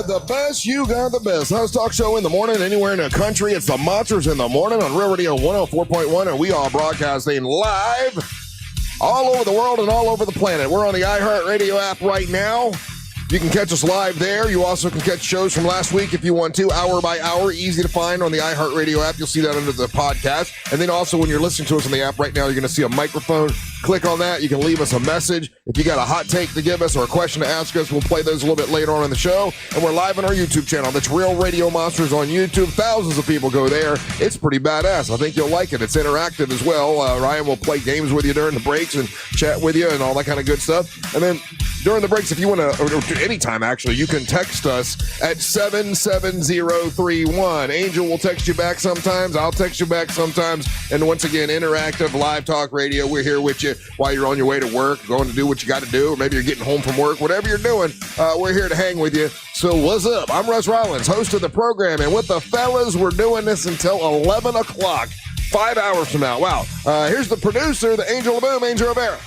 got the best. You got the best. House talk show in the morning, anywhere in the country. It's the Monsters in the Morning on Real Radio 104.1, and we are broadcasting live all over the world and all over the planet. We're on the iHeartRadio app right now. You can catch us live there. You also can catch shows from last week if you want to, hour by hour. Easy to find on the iHeartRadio app. You'll see that under the podcast. And then also when you're listening to us on the app right now, you're going to see a microphone. Click on that. You can leave us a message. If you got a hot take to give us or a question to ask us, we'll play those a little bit later on in the show. And we're live on our YouTube channel. That's Real Radio Monsters on YouTube. Thousands of people go there. It's pretty badass. I think you'll like it. It's interactive as well. Ryan will play games with you during the breaks and chat with you and all that kind of good stuff. And then during the breaks, if you want to, or anytime actually, you can text us at 77031. Angel will text you back sometimes. I'll text you back sometimes. And once again, interactive live talk radio. We're here with you while you're on your way to work, going to do what you got to do, or maybe you're getting home from work, whatever you're doing. We're here to hang with you. So what's up? I'm Russ Rollins, host of the program. And with the fellas, we're doing this until 11 o'clock. 5 hours from now. Wow. Here's the producer, the Angel of Boom, Angel Rivera.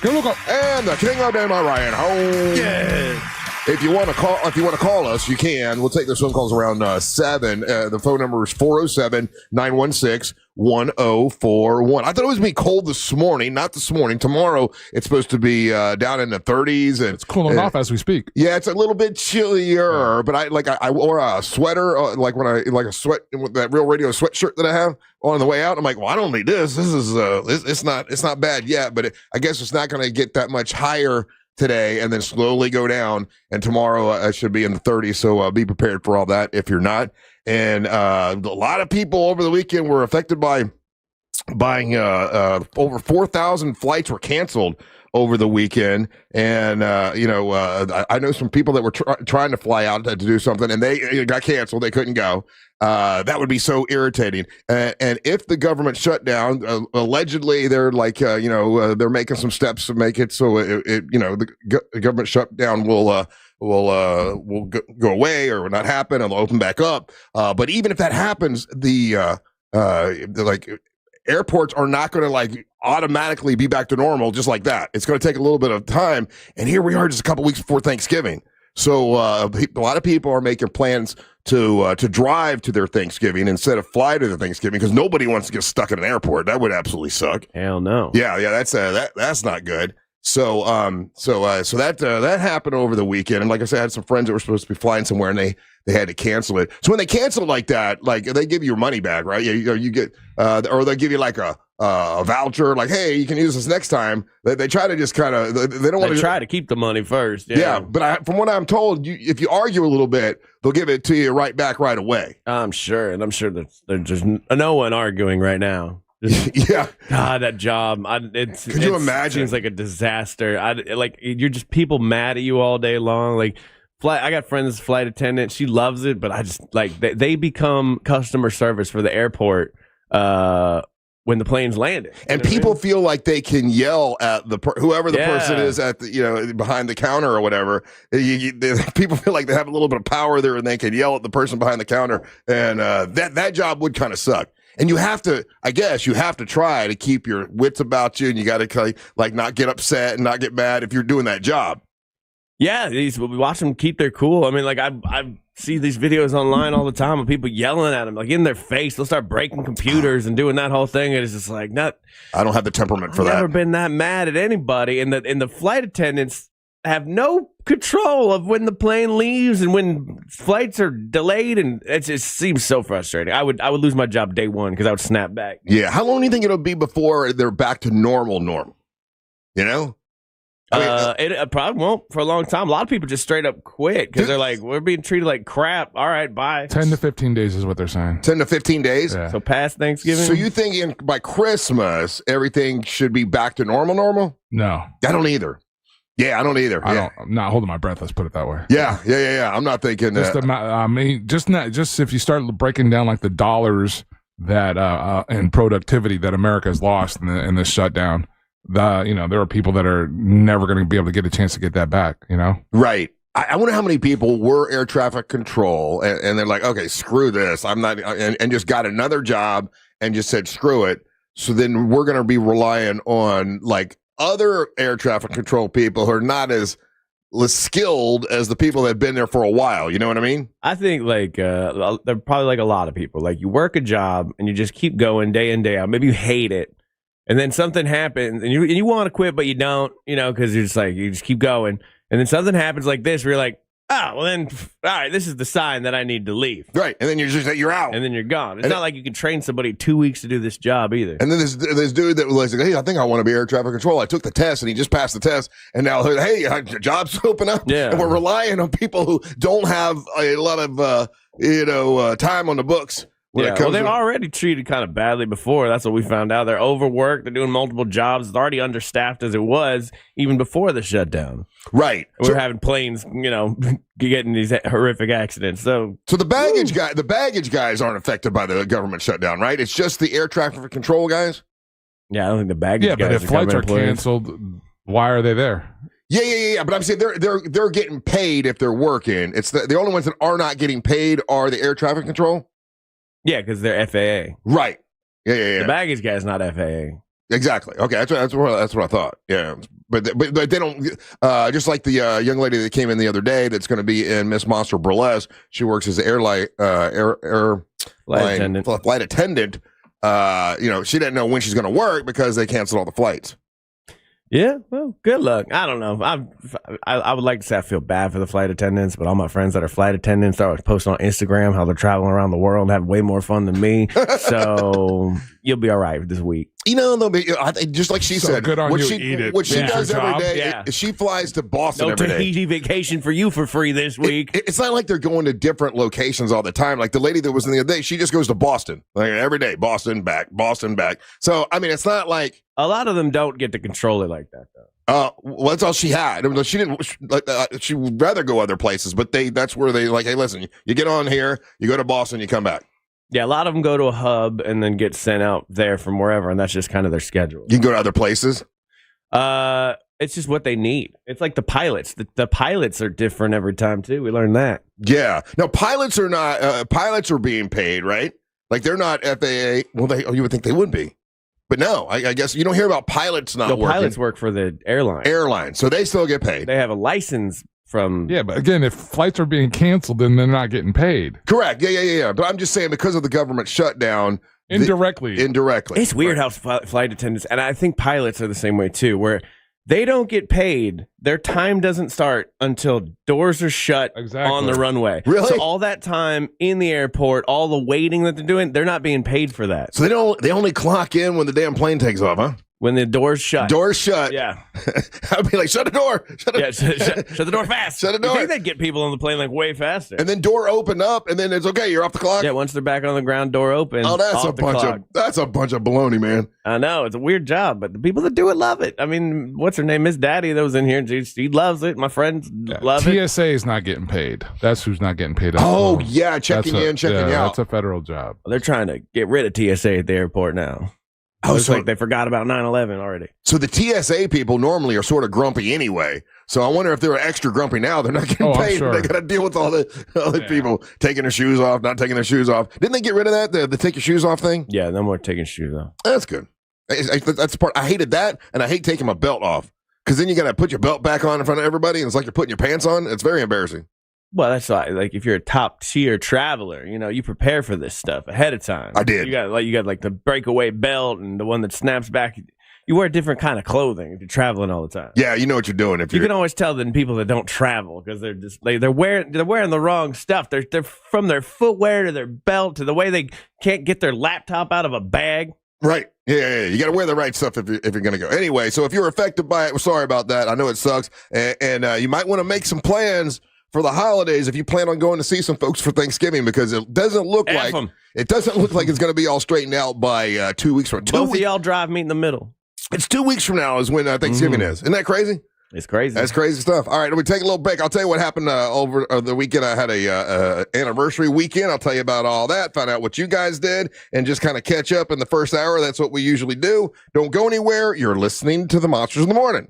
And the King of Demo, Ryan Holmes. Yeah. If you want to call us, you can. We'll take those phone calls around 7. The phone number is 407-916-1041. I thought it was going to be cold this morning. Not this morning. Tomorrow, it's supposed to be down in the 30s. And it's cooling off as we speak. Yeah, it's a little bit chillier. But I wore a sweater, like a sweat, with that Real Radio sweatshirt that I have on the way out. I'm like, well, I don't need this. This is it's not bad yet, but I guess it's not going to get that much higher today and then slowly go down, and tomorrow I should be in the 30s, so be prepared for all that if you're not. And a lot of people over the weekend were affected by buying over 4,000 flights were canceled over the weekend. And I know some people that were trying to fly out to do something, and they got canceled. They couldn't go. That would be so irritating. And if the government shut down, allegedly they're like, they're making some steps to make it so the government shutdown will go away or not happen, and they'll open back up. But even if that happens, the airports are not going to automatically be back to normal just like that. It's going to take a little bit of time. And here we are just a couple weeks before Thanksgiving. So a lot of people are making plans to drive to their Thanksgiving instead of fly to their Thanksgiving, because nobody wants to get stuck at an airport. That would absolutely suck. Hell no. Yeah, that's not good. So that happened over the weekend, and like I said, I had some friends that were supposed to be flying somewhere, and they had to cancel it. So when they cancel it like that, they give you your money back, right? You get or they give you like a voucher, like, hey, you can use this next time. They try to just kind of they don't want to try to keep the money first. Yeah, but from what I'm told, if you argue a little bit, they'll give it to you right back right away. I'm sure that there's just no one arguing right now. Yeah. God, that job. Could you imagine? Seems like a disaster. You're just people mad at you all day long. I got friends, flight attendant. She loves it, but I just they become customer service for the airport when the plane's landing. And people feel like they can yell at whoever the person is at the behind the counter or whatever. People feel like they have a little bit of power there, and they can yell at the person behind the counter. And that job would kind of suck. And you have to try to keep your wits about you, and you got to not get upset and not get mad if you're doing that job. Yeah, we watch them keep their cool. I mean, I see these videos online all the time of people yelling at them, in their face. They'll start breaking computers and doing that whole thing. And it's just I don't have the temperament for that. I've never been that mad at anybody. And the flight attendants have no control of when the plane leaves and when flights are delayed, and it just seems so frustrating. I would lose my job day one because I would snap back. Yeah, how long do you think it'll be before they're back to normal? It probably won't for a long time. A lot of people just straight up quit because they're like, we're being treated like crap. All right, bye. 10 to 15 days is what they're saying. 10 to 15 days? Yeah. So past Thanksgiving? So you thinking by Christmas everything should be back to normal? No. I don't either. Yeah, I don't either. I'm not holding my breath. Let's put it that way. Yeah. I'm not thinking that. Just if you start breaking down the dollars that and productivity that America has lost in this shutdown, there are people that are never going to be able to get a chance to get that back. Right. I wonder how many people were air traffic control and they're like, okay, screw this. I'm not, and just got another job and just said, screw it. So then we're going to be relying on other air traffic control people who are not as as skilled as the people that have been there for a while. You know what I mean? I think like they're probably like a lot of people. Like you work a job and you just keep going day in, day out. Maybe you hate it. And then something happens and you want to quit, but you don't, because you're just like, you just keep going. And then something happens like this where you're like, well then, all right, this is the sign that I need to leave. Right. And then you're out. And then you're gone. It's not like you can train somebody 2 weeks to do this job either. And then this dude that was like, hey, I think I want to be air traffic control. I took the test and he just passed the test. And now, hey, jobs open up. Yeah. And we're relying on people who don't have a lot of, time on the books. Well, they've already treated kind of badly before. That's what we found out. They're overworked. They're doing multiple jobs. It's already understaffed as it was even before the shutdown. Right. We're having planes, getting these horrific accidents. So the baggage guys aren't affected by the government shutdown, right? It's just the air traffic control guys. Yeah, I don't think the baggage guys. Yeah, but if flights are canceled, why are they there? Yeah. But I'm saying they're getting paid if they're working. It's the only ones that are not getting paid are the air traffic control. Yeah, because they're FAA. Right. Yeah. The baggage guy's not FAA. Exactly. Okay, that's what I thought. Yeah, but they don't. Just like the young lady that came in the other day, that's going to be in Miss Monster Burlesque. She works as an flight attendant. She didn't know when she's going to work because they canceled all the flights. Yeah, well, good luck. I don't know. I would like to say I feel bad for the flight attendants, but all my friends that are flight attendants are posting on Instagram how they're traveling around the world and have way more fun than me. So you'll be all right this week. Just like she said, good on what you, she eat it. what she does every day. Yeah. She flies to Boston every day. No Tahiti vacation for you for free this week. It's not like they're going to different locations all the time. Like the lady that was in the other day, she just goes to Boston every day. Boston back. So I mean, it's not like a lot of them don't get to control it like that, though. Well, that's all she had. I mean, she didn't. She would rather go other places, but that's where they like. Hey, listen, you get on here, you go to Boston, you come back. Yeah, a lot of them go to a hub and then get sent out there from wherever, and that's just kind of their schedule. You can go to other places. It's just what they need. It's like the pilots. The pilots are different every time too. We learned that. Yeah. No, pilots are not. Pilots are being paid, right? Like they're not FAA. Well, you would think they would be. But no, I guess you don't hear about pilots not working. Pilots work for the airline. So they still get paid. They have a license from... Yeah, but again, if flights are being canceled, then they're not getting paid. Correct. Yeah. But I'm just saying because of the government shutdown... Indirectly. It's weird how flight attendants, and I think pilots are the same way too, where they don't get paid. Their time doesn't start until doors are shut on the runway. Really? So all that time in the airport, all the waiting that they're doing, they're not being paid for that. So they only clock in when the damn plane takes off, huh? When the door's shut. Door's shut. Yeah. I'd be like, shut the door. Shut the door fast. Shut the door. You think they'd get people on the plane like way faster. And then door open up, and then it's okay. You're off the clock. Yeah, once they're back on the ground, door open. Oh, that's a bunch of baloney, man. I know. It's a weird job, but the people that do it love it. I mean, what's her name? Miss Daddy that was in here. She loves it. My friends love it. TSA is not getting paid. That's who's not getting paid. Oh, yeah. Checking in, checking out. That's a federal job. They're trying to get rid of TSA at the airport now. It's like they forgot about 9/11 already. So the TSA people normally are sort of grumpy anyway. So I wonder if they're extra grumpy now. They're not getting paid. Sure. They got to deal with all the people taking their shoes off, not taking their shoes off. Didn't they get rid of that? The take your shoes off thing? Yeah, no more taking shoes off. That's good. That's the part. I hated that, and I hate taking my belt off because then you got to put your belt back on in front of everybody, and it's like you're putting your pants on. It's very embarrassing. Well, that's like if you're a top tier traveler, you prepare for this stuff ahead of time. I did. You got the breakaway belt and the one that snaps back. You wear a different kind of clothing if you're traveling all the time. Yeah, you know what you're doing. You can always tell the people that don't travel because they're just they're wearing the wrong stuff. They're from their footwear to their belt to the way they can't get their laptop out of a bag. Right. Yeah. You got to wear the right stuff if you're going to go. Anyway, so if you're affected by it, we're sorry about that. I know it sucks, and you might want to make some plans for the holidays if you plan on going to see some folks for Thanksgiving, because it doesn't look like it's going to be all straightened out by 2 weeks from now. Both of y'all drive me in the middle. It's 2 weeks from now is when Thanksgiving is. Isn't that crazy? It's crazy. That's crazy stuff. All right, we take a little break. I'll tell you what happened over the weekend. I had a anniversary weekend. I'll tell you about all that, find out what you guys did, and just kind of catch up in the first hour. That's what we usually do. Don't go anywhere. You're listening to the Monsters in the Morning.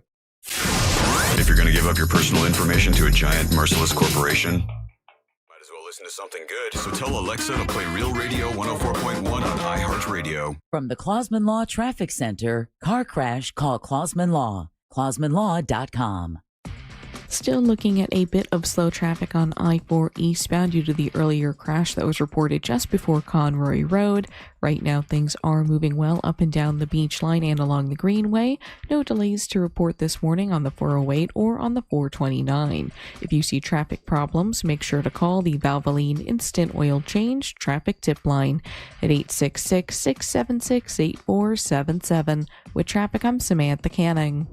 If you're going to give up your personal information to a giant, merciless corporation, might as well listen to something good. So tell Alexa to play Real Radio 104.1 on iHeartRadio. From the Clausman Law Traffic Center, car crash, call Clausman Law. ClausmanLaw.com. Still looking at a bit of slow traffic on I-4 eastbound due to the earlier crash that was reported just before Conroy Road. Right now, things are moving well up and down the beach line and along the Greenway. No delays to report this morning on the 408 or on the 429. If you see traffic problems, make sure to call the Valvoline Instant Oil Change Traffic Tip Line at 866-676-8477. With traffic, I'm Samantha Canning.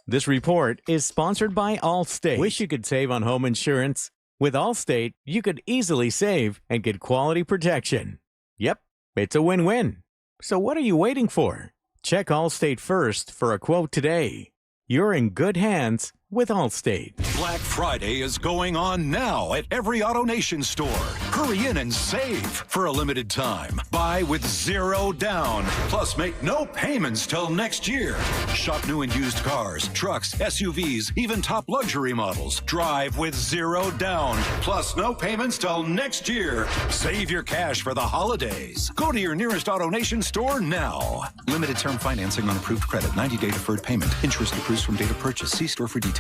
This report is sponsored by Allstate. Wish you could save on home insurance? With Allstate, you could easily save and get quality protection. Yep, it's a win-win. So what are you waiting for? Check Allstate first for a quote today. You're in good hands with Allstate. Black Friday is going on now at every AutoNation store. Hurry in and save for a limited time. Buy with zero down. Plus, make no payments till next year. Shop new and used cars, trucks, SUVs, even top luxury models. Drive with zero down. Plus, no payments till next year. Save your cash for the holidays. Go to your nearest AutoNation store now. Limited term financing on approved credit. 90-day deferred payment. Interest accrues from date of purchase. See store for details.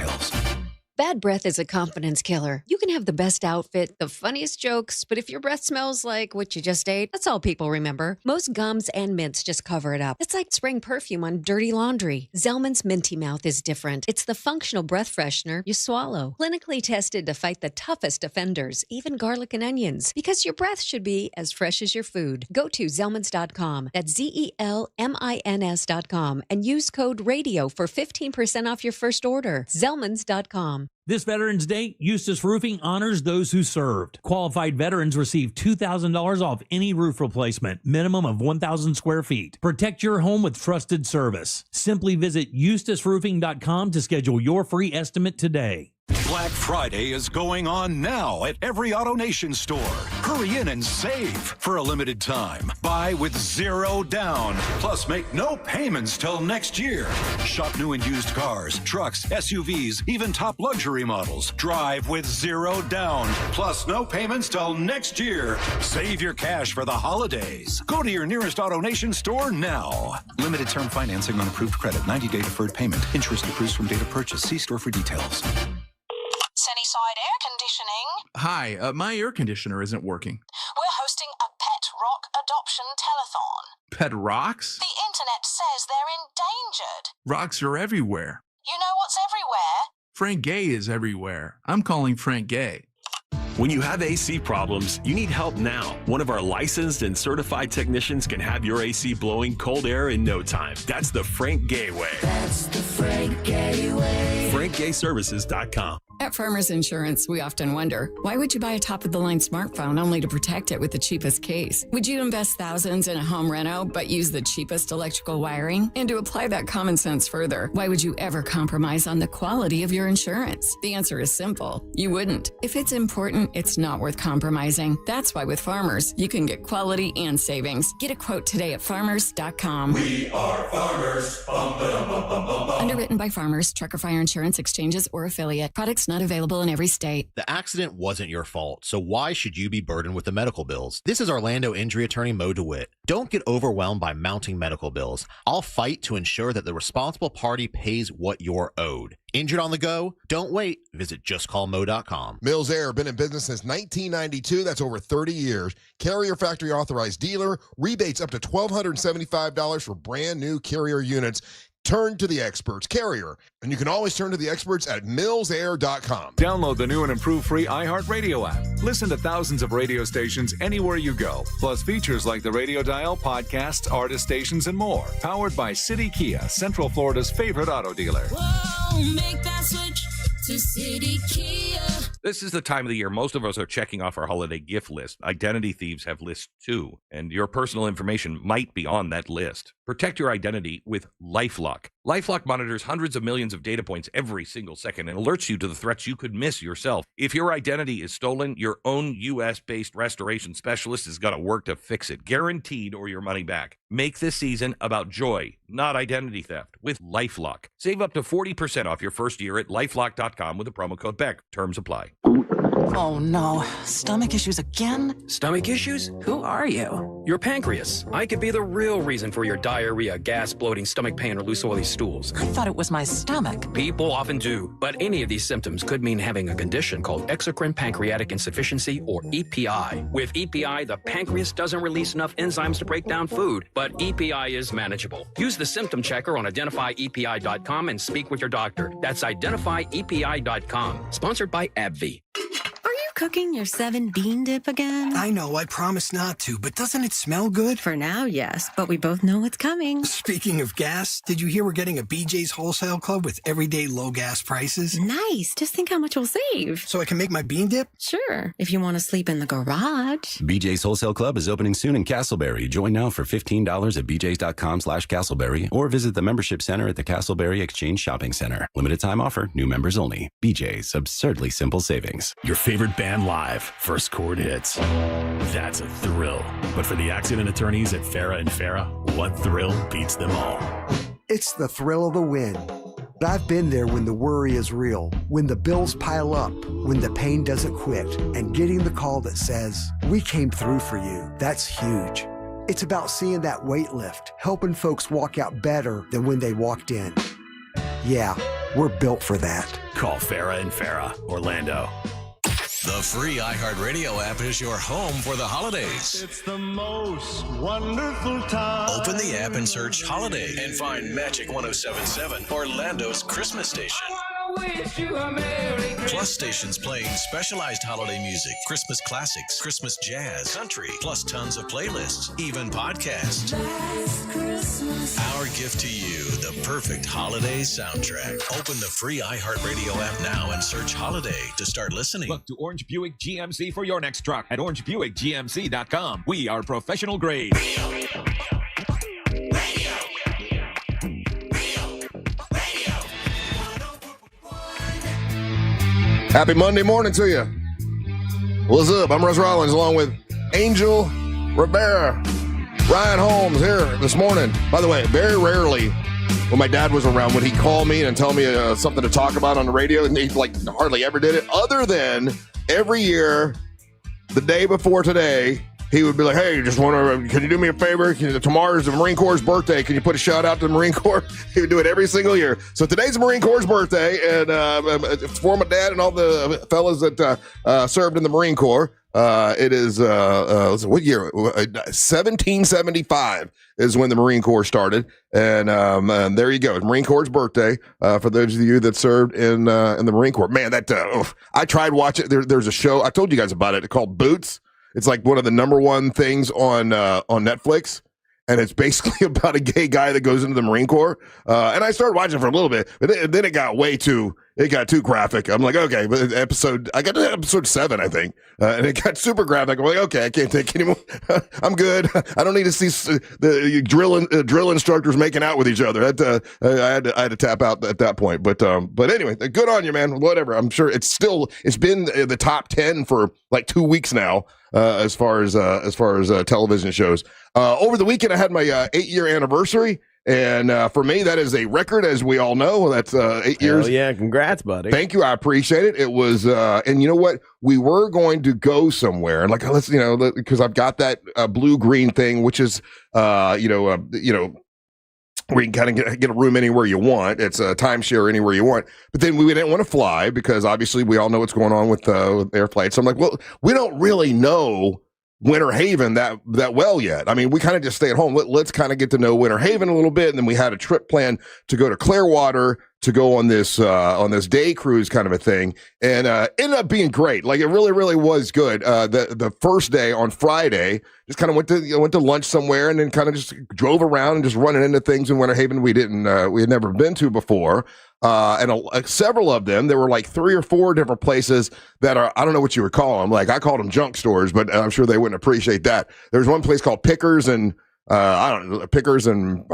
Bad breath is a confidence killer. You can have the best outfit, the funniest jokes, but if your breath smells like what you just ate, that's all people remember. Most gums and mints just cover it up. It's like spraying perfume on dirty laundry. Zellman's Minty Mouth is different. It's the functional breath freshener you swallow. Clinically tested to fight the toughest offenders, even garlic and onions, because your breath should be as fresh as your food. Go to Zellmans.com. That's ZELMINS.com and use code RADIO for 15% off your first order. Zellmans.com. This Veterans Day, Eustis Roofing honors those who served. Qualified veterans receive $2,000 off any roof replacement, minimum of 1,000 square feet. Protect your home with trusted service. Simply visit EustisRoofing.com to schedule your free estimate today. Black Friday is going on now at every AutoNation store. Hurry in and save for a limited time. Buy with zero down. Plus, make no payments till next year. Shop new and used cars, trucks, SUVs, even top luxury models. Drive with zero down. Plus, no payments till next year. Save your cash for the holidays. Go to your nearest AutoNation store now. Limited term financing on approved credit. 90-day deferred payment. Interest accrues from date of purchase. See store for details. Sunnyside Air Conditioning. Hi, my air conditioner isn't working. We're hosting a pet rock adoption telethon. Pet rocks? The internet says they're endangered. Rocks are everywhere. You know what's everywhere? Frank Gay is everywhere. I'm calling Frank Gay. When you have AC problems, you need help now. One of our licensed and certified technicians can have your AC blowing cold air in no time. That's the Frank Gay way. That's the Frank Gay way. FrankGayServices.com. At Farmers Insurance, we often wonder, why would you buy a top-of-the-line smartphone only to protect it with the cheapest case? Would you invest thousands in a home reno but use the cheapest electrical wiring? And to apply that common sense further, why would you ever compromise on the quality of your insurance? The answer is simple. You wouldn't. If it's important, it's not worth compromising. That's why with Farmers, you can get quality and savings. Get a quote today at farmers.com. We are Farmers. Bum, ba-dum, bum, bum, bum, bum. Underwritten by Farmers, Trucker Fire Insurance Exchanges, or affiliate. Products not available in every state. The accident wasn't your fault, so why should you be burdened with the medical bills? This is Orlando injury attorney Mo DeWitt. Don't get overwhelmed by mounting medical bills. I'll fight to ensure that the responsible party pays what you're owed. Injured on the go? Don't wait. Visit justcallmo.com. Mills Air, been in business since 1992. That's over 30 years. Carrier factory authorized dealer. Rebates up to $1,275 for brand new Carrier units. Turn to the experts, Carrier. And you can always turn to the experts at millsair.com. Download the new and improved free iHeartRadio app. Listen to thousands of radio stations anywhere you go. Plus features like the radio dial, podcasts, artist stations, and more. Powered by City Kia, Central Florida's favorite auto dealer. Whoa, make that switch to City Kia. This is the time of the year most of us are checking off our holiday gift list. Identity thieves have lists too, and your personal information might be on that list. Protect your identity with LifeLock. LifeLock monitors hundreds of millions of data points every single second and alerts you to the threats you could miss yourself. If your identity is stolen, your own U.S.-based restoration specialist is going to work to fix it, guaranteed, or your money back. Make this season about joy, not identity theft, with LifeLock. Save up to 40% off your first year at LifeLock.com with the promo code BECK. Terms apply. Oh no, stomach issues again? Stomach issues? Who are you? Your pancreas. I could be the real reason for your diarrhea, gas, bloating, stomach pain, or loose oily stools. I thought it was my stomach. People often do, but any of these symptoms could mean having a condition called exocrine pancreatic insufficiency, or EPI. With EPI, the pancreas doesn't release enough enzymes to break down food, but EPI is manageable. Use the symptom checker on identifyepi.com and speak with your doctor. That's identifyepi.com. Sponsored by AbbVie. Cooking your 7-bean dip again? I know, I promised not to, but doesn't it smell good? For now, yes, but we both know it's coming. Speaking of gas, did you hear we're getting a BJ's Wholesale Club with everyday low gas prices? Nice. Just think how much we'll save. So I can make my bean dip? Sure, if you want to sleep in the garage. BJ's Wholesale Club is opening soon in Castleberry. Join now for $15 at bjs.com/Castleberry or visit the membership center at the Castleberry Exchange Shopping Center. Limited time offer, new members only. BJ's, absurdly simple savings. Your favorite band live, first chord hits. That's a thrill. But for the accident attorneys at Farah and Farah, what thrill beats them all? It's the thrill of the win. But I've been there when the worry is real, when the bills pile up, when the pain doesn't quit, and getting the call that says, "We came through for you." That's huge. It's about seeing that weight lift, helping folks walk out better than when they walked in. Yeah, we're built for that. Call Farah and Farah, Orlando. The free iHeartRadio app is your home for the holidays. It's the most wonderful time. Open the app and search Holiday and find Magic 107.7, Orlando's Christmas station. Plus stations playing specialized holiday music, Christmas classics, Christmas jazz, country, plus tons of playlists, even podcasts. Our gift to you, the perfect holiday soundtrack. Open the free iHeartRadio app now and search Holiday to start listening. Look to Orange Buick GMC for your next truck at orangebuickgmc.com. We are professional grade. Happy Monday morning to you. What's up? I'm Russ Rollins along with Angel Rivera. Ryan Holmes here this morning. By the way, very rarely when my dad was around would he call me and tell me something to talk about on the radio, and he hardly ever did it, other than every year, the day before today, he would be like, "Hey, can you do me a favor? Tomorrow's the Marine Corps' birthday. Can you put a shout out to the Marine Corps?" He would do it every single year. So today's the Marine Corps' birthday, and it's for my dad and all the fellas that served in the Marine Corps. It is, what year? 1775 is when the Marine Corps started. And there you go. Marine Corps' birthday, for those of you that served in the Marine Corps. Man, I tried watching. There's a show. I told you guys about it. Called Boots. It's like one of the number one things on Netflix. And it's basically about a gay guy that goes into the Marine Corps. And I started watching for a little bit, but then it got too graphic. I'm like, okay, but I got to episode 7, I think. And it got super graphic. I'm like, okay, I can't take anymore. I'm good. I don't need to see the drill instructors making out with each other. I had to tap out at that point. But anyway, good on you, man. Whatever. I'm sure it's been the top 10 for like 2 weeks now. As far as television shows. Over the weekend, I had my 8-year anniversary, and for me, that is a record, as we all know. That's 8 years. Oh yeah, congrats, buddy. Thank you, I appreciate it. It was, and you know what? We were going to go somewhere, and because I've got that blue-green thing, which is, where you can kind of get a room anywhere you want. It's a timeshare anywhere you want. But then we didn't want to fly because obviously we all know what's going on with air flights. So I'm like, well, we don't really know Winter Haven that well yet. I mean, we kind of just stay at home. Let's kind of get to know Winter Haven a little bit. And then we had a trip planned to go to Clearwater to go on this day cruise kind of a thing, and ended up being great. Like it really, really was good. The first day on Friday, just kind of went to lunch somewhere, and then kind of just drove around and just running into things in Winter Haven we had never been to before. And several of them, there were like 3 or 4 different places that are, I don't know what you would call them. Like I called them junk stores, but I'm sure they wouldn't appreciate that. There's one place called Pickers and Pickers and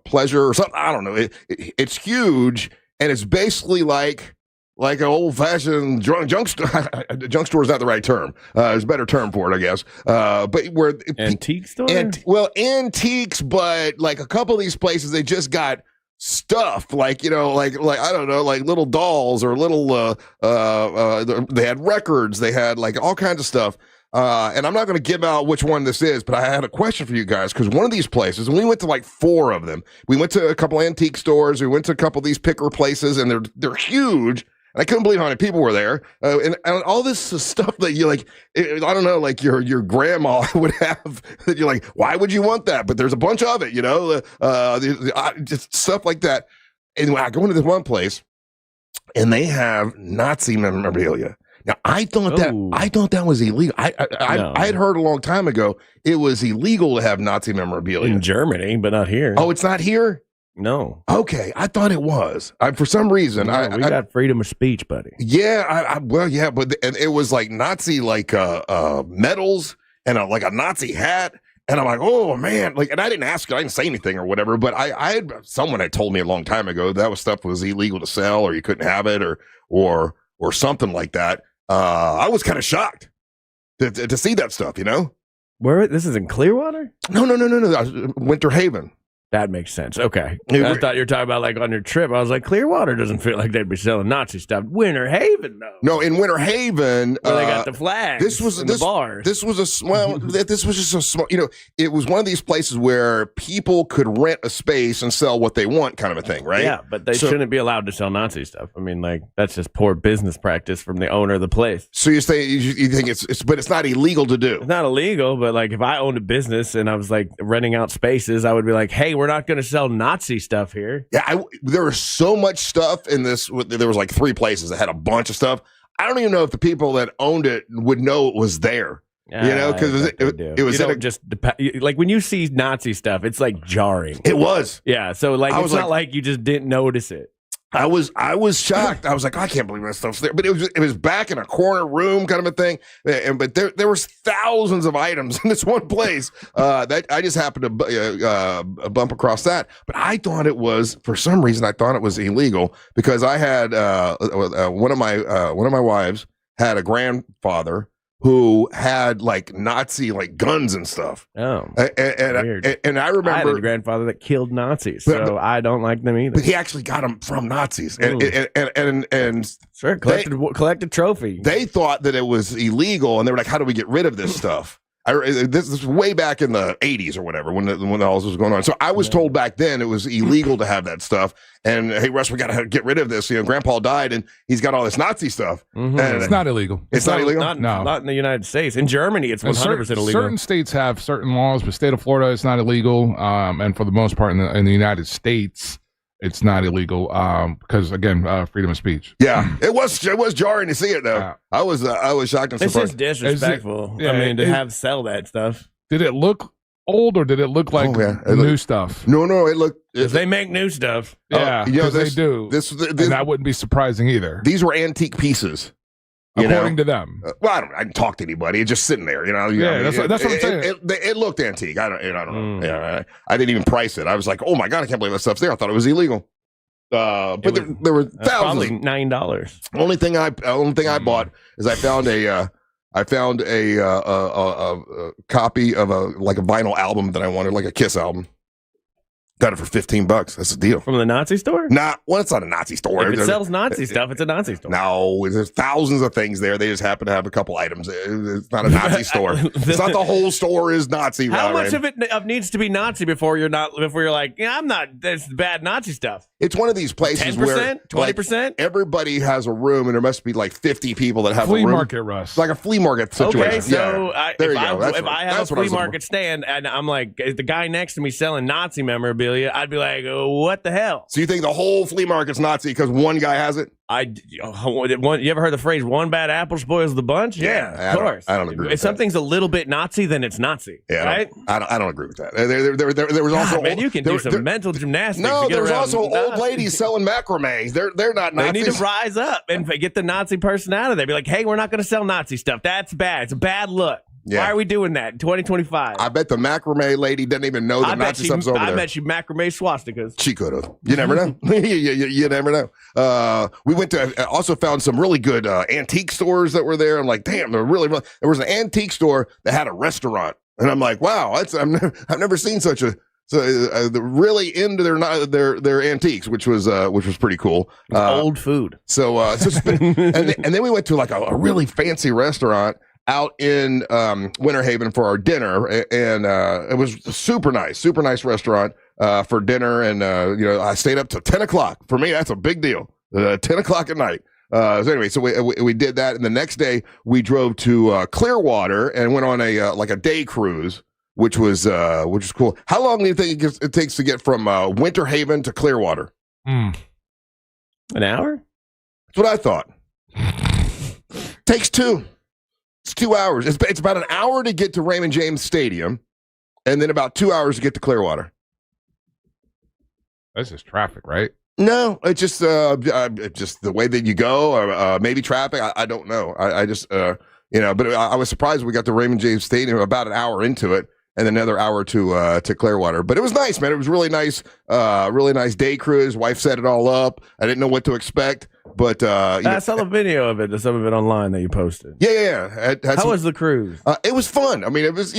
Pleasure or something. I don't know. It's huge, and it's basically like an old fashioned junk store. Junk store is not the right term. There's a better term for it, I guess. But where antique store? Antiques, but like a couple of these places, they just got stuff, like, you know, like I don't know, like little dolls or little they had records, they had like all kinds of stuff. And I'm not going to give out which one this is, but I had a question for you guys, because one of these places, and we went to like 4 of them. We went to a couple antique stores, we went to a couple of these picker places, and they're huge. And I couldn't believe how many people were there. And all this stuff that you like, I don't know, like your grandma would have, that you're like, why would you want that? But there's a bunch of it, you know, just stuff like that. And when I go into this one place, and they have Nazi memorabilia. Now, I thought that was illegal. I had heard a long time ago it was illegal to have Nazi memorabilia. In Germany, but not here. Oh, it's not here? No. Okay, I thought it was. For some reason, we got freedom of speech, buddy. Yeah, well, yeah, but and it was like Nazi medals and like a Nazi hat, and I'm like, oh man, like, and I didn't ask, I didn't say anything or whatever, but someone had told me a long time ago that stuff was illegal to sell, or you couldn't have it, or something like that. I was kind of shocked to see that stuff, you know. Where this is in Clearwater? No, Winter Haven. That makes sense. Okay. I thought you were talking about like on your trip. I was like, Clearwater doesn't feel like they'd be selling Nazi stuff. Winter Haven, though. No, in Winter Haven, where they got the flags. The bars. This was just a small. You know, it was one of these places where people could rent a space and sell what they want, kind of a thing, right? Yeah, but they shouldn't be allowed to sell Nazi stuff. I mean, like, that's just poor business practice from the owner of the place. So you think but it's not illegal to do. It's not illegal, but like if I owned a business and I was like renting out spaces, I would be like, hey, we're not going to sell Nazi stuff here. Yeah, there was so much stuff in this. There was like 3 places that had a bunch of stuff. I don't even know if the people that owned it would know it was there. You know, because it was like when you see Nazi stuff, it's like jarring. It was. Yeah, so like it's not like you just didn't notice it. I was shocked. I was like, I can't believe that stuff's there. But it was back in a corner room kind of a thing. But there was thousands of items in this one place that I just happened to bump across that. But I thought it was, for some reason, I thought it was illegal, because I had one of my wives had a grandfather who had like Nazi like guns and stuff. Oh, and I remember I had a grandfather that killed Nazis, so I don't like them either. But he actually got them from Nazis, and sure, collected trophy. They thought that it was illegal, and they were like, "How do we get rid of this stuff?" This is way back in the 80s or whatever, when all this was going on. So I was told back then it was illegal to have that stuff. And hey, Russ, we got to get rid of this. You know, Grandpa died, and he's got all this Nazi stuff. Mm-hmm. And it's not illegal. It's not illegal. Not in the United States. In Germany, it's 100% illegal. Certain states have certain laws, but state of Florida, it's not illegal. And for the most part, in the United States, it's not illegal because, again, freedom of speech. Yeah, it was jarring to see it though. I was shocked and surprised. It's just disrespectful. I mean, to sell that stuff. Did it look old, or did it look like new stuff? No, it looked. They make new stuff. Yeah, because they do. And that wouldn't be surprising either. These were antique pieces. According to them. Well, I didn't talk to anybody. It's just sitting there, you know. That's what I'm saying. It looked antique. I don't know. Yeah, I didn't even price it. I was like, oh my God, I can't believe that stuff's there. I thought it was illegal. But there were thousands. Probably $9. Only thing I bought is I found a copy of a vinyl album that I wanted, like a Kiss album. Got it for $15. That's the deal. From the Nazi store? Well, it's not a Nazi store. If it sells Nazi stuff, it's a Nazi store. No, there's thousands of things there. They just happen to have a couple items. It's not a Nazi store. It's not the whole store is Nazi. How much of it needs to be Nazi before you're like, yeah, I'm not. That's bad Nazi stuff. It's one of these places 10%, where 20%, everybody has a room, and there must be like 50 people that have a room. Flea market, Russ. It's like a flea market situation. Okay, so there you go. go. If I have a flea market stand and I'm like, is the guy next to me selling Nazi memorabilia, I'd be like, what the hell? So you think the whole flea market's Nazi because one guy has it? You ever heard the phrase "one bad apple spoils the bunch"? Yeah, of course. I don't agree. If something's a little bit Nazi, then it's Nazi. Yeah, right? I don't agree with that. There was also man, you can do some mental gymnastics. No, there was also old ladies selling macrame. They're not Nazis. They need to rise up and get the Nazi person out of there. Be like, hey, we're not going to sell Nazi stuff. That's bad. It's a bad look. Yeah. Why are we doing that in 2025? I bet the macrame lady doesn't even know that Nazi stuff's over there. I bet she macrame swastikas. She could have. You never know. you never know. We went to also found some really good antique stores that were there. I'm like, damn, they're really. There was an antique store that had a restaurant, and I'm like, wow, I've never seen such a really into their antiques, which was pretty cool. Old food. And then we went to like a really fancy restaurant out in Winter Haven for our dinner, and it was a super nice restaurant for dinner. And I stayed up till 10 o'clock. For me, that's a big deal. 10 o'clock at night. So anyway, so we did that, and the next day we drove to Clearwater and went on a day cruise, which was cool. How long do you think it takes to get from Winter Haven to Clearwater? An hour? That's what I thought. Takes 2. It's 2 hours. It's about an hour to get to Raymond James Stadium, and then about 2 hours to get to Clearwater. That's just traffic, right? No, it's just the way that you go, or maybe traffic. I don't know. I just but I was surprised we got to Raymond James Stadium about an hour into it, and another hour to Clearwater. But it was nice, man. It was really nice day cruise. Wife set it all up. I didn't know what to expect, but I saw the video of it, some of it online that you posted. Yeah. How was the cruise? It was fun. I mean, it was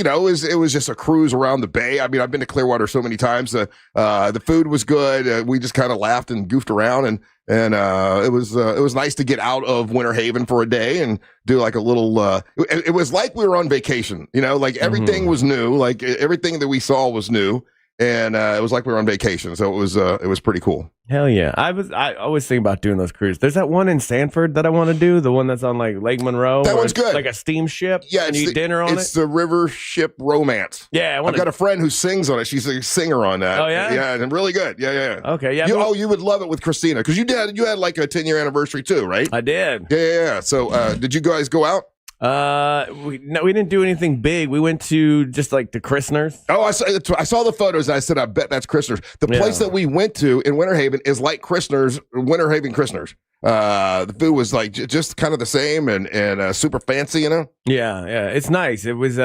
just a cruise around the bay. I mean, I've been to Clearwater so many times. The food was good. We just kind of laughed and goofed around, and it was nice to get out of Winter Haven for a day and do like a little. It was like we were on vacation. Like everything was new. Like everything that we saw was new. And it was like we were on vacation, so it was pretty cool. Hell yeah! I always think about doing those cruises. There's that one in Sanford that I want to do, the one that's on like Lake Monroe. That one's good, like a steamship. Yeah, and you eat dinner on it. It's the River Ship Romance. Yeah, I've got a friend who sings on it. She's a singer on that. Oh yeah, yeah, and really good. Yeah. Okay, yeah. You would love it with Christina because you had like a 10-year anniversary too, right? I did. Yeah. So did you guys go out? We didn't do anything big. We went to just like the Christner's. Oh, I saw the photos. And I said, I bet that's Christner's. The place that we went to in Winter Haven is like Christner's, Winter Haven Christner's. The food was like just kind of the same and super fancy, Yeah, it's nice. It was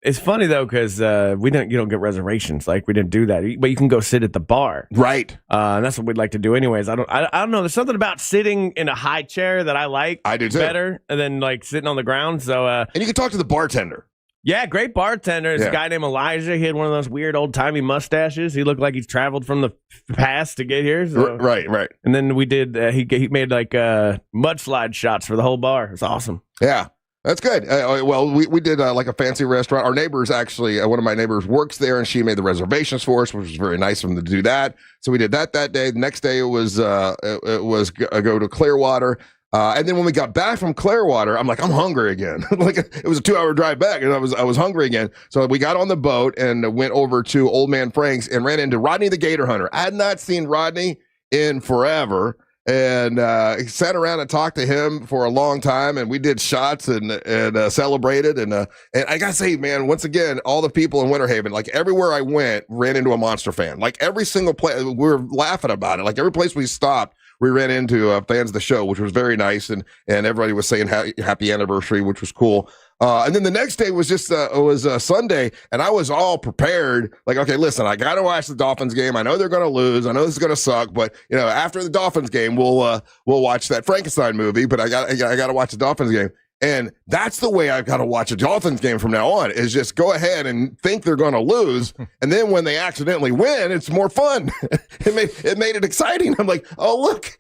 it's funny though because you don't get reservations, like we didn't do that, but you can go sit at the bar, right? And that's what we'd like to do anyways. I don't know. There's something about sitting in a high chair that I like. I do too. Better than like sitting on the ground. So and you can talk to the bartender. Yeah, great bartender. There's a guy named Elijah. He had one of those weird old-timey mustaches. He looked like he's traveled from the past to get here. So. Right. And then we did, he made like mudslide shots for the whole bar. It's awesome. Yeah, that's good. Well, we did like a fancy restaurant. Our neighbors actually, one of my neighbors works there, and she made the reservations for us, which was very nice of them to do that. So we did that day. The next day it was go to Clearwater. And then when we got back from Clearwater, I'm hungry again. Like it was a 2-hour drive back, and I was hungry again. So we got on the boat and went over to Old Man Frank's and ran into Rodney the Gator Hunter. I had not seen Rodney in forever, and sat around and talked to him for a long time. And we did shots and celebrated. And I gotta say, man, once again, all the people in Winter Haven, like everywhere I went, ran into a Monster fan. Like every single place, we were laughing about it. Like every place we stopped, we ran into fans of the show, which was very nice, and everybody was saying happy anniversary, which was cool. And then the next day was just Sunday, and I was all prepared. Like, okay, listen, I got to watch the Dolphins game. I know they're going to lose. I know this is going to suck, but after the Dolphins game, we'll watch that Frankenstein movie. But I got to watch the Dolphins game. And that's the way I've got to watch a Dolphins game from now on, is just go ahead and think they're going to lose. And then when they accidentally win, it's more fun. It made it exciting. I'm like, oh, look,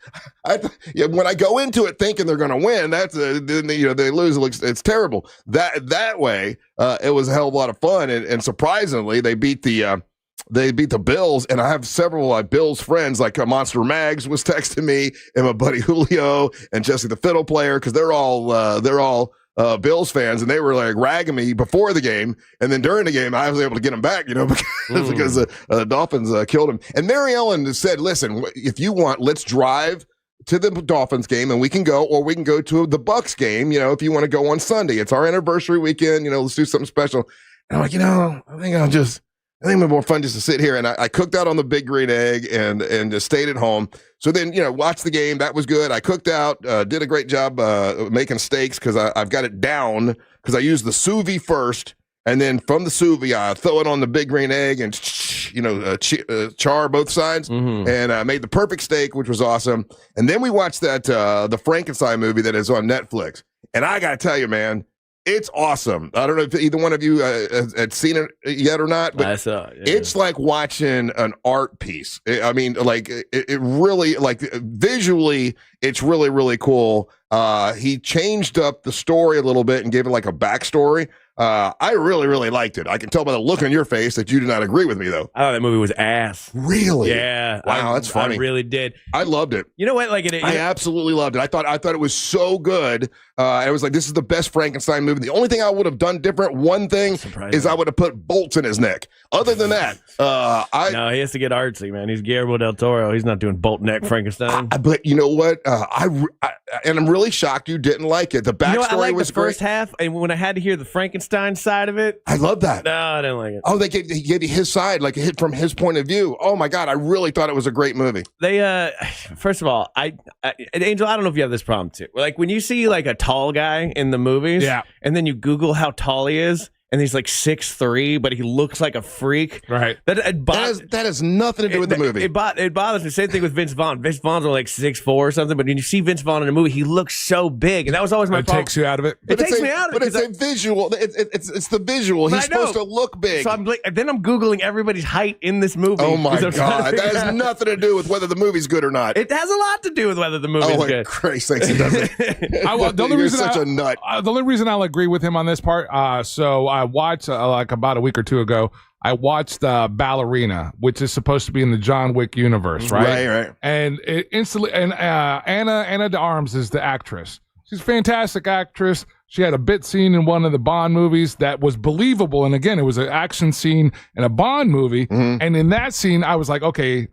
when I go into it thinking they're going to win, then they lose. It's terrible. That way, it was a hell of a lot of fun. And surprisingly, they beat the Bills, and I have several Bills friends, like Monster Mags was texting me, and my buddy Julio and Jesse the fiddle player, because they're all Bills fans, and they were like ragging me before the game, and then during the game I was able to get them back, because the Dolphins killed him. And Mary Ellen said, "Listen, if you want, let's drive to the Dolphins game, and we can go, or we can go to the Bucks game. If you want to go on Sunday, it's our anniversary weekend. Let's do something special." And I'm like, I think it'd be more fun just to sit here. And I cooked out on the Big Green Egg and just stayed at home. So then, watched the game. That was good. I cooked out, did a great job making steaks, because I've got it down, because I use the sous vide first. And then from the sous vide, I throw it on the Big Green Egg and, char both sides. Mm-hmm. And I made the perfect steak, which was awesome. And then we watched that the Frankenstein movie that is on Netflix. And I got to tell you, man, It's awesome. I don't know if either one of you had seen it yet or not, but I saw it, yeah. It's like watching an art piece. I mean, like it really, like visually, it's really, really cool. He changed up the story a little bit and gave it like a backstory. I really, really liked it. I can tell by the look on your face that you did not agree with me, though. I thought that movie was ass. Really? Yeah. Wow, that's funny. I really did. I loved it. You know what? Like I absolutely loved it. I thought it was so good. I was like, this is the best Frankenstein movie. The only thing I would have done different, one thing, is I would have put bolts in his neck. Other than that, no, he has to get artsy, man. He's Guillermo del Toro. He's not doing bolt neck Frankenstein. But you know what? And I'm really shocked you didn't like it. The backstory I liked was the first half, and when I had to hear the Frankenstein side of it, I love that. No, I didn't like it. Oh, he gave you his side, like hit from his point of view. Oh my God, I really thought it was a great movie. They, first of all, Angel, I don't know if you have this problem too. Like when you see like a tall guy in the movies, and then you Google how tall he is, and he's like 6'3", but he looks like a freak. Right. That has nothing to do with the movie. It bothers me. Same thing with Vince Vaughn. Vince Vaughn's only like 6'4" or something, but when you see Vince Vaughn in a movie, he looks so big, and that was always my problem. It takes you out of it. It takes me out of it. But it's a visual. It's the visual. He's supposed to look big. So then I'm Googling everybody's height in this movie. Oh my God. That has nothing to do with whether the movie's good or not. It has a lot to do with whether the movie's good. Oh, Christ sakes, it doesn't. You're such a nut. The only reason I'll agree with him on this part, so I watched like about a week or two ago, I watched Ballerina, which is supposed to be in the John Wick universe, right? Right. And it instantly, and Anna de Armas is the actress. She's a fantastic actress. She had a bit scene in one of the Bond movies that was believable. And again, it was an action scene in a Bond movie. Mm-hmm. And in that scene, I was like, okay,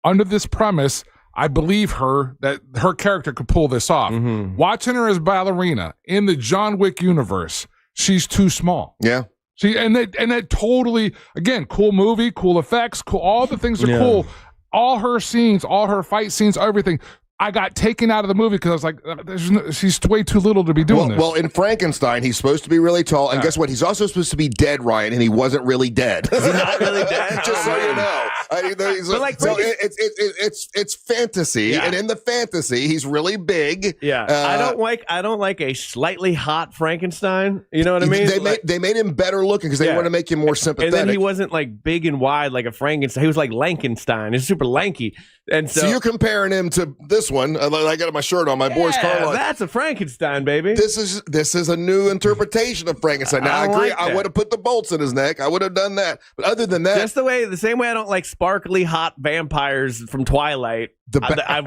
under this premise, I believe her that her character could pull this off. Mm-hmm. Watching her as Ballerina in the John Wick universe, she's too small. Yeah. And that totally, again, cool movie, cool effects, cool. All the things are cool. All her scenes, all her fight scenes, everything. I got taken out of the movie because I was like, she's way too little to be doing this. Well, in Frankenstein, he's supposed to be really tall, and guess what? He's also supposed to be dead, Ryan, and he wasn't really dead. He's not really dead. Just so you know. It's fantasy, and in the fantasy, he's really big. Yeah, I don't like a slightly hot Frankenstein. You know what I mean? They made him better looking because they want to make him more sympathetic. And then he wasn't like big and wide like a Frankenstein. He was like Lankenstein. He's super lanky. And so you're comparing him to this one. I got my shirt on. My boy's Carl. That's a Frankenstein, baby. This is a new interpretation of Frankenstein. Now I agree. I would have put the bolts in his neck. I would have done that. But other than that, just the same way I don't like sparkly hot vampires from Twilight. I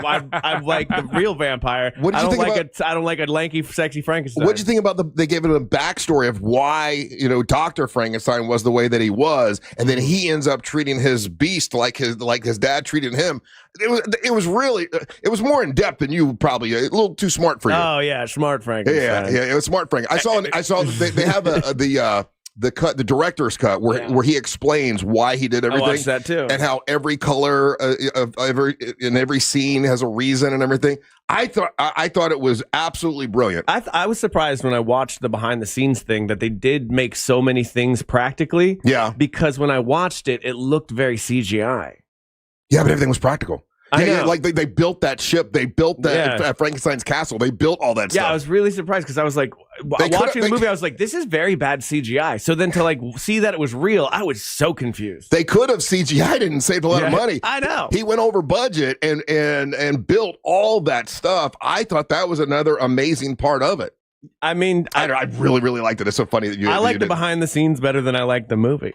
like the real vampire. What did you think about? I don't like a lanky, sexy Frankenstein. What did you think about they gave it a backstory of why Dr. Frankenstein was the way that he was, and then he ends up treating his beast like his dad treated him. It was really it was more in depth than you probably a little too smart for you. Oh yeah, smart Frankenstein. Yeah, it was smart Frankenstein. I saw they have the director's cut where he explains why he did everything. I watched that too, and how every color of every scene has a reason and everything. I thought it was absolutely brilliant. I was surprised when I watched the behind the scenes thing that they did make so many things practically. Yeah, because when I watched it, it looked very CGI. Yeah, but everything was practical. Yeah, like they built that ship, they built that Frankenstein's castle, they built all that stuff. Yeah, I was really surprised because I was like, watching the movie, I was like, this is very bad CGI. So then to like see that it was real, I was so confused. They could have CGI'd it and saved a lot of money. I know. He went over budget and built all that stuff. I thought that was another amazing part of it. I mean, I really, really liked it. It's so funny that I like the behind the scenes better than I like the movie,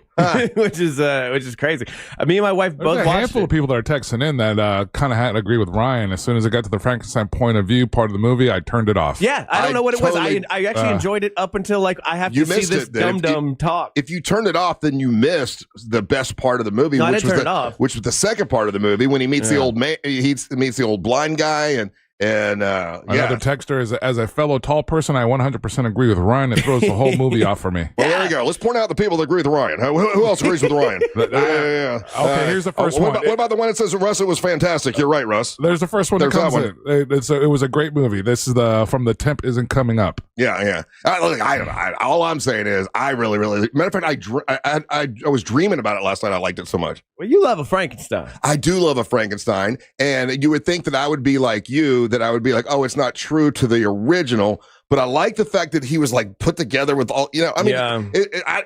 which is crazy. Me and my wife both watched it. There's a handful of people that are texting in that kind of had to agree with Ryan. As soon as I got to the Frankenstein point of view part of the movie, I turned it off. Yeah, I don't know what it was. I actually enjoyed it up until like I have to see this dumb talk. If you turned it off, then you missed the best part of the movie, which was the second part of the movie when he meets the old man. He meets the old blind guy and another texter is as a fellow tall person, I 100% agree with Ryan. It throws the whole movie off for me. Well, there you go. Let's point out the people that agree with Ryan. Who else agrees with Ryan? Okay, here's the first one. What about the one that says Russ? It was fantastic. You're right, Russ. There's the first one that comes in. It was a great movie. This is from The Temp Isn't Coming Up. Yeah. All I'm saying is I really, really. Matter of fact, I was dreaming about it last night. I liked it so much. Well, you love a Frankenstein. I do love a Frankenstein, and you would think that I would be like you. That I would be like, oh, it's not true to the original. but I like the fact that he was like put together with all, I mean,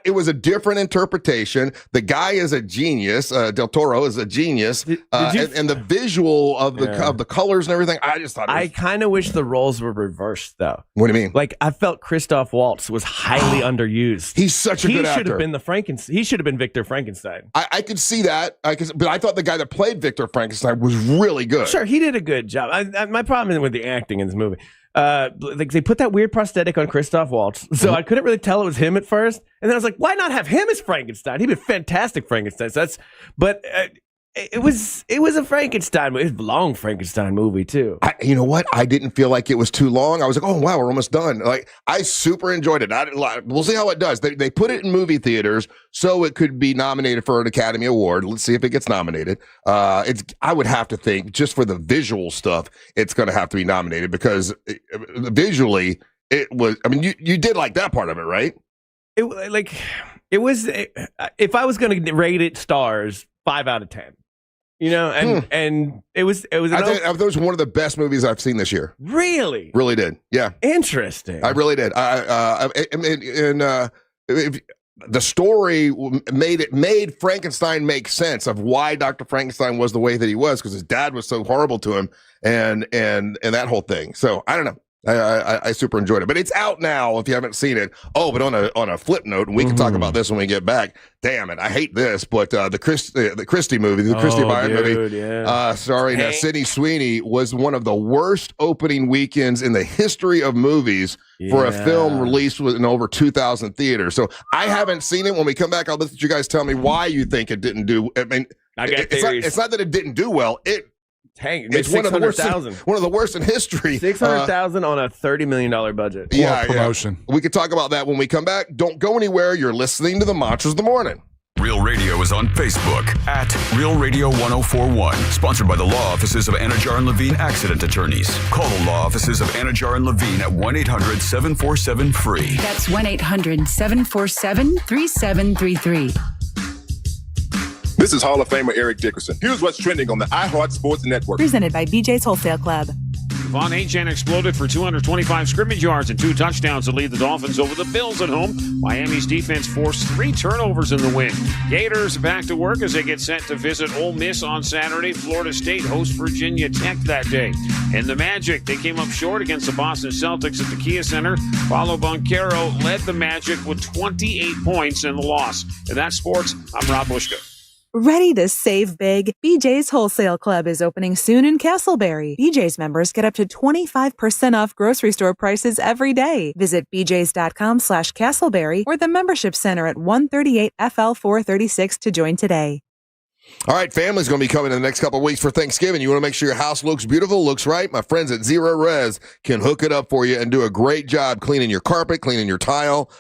it was a different interpretation. The guy is a genius. Del Toro is a genius. And the visual of the colors and everything, I just thought I kind of wish the roles were reversed, though. What do you mean? Like, I felt Christoph Waltz was highly underused. He's such a good actor. He should have been he should have been Victor Frankenstein. I could see that, but I thought the guy that played Victor Frankenstein was really good. Sure, he did a good job. My problem is with the acting in this movie. Like they put that weird prosthetic on Christoph Waltz, so I couldn't really tell it was him at first. And then I was like, why not have him as Frankenstein? He'd be fantastic Frankenstein. So it was a Frankenstein movie. It was a long Frankenstein movie too. You know what? I didn't feel like it was too long. I was like, oh wow, we're almost done. Like I super enjoyed it. We'll see how it does. They put it in movie theaters so it could be nominated for an Academy Award. Let's see if it gets nominated. I would have to think just for the visual stuff, it's going to have to be nominated because visually it was. I mean, you did like that part of it, right? It was. If I was going to rate it stars, 5 out of 10. And it was. I think that was one of the best movies I've seen this year. Really did. Yeah, interesting. I really did. The story made Frankenstein make sense of why Dr. Frankenstein was the way that he was because his dad was so horrible to him, and that whole thing. So I don't know. I super enjoyed it, but it's out now if you haven't seen it. Oh, but on a flip note, and we can talk about this when we get back. Damn it, I hate this, but the Christy movie, the Christy Byrne movie, starring Sydney Sweeney, was one of the worst opening weekends in the history of movies for a film released in over 2,000 theaters. So I haven't seen it. When we come back, I'll let you guys tell me why you think it didn't do. I mean, it's not that it didn't do well. It's one of the worst in history. 600,000 on a $30 million budget. Promotion. Yeah. We can talk about that when we come back. Don't go anywhere. You're listening to the Mantras of the Morning. Real Radio is on Facebook at Real Radio 1041. Sponsored by the law offices of Anajar and Levine Accident Attorneys. Call the law offices of Anajar and Levine at 1-800-747-FREE. That's 1-800-747-3733. This is Hall of Famer Eric Dickerson. Here's what's trending on the iHeart Sports Network. Presented by BJ's Wholesale Club. Von Achane exploded for 225 scrimmage yards and 2 touchdowns to lead the Dolphins over the Bills at home. Miami's defense forced 3 turnovers in the win. Gators back to work as they get set to visit Ole Miss on Saturday. Florida State hosts Virginia Tech that day. And the Magic, they came up short against the Boston Celtics at the Kia Center. Paulo Banchero led the Magic with 28 points in the loss. And that's sports. I'm Rob Bushka. Ready to save big? BJ's Wholesale Club is opening soon in Castleberry. BJ's members get up to 25% off grocery store prices every day. Visit bjs.com/Castleberry or the membership center at 138 FL 436 to join today. All right, family's going to be coming in the next couple of weeks for Thanksgiving. You want to make sure your house looks beautiful, looks right? My friends at Zero Res can hook it up for you and do a great job cleaning your carpet, cleaning your tile.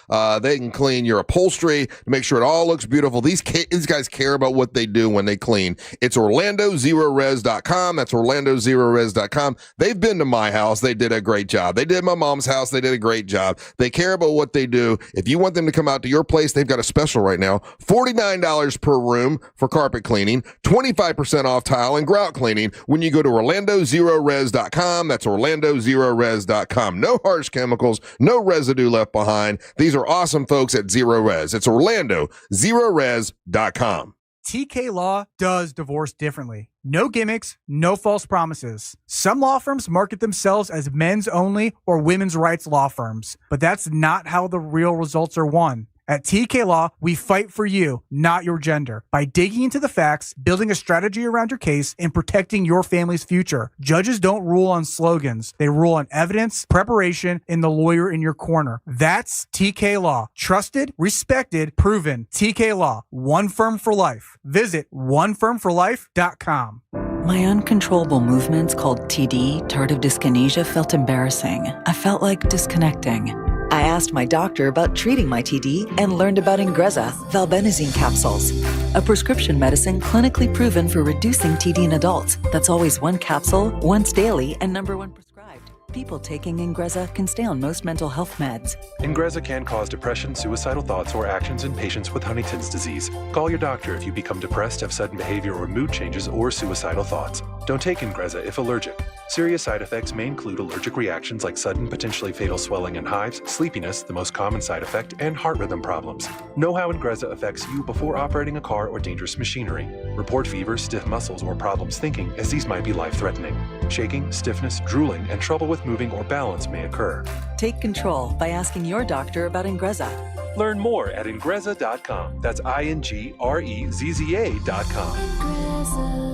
They can clean your upholstery to make sure it all looks beautiful. These guys care about what they do when they clean. It's OrlandoZeroRes.com. That's OrlandoZeroRes.com. They've been to my house. They did a great job. They did my mom's house. They did a great job. They care about what they do. If you want them to come out to your place, they've got a special right now. $49 per room for carpet cleaning. 25% off tile and grout cleaning when you go to OrlandoZeroRes.com. That's OrlandoZeroRes.com. No harsh chemicals, no residue left behind. These are awesome folks at Zero Res. It's OrlandoZeroRes.com. TK Law does divorce differently. No gimmicks, no false promises. Some law firms market themselves as men's only or women's rights law firms, but that's not how the real results are won. At TK Law, we fight for you, not your gender, by digging into the facts, building a strategy around your case, and protecting your family's future. Judges don't rule on slogans. They rule on evidence, preparation, and the lawyer in your corner. That's TK Law. Trusted, respected, proven. TK Law. One firm for life. Visit onefirmforlife.com. My uncontrollable movements called TD, tardive dyskinesia, felt embarrassing. I felt like disconnecting. I asked my doctor about treating my TD and learned about Ingrezza, valbenazine capsules, a prescription medicine clinically proven for reducing TD in adults. That's always 1 capsule, once daily, and #1 prescribed. people taking Ingrezza can stay on most mental health meds. Ingrezza can cause depression, suicidal thoughts, or actions in patients with Huntington's disease. Call your doctor if you become depressed, have sudden behavior or mood changes, or suicidal thoughts. Don't take Ingrezza if allergic. Serious side effects may include allergic reactions like sudden, potentially fatal swelling and hives, sleepiness, the most common side effect, and heart rhythm problems. Know how Ingrezza affects you before operating a car or dangerous machinery. Report fever, stiff muscles, or problems thinking, as these might be life-threatening. Shaking, stiffness, drooling, and trouble with moving or balance may occur. Take control by asking your doctor about Ingrezza. Learn more at Ingrezza.com. That's INGREZZA.com.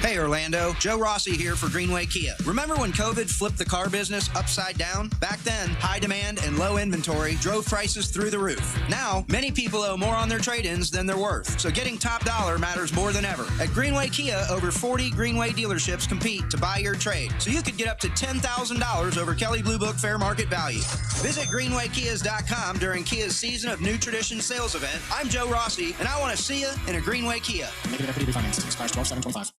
Hey Orlando, Joe Rossi here for Greenway Kia. Remember when COVID flipped the car business upside down? Back then, high demand and low inventory drove prices through the roof. Now, many people owe more on their trade-ins than they're worth, so getting top dollar matters more than ever. At Greenway Kia, over 40 Greenway dealerships compete to buy your trade, so you could get up to $10,000 over Kelley Blue Book fair market value. Visit GreenwayKias.com during Kia's Season of New Tradition sales event. I'm Joe Rossi, and I want to see you in a Greenway Kia. Negative equity refinance. Expires 12/7/25.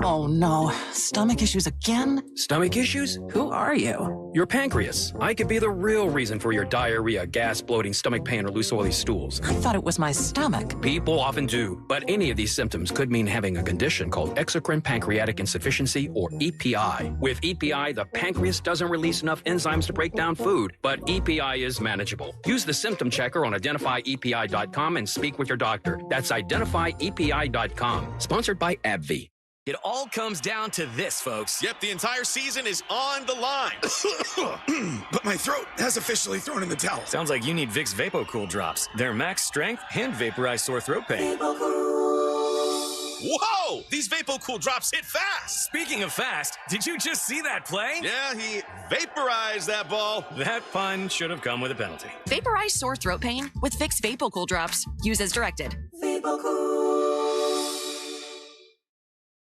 Oh no, stomach issues again? Stomach issues? Who are you? Your pancreas. I could be the real reason for your diarrhea, gas, bloating, stomach pain, or loose oily stools. I thought it was my stomach. People often do, but any of these symptoms could mean having a condition called exocrine pancreatic insufficiency, or EPI. With EPI, the pancreas doesn't release enough enzymes to break down food, but EPI is manageable. Use the symptom checker on identifyepi.com and speak with your doctor. That's identifyepi.com. Sponsored by AbbVie. It all comes down to this, folks. Yep, the entire season is on the line. But my throat has officially thrown in the towel. Sounds like you need Vicks VapoCool drops. They're max strength and vaporize sore throat pain. Whoa! These VapoCool drops hit fast. Speaking of fast, did you just see that play? Yeah, he vaporized that ball. That pun should have come with a penalty. Vaporize sore throat pain with Vicks VapoCool drops. Use as directed.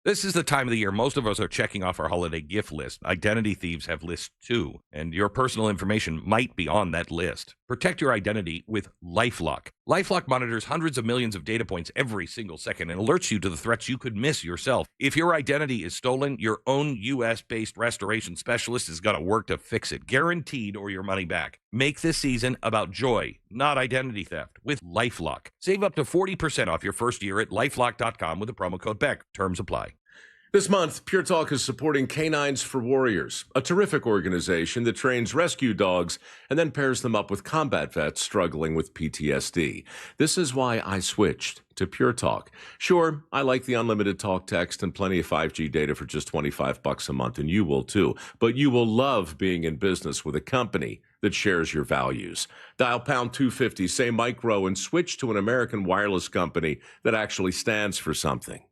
This is the time of the year most of us are checking off our holiday gift list. Identity thieves have lists too, and your personal information might be on that list. Protect your identity with LifeLock. LifeLock monitors hundreds of millions of data points every single second and alerts you to the threats you could miss yourself. If your identity is stolen, your own U.S.-based restoration specialist is going to work to fix it, guaranteed, or your money back. Make this season about joy, not identity theft, with LifeLock. Save up to 40% off your first year at LifeLock.com with the promo code BECK. Terms apply. This month, Pure Talk is supporting Canines for Warriors, a terrific organization that trains rescue dogs and then pairs them up with combat vets struggling with PTSD. This is why I switched to Pure Talk. Sure, I like the unlimited talk, text, and plenty of 5G data for just $25 a month, and you will too. But you will love being in business with a company that shares your values. Dial pound 250, say micro, and switch to an American wireless company that actually stands for something.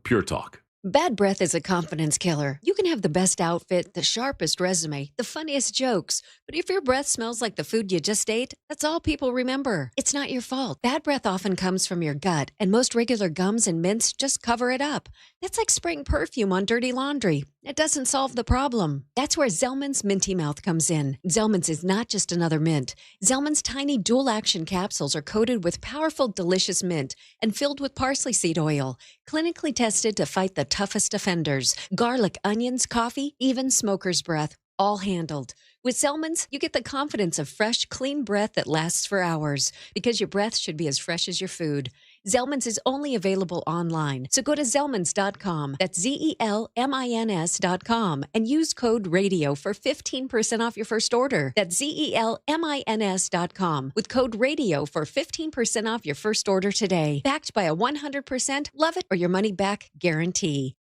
Pure Talk. Bad breath is a confidence killer. You can have the best outfit, the sharpest resume, the funniest jokes, but if your breath smells like the food you just ate, that's all people remember. It's not your fault. Bad breath often comes from your gut, and most regular gums and mints just cover it up. That's like spraying perfume on dirty laundry. It doesn't solve the problem. That's where Zellman's Minty Mouth comes in. Zellman's is not just another mint. Zellman's tiny dual-action capsules are coated with powerful, delicious mint and filled with parsley seed oil, clinically tested to fight the toughest offenders. Garlic, onions, coffee, even smoker's breath, all handled. With Zellman's, you get the confidence of fresh, clean breath that lasts for hours, because your breath should be as fresh as your food. Zellman's is only available online, so go to Zellmans.com, that's ZELMINS.com, and use code RADIO for 15% off your first order. That's ZELMINS.com, with code RADIO for 15% off your first order today. Backed by a 100% love it or your money back guarantee.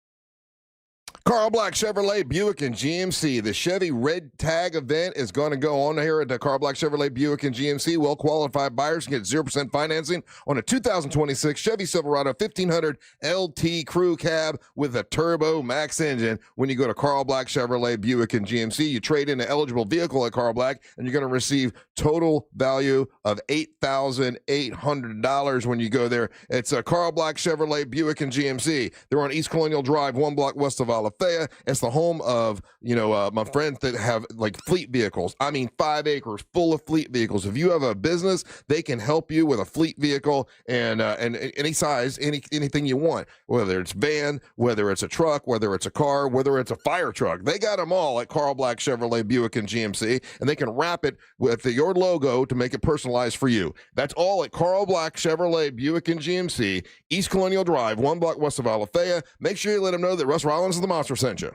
Carl Black Chevrolet Buick and GMC. The Chevy Red Tag event is going to go on here at the Carl Black Chevrolet Buick and GMC. Well-qualified buyers can get 0% financing on a 2026 Chevy Silverado 1500 LT Crew Cab with a turbo max engine. When you go to Carl Black Chevrolet Buick and GMC, you trade in an eligible vehicle at Carl Black, and you're going to receive total value of $8,800 when you go there. It's a Carl Black Chevrolet Buick and GMC. They're on East Colonial Drive, 1 block west of Olive. Alafaya. It's the home of, my friends that have like fleet vehicles. I mean, 5 acres full of fleet vehicles. If you have a business, they can help you with a fleet vehicle and any size, anything you want, whether it's van, whether it's a truck, whether it's a car, whether it's a fire truck. They got them all at Carl Black Chevrolet Buick and GMC, and they can wrap it with your logo to make it personalized for you. That's all at Carl Black Chevrolet Buick and GMC, East Colonial Drive, 1 block west of Alafaya. Make sure you let them know that Russ Rollins of the Monster sent you.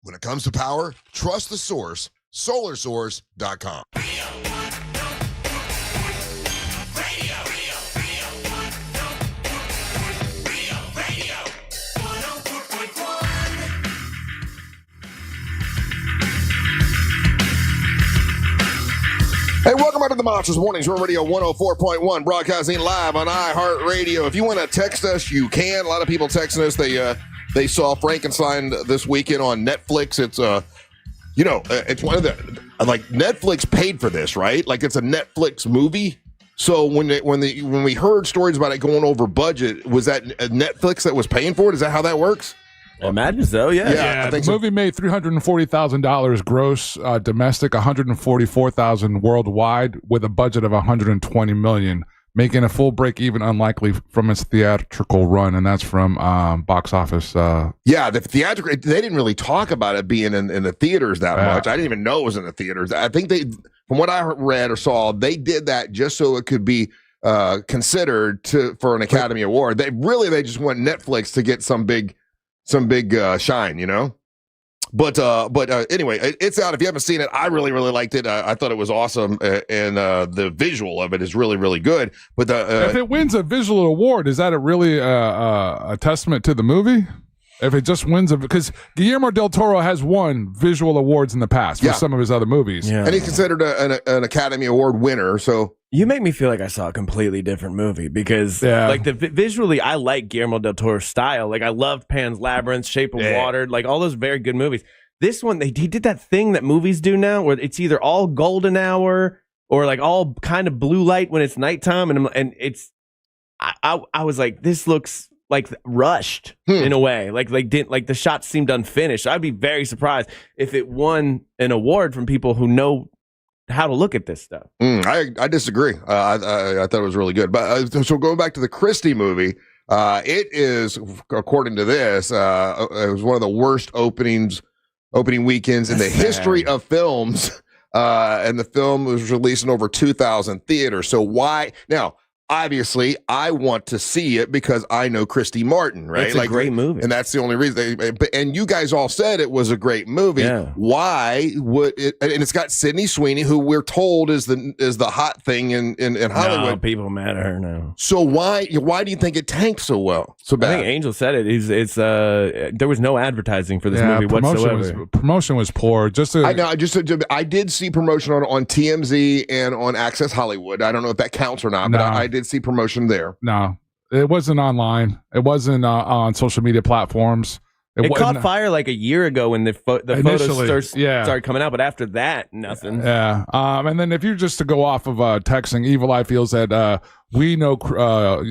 When it comes to power, trust the source, solarsource.com. Hey, welcome back to the Monsters Mornings, Real Radio 104.1, broadcasting live on iHeartRadio. If you want to text us, you can. A lot of people texting us. They saw Frankenstein this weekend on Netflix. It's it's one of the Netflix paid for this, right? Like it's a Netflix movie. So when we heard stories about it going over budget, was that Netflix that was paying for it? Is that how that works? I imagine so, yeah. Yeah, the movie made $340,000 gross domestic, $144,000 worldwide, with a budget of $120 million, making a full break even unlikely from its theatrical run, and that's from box office. Yeah, the theatrical. They didn't really talk about it being in the theaters that much. I didn't even know it was in the theaters. I think from what I read or saw, they did that just so it could be considered for an Academy Award. They just want Netflix to get some big shine, But anyway, it's out. If you haven't seen it, I really, really liked it. I thought it was awesome, and the visual of it is really, really good. But if it wins a visual award, is that really a testament to the movie? If it just wins because Guillermo del Toro has won visual awards in the past for some of his other movies, and he's considered an Academy Award winner. So you make me feel like I saw a completely different movie because, visually, I like Guillermo del Toro's style. Like I loved Pan's Labyrinth, Shape of Water, like all those very good movies. This one, he did that thing that movies do now, where it's either all golden hour or like all kind of blue light when it's nighttime, and it's. I was like, this looks like rushed in a way, like the shots seemed unfinished. I'd be very surprised if it won an award from people who know how to look at this stuff. I disagree. I thought it was really good. But so going back to the Christy movie, it is, according to this, it was one of the worst opening weekends in the history of films. And the film was released in over 2,000 theaters. So why now? Obviously, I want to see it because I know Christy Martin, right? It's a great movie. And that's the only reason. And you guys all said it was a great movie. Yeah. Why would it? And it's got Sydney Sweeney, who we're told is the hot thing in Hollywood. No, people are mad at her now. So why do you think it tanked so well? So bad? I think Angel said it. It's there was no advertising for this movie whatsoever. Promotion was poor. I did see promotion on TMZ and on Access Hollywood. I don't know if that counts or not, but I did see promotion there. No, it wasn't online. It wasn't on social media platforms. It caught fire like a year ago when the photos started coming out, but after that, nothing. Yeah. And then if you just to go off of texting, Evil Eye feels that we know,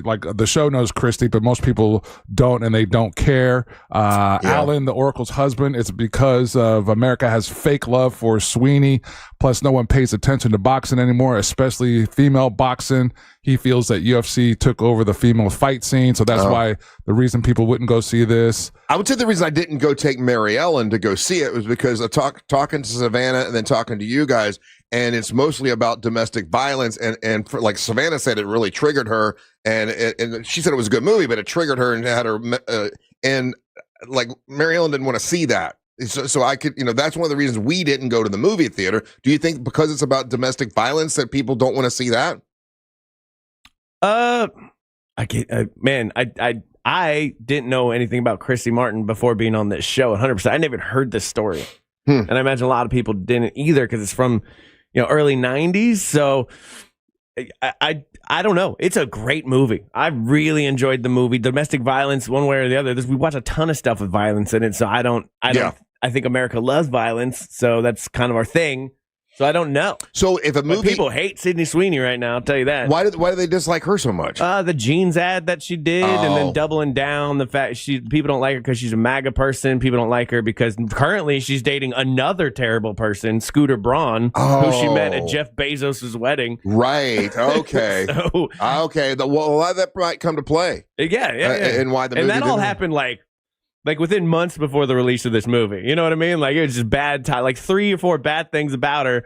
like the show knows Christy, but most people don't, and they don't care. Alan, the Oracle's husband, it's because of America has fake love for Sweeney. Plus, no one pays attention to boxing anymore, especially female boxing. He feels that UFC took over the female fight scene, so that's why the reason people wouldn't go see this. I would say the reason I didn't go take Mary Ellen to go see it was because of talking to Savannah and then talking to you guys, and it's mostly about domestic violence. And for, like Savannah said, it really triggered her, and she said it was a good movie, but it triggered her and had her. And like Mary Ellen didn't want to see that. So I could, that's one of the reasons we didn't go to the movie theater. Do you think because it's about domestic violence that people don't want to see that? I didn't know anything about Christy Martin before being on this show. 100%. I never even heard this story, and I imagine a lot of people didn't either because it's from, early '90s. So I don't know. It's a great movie. I really enjoyed the movie. Domestic violence, one way or the other. We watch a ton of stuff with violence in it. So I think America loves violence. So that's kind of our thing. So I don't know. So if a movie, but people hate Sydney Sweeney right now. I'll tell you that. Why do they dislike her so much? The jeans ad that she did, and then doubling down the fact people don't like her because she's a MAGA person. People don't like her because currently she's dating another terrible person, Scooter Braun, who she met at Jeff Bezos' wedding. Right. Okay. Okay. Well, that might come to play. Yeah. And why the movie that all happened like within months before the release of this movie. You know what I mean? Like, it was just bad time. Like 3 or 4 bad things about her.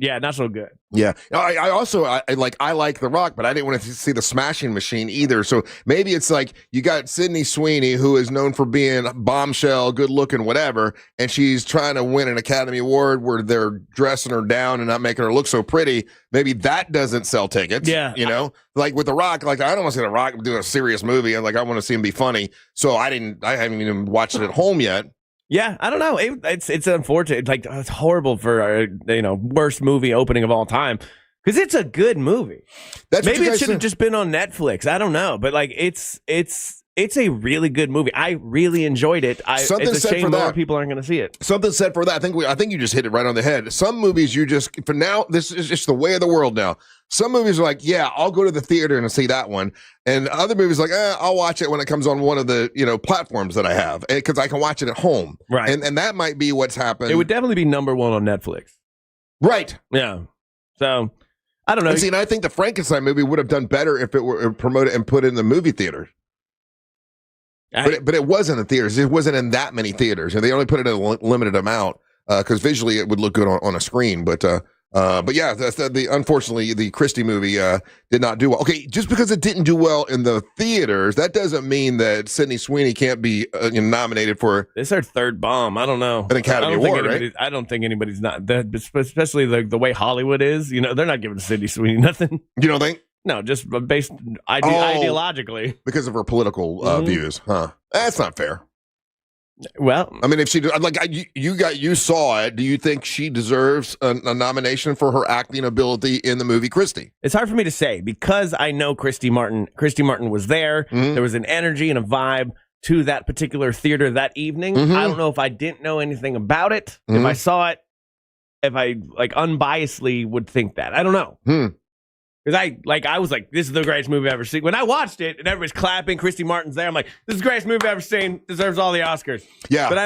Not so good. Yeah. I also like The Rock, but I didn't want to see the Smashing Machine either. So maybe it's like you got Sydney Sweeney, who is known for being bombshell, good looking, whatever, and she's trying to win an Academy Award where they're dressing her down and not making her look so pretty. Maybe that doesn't sell tickets. Yeah. You know, like with The Rock, like I don't want to see The Rock do a serious movie, and like I want to see him be funny. So I haven't even watched it at home yet. Yeah, I don't know. It's unfortunate. Like, it's horrible for worst movie opening of all time, because it's a good movie. Maybe it should have just been on Netflix. I don't know, but like it's a really good movie. I really enjoyed it. It's a shame more people aren't going to see it. Something said for that. I think you just hit it right on the head. Some movies for now, this is just the way of the world now. Some movies are like, yeah, I'll go to the theater and see that one. And other movies like, I'll watch it when it comes on one of the platforms that I have, because I can watch it at home. Right. And that might be what's happened. It would definitely be number 1 on Netflix. Right. Yeah. So I don't know. And I think the Frankenstein movie would have done better if it were promoted and put in the movie theater. But it wasn't in theaters. It wasn't in that many theaters, and they only put it in a limited amount because visually it would look good on a screen. But yeah, unfortunately the Christy movie did not do well. Okay, just because it didn't do well in the theaters, that doesn't mean that Sydney Sweeney can't be nominated for. It's her third bomb. I don't know. An Academy Award, right? I don't think anybody's not that, especially the way Hollywood is. They're not giving Sydney Sweeney nothing. You don't think? No, just based ideologically. Because of her political views, huh? That's not fair. Well, I mean, if she you saw it, do you think she deserves a nomination for her acting ability in the movie Christy? It's hard for me to say because I know Christy Martin. Christy Martin was there. Mm-hmm. There was an energy and a vibe to that particular theater that evening. Mm-hmm. I don't know if I didn't know anything about it. Mm-hmm. If I saw it, if I unbiasedly would think that. I don't know. Because I was like, this is the greatest movie I've ever seen. When I watched it and everybody's clapping, Christy Martin's there, I'm like, this is the greatest movie I've ever seen. Deserves all the Oscars. Yeah. But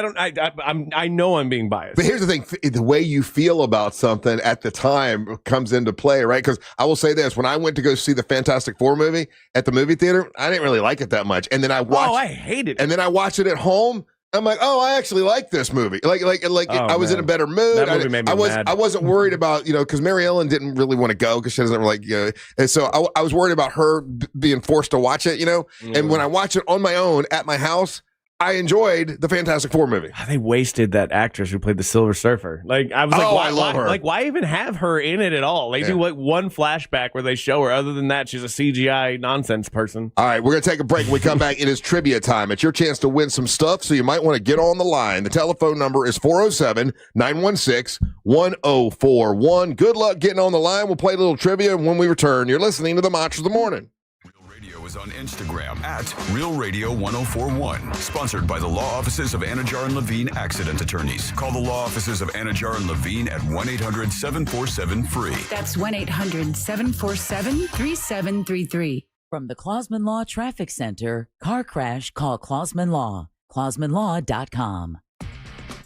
I know I'm being biased. But here's the thing. The way you feel about something at the time comes into play, right? Because I will say this. When I went to go see the Fantastic Four movie at the movie theater, I didn't really like it that much. And then I watched I hated it. And then I watched it at home. I'm like, I actually like this movie. I was in a better mood. That movie made me mad. I wasn't worried about, because Mary Ellen didn't really want to go because she doesn't like, and so I was worried about her being forced to watch it, And when I watched it on my own at my house, I enjoyed the Fantastic Four movie. They wasted that actress who played the Silver Surfer. I was like, I love her. Why even have her in it at all? They do one flashback where they show her. Other than that, she's a CGI nonsense person. All right, we're going to take a break. When we come back, it is trivia time. It's your chance to win some stuff, so you might want to get on the line. The telephone number is 407-916-1041. Good luck getting on the line. We'll play a little trivia when we return. You're listening to the Monsters of the Morning. Is on Instagram at Real Radio 1041. Sponsored by the law offices of Anajar and Levine Accident Attorneys. Call the law offices of Anajar and Levine at 1-800-747-FREE. That's 1-800-747-3733. From the Clausman Law Traffic Center, car crash, call Clausman Law. ClausmanLaw.com.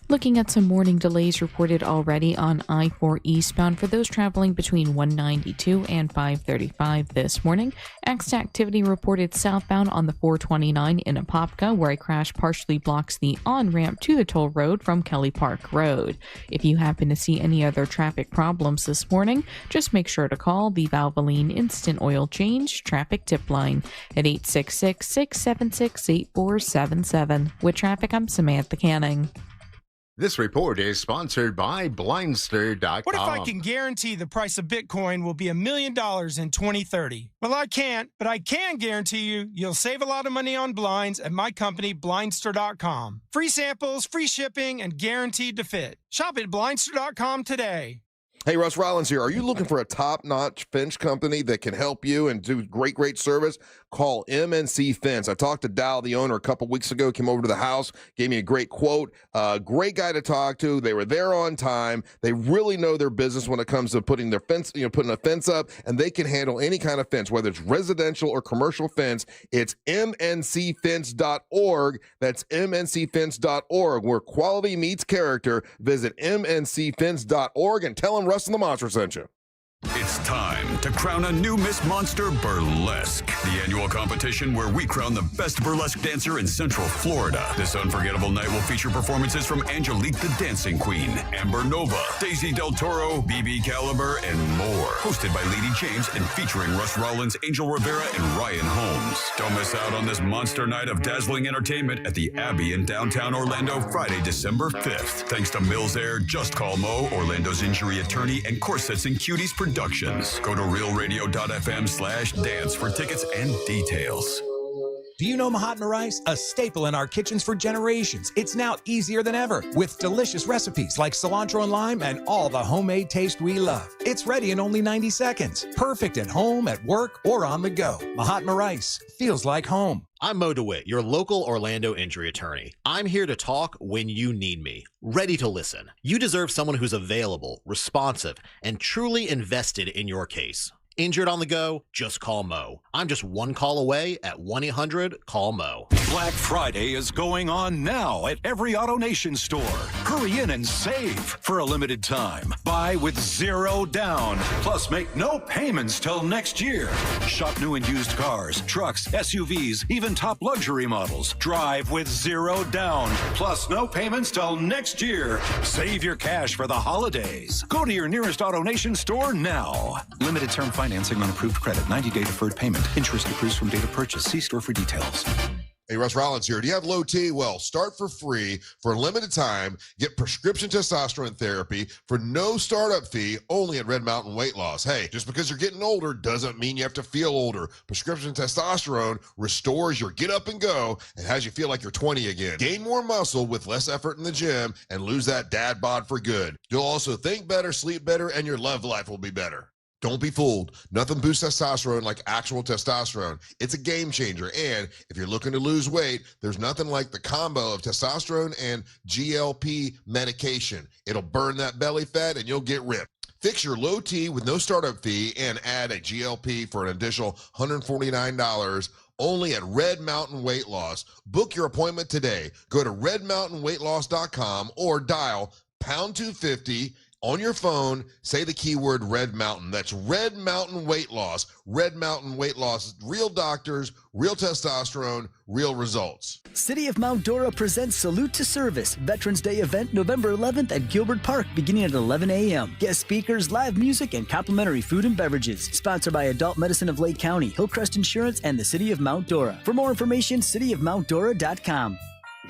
Looking at some morning delays reported already on I-4 eastbound for those traveling between 192 and 535 this morning. Accident activity reported southbound on the 429 in Apopka, where a crash partially blocks the on-ramp to the toll road from Kelly Park Road. If you happen to see any other traffic problems this morning, just make sure to call the Valvoline Instant Oil Change Traffic Tip Line at 866-676-8477. With traffic, I'm Samantha Canning. This report is sponsored by Blindster.com. What if I can guarantee the price of Bitcoin will be $1 million in 2030? Well, I can't, but I can guarantee you'll save a lot of money on blinds at my company, Blindster.com. Free samples, free shipping, and guaranteed to fit. Shop at Blindster.com today. Hey, Russ Rollins here. Are you looking for a top-notch Finch company that can help you and do great service? call MNC Fence. I talked to Dal, the owner, a couple weeks ago, came over to the house, gave me a great quote. Great guy to talk to. They were there on time. They really know their business when it comes to putting their fence, putting a fence up, and they can handle any kind of fence, whether it's residential or commercial fence. It's mncfence.org. That's mncfence.org, where quality meets character. Visit mncfence.org and tell them Russ and the Monster sent you. It's time to crown a new Miss Monster Burlesque, the annual competition where we crown the best burlesque dancer in Central Florida. This unforgettable night will feature performances from Angelique the Dancing Queen, Amber Nova, Daisy Del Toro, BB Caliber, and more. Hosted by Lady James and featuring Russ Rollins, Angel Rivera, and Ryan Holmes. Don't miss out on this monster night of dazzling entertainment at the Abbey in downtown Orlando, Friday, December 5th. Thanks to Mills Air, Just Call Mo, Orlando's injury attorney, and Corsets and Cuties Productions. Go to realradio.fm/dance for tickets and details. Do you know Mahatma rice? A staple in our kitchens for generations. It's now easier than ever with delicious recipes like cilantro and lime and all the homemade taste we love. It's ready in only 90 seconds. Perfect at home, at work, or on the go. Mahatma rice feels like home. I'm Mo DeWitt, your local Orlando injury attorney. I'm here to talk when you need me, ready to listen. You deserve someone who's available, responsive, and truly invested in your case. Injured on the go? Just call Mo. I'm just one call away at 1-800-CALL-MO. Black Friday is going on now at every AutoNation store. Hurry in and save for a limited time. Buy with zero down, plus make no payments till next year. Shop new and used cars, trucks, SUVs, even top luxury models. Drive with zero down, plus no payments till next year. Save your cash for the holidays. Go to your nearest AutoNation store now. Limited term financing on approved credit. 90-day deferred payment. Interest accrues from date of purchase. See store for details. Hey, Russ Rollins here. Do you have low T? Well, start for free for a limited time. Get prescription testosterone therapy for no startup fee only at Red Mountain Weight Loss. Hey, just because you're getting older doesn't mean you have to feel older. Prescription testosterone restores your get up and go and has you feel like you're 20 again. Gain more muscle with less effort in the gym and lose that dad bod for good. You'll also think better, sleep better, and your love life will be better. Don't be fooled. Nothing boosts testosterone like actual testosterone. It's a game changer. And if you're looking to lose weight, there's nothing like the combo of testosterone and GLP medication. It'll burn that belly fat and you'll get ripped. Fix your low T with no startup fee and add a GLP for an additional $149 only at Red Mountain Weight Loss. Book your appointment today. Go to redmountainweightloss.com or dial pound 250 on your phone, say the keyword Red Mountain. That's Red Mountain Weight Loss. Red Mountain Weight Loss. Real doctors, real testosterone, real results. City of Mount Dora presents Salute to Service, Veterans Day event November 11th at Gilbert Park beginning at 11 a.m. Guest speakers, live music, and complimentary food and beverages. Sponsored by Adult Medicine of Lake County, Hillcrest Insurance, and the City of Mount Dora. For more information, cityofmountdora.com.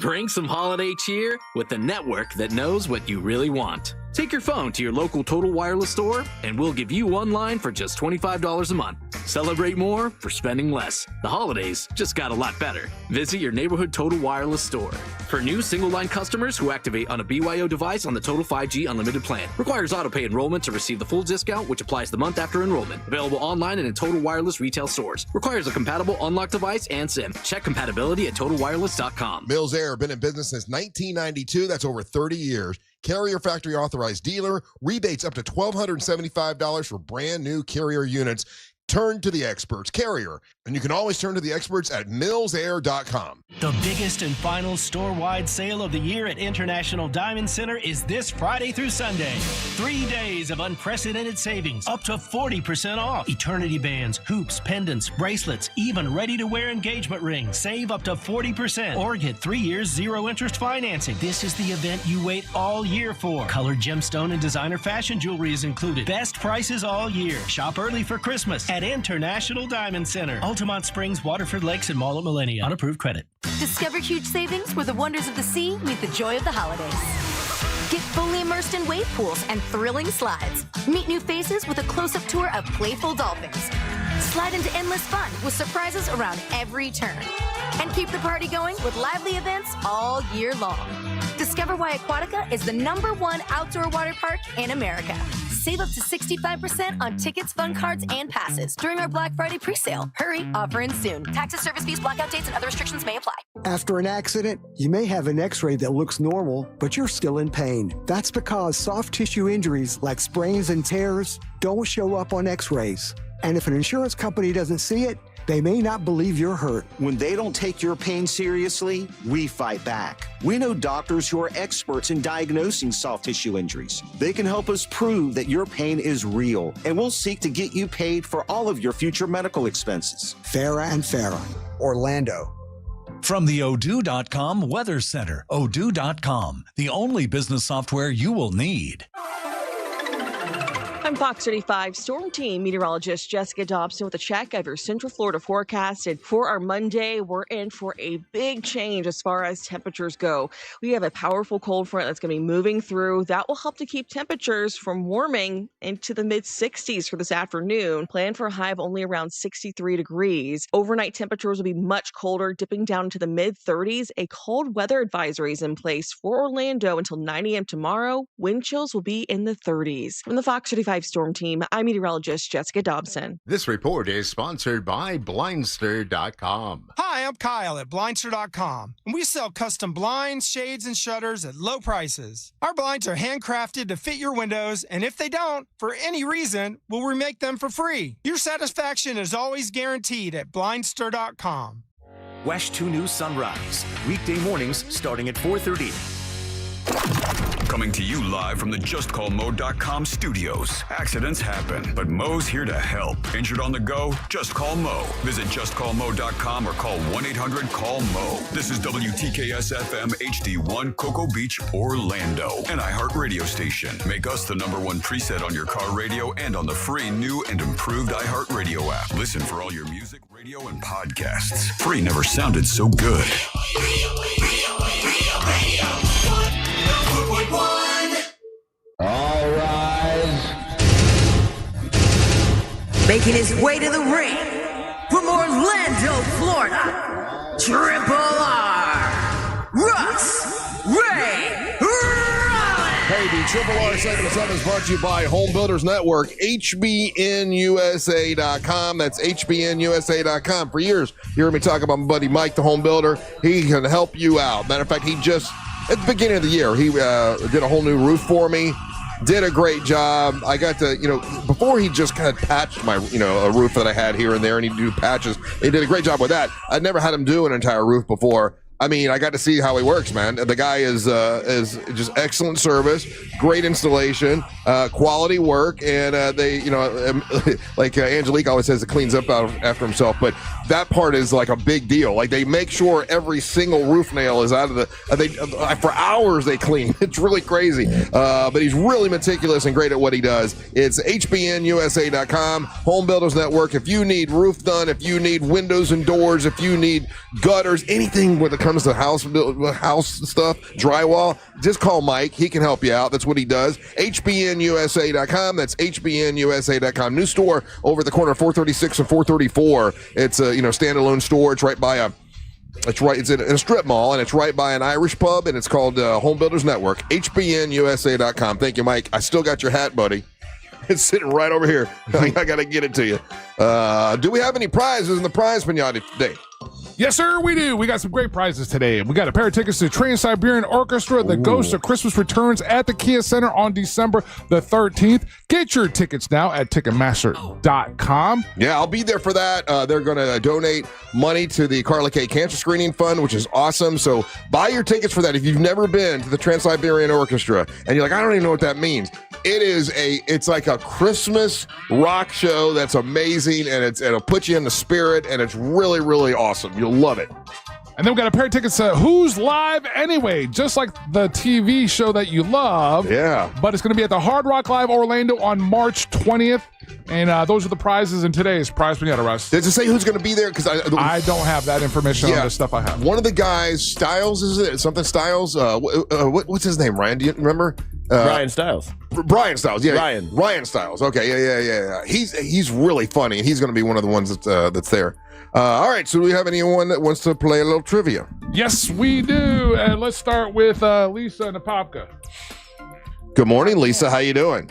Bring some holiday cheer with the network that knows what you really want. Take your phone to your local Total Wireless store, and we'll give you one line for just $25 a month. Celebrate more for spending less. The holidays just got a lot better. Visit your neighborhood Total Wireless store. For new single-line customers who activate on a BYO device on the Total 5G Unlimited plan. Requires auto-pay enrollment to receive the full discount, which applies the month after enrollment. Available online and in Total Wireless retail stores. Requires a compatible unlocked device and SIM. Check compatibility at TotalWireless.com. Mills Air, been in business since 1992. That's over 30 years. Carrier Factory Authorized Dealer. Rebates up to $1,275 for brand new Carrier units. Turn to the experts. Carrier. And you can always turn to the experts at millsair.com. The biggest and final store-wide sale of the year at International Diamond Center is this Friday through Sunday. 3 days of unprecedented savings, up to 40% off. Eternity bands, hoops, pendants, bracelets, even ready-to-wear engagement rings. Save up to 40% or get 3 years zero-interest financing. This is the event you wait all year for. Colored gemstone and designer fashion jewelry is included. Best prices all year. Shop early for Christmas at International Diamond Center. Altamont Springs, Waterford Lakes, and Mall at Millennia. Unapproved credit. Discover huge savings where the wonders of the sea meet the joy of the holidays. Get fully immersed in wave pools and thrilling slides. Meet new faces with a close-up tour of playful dolphins. Slide into endless fun with surprises around every turn. And keep the party going with lively events all year long. Discover why Aquatica is the #1 outdoor water park in America. Save up to 65% on tickets, fun cards, and passes during our Black Friday presale. Hurry, offer ends soon. Taxes, service fees, blackout dates, and other restrictions may apply. After an accident, you may have an x-ray that looks normal, but you're still in pain. That's because soft tissue injuries like sprains and tears don't show up on x-rays. And if an insurance company doesn't see it, they may not believe you're hurt. When they don't take your pain seriously, we fight back. We know doctors who are experts in diagnosing soft tissue injuries. They can help us prove that your pain is real, and we'll seek to get you paid for all of your future medical expenses. Farah and Farah, Orlando. From the Odoo.com Weather Center, Odoo.com, the only business software you will need. I'm Fox 35 Storm Team meteorologist Jessica Dobson with a check of your Central Florida forecast. And for our Monday, we're in for a big change as far as temperatures go. We have a powerful cold front that's going to be moving through. That will help to keep temperatures from warming into the mid-60s for this afternoon. Plan for a high of only around 63 degrees. Overnight temperatures will be much colder, dipping down into the mid-30s. A cold weather advisory is in place for Orlando until 9 a.m. tomorrow. Wind chills will be in the 30s. From the Fox 35 Storm Team, I'm meteorologist Jessica Dobson. This report is sponsored by Blindster.com. Hi, I'm Kyle at Blindster.com, and we sell custom blinds, shades, and shutters at low prices. Our blinds are handcrafted to fit your windows, and if they don't, for any reason, we'll remake them for free. Your satisfaction is always guaranteed at Blindster.com. WESH 2 News Sunrise, weekday mornings starting at 4:30. Coming to you live from the JustCallMo.com studios. Accidents happen, but Mo's here to help. Injured on the go? Just call Mo. Visit JustCallMo.com or call 1-800-CALL-MO. This is WTKS-FM HD1 Cocoa Beach, Orlando. An iHeart radio station. Make us the #1 preset on your car radio and on the free new and improved iHeart radio app. Listen for all your music, radio, and podcasts. Free never sounded so good. All rise. Making his way to the ring from Orlando, Florida, Triple R, Russ Ray Rollins. Hey, the Triple R segment 7 is brought to you by Home Builders Network, HBNUSA.com. That's HBNUSA.com. For years, you heard me talk about my buddy Mike, the home builder. He can help you out. Matter of fact, he just, at the beginning of the year, he did a whole new roof for me. Did a great job. I got to, before he just kind of patched my, a roof that I had here and there, and he'd do patches. He did a great job with that. I'd never had him do an entire roof before. I mean, I got to see how he works, man. The guy is just excellent service, great installation, quality work, and they, like Angelique always says, it cleans up after himself. But that part is like a big deal. Like they make sure every single roof nail is out of the. For hours they clean. It's really crazy. But he's really meticulous and great at what he does. It's HBNUSA.com, Home Builders Network. If you need roof done, if you need windows and doors, if you need gutters, anything when it comes to house stuff, drywall, just call Mike. He can help you out. That's what he does. HBNUSA.com. That's HBNUSA.com. New store over at the corner of 436 and 434. It's a standalone store. It's right by it's in a strip mall, and it's right by an Irish pub, and it's called Home Builders Network. HBNUSA.com. Thank you, Mike. I still got your hat, buddy. It's sitting right over here. I got to get it to you. Do we have any prizes in the prize pinata today? Yes, sir, we do. We got some great prizes today. We got a pair of tickets to Trans-Siberian Orchestra. The Ghost of Christmas returns at the Kia Center on December the 13th. Get your tickets now at Ticketmaster.com. Yeah, I'll be there for that. They're going to donate money to the Carla K Cancer Screening Fund, which is awesome. So buy your tickets for that. If you've never been to the Trans-Siberian Orchestra and you're like, I don't even know what that means. It's like a Christmas rock show that's amazing, and it'll put you in the spirit, and it's really, really awesome. You'll love it. And then we got a pair of tickets to Who's Live Anyway, just like the TV show that you love. Yeah. But it's going to be at the Hard Rock Live Orlando on March 20th. And those are the prizes in today's prize pinata, Russ. Does it say who's going to be there? Because I don't have that information on the stuff I have. One of the guys, Styles, is it? Something Styles? What's his name, Ryan? Do you remember? Brian Styles. Brian Styles, yeah. Ryan Styles. Okay, yeah. He's really funny, and he's going to be one of the ones that's there. All right, so do we have anyone that wants to play a little trivia? Yes, we do. And let's start with Lisa Napopka. Good morning, Lisa. How you doing?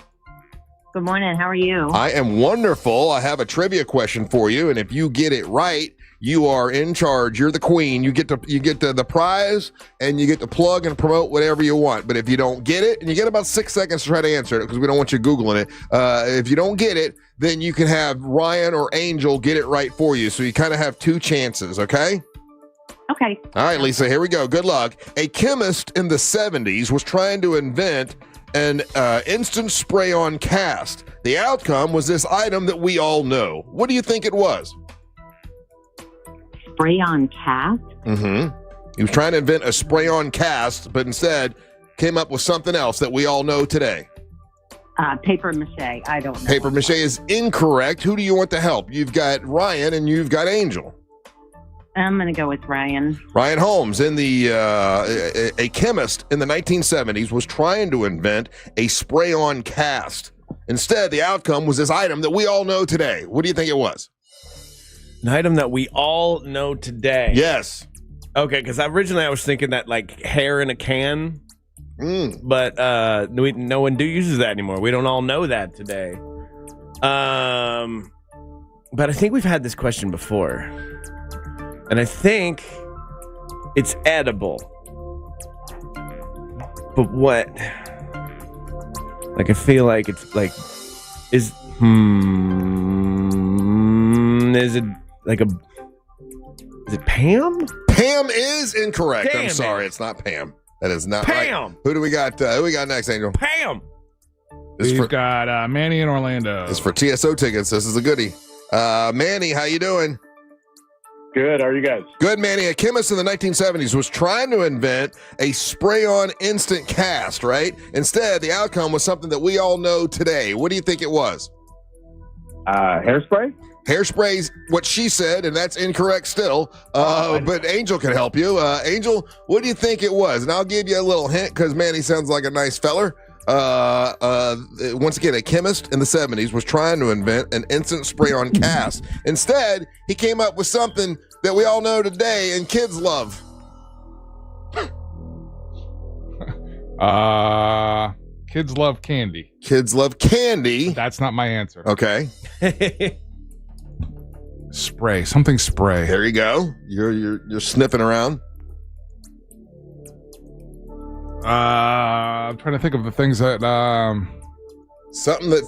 Good morning. How are you? I am wonderful. I have a trivia question for you, and if you get it right, you are in charge. You're the queen. You get the prize, and you get to plug and promote whatever you want. But if you don't get it, and you get about 6 seconds to try to answer it, because we don't want you Googling it. If you don't get it, then you can have Ryan or Angel get it right for you. So you kind of have two chances, okay? Okay. All right, Lisa, here we go. Good luck. A chemist in the 70s was trying to invent an instant spray-on cast. The outcome was this item that we all know. What do you think it was? Spray-on cast? Mm-hmm. He was trying to invent a spray-on cast, but instead came up with something else that we all know today. Paper mache. I don't know. Paper mache is incorrect. Who do you want to help? You've got Ryan and you've got Angel. I'm going to go with Ryan. Ryan Holmes, in the a chemist in the 1970s, was trying to invent a spray-on cast. Instead, the outcome was this item that we all know today. What do you think it was? An item that we all know today. Yes. Okay, because originally I was thinking that like hair in a can, but no one uses that anymore. We don't all know that today. But I think we've had this question before, and I think it's edible. But what? Like I feel like it's like is it like a? Is it Pam? Pam is incorrect. Damn I'm sorry, it. it's not Pam. That is not Pam. right. Who do we got? Who we got next, Angel? Pam. We've got Manny in Orlando. It's for TSO tickets. This is a goodie. Manny, how you doing? Good. How are you guys? Good, Manny. A chemist in the 1970s was trying to invent a spray-on instant cast, right? Instead, the outcome was something that we all know today. What do you think it was? Hairspray? Hairspray's what she said, and that's incorrect still. But Angel can help you. Angel, what do you think it was? And I'll give you a little hint because Manny sounds like a nice feller. Once again, a chemist in the 70s was trying to invent an instant spray-on cast. Instead, he came up with something that we all know today and kids love. Kids love candy. Kids love candy. That's not my answer. Okay. Spray. Something spray. There you go. You're sniffing around. I'm trying to think of the things that something that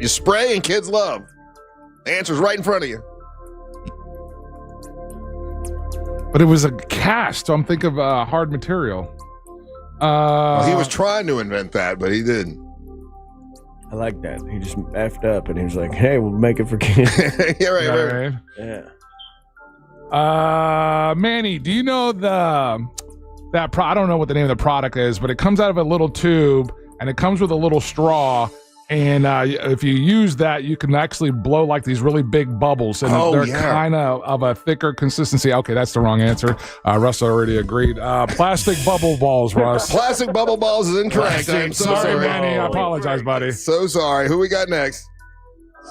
you spray and kids love. The answer's right in front of you. But it was a cast, so I'm thinking of hard material. Well, he was trying to invent that, but he didn't. I like that. He just effed up and he was like, hey, we'll make it for kids. Yeah, right. Yeah. Manny, do you know I don't know what the name of the product is, but it comes out of a little tube and it comes with a little straw. And if you use that, you can actually blow like these really big bubbles, and they're kind of a thicker consistency. Okay, that's the wrong answer. Russ already agreed. Plastic bubble balls, Russ. Plastic bubble balls is incorrect. I'm so sorry, Manny. I apologize, buddy. So sorry. Who we got next?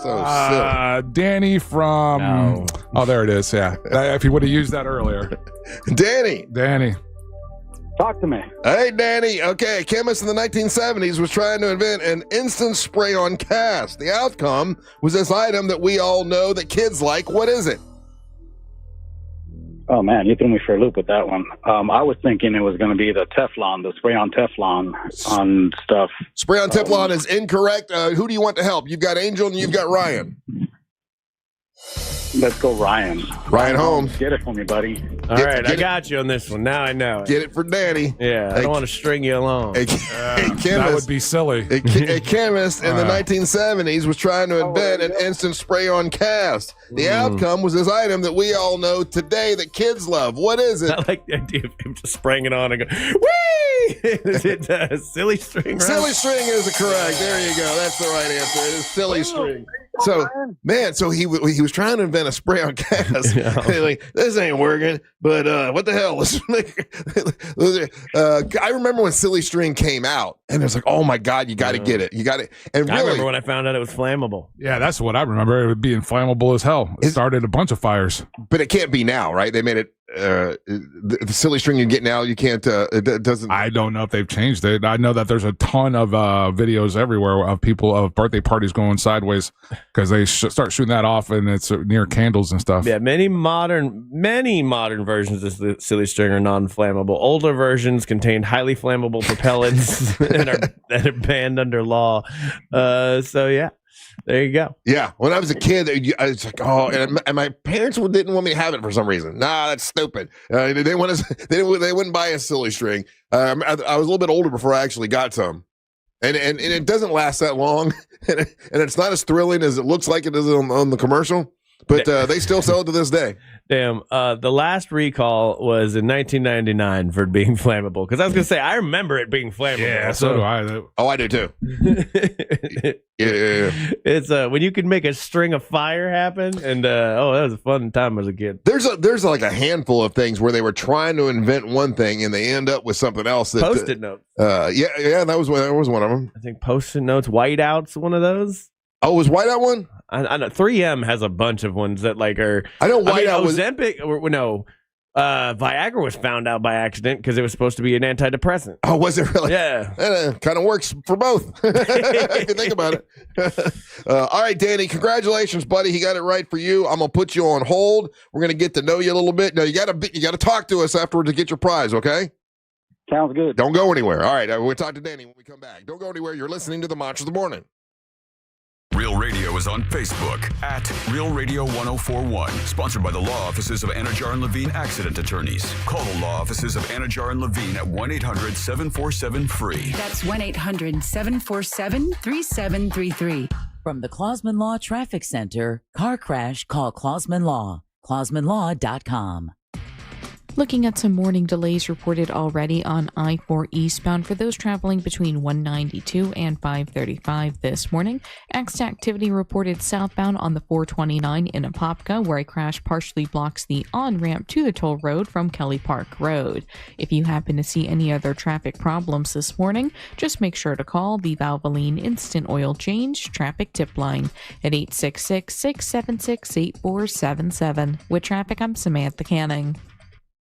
So Danny from. Oh, there it is. Yeah, if you would have used that earlier. Danny. Talk to me. Hey, Danny. Okay, a chemist in the 1970s was trying to invent an instant spray-on cast. The outcome was this item that we all know that kids like. What is it? Oh, man, you threw me for a loop with that one. I was thinking it was going to be the Teflon, the spray-on Teflon on stuff. Spray-on Teflon is incorrect. Who do you want to help? You've got Angel and you've got Ryan. Let's go Ryan. Ryan Holmes. Get it for me, buddy. All right, I got you on this one. Now I know it. Get it for Danny. Yeah, I don't want to string you along. A chemist, that would be silly. A chemist in the 1970s was trying to invent an instant spray-on cast. The outcome was this item that we all know today that kids love. What is it? I like the idea of him just spraying it on and go, whee! Is it silly string? Silly string is correct. There you go. That's the right answer. It is silly string. So, man, he was trying to invent a spray-on cast. Yeah. Like, this ain't working, but what the hell? Let's make I remember when silly string came out, and it was like, oh my God, you got to get it. You got it. And I really, remember when I found out it was flammable. Yeah, that's what I remember. It would be inflammable as hell. It started a bunch of fires. But it can't be now, right? They made it the silly string you're getting out, you can't. It doesn't. I don't know if they've changed it. I know that there's a ton of videos everywhere of people of birthday parties going sideways because they start shooting that off, and it's near candles and stuff. Yeah, many modern versions of the silly string are non-flammable. Older versions contain highly flammable propellants that are banned under law. So yeah. There you go. Yeah, when I was a kid, I was like, oh, and my parents didn't want me to have it for some reason. Nah, that's stupid. They wouldn't buy a silly string. I was a little bit older before I actually got some, and it doesn't last that long, and it's not as thrilling as it looks like it is on the commercial. But they still sell it to this day. Damn. The last recall was in 1999 for it being flammable. Because I was going to say, I remember it being flammable. Yeah, so do I. Oh, I do too. Yeah. It's when you could make a string of fire happen. And that was a fun time as a kid. There's like a handful of things where they were trying to invent one thing and they end up with something else. Post-it notes. Yeah, that was one of them. I think Post-it notes, whiteouts, one of those. Oh, was whiteout one? I know 3M has a bunch of ones that like are. I know whiteout was Ozempic. Viagra was found out by accident because it was supposed to be an antidepressant. Oh, was it really? Yeah. Kind of works for both. If you think about it. All right, Danny, congratulations, buddy. He got it right for you. I'm gonna put you on hold. We're gonna get to know you a little bit. Now you gotta talk to us afterward to get your prize. Okay. Sounds good. Don't go anywhere. All right, we'll talk to Danny when we come back. Don't go anywhere. You're listening to the Monster of the Morning. Real Radio is on Facebook at Real Radio 1041. Sponsored by the law offices of Anajar and Levine Accident Attorneys. Call the law offices of Anajar and Levine at 1-800-747-FREE. That's 1-800-747-3733. From the Clausman Law Traffic Center, car crash, call Clausman Law. ClausmanLaw.com. Looking at some morning delays reported already on I-4 eastbound for those traveling between 192 and 535 this morning. Accident activity reported southbound on the 429 in Apopka, where a crash partially blocks the on-ramp to the toll road from Kelly Park Road. If you happen to see any other traffic problems this morning, just make sure to call the Valvoline Instant Oil Change Traffic Tip Line at 866-676-8477. With traffic, I'm Samantha Canning.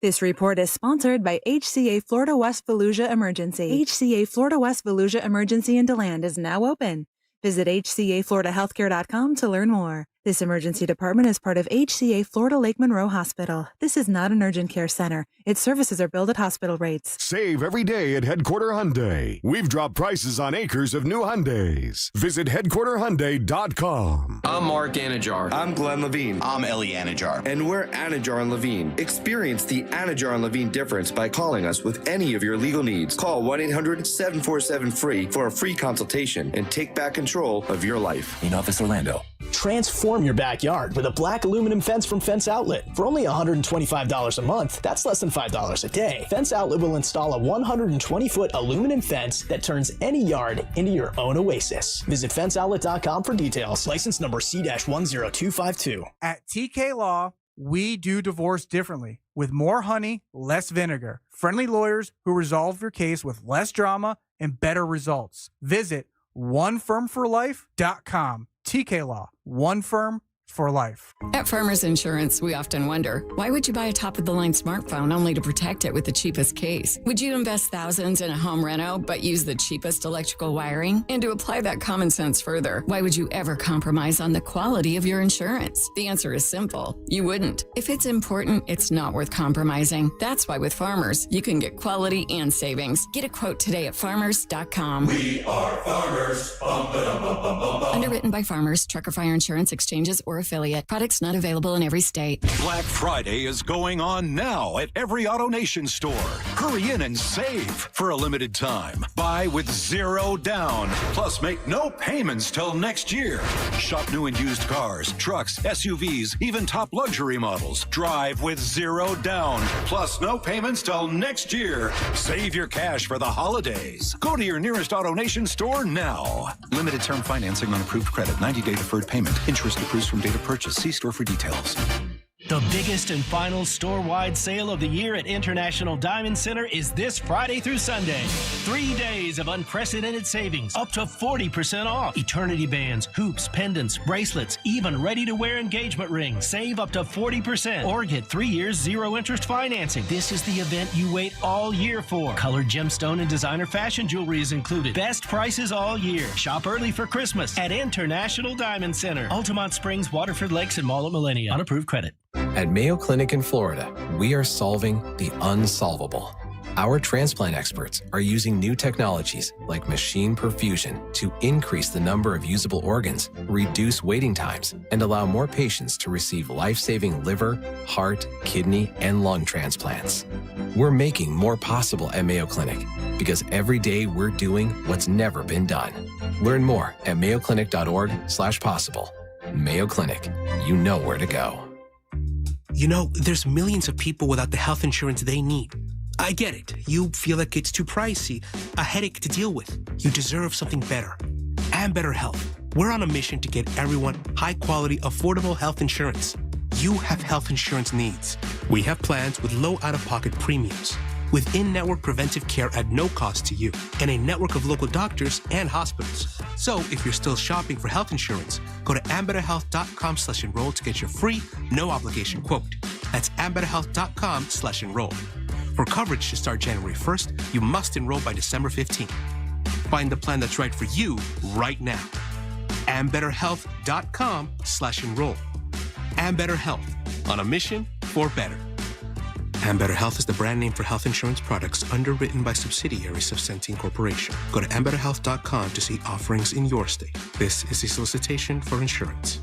This report is sponsored by HCA Florida West Fallujah Emergency. HCA Florida West Fallujah Emergency in DeLand is now open. Visit HCAFloridaHealthcare.com to learn more. This emergency department is part of HCA Florida Lake Monroe Hospital. This is not an urgent care center. Its services are billed at hospital rates. Save every day at Headquarter Hyundai. We've dropped prices on acres of new Hyundais. Visit headquarterhyundai.com. I'm Mark Anajar. I'm Glenn Levine. I'm Ellie Anajar. And we're Anajar and Levine. Experience the Anajar and Levine difference by calling us with any of your legal needs. Call 1-800-747-FREE for a free consultation and take back control of your life. In Office Orlando. Transform your backyard with a black aluminum fence from Fence Outlet. For only $125 a month, that's less than $5 a day. Fence Outlet will install a 120-foot aluminum fence that turns any yard into your own oasis. Visit fenceoutlet.com for details. License number C-10252. At TK Law, we do divorce differently, with more honey, less vinegar. Friendly lawyers who resolve your case with less drama and better results. Visit onefirmforlife.com. TK Law, one firm for life. At Farmers Insurance, we often wonder, why would you buy a top-of-the-line smartphone only to protect it with the cheapest case? Would you invest thousands in a home reno but use the cheapest electrical wiring? And to apply that common sense further, why would you ever compromise on the quality of your insurance? The answer is simple. You wouldn't. If it's important, it's not worth compromising. That's why with Farmers, you can get quality and savings. Get a quote today at farmers.com. We are farmers. Underwritten by Farmers, Trucker Fire Insurance Exchanges, or affiliate. Products not available in every state. Black Friday is going on now at every AutoNation store. Hurry in and save for a limited time. Buy with 0 down. Plus, make no payments till next year. Shop new and used cars, trucks, SUVs, even top luxury models. Drive with 0 down. Plus, no payments till next year. Save your cash for the holidays. Go to your nearest AutoNation store now. Limited term financing on approved credit. 90-day deferred payment. Interest accrues from date of purchase. See store for details. The biggest and final store-wide sale of the year at International Diamond Center is this Friday through Sunday. 3 days of unprecedented savings, up to 40% off. Eternity bands, hoops, pendants, bracelets, even ready-to-wear engagement rings. Save up to 40% or get 3 years zero-interest financing. This is the event you wait all year for. Colored gemstone and designer fashion jewelry is included. Best prices all year. Shop early for Christmas at International Diamond Center. Altamont Springs, Waterford Lakes, and Mall at Millennia. On approved credit. At Mayo Clinic in Florida, we are solving the unsolvable. Our transplant experts are using new technologies like machine perfusion to increase the number of usable organs, reduce waiting times, and allow more patients to receive life-saving liver, heart, kidney, and lung transplants. We're making more possible at Mayo Clinic because every day we're doing what's never been done. Learn more at mayoclinic.org/possible. Mayo Clinic, you know where to go. You know, there's millions of people without the health insurance they need. I get it. You feel like it's too pricey, a headache to deal with. You deserve something better. And Better Health. We're on a mission to get everyone high-quality, affordable health insurance. You have health insurance needs. We have plans with low out-of-pocket premiums, with in-network preventive care at no cost to you, and a network of local doctors and hospitals. So if you're still shopping for health insurance, go to ambetterhealth.com/enroll to get your free, no-obligation quote. That's ambetterhealth.com/enroll. For coverage to start January 1st, you must enroll by December 15th. Find the plan that's right for you right now. ambetterhealth.com/enroll. Ambetter Health, on a mission for better. Ambetter Health is the brand name for health insurance products underwritten by subsidiaries of Centene Corporation. Go to ambetterhealth.com to see offerings in your state. This is a solicitation for insurance.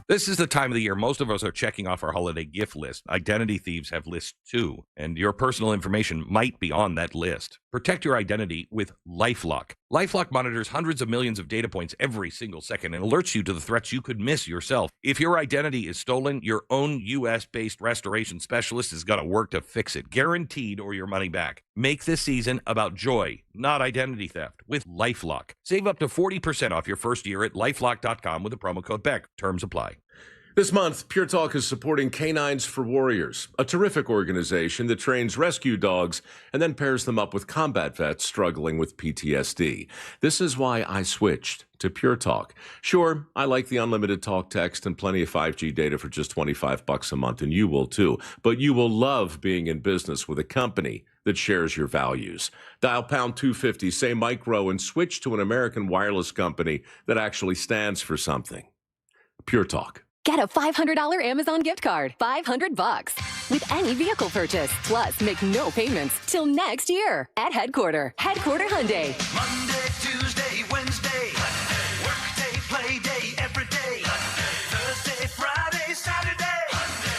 This is the time of the year most of us are checking off our holiday gift list. Identity thieves have lists too, and your personal information might be on that list. Protect your identity with LifeLock. LifeLock monitors hundreds of millions of data points every single second and alerts you to the threats you could miss yourself. If your identity is stolen, your own U.S.-based restoration specialist is going to work to fix it, guaranteed, or your money back. Make this season about joy, not identity theft, with LifeLock. Save up to 40% off your first year at LifeLock.com with the promo code BECK. Terms apply. This month, Pure Talk is supporting Canines for Warriors, a terrific organization that trains rescue dogs and then pairs them up with combat vets struggling with PTSD. This is why I switched to Pure Talk. Sure, I like the unlimited talk, text, and plenty of 5G data for just $25 a month, and you will too. But you will love being in business with a company that shares your values. Dial pound 250, say micro, and switch to an American wireless company that actually stands for something. Pure Talk. Get a $500 Amazon gift card, $500 with any vehicle purchase. Plus, make no payments till next year at Headquarter Hyundai. Monday, Tuesday, Wednesday, workday, play day, every day. Thursday, Friday, Saturday.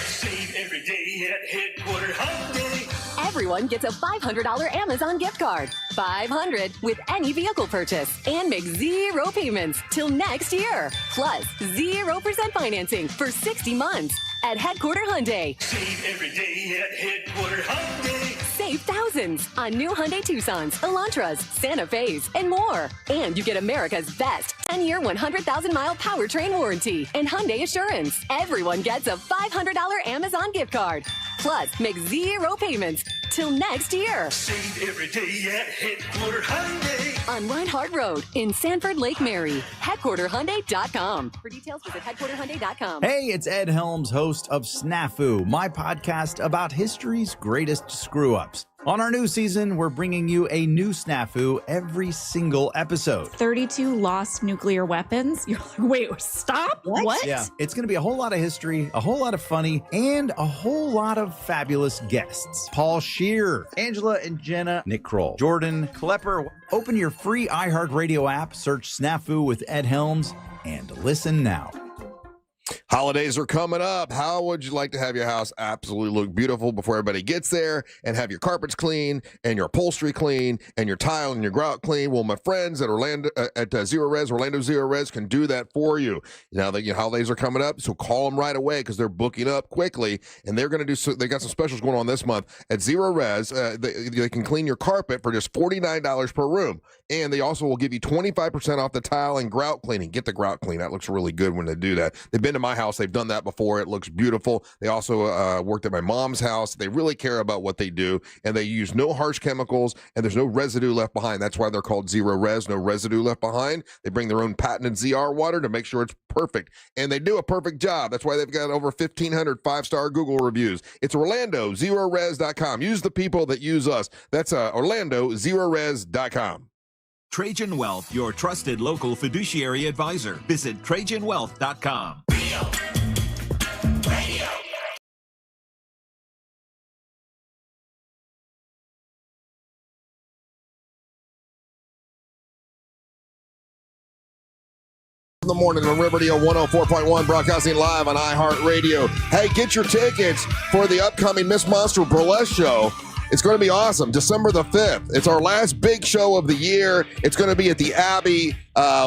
Save every day at Headquarter Hyundai. Everyone gets a $500 Amazon gift card, $500 with any vehicle purchase, and make zero payments till next year. Plus, 0% financing for 60 months at Headquarter Hyundai. Save every day at Headquarter Hyundai. Save thousands on new Hyundai Tucsons, Elantras, Santa Fe's, and more. And you get America's best 10-year, 100,000-mile powertrain warranty and Hyundai Assurance. Everyone gets a $500 Amazon gift card. Plus, make zero payments till next year. Save every day at Headquarter Hyundai. On Reinhardt Road in Sanford, Lake Mary. HeadquarterHyundai.com. For details, visit HeadquarterHyundai.com. Hey, it's Ed Helms, host of Snafu, my podcast about history's greatest screw-ups. On our new season, we're bringing you a new snafu every single episode. 32 lost nuclear weapons. You're like, wait, stop? What? Yeah, it's going to be a whole lot of history, a whole lot of funny, and a whole lot of fabulous guests. Paul Scheer, Angela and Jenna, Nick Kroll, Jordan Klepper. Open your free iHeartRadio app, search Snafu with Ed Helms, and listen now. Holidays are coming up. How would you like to have your house absolutely look beautiful before everybody gets there and have your carpets clean and your upholstery clean and your tile and your grout clean? Well, my friends at Orlando Zero Res can do that for you. Now that holidays are coming up, so call them right away because they're booking up quickly, and they're going to do. They got some specials going on this month at Zero Res. They can clean your carpet for just $49 per room, and they also will give you 25% off the tile and grout cleaning. Get the grout clean. That looks really good when they do that. They've been to my house. They've done that before. It looks beautiful. They also worked at my mom's house. They really care about what they do, and they use no harsh chemicals, and there's no residue left behind. That's why they're called Zero Res, no residue left behind. They bring their own patented ZR water to make sure it's perfect, and they do a perfect job. That's why they've got over 1,500 5-star Google reviews. It's OrlandoZeroRes.com. Use the people that use us. That's OrlandoZeroRes.com. Trajan Wealth, your trusted local fiduciary advisor. Visit TrajanWealth.com. In the morning on Riverdale 104.1, broadcasting live on iHeartRadio. Hey, get your tickets for the upcoming Miss Monster Burlesque show. It's going to be awesome. December the 5th. It's our last big show of the year. It's going to be at the Abbey.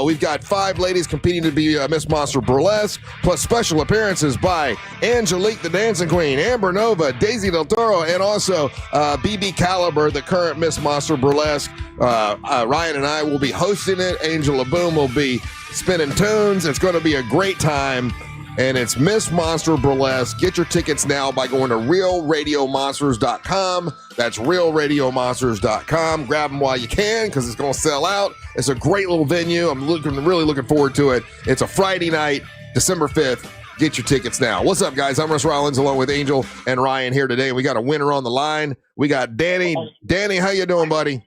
We've got 5 ladies competing to be Miss Monster Burlesque, plus special appearances by Angelique, the Dancing Queen, Amber Nova, Daisy Del Toro, and also BB Caliber, the current Miss Monster Burlesque. Ryan and I will be hosting it. Angela Boom will be spinning tunes. It's going to be a great time. And it's Miss Monster Burlesque. Get your tickets now by going to realradiomonsters.com. That's realradiomonsters.com. Grab them while you can because it's going to sell out. It's a great little venue. I'm really looking forward to it. It's a Friday night, December 5th. Get your tickets now. What's up, guys? I'm Russ Rollins along with Angel and Ryan here today. We got a winner on the line. We got Danny. Danny, how you doing, buddy?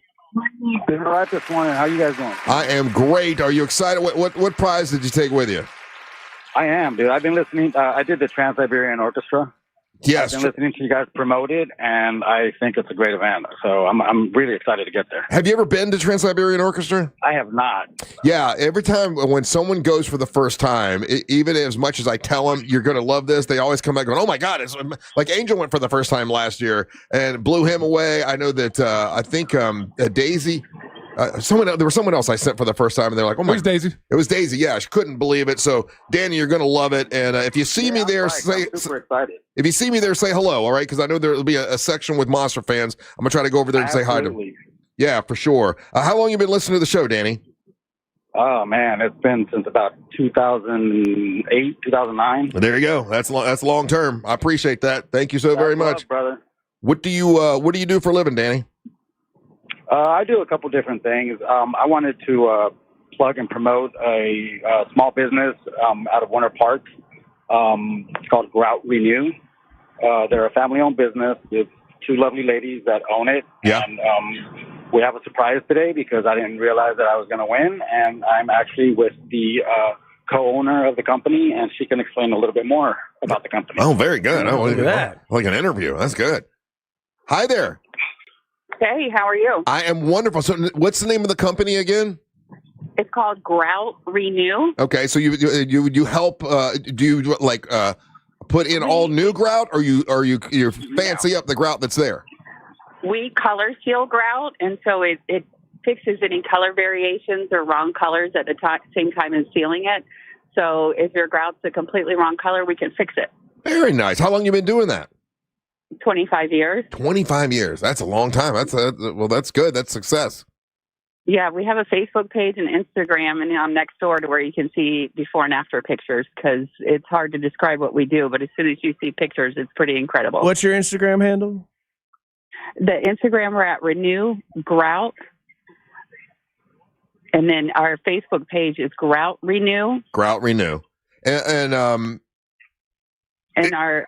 Doing all right this morning. How you guys doing? I am great. Are you excited? What prize did you take with you? I am, dude. I've been listening. I did the Trans-Siberian Orchestra. Yes. I've been listening to you guys promote it, and I think it's a great event. So I'm really excited to get there. Have you ever been to Trans-Siberian Orchestra? I have not. Yeah. Every time when someone goes for the first time, even as much as I tell them, you're going to love this, they always come back going, oh, my God. It's like Angel went for the first time last year and blew him away. I know that I think Daisy... there was someone else I sent for the first time, and they're like, "Oh my!" It was Daisy. It was Daisy. Yeah, she couldn't believe it. So, Danny, you're gonna love it. And if you see me there, I'm super excited. If you see me there, say hello. All right, because I know there'll be a section with Monster fans. I'm gonna try to go over there and say hi to them. Yeah, for sure. How long you been listening to the show, Danny? Oh man, it's been since about 2008, 2009. There you go. That's long term. I appreciate that. Thank you so very much, brother. What do you do for a living, Danny? I do a couple different things. I wanted to plug and promote a small business out of Winter Park. It's called Grout Renew. They're a family-owned business with 2 lovely ladies that own it. Yeah. And we have a surprise today because I didn't realize that I was going to win, and I'm actually with the co-owner of the company, and she can explain a little bit more about the company. Oh, very good. Oh, look at that. Like an interview. That's good. Hi there. Hey, how are you? I am wonderful. So what's the name of the company again? It's called Grout Renew. Okay, so you help do you like put in all new grout, or you fancy up the grout that's there? We color seal grout, and so it fixes any color variations or wrong colors at the same time as sealing it. So if your grout's a completely wrong color, we can fix it. Very nice. How long you been doing that? 25 years. 25 years. That's a long time. That's good. That's success. Yeah, we have a Facebook page and Instagram, and I'm next door to where you can see before and after pictures because it's hard to describe what we do, but as soon as you see pictures, it's pretty incredible. What's your Instagram handle? The Instagram, we're at Renew Grout. And then our Facebook page is Grout Renew. Grout Renew. And our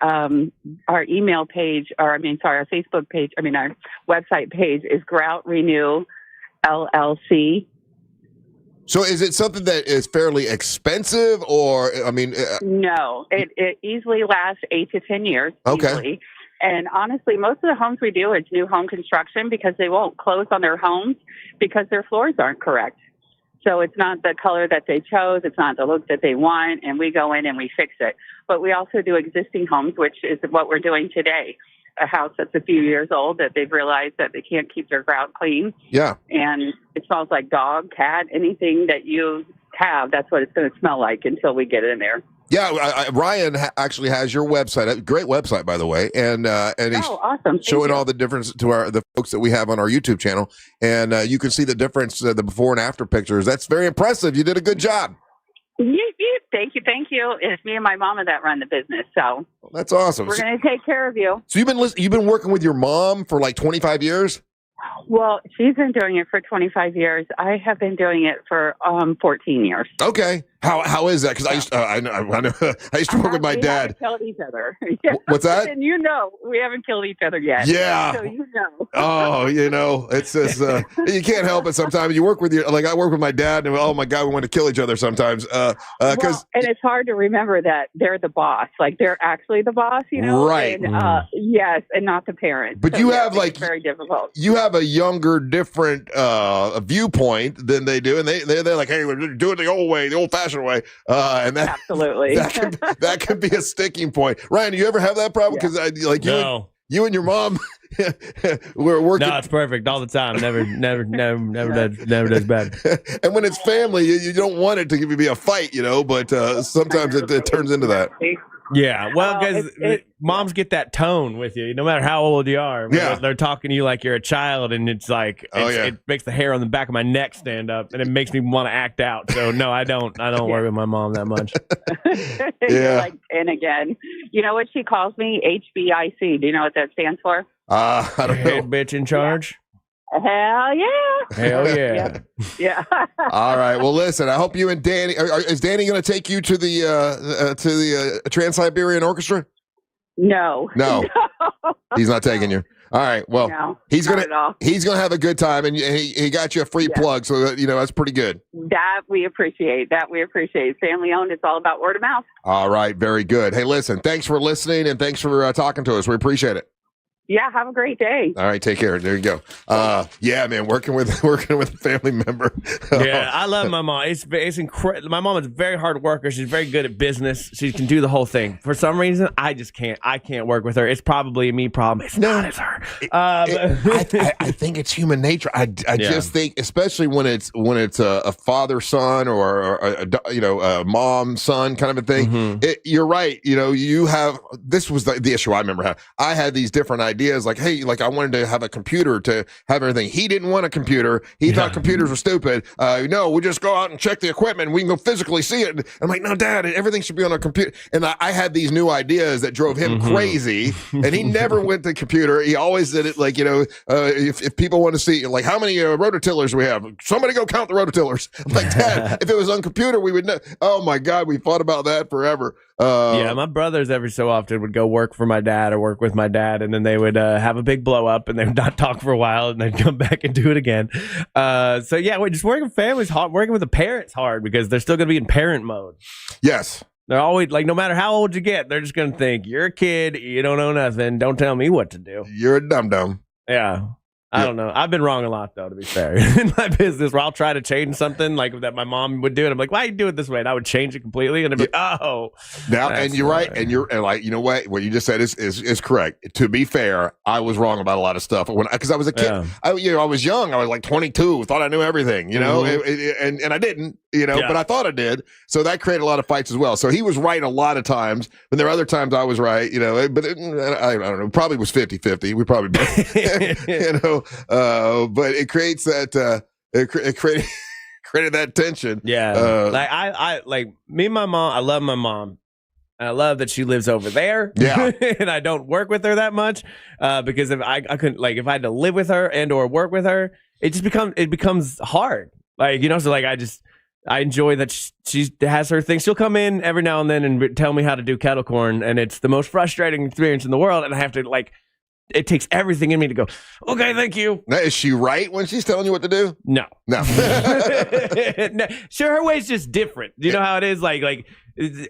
email page, our Facebook page, our website page is Grout Renew LLC. So is it something that is fairly expensive or, No, it easily lasts 8 to 10 years. Okay. Easily. And honestly, most of the homes we do, it's new home construction because they won't close on their homes because their floors aren't correct. So it's not the color that they chose. It's not the look that they want. And we go in and we fix it. But we also do existing homes, which is what we're doing today. A house that's a few years old that they've realized that they can't keep their grout clean. Yeah. And it smells like dog, cat, anything that you have. That's what it's going to smell like until we get in there. Yeah, Ryan actually has your website. A great website, by the way, and he's awesome. showing all the difference to the folks that we have on our YouTube channel, and you can see the difference, the before and after pictures. That's very impressive. You did a good job. Thank you. It's me and my mama that run the business, so That's awesome. we're going to take care of you. So you've been working with your mom for like 25 years? Well, she's been doing it for 25 years. I have been doing it for 14 years. Okay. How is that? Because I used to work with my dad. We haven't killed each other. What's that? And we haven't killed each other yet. Yeah. So you know. Oh, it's just you can't help it sometimes. You work with I work with my dad, and oh my God, we want to kill each other sometimes. And it's hard to remember that they're the boss. Like they're actually the boss, Right. And, yes, and not the parent. But so, you have it's very difficult. You have a younger, different viewpoint than they do, and they're like, hey, we're doing it the old way, the old-fashioned way, and that absolutely that could be a sticking point. Ryan, do you ever have that problem? Because you and your mom we're working. No, it's perfect all the time. Never does bad. And when it's family, you don't want it to be a fight, but sometimes it turns into that. Yeah, well, because moms get that tone with you, no matter how old you are. Yeah. They're talking to you like you're a child, and it's like, it makes the hair on the back of my neck stand up, and it makes me want to act out. So no, I don't work with my mom that much. You're like, and again, you know what she calls me? HBIC. Do you know what that stands for? I don't know. Head bitch in charge. Hell yeah. Hell yeah. Yeah. All right. Well, listen, I hope you and Danny, is Danny going to take you to the Trans-Siberian Orchestra? No. He's not taking you. All right. Well, no, he's gonna have a good time, and he got you a free plug, so that's pretty good. That we appreciate. Family owned. It's all about word of mouth. All right. Very good. Hey, listen, thanks for listening, and thanks for talking to us. We appreciate it. Yeah, have a great day. All right, take care. There you go. Yeah, man, working with a family member. Yeah, I love my mom. It's incredible. My mom is a very hard worker. She's very good at business. She can do the whole thing. For some reason, I just can't. I can't work with her. It's probably a me problem. It's not as her. I think it's human nature. I just think, especially when it's a father son or a mom son kind of a thing. Mm-hmm. You're right. You have this was the issue I remember having. I had these different ideas like, hey, like I wanted to have a computer to have everything. He didn't want a computer. He thought computers were stupid. No, we just go out and check the equipment. We can go physically see it. I'm like, no, Dad, everything should be on a computer. And I had these new ideas that drove him crazy. And he never went to computer. He always did it like, if people want to see, like, how many rototillers we have? Somebody go count the rototillers. I'm like, Dad, if it was on computer, we would know. Oh, my God, we fought about that forever. Yeah, my brothers every so often would go work for my dad or work with my dad, and then they would have a big blow up, and they would not talk for a while, and they'd come back and do it again. So yeah, just working with families hard, working with the parents hard, because they're still going to be in parent mode. Yes. They're always like, no matter how old you get, they're just going to think, you're a kid, you don't know nothing, don't tell me what to do. You're a dum-dum. Yeah. I don't know. I've been wrong a lot, though, to be fair, in my business, where I'll try to change something like that my mom would do, and I'm like, why you do it this way? And I would change it completely, and I'd be like, oh. Now, and you're right, and like, you know what you just said is correct. To be fair, I was wrong about a lot of stuff because I was a kid. Yeah. I was young. I was like 22, thought I knew everything, and I didn't, but I thought I did. So that created a lot of fights as well. So he was right a lot of times, but there were other times I was right, but I don't know, probably was 50-50. We probably both, but it creates that it created that tension. Yeah, like I like me and my mom. I love my mom. I love that she lives over there. Yeah, and I don't work with her that much because if I couldn't, like, if I had to live with her and or work with her, it becomes hard. Like, so like I enjoy that she has her thing. She'll come in every now and then and tell me how to do kettle corn, and it's the most frustrating experience in the world. And I have to it takes everything in me to go, okay, thank you. Now, is she right when she's telling you what to do? No. No. Sure, her way's just different. You know how it is? Like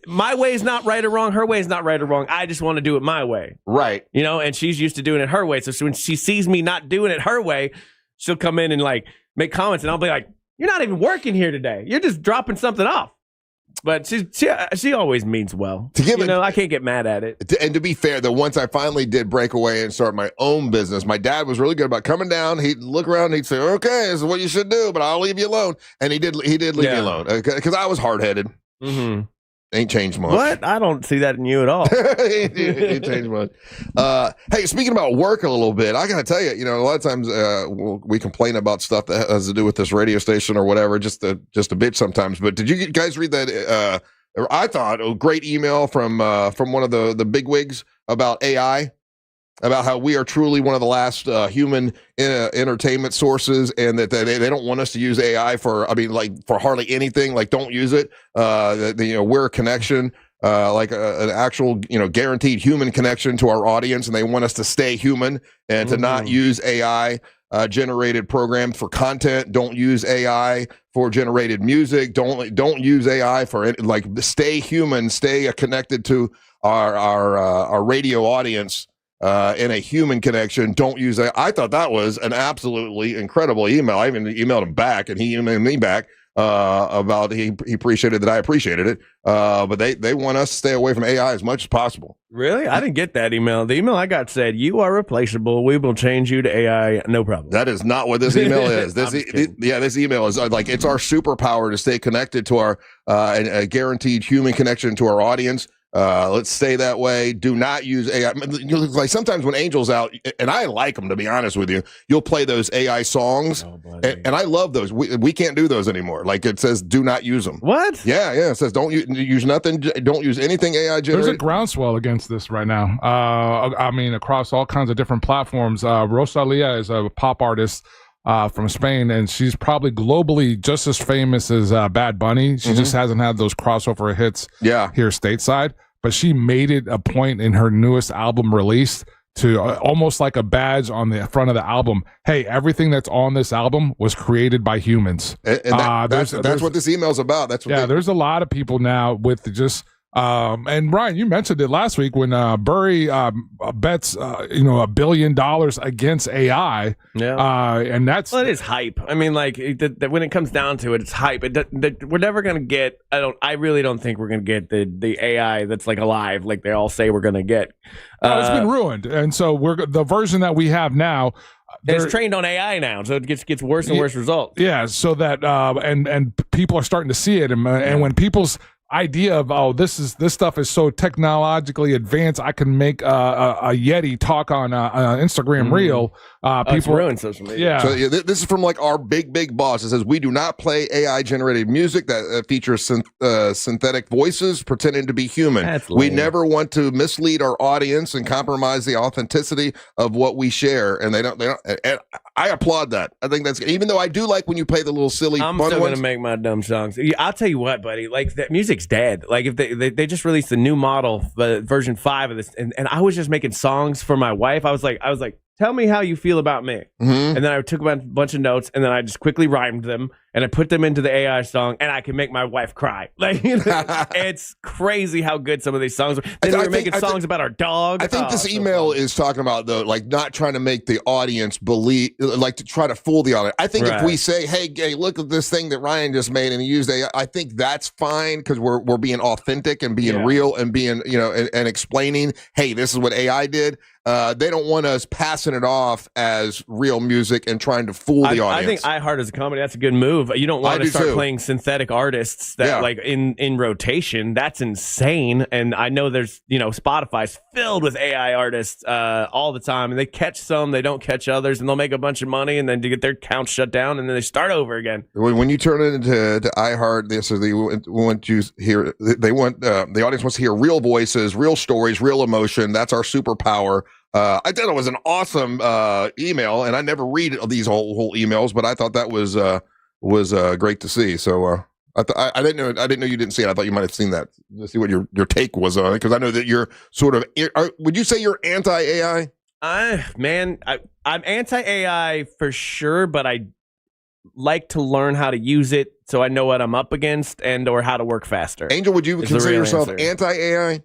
my way is not right or wrong. Her way is not right or wrong. I just want to do it my way. Right. And she's used to doing it her way. So when she sees me not doing it her way, she'll come in and make comments, and I'll be like, you're not even working here today. You're just dropping something off. But she always means well. I can't get mad at it. And to be fair, though, once I finally did break away and start my own business, my dad was really good about coming down. He'd look around, and he'd say, "Okay, this is what you should do, but I'll leave you alone." And he did leave me alone because I was hard headed. Mm-hmm. Ain't changed much. What? I don't see that in you at all. Ain't changed much. Hey, speaking about work a little bit, I got to tell you, a lot of times we complain about stuff that has to do with this radio station or whatever, just a bitch sometimes. But did you guys read that? I thought a great email from one of the bigwigs about AI. About how we are truly one of the last human entertainment sources, and that they don't want us to use AI for hardly anything. Like, don't use it. We're a connection, like an actual, guaranteed human connection to our audience, and they want us to stay human and to not use AI generated program for content. Don't use AI for generated music. Don't use AI for stay human, stay connected to our radio audience. In a human connection, don't use that. I thought that was an absolutely incredible email. I even emailed him back, and he emailed me back about he appreciated that I appreciated it. But they want us to stay away from AI as much as possible. Really? I didn't get that email. The email I got said, "You are replaceable. We will change you to AI. No problem." That is not what this email is. This email is like, it's our superpower to stay connected to our a guaranteed human connection to our audience. Let's stay that way. Do not use AI. Like, sometimes when Angel's out, and I like them, to be honest with you, you'll play those AI songs, and I love those. We can't do those anymore. Like, it says, do not use them. What? Yeah. It says don't use nothing. Don't use anything AI generated. There's a groundswell against this right now. Across all kinds of different platforms. Rosalía is a pop artist from Spain, and she's probably globally just as famous as Bad Bunny. She just hasn't had those crossover hits here stateside. But she made it a point in her newest album release to almost like a badge on the front of the album. Hey, everything that's on this album was created by humans. And that's what this email's about. There's a lot of people now with just and Ryan, you mentioned it last week when Burry bets $1 billion against AI. Yeah, and that's it is hype. I mean, like when it comes down to it, it's hype. We're never gonna get. I really don't think we're gonna get the AI that's like alive, like they all say we're gonna get. It's been ruined, and so the version that we have now. It's trained on AI now, so it gets worse and worse results. Yeah, so that and people are starting to see it, and when people's idea of this stuff is so technologically advanced, I can make a Yeti talk on Instagram reel. People ruin social media. Yeah. So this is from like our big boss. It says we do not play AI generated music that features synthetic voices pretending to be human. We never want to mislead our audience and compromise the authenticity of what we share. And they don't. And I applaud that. I think that's, even though I do like when you play the little silly. I'm still gonna make my dumb songs. I'll tell you what, buddy. Like, that music's dead. Like, if they just released a new model, version 5 of this, and I was just making songs for my wife. I was like, tell me how you feel about me. And then I took a bunch of notes, and then I just quickly rhymed them, and I put them into the AI song, and I can make my wife cry. Like, it's crazy how good some of these songs are. Then we were making songs about our dog. I think this email is talking about, though, like, not trying to make the audience believe, like, to try to fool the audience. I think if we say, hey, look at this thing that Ryan just made and he used AI, I think that's fine, because we're being authentic and being real and being, and explaining, hey, this is what AI did. They don't want us passing it off as real music and trying to fool the audience. I think iHeart as a company, that's a good move. You don't want to start playing synthetic artists that like in rotation. That's insane. And I know there's, Spotify's filled with AI artists all the time, and they catch some, they don't catch others, and they'll make a bunch of money, and then to get their account shut down, and then they start over again. When you turn it into iHeart, the audience wants to hear real voices, real stories, real emotion. That's our superpower. I thought it was an awesome email, and I never read these whole emails, but I thought that was great to see. So I didn't know you didn't see it. I thought you might have seen that to see what your take was on it, because I know that you're sort of. Would you say you're anti-AI? I'm anti-AI for sure, but I like to learn how to use it so I know what I'm up against or how to work faster. Angel, would you consider yourself anti-AI?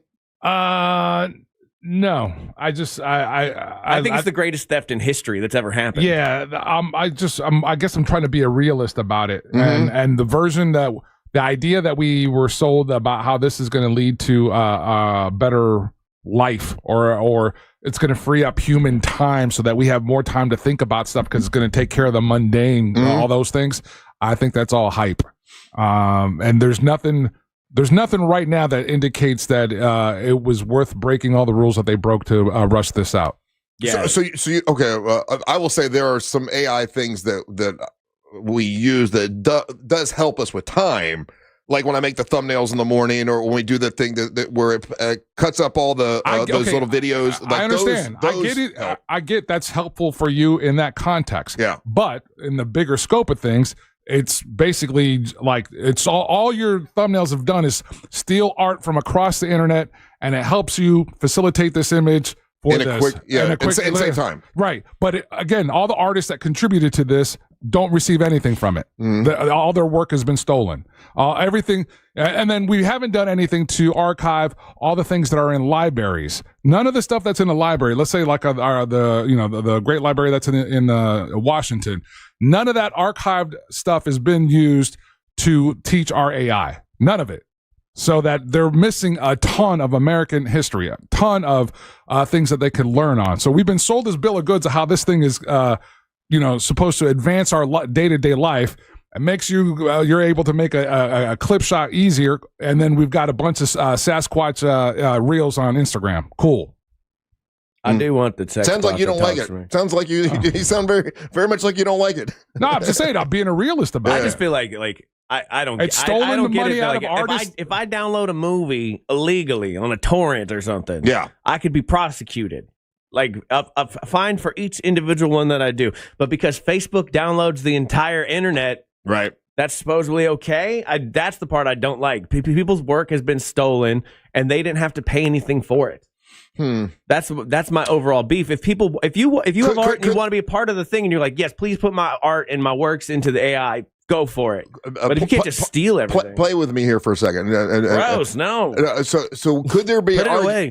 No, I think it's the greatest theft in history that's ever happened. Yeah, I guess I'm trying to be a realist about it, and the version the idea that we were sold about how this is going to lead to a better life, or it's going to free up human time so that we have more time to think about stuff because it's going to take care of the mundane, all those things. I think that's all hype, and there's nothing There's nothing right now that indicates that it was worth breaking all the rules that they broke to rush this out. Yeah. So you, okay. I will say there are some AI things that we use that does help us with time. Like when I make the thumbnails in the morning, or when we do the thing that where it cuts up all the those little videos. Like I understand. I get it. I get that's helpful for you in that context. Yeah. But in the bigger scope of things, it's basically like it's all your thumbnails have done is steal art from across the internet, and it helps you facilitate this image for in a quick same time. Right. But again, all the artists that contributed to this don't receive anything from it. All their work has been stolen. Everything, and then we haven't done anything to archive all the things that are in libraries. None of the stuff that's in the library, let's say like the great library that's in Washington, none of that archived stuff has been used to teach our AI. None of it. So that they're missing a ton of American history, a ton of things that they could learn on. So we've been sold this bill of goods of how this thing is, supposed to advance our day-to-day life. It makes you're able to make a clip shot easier, and then we've got a bunch of Sasquatch reels on Instagram. Cool. I do want the text. Sounds like you don't like it. Sounds like you sound very, very much like you don't like it. No, I'm just saying I'm being a realist about it. I just feel like I don't. It's stolen I don't the get money it. out Like, of artists. if I download a movie illegally on a torrent or something, yeah, I could be prosecuted. Like a fine for each individual one that I do. But because Facebook downloads the entire internet, right? That's supposedly okay. That's the part I don't like. People's work has been stolen, and they didn't have to pay anything for it. That's my overall beef. If you have art and you want to be a part of the thing, and you're like, yes, please put my art and my works into the AI. Go for it. But if you can't just steal everything, play with me here for a second. Gross. No. So could there be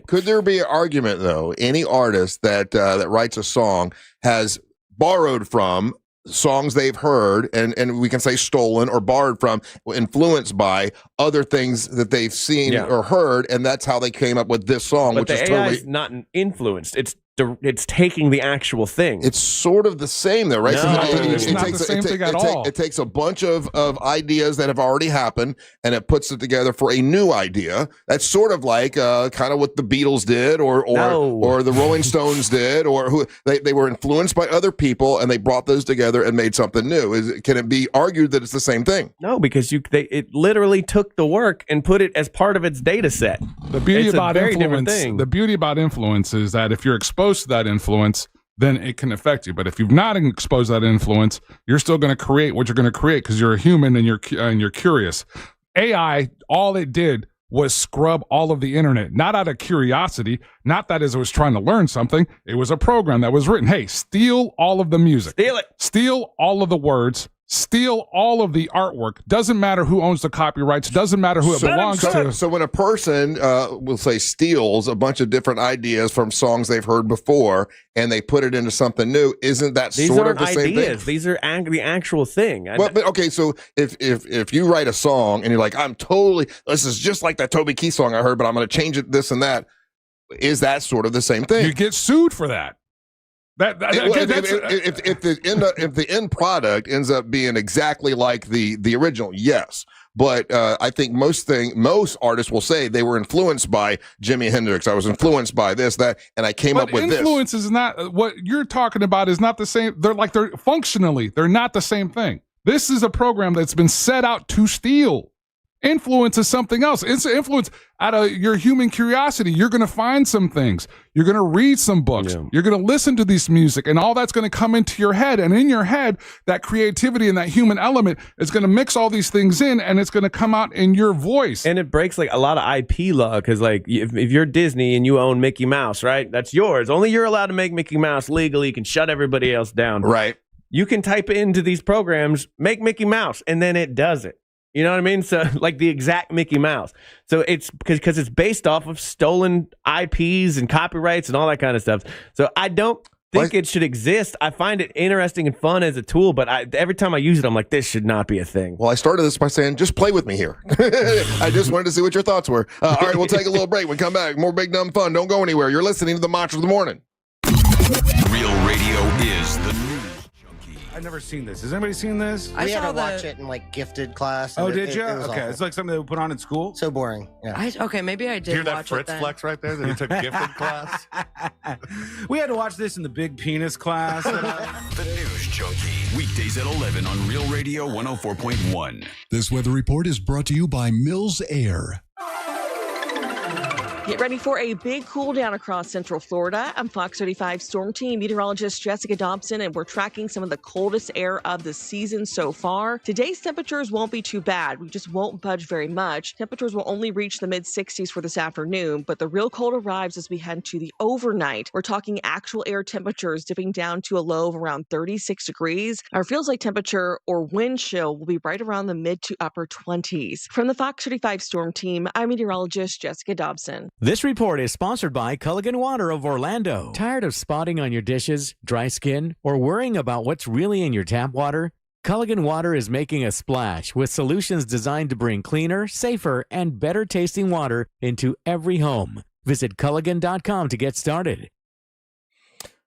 could there be an argument though? Any artist that writes a song has borrowed from songs they've heard, and we can say stolen or borrowed from, influenced by other things that they've seen or heard, and that's how they came up with this song. But which the is AI totally is not influenced. It's taking the actual thing. It's sort of the same though, right? No, it's not the same thing at all. It takes a bunch of ideas that have already happened, and it puts it together for a new idea. That's sort of like kind of what the Beatles did, or the Rolling Stones did, or who they were influenced by other people, and they brought those together and made something new. Can it be argued that it's the same thing? No, because it literally took the work and put it as part of its data set. The beauty about influence is that if you're exposed to that influence, then it can affect you. But if you've not exposed to that influence, you're still going to create what you're going to create because you're a human and you're curious. AI, all it did was scrub all of the internet, not out of curiosity, not that as it was trying to learn something. It was a program that was written. Hey, steal all of the music. Steal it. Steal all of the words. Steal all of the artwork. Doesn't matter who owns the copyrights. Doesn't matter who it belongs to. So when a person will say steals a bunch of different ideas from songs they've heard before and they put it into something new, isn't that sort of the same thing? These are the actual thing. But okay, so if you write a song and you're like, this is just like that Toby Keith song I heard, but I'm going to change it this and that. Is that sort of the same thing? You get sued for that. If the end product ends up being exactly like the original, yes. But I think most artists will say they were influenced by Jimi Hendrix. I was influenced by this, that, and I came up with this. Influence is not what you're talking about. Is not the same. They're functionally they're not the same thing. This is a program that's been set out to steal. Influence is something else. It's influence out of your human curiosity. You're going to find some things. You're going to read some books. Yeah. You're going to listen to this music, and all that's going to come into your head. And in your head, that creativity and that human element is going to mix all these things in, and it's going to come out in your voice. And it breaks like a lot of IP law because, like, if you're Disney and you own Mickey Mouse, right? That's yours. Only you're allowed to make Mickey Mouse legally. You can shut everybody else down. Right. You can type into these programs, make Mickey Mouse, and then it does it. You know what I mean? So like the exact Mickey Mouse. So it's because it's based off of stolen IPs and copyrights and all that kind of stuff. So I don't think it should exist. I find it interesting and fun as a tool, but every time I use it, I'm like, this should not be a thing. Well, I started this by saying, just play with me here. I just wanted to see what your thoughts were. All right, we'll take a little break. When we come back, more Big Dumb Fun. Don't go anywhere. You're listening to the Mantra of the Morning. Real radio is the news. I've never seen this. Has anybody seen this? We had to watch it in like gifted class. Oh, and did you? It was Okay, awful. it's like something they would put on in school. So boring. Yeah. Okay, maybe I did Hear that watch Fritz it then. flex right there that he took gifted class? We had to watch this in the big penis class. The News Junkie. Weekdays at 11 on Real Radio 104.1. This weather report is brought to you by Mills Air. Get ready for a big cool down across Central Florida. I'm Fox 35 Storm Team meteorologist Jessica Dobson, and we're tracking some of the coldest air of the season so far. Today's temperatures won't be too bad. We just won't budge very much. Temperatures will only reach the mid-60s for this afternoon, but the real cold arrives as we head into the overnight. We're talking actual air temperatures dipping down to a low of around 36 degrees. Our feels like temperature or wind chill will be right around the mid to upper 20s. From the Fox 35 Storm Team, I'm meteorologist Jessica Dobson. This report is sponsored by Culligan Water of Orlando. Tired of spotting on your dishes, dry skin, or worrying about what's really in your tap water? Culligan Water is making a splash with solutions designed to bring cleaner, safer, and better tasting water into every home. Visit Culligan.com to get started.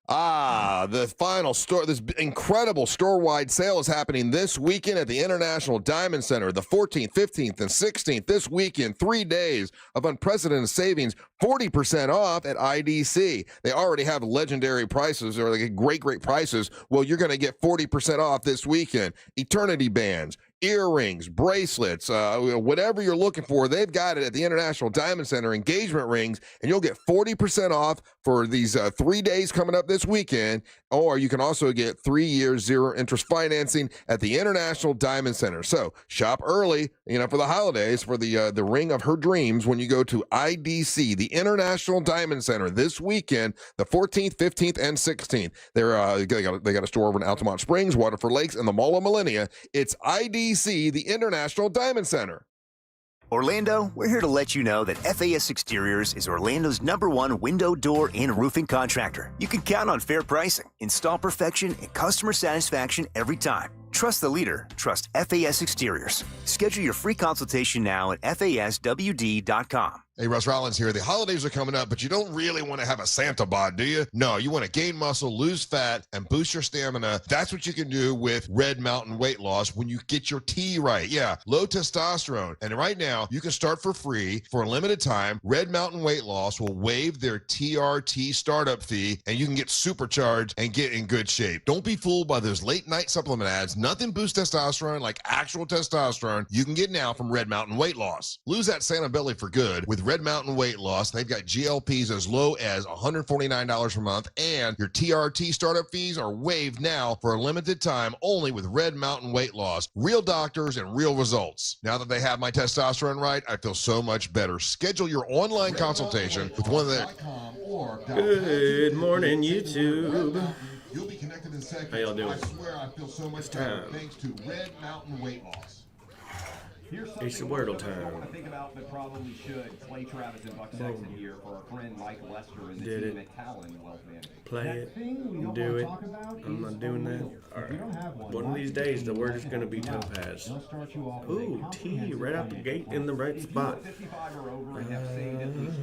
The final store, this incredible store-wide sale is happening this weekend at the International Diamond Center, the 14th, 15th, and 16th. This weekend, 3 days of unprecedented savings, 40% off at IDC. They already have legendary prices, or like great prices. Well, you're going to get 40% off this weekend. Eternity bands, earrings, bracelets, whatever you're looking for, they've got it at the International Diamond Center. Engagement rings, and you'll get 40% off for these 3 days coming up this weekend. Or you can also get 3 years zero interest financing at the International Diamond Center. So shop early, for the holidays, for the ring of her dreams when you go to IDC, the International Diamond Center, this weekend, the 14th, 15th, and 16th. They got a store over in Altamont Springs, Waterford Lakes, and the Mall of Millennia. It's IDC, the International Diamond Center. Orlando, we're here to let you know that FAS Exteriors is Orlando's #1 window, door, and roofing contractor. You can count on fair pricing, install perfection, and customer satisfaction every time. Trust the leader. Trust FAS Exteriors. Schedule your free consultation now at FASWD.com. Hey, Russ Rollins here. The holidays are coming up, but you don't really want to have a Santa bod, do you? No, you want to gain muscle, lose fat, and boost your stamina. That's what you can do with Red Mountain Weight Loss when you get your T right. Yeah, low testosterone. And right now, you can start for free for a limited time. Red Mountain Weight Loss will waive their TRT startup fee, and you can get supercharged and get in good shape. Don't be fooled by those late-night supplement ads. Nothing boosts testosterone like actual testosterone you can get now from Red Mountain Weight Loss. Lose that Santa belly for good with Red Mountain Weight Loss. They've got GLPs as low as $149 per month, and your TRT startup fees are waived now for a limited time only with Red Mountain Weight Loss. Real doctors and real results. Now that they have my testosterone right, I feel so much better. Schedule your online consultation with one of their... Good morning, YouTube. You'll be connected in seconds. How y'all doing? I swear I feel so much better thanks to Red Mountain Weight Loss. It's the Wordle time. I think about, but probably should. Clay Travis and Buck Sexton here for our friend Mike Lester and the Did team it. at Talon Wealth Management. Play it. Do it. I'm not doing that. All right. One of these days, the word is going to be topaz. Ooh, T right out the gate in the right spot. 55 or over and have saved at least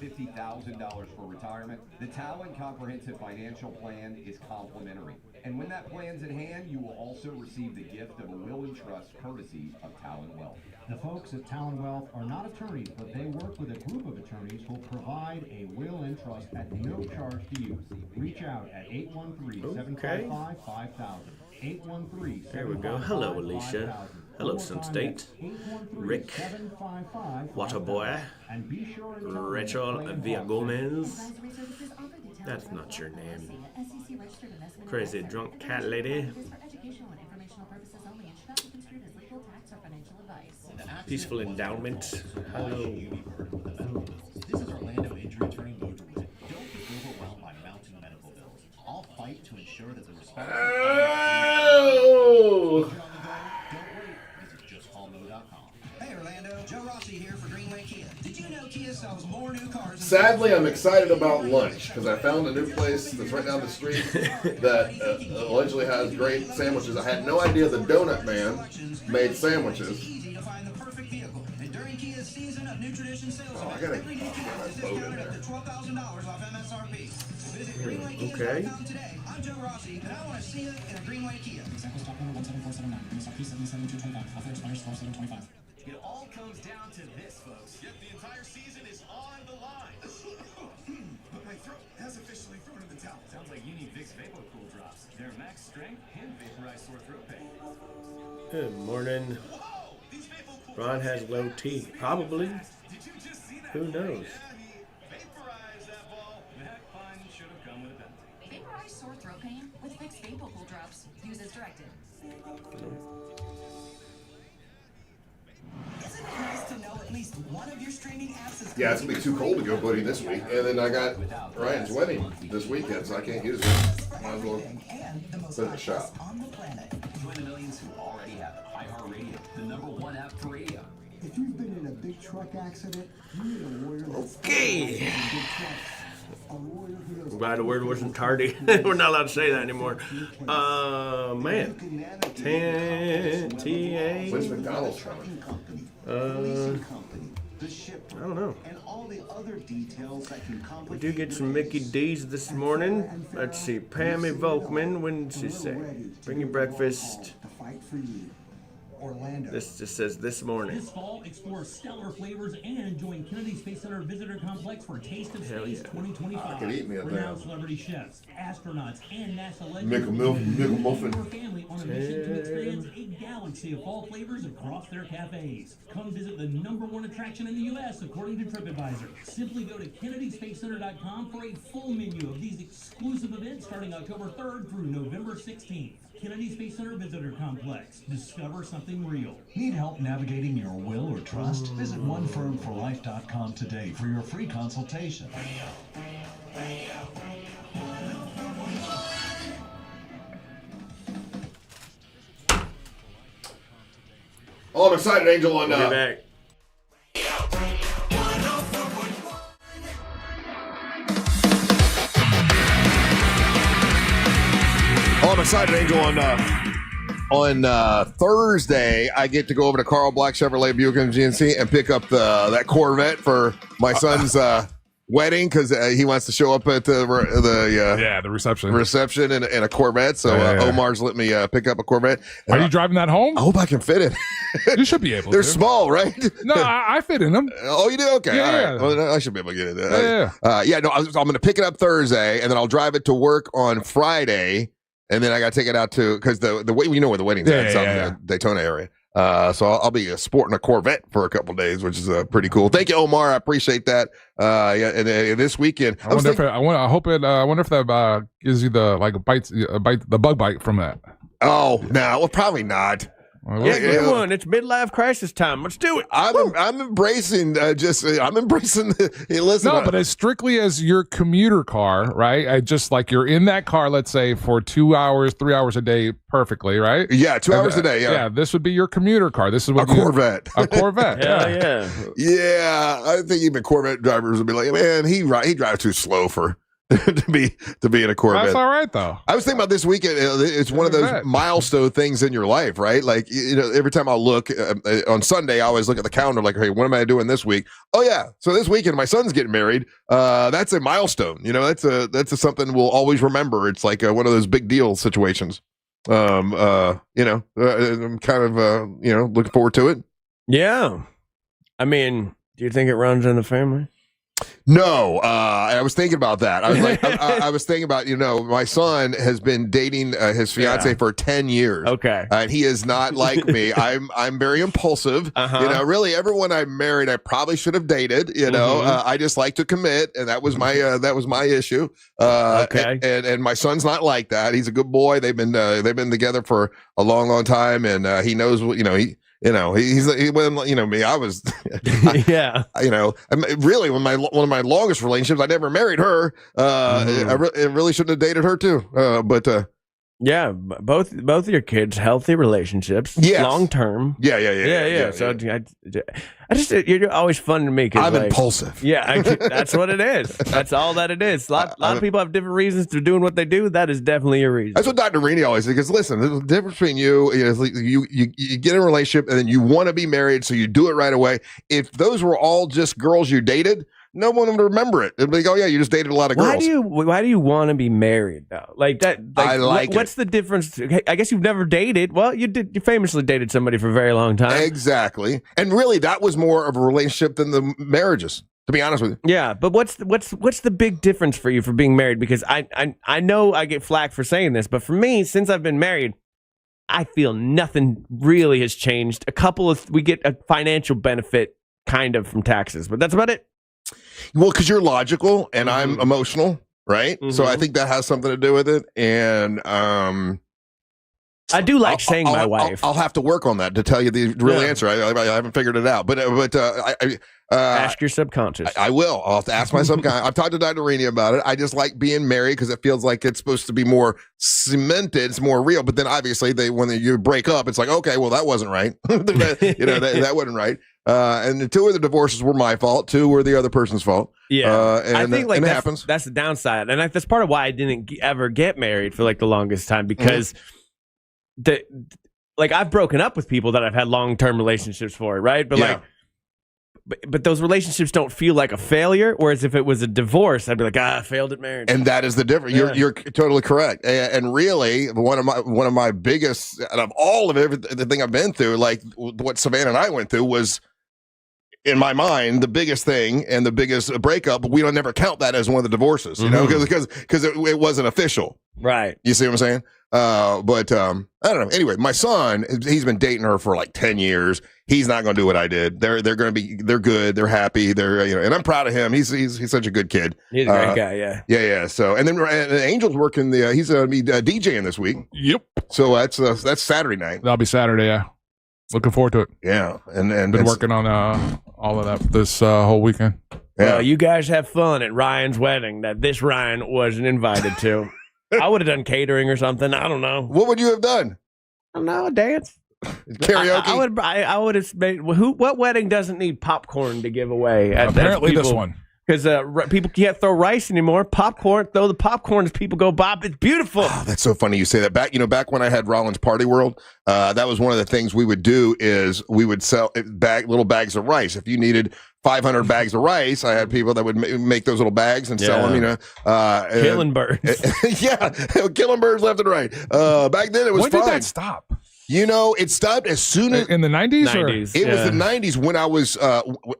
$250,000 for retirement. The Talon Comprehensive Financial Plan is complimentary. And when that plan's in hand, you will also receive the gift of a will and trust courtesy of Talon Wealth. The folks at Talon Wealth are not attorneys, but they work with a group of attorneys who will provide a will and trust at no charge to you. Reach out at 813-755-5000. 813-755-5000. There we go. Hello, Alicia. Hello, Sun State. Rick. Waterboy. Rachel Villagomez. That's not your name. Crazy drunk cat lady. Peaceful endowment. Hello. This is Orlando injury attorney Lou DeWitt. Don't be overwhelmed by mounting medical bills. I'll fight to ensure that the responsible Oh! Hey Orlando, Joe Rossi here for Greenway Kia. Did you know Kia sells more new cars? Sadly, I'm excited about lunch because I found a new place that's right down the street that allegedly has great sandwiches. I had no idea the Donut Man made sandwiches. Easy to find the perfect vehicle. And during Kia's season of new tradition sales event. Every new kiosk is discounted up to $12,000 off MSRP. Visit greenwaykias.com today. I'm Joe Rossi, and I want to see you in a Greenway Kia. Example stock number 17479. MSRP 77225. Offer expires 12/7/25. It all comes down to this, folks. Yep, the entire season is on the line. But my throat has officially thrown in the towel. Sounds like you need Vicks VapoCool drops. They're max strength and vaporize sore throat pain. Good morning. Ron has low T. Probably. Who knows? Vaporize sore throat pain with Vicks VapoCool drops. Use as directed. Isn't it nice to know at least one of your streaming apps is Yeah, it's gonna be too cold to go buddy this week. And then I got Ryan's wedding this weekend, so I can't use it. Might as well put it in the shop. on the planet. Join the millions who already have it. iHeartRadio, the #1 app for radio. If you've been in a big truck accident, you need a warrior. Okay. I'm glad the word wasn't tardy. We're not allowed to say that anymore. Man. T-A. When's McDonald's coming? I don't know. We do get some Mickey D's this morning. Let's see. Pammy Volkman, when did she say? Bring your breakfast. Orlando. This just says this morning. This fall, explore stellar flavors and join Kennedy Space Center Visitor Complex for Taste of Hell Space yeah. 2025. I could eat me a Renowned damn celebrity chefs, astronauts, and NASA legends. Mickle muffin. Your family on a mission to experience a galaxy of fall flavors across their cafes. Come visit the #1 attraction in the U.S. according to TripAdvisor. Simply go to KennedySpaceCenter.com for a full menu of these exclusive events starting October 3rd through November 16th. Kennedy Space Center Visitor Complex. Discover something real. Need help navigating your will or trust? Visit onefirmforlife.com today for your free consultation. Oh, I'm excited, Angel, on We'll be back. Oh, I'm excited, Angel. On Thursday, I get to go over to Carl Black Chevrolet Buick and GMC and pick up that Corvette for my son's wedding because he wants to show up at the reception in a Corvette. So Omar's let me pick up a Corvette. Are you driving that home? I hope I can fit it. You should be able They're to. small, right? No, I fit in them. Oh, you do? Okay. Yeah, All right. yeah. Well, I should be able to get it. Yeah. I'm going to pick it up Thursday, and then I'll drive it to work on Friday, and then I got to take it out to because the way we know where the wedding's at, it's out in the Daytona area. So I'll be sporting a Corvette for a couple of days, which is pretty cool. Thank you, Omar. I appreciate that. And this weekend, I wonder if that gives you the bug bite from that. Oh no, well, probably not. Yeah, good one. It's midlife crisis time. Let's do it. I'm embracing I'm embracing listen. No, but as strictly as your commuter car, right? I just like you're in that car, let's say for 2 hours, 3 hours a day, perfectly, right? Yeah, 2 hours a day. Yeah, this would be your commuter car. This is what Corvette. A Corvette. Yeah. I think even Corvette drivers would be like, man, he drives too slow for. to be in a Corvette. That's all right though. I was thinking about this weekend. It's one of those milestone things in your life, right? Like every time I look on Sunday, I always look at the calendar. Like, hey, what am I doing this week? Oh yeah, so this weekend my son's getting married. That's a milestone. That's something we'll always remember. It's like one of those big deal situations. I'm kind of looking forward to it. Yeah, I mean, do you think it runs in the family? No, I was thinking about that. I was like, I was thinking about, my son has been dating his fiance for 10 years. Okay, and he is not like me. I'm very impulsive. Really, everyone I married, I probably should have dated. I just like to commit, and that was my issue. Okay, and my son's not like that. He's a good boy. They've been together for a long, long time, and he knows what he's me. I was, really one of my longest relationships. I never married her. I really shouldn't have dated her too. But Yeah, both of your kids, healthy relationships, Yes. long term. Yeah. So I just you're always fun to me. I'm impulsive. Yeah, that's what it is. That's all that it is. A lot of people have different reasons for doing what they do. That is definitely your reason. That's what Dr. Rini always says. Because listen, the difference between you is like you get in a relationship and then you want to be married, so you do it right away. If those were all just girls you dated, no one would remember it. It'd be like, oh yeah, you just dated a lot of girls. Why do you want to be married though? Like that. I like it. What's the difference? I guess you've never dated. Well, you did. You famously dated somebody for a very long time. Exactly. And really, that was more of a relationship than the marriages. To be honest with you. Yeah, but what's the big difference for you for being married? Because I know I get flack for saying this, but for me, since I've been married, I feel nothing really has changed. We get a financial benefit kind of from taxes, but that's about it. Well, because you're logical and I'm emotional, right? So I think that has something to do with it. And I do like saying my wife. I'll have to work on that to tell you the real answer. I haven't figured it out, but ask your subconscious. I will. I'll have to ask my subconscious. I've talked to Dr. Rini about it. I just like being married because it feels like it's supposed to be more cemented. It's more real. But then obviously when you break up, it's like, okay, well that wasn't right. that wasn't right. And the 2 of the divorces were my fault. 2 were the other person's fault. Yeah, and I think like it that's, happens. That's the downside, and that's part of why I didn't ever get married for like the longest time because I've broken up with people that I've had long-term relationships for, right? But but those relationships don't feel like a failure. Whereas if it was a divorce, I'd be like, I failed at marriage. And that is the difference. You're totally correct. And really, one of my biggest out of all of everything I've been through, like what Savannah and I went through, was in my mind the biggest thing and the biggest breakup. But we don't never count that as one of the divorces, you know, because it wasn't official. Right. You see what I'm saying? But I don't know. Anyway, my son, he's been dating her for like 10 years. He's not going to do what I did. They're good. They're happy. And I'm proud of him. He's such a good kid. He's a great guy. Yeah. Yeah. So, and then Angel's working he's going to be DJing this week. Yep. So that's Saturday night. That'll be Saturday. Yeah. Looking forward to it. Yeah. And been working on all of that this whole weekend. Yeah. Well, you guys have fun at Ryan's wedding that this Ryan wasn't invited to. I would have done catering or something. I don't know. What would you have done? I don't know. A dance. Karaoke. I would have made. What wedding doesn't need popcorn to give away? Apparently, this one. Because people can't throw rice anymore. Popcorn, throw the popcorn as people go bop. It's beautiful. Oh, that's so funny you say that. Back when I had Rollins Party World, that was one of the things we would do is we would sell little bags of rice. If you needed 500 bags of rice, I had people that would make those little bags and sell them. Killing birds. Killing birds left and right. Back then it was when fine. When did that stop? It stopped as soon as in the 90s. 90s It was the 90s when I was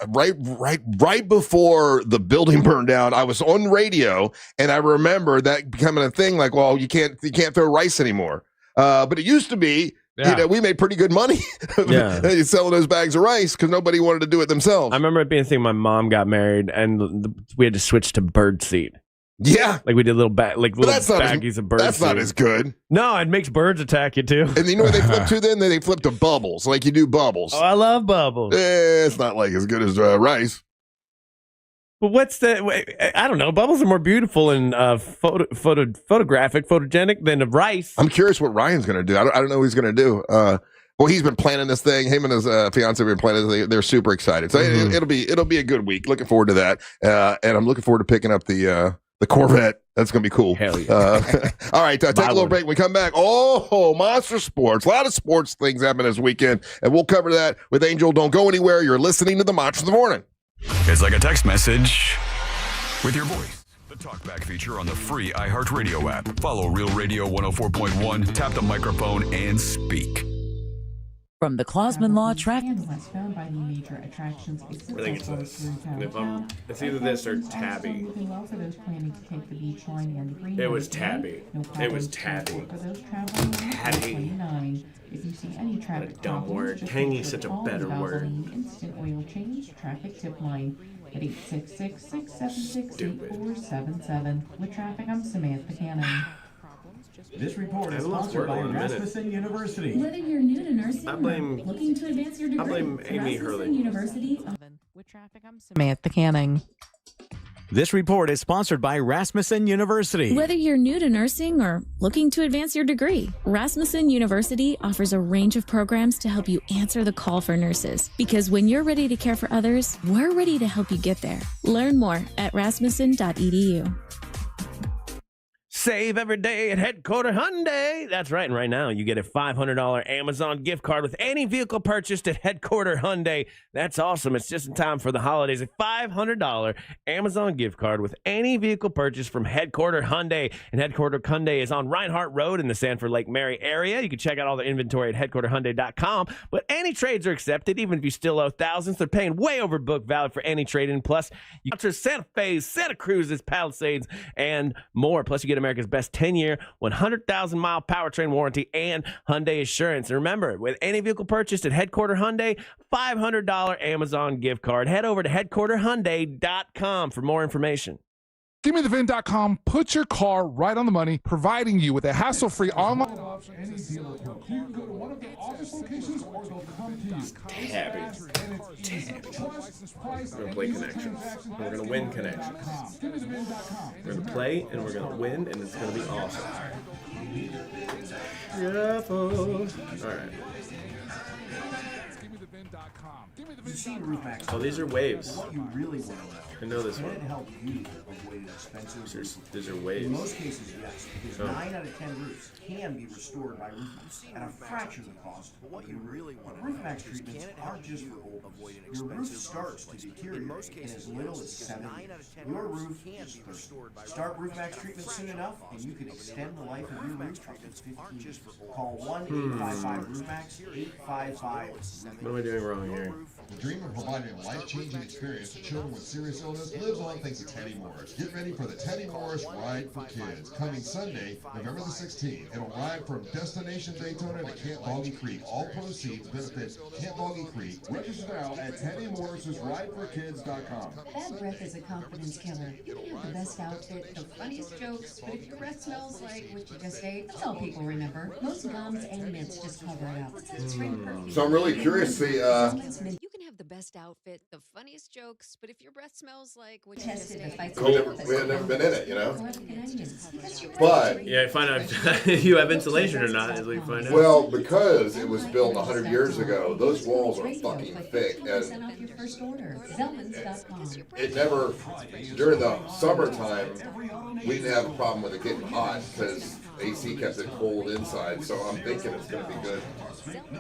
right before the building burned down. I was on radio, and I remember that becoming a thing. Like, well, you can't throw rice anymore. But it used to be. Yeah. We made pretty good money selling those bags of rice because nobody wanted to do it themselves. I remember it being a thing. My mom got married, and we had to switch to bird seed. Yeah, like we did little baggies of bird seed. That's not as good. No, it makes birds attack you too. And you know what they flip to then? They flip to bubbles, like you do bubbles. Oh, I love bubbles. It's not like as good as rice. But what's the? I don't know. Bubbles are more beautiful and photographic, photogenic than rice. I'm curious what Ryan's going to do. I don't know what he's going to do. Well, he's been planning this thing. Him and his fiance have been planning this thing. They're super excited. So it'll be a good week. Looking forward to that. And I'm looking forward to picking up the Corvette. That's going to be cool. Hell yeah. All right, take a little break. When we come back, monster sports. A lot of sports things happen this weekend, and we'll cover that with Angel. Don't go anywhere. You're listening to the Monster in the Morning. It's like a text message with your voice. The TalkBack feature on the free iHeartRadio app. Follow Real Radio 104.1, tap the microphone, and speak. From the Clausman Law Track. I think it's this. And it's either this or Tabby. It was Tabby. It was Tabby. Tabby. If you see any traffic a dumb word. Tangy's such a better word. Instant oil change, traffic tip line at 866-676-8477. With traffic, I'm Samantha Cannon. This report is sponsored by Rasmussen University. Whether you're new to nursing or looking to advance your degree, I blame Amy Hurley. University. With traffic, I'm Samantha Canning. This report is sponsored by Rasmussen University. Whether you're new to nursing or looking to advance your degree, Rasmussen University offers a range of programs to help you answer the call for nurses. Because when you're ready to care for others, we're ready to help you get there. Learn more at rasmussen.edu. Save every day at Headquarter Hyundai. That's right. And right now, you get a $500 Amazon gift card with any vehicle purchased at Headquarter Hyundai. That's awesome. It's just in time for the holidays. A $500 Amazon gift card with any vehicle purchased from Headquarter Hyundai. And Headquarter Hyundai is on Reinhardt Road in the Sanford Lake Mary area. You can check out all the inventory at headquarterhyundai.com. But any trades are accepted, even if you still owe thousands. They're paying way over book value for any trade-in. Plus, you enter Santa Fe's, Santa Cruz's, Palisades, and more. Plus, you get America's best 10-year, 100,000-mile powertrain warranty and Hyundai Assurance. And remember, with any vehicle purchased at Headquarter Hyundai, $500 Amazon gift card. Head over to headquarterhyundai.com for more information. GiveMeTheVin.com puts your car right on the money, providing you with a hassle-free online option. Any dealer quote. You can go to one of their office locations or they'll come to you. Tab it. We're going to play connections. We're going to win connections. We're going to play and we're going to win, and it's going to be awesome. All right. Oh, these are waves. What you really want to know. I know this one. Can it help you avoid expensive? These are waves. In most cases, yes, because 9 out of 10 roofs can be restored by roofers at a fraction of the cost. But what you really want to RoofMax treatments aren't just for old roofs. Your roof starts to deteriorate in as little as 7 years. Your roof is thirsty. Start RoofMax treatment soon enough, and you can extend the life of your roof up to 15 years. Call 1-855-RoofMax, 855. What am I doing wrong here? The dream of providing a life-changing experience to children with serious illness lives on thanks to Teddy Morris. Get ready for the Teddy Morris Ride for Kids, coming Sunday, November the 16th. It'll ride from Destination Daytona to Camp Boggy Creek. All proceeds benefit Camp Boggy Creek. Register now at TeddyMorris'sRideForKids.com. Bad breath is a confidence killer. You can have the best outfit, the funniest jokes, but if your breath smells like what you just ate, that's all people remember. Most gums and mints just cover it up. It's spring perfume. So I'm really curious to see, You can have the best outfit, the funniest jokes, but if your breath smells like what you just ate, we had never been in it, you know? But yeah, find out if you have insulation or not is what you find out. Well, because it was built 100 years ago, those walls are fucking thick, and it never, during the summertime, we didn't have a problem with it getting hot because AC kept it cold inside, so I'm thinking it's going to be good.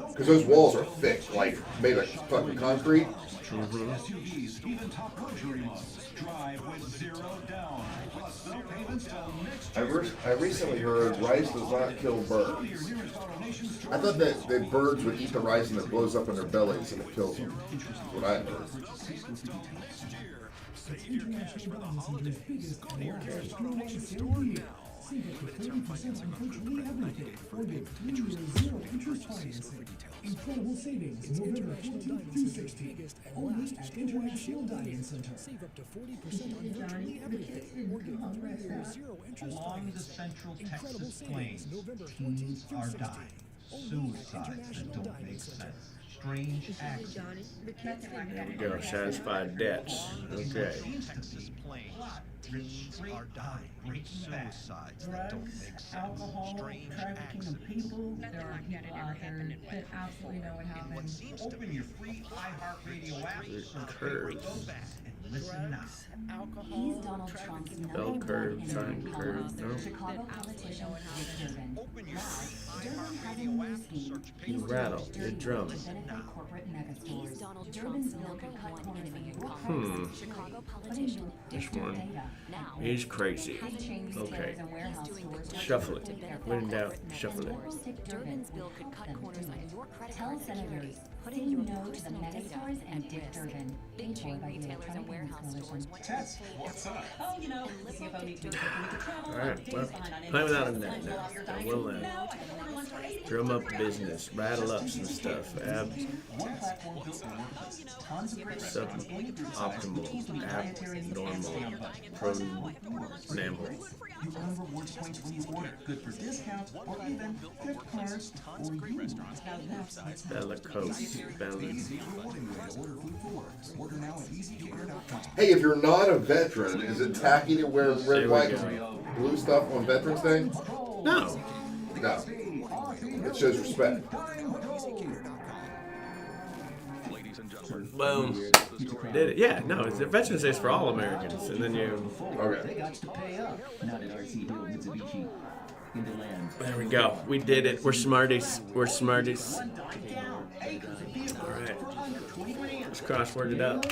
Because those walls are thick, like made of fucking concrete. SUVs, even top luxury models. Drive with 0 down. Plus no payments till next year. I recently heard rice does not kill birds. I thought that the birds would eat the rice and it blows up in their bellies and it kills them. That's what I heard. Save up to 30% on virtually everything. Or get 3-year zero-interest financing. Incredible savings November 14th through 16th. Only at International Dining Center. Save up to 40% on virtually everything. Or get 3-year zero-interest Along the Central Texas Plains, teens are dying. Suicides that don't make sense. Strange accidents. There we go. Satisfied debts. Okay. Teens are dying. Suicides that don't make sense. alcohol, Strange trafficking of people. There are people out there that absolutely know what happened. Open your free iHeartRadio app, search Curves. Go Back, and listen now. He's Donald Trump's Bell curve, sine curve. No. Chicago politician Durbin. Open your free Durbin has a iHeartRadio new app, scheme. search You rattle, you drum. To benefit corporate megastores. Durbin's bill could cut corners on your Chicago politician Which one? He's crazy. Okay. Shuffle it. When in doubt, shuffle it. Durbin's bill could cut corners on your credit card securities. Putting your no to the megastores and Dick Durbin. Big chain retailers and warehouse stores. Tess, what's up? Oh, you know, the CFO needs to travel. Alright, well, play without a net now. We'll drum up business, rattle up some stuff. Abs, suboptimal, abnormal, pronamble. You earn rewards points when you order. Good for discounts or even gift cards or you. Bellicose, belly. Rewarding way to order food for work. Order now at easycater.com. Hey, if you're not a veteran, is it tacky to wear red, white, and blue stuff on Veterans Day? No. No. It shows respect. Boom. Did it? Yeah, no, it's Veterans Day is for all Americans, and then you. Okay. There we go. We did it. We're smarties. We're smarties. All right. Let's crossword it up.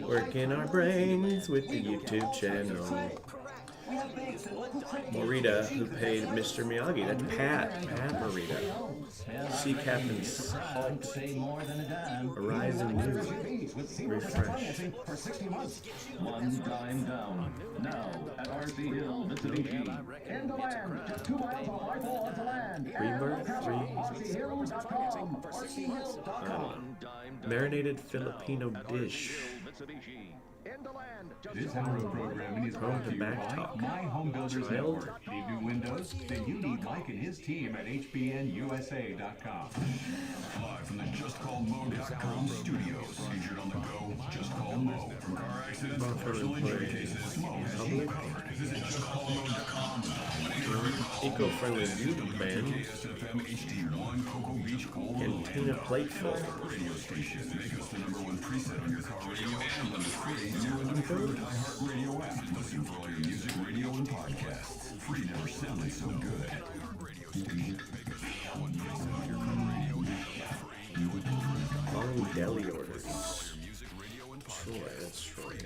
Working our brains with the YouTube channel. Morita, who paid Mr. Miyagi. That's Pat Morita. Sea Captain's Halt. Horizon New. Refresh. For 60 months. One dime down. Now at RC Hill, Mitsubishi. In the land, just 2 miles off I-4 to land. Rebirth 3. Marinated Filipino dish. This hour of programming is brought to you by My Home Builders Network. Need new windows? Then you need Mike and his team at hbnusa.com. Live from the JustCallMo.com studios. Featured on the go, Just Call Mo. From car accidents to personal injury cases, Mo has you covered. Visit JustCallMo.com. Eco-friendly YouTube band. KSFM HD1 Cocoa Beach Cold Cantina Plateful. Radio station. Make us the #1 preset on your car radio and the free new and improved iHeartRadio app. Listen for all your music, radio, and podcasts. Free never sounded so good. Following deli orders. Troy, that's Troy.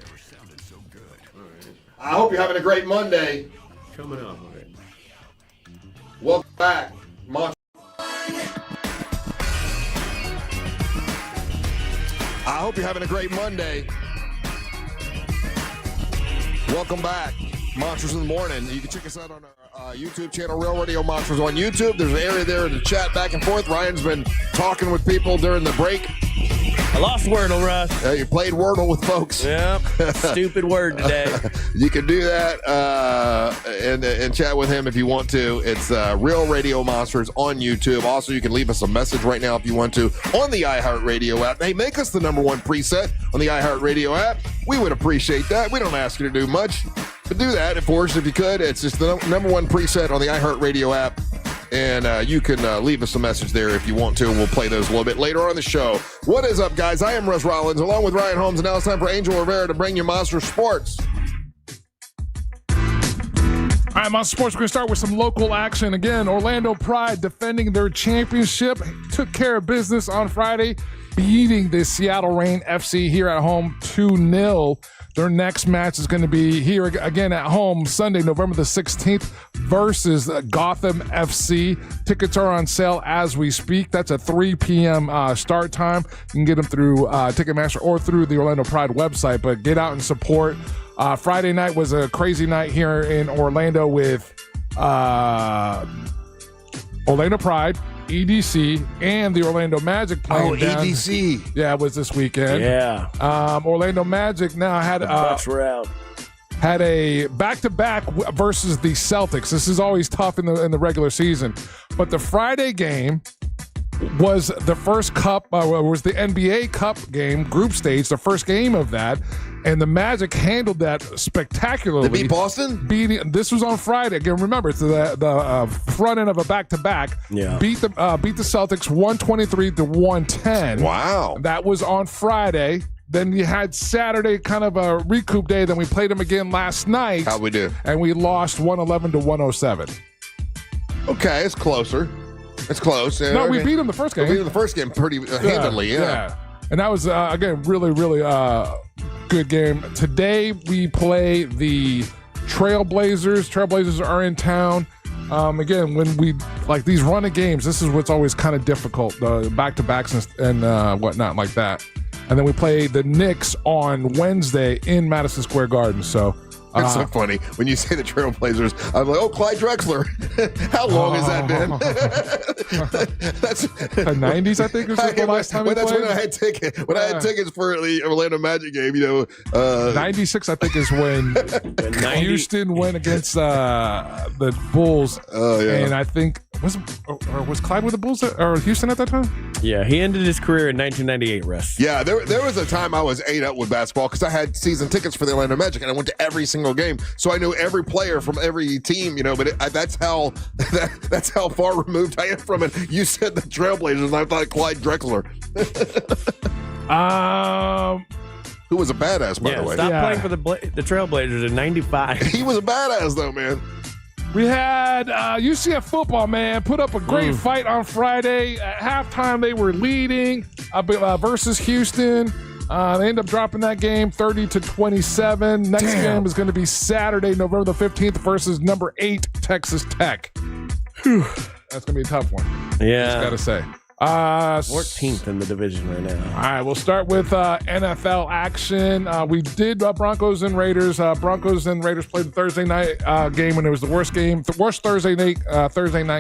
All right. I hope you're having a great Monday. Coming off of it. Welcome back. I hope you're having a great Monday. Welcome back. Monsters in the Morning. You can check us out on our YouTube channel, Real Radio Monsters on YouTube. There's an area there to chat back and forth. Ryan's been talking with people during the break. I lost Wordle, Russ. You played Wordle with folks. Yep. Stupid word today. You can do that and chat with him if you want to. It's Real Radio Monsters on YouTube. Also, you can leave us a message right now if you want to on the iHeartRadio app. Hey, make us the #1 preset on the iHeartRadio app. We would appreciate that. We don't ask you to do much, but do that for us if you could. It's just the #1 preset on the iHeartRadio app. And you can leave us a message there if you want to, and we'll play those a little bit later on the show. What is up, guys? I am Russ Rollins, along with Ryan Holmes, and now it's time for Angel Rivera to bring you Monster Sports. All right, Monster Sports, we're going to start with some local action. Again, Orlando Pride defending their championship. Took care of business on Friday, beating the Seattle Reign FC here at home 2-0. Their next match is going to be here again at home Sunday, November the 16th versus Gotham FC. Tickets are on sale as we speak. That's a 3 p.m. Start time. You can get them through Ticketmaster or through the Orlando Pride website, but get out and support. Friday night was a crazy night here in Orlando with Orlando Pride, EDC, and the Orlando Magic playing down. EDC. Yeah, it was this weekend. Yeah. Orlando Magic now had a back-to-back versus the Celtics. This is always tough in the regular season. But the Friday game was the first cup, was the NBA Cup game, group stage, the first game of that. And the Magic handled that spectacularly. They beat Boston? This was on Friday. Again, remember, it's the front end of a back-to-back. Yeah. Beat the Celtics 123-110. Wow. That was on Friday. Then you had Saturday, kind of a recoup day. Then we played them again last night. How'd we do? And we lost 111-107. Okay, it's closer. It's close. Yeah, no, we beat them the first game. We beat them the first game pretty handily, yeah. And that was, again, really, really good game. Today we play the Trailblazers. Trailblazers are in town. Again, when we, like these running games, this is what's always kind of difficult, the back-to-backs and whatnot like that. And then we play the Knicks on Wednesday in Madison Square Garden. So it's so funny when you say the Trailblazers. I'm like, oh, Clyde Drexler. How long has that been? That's the 90s, I think, was the last time we played. That's when I had tickets. When I had tickets for the Orlando Magic game, 96, I think, is when Houston went against the Bulls. Oh yeah. And I think was Clyde with the Bulls or Houston at that time? Yeah, he ended his career in 1998, Russ. Yeah, there was a time I was ate up with basketball because I had season tickets for the Orlando Magic, and I went to every single game, so I knew every player from every team. But that's how far removed I am from it. You said the Trailblazers, and I thought Clyde Drexler. Who was a badass, by the way. Stop playing for the Trailblazers in 95. He was a badass, though, man. We had UCF football, man, put up a great fight on Friday. At halftime, they were leading versus Houston. They ended up dropping that game 30-27. Next game is going to be Saturday, November the 15th versus number 8 Texas Tech. Whew. That's going to be a tough one. Yeah. Just got to say. 14th in the division right now. All right, we'll start with NFL action. We did Broncos and Raiders. Broncos and Raiders played the Thursday night game when it was the worst Thursday night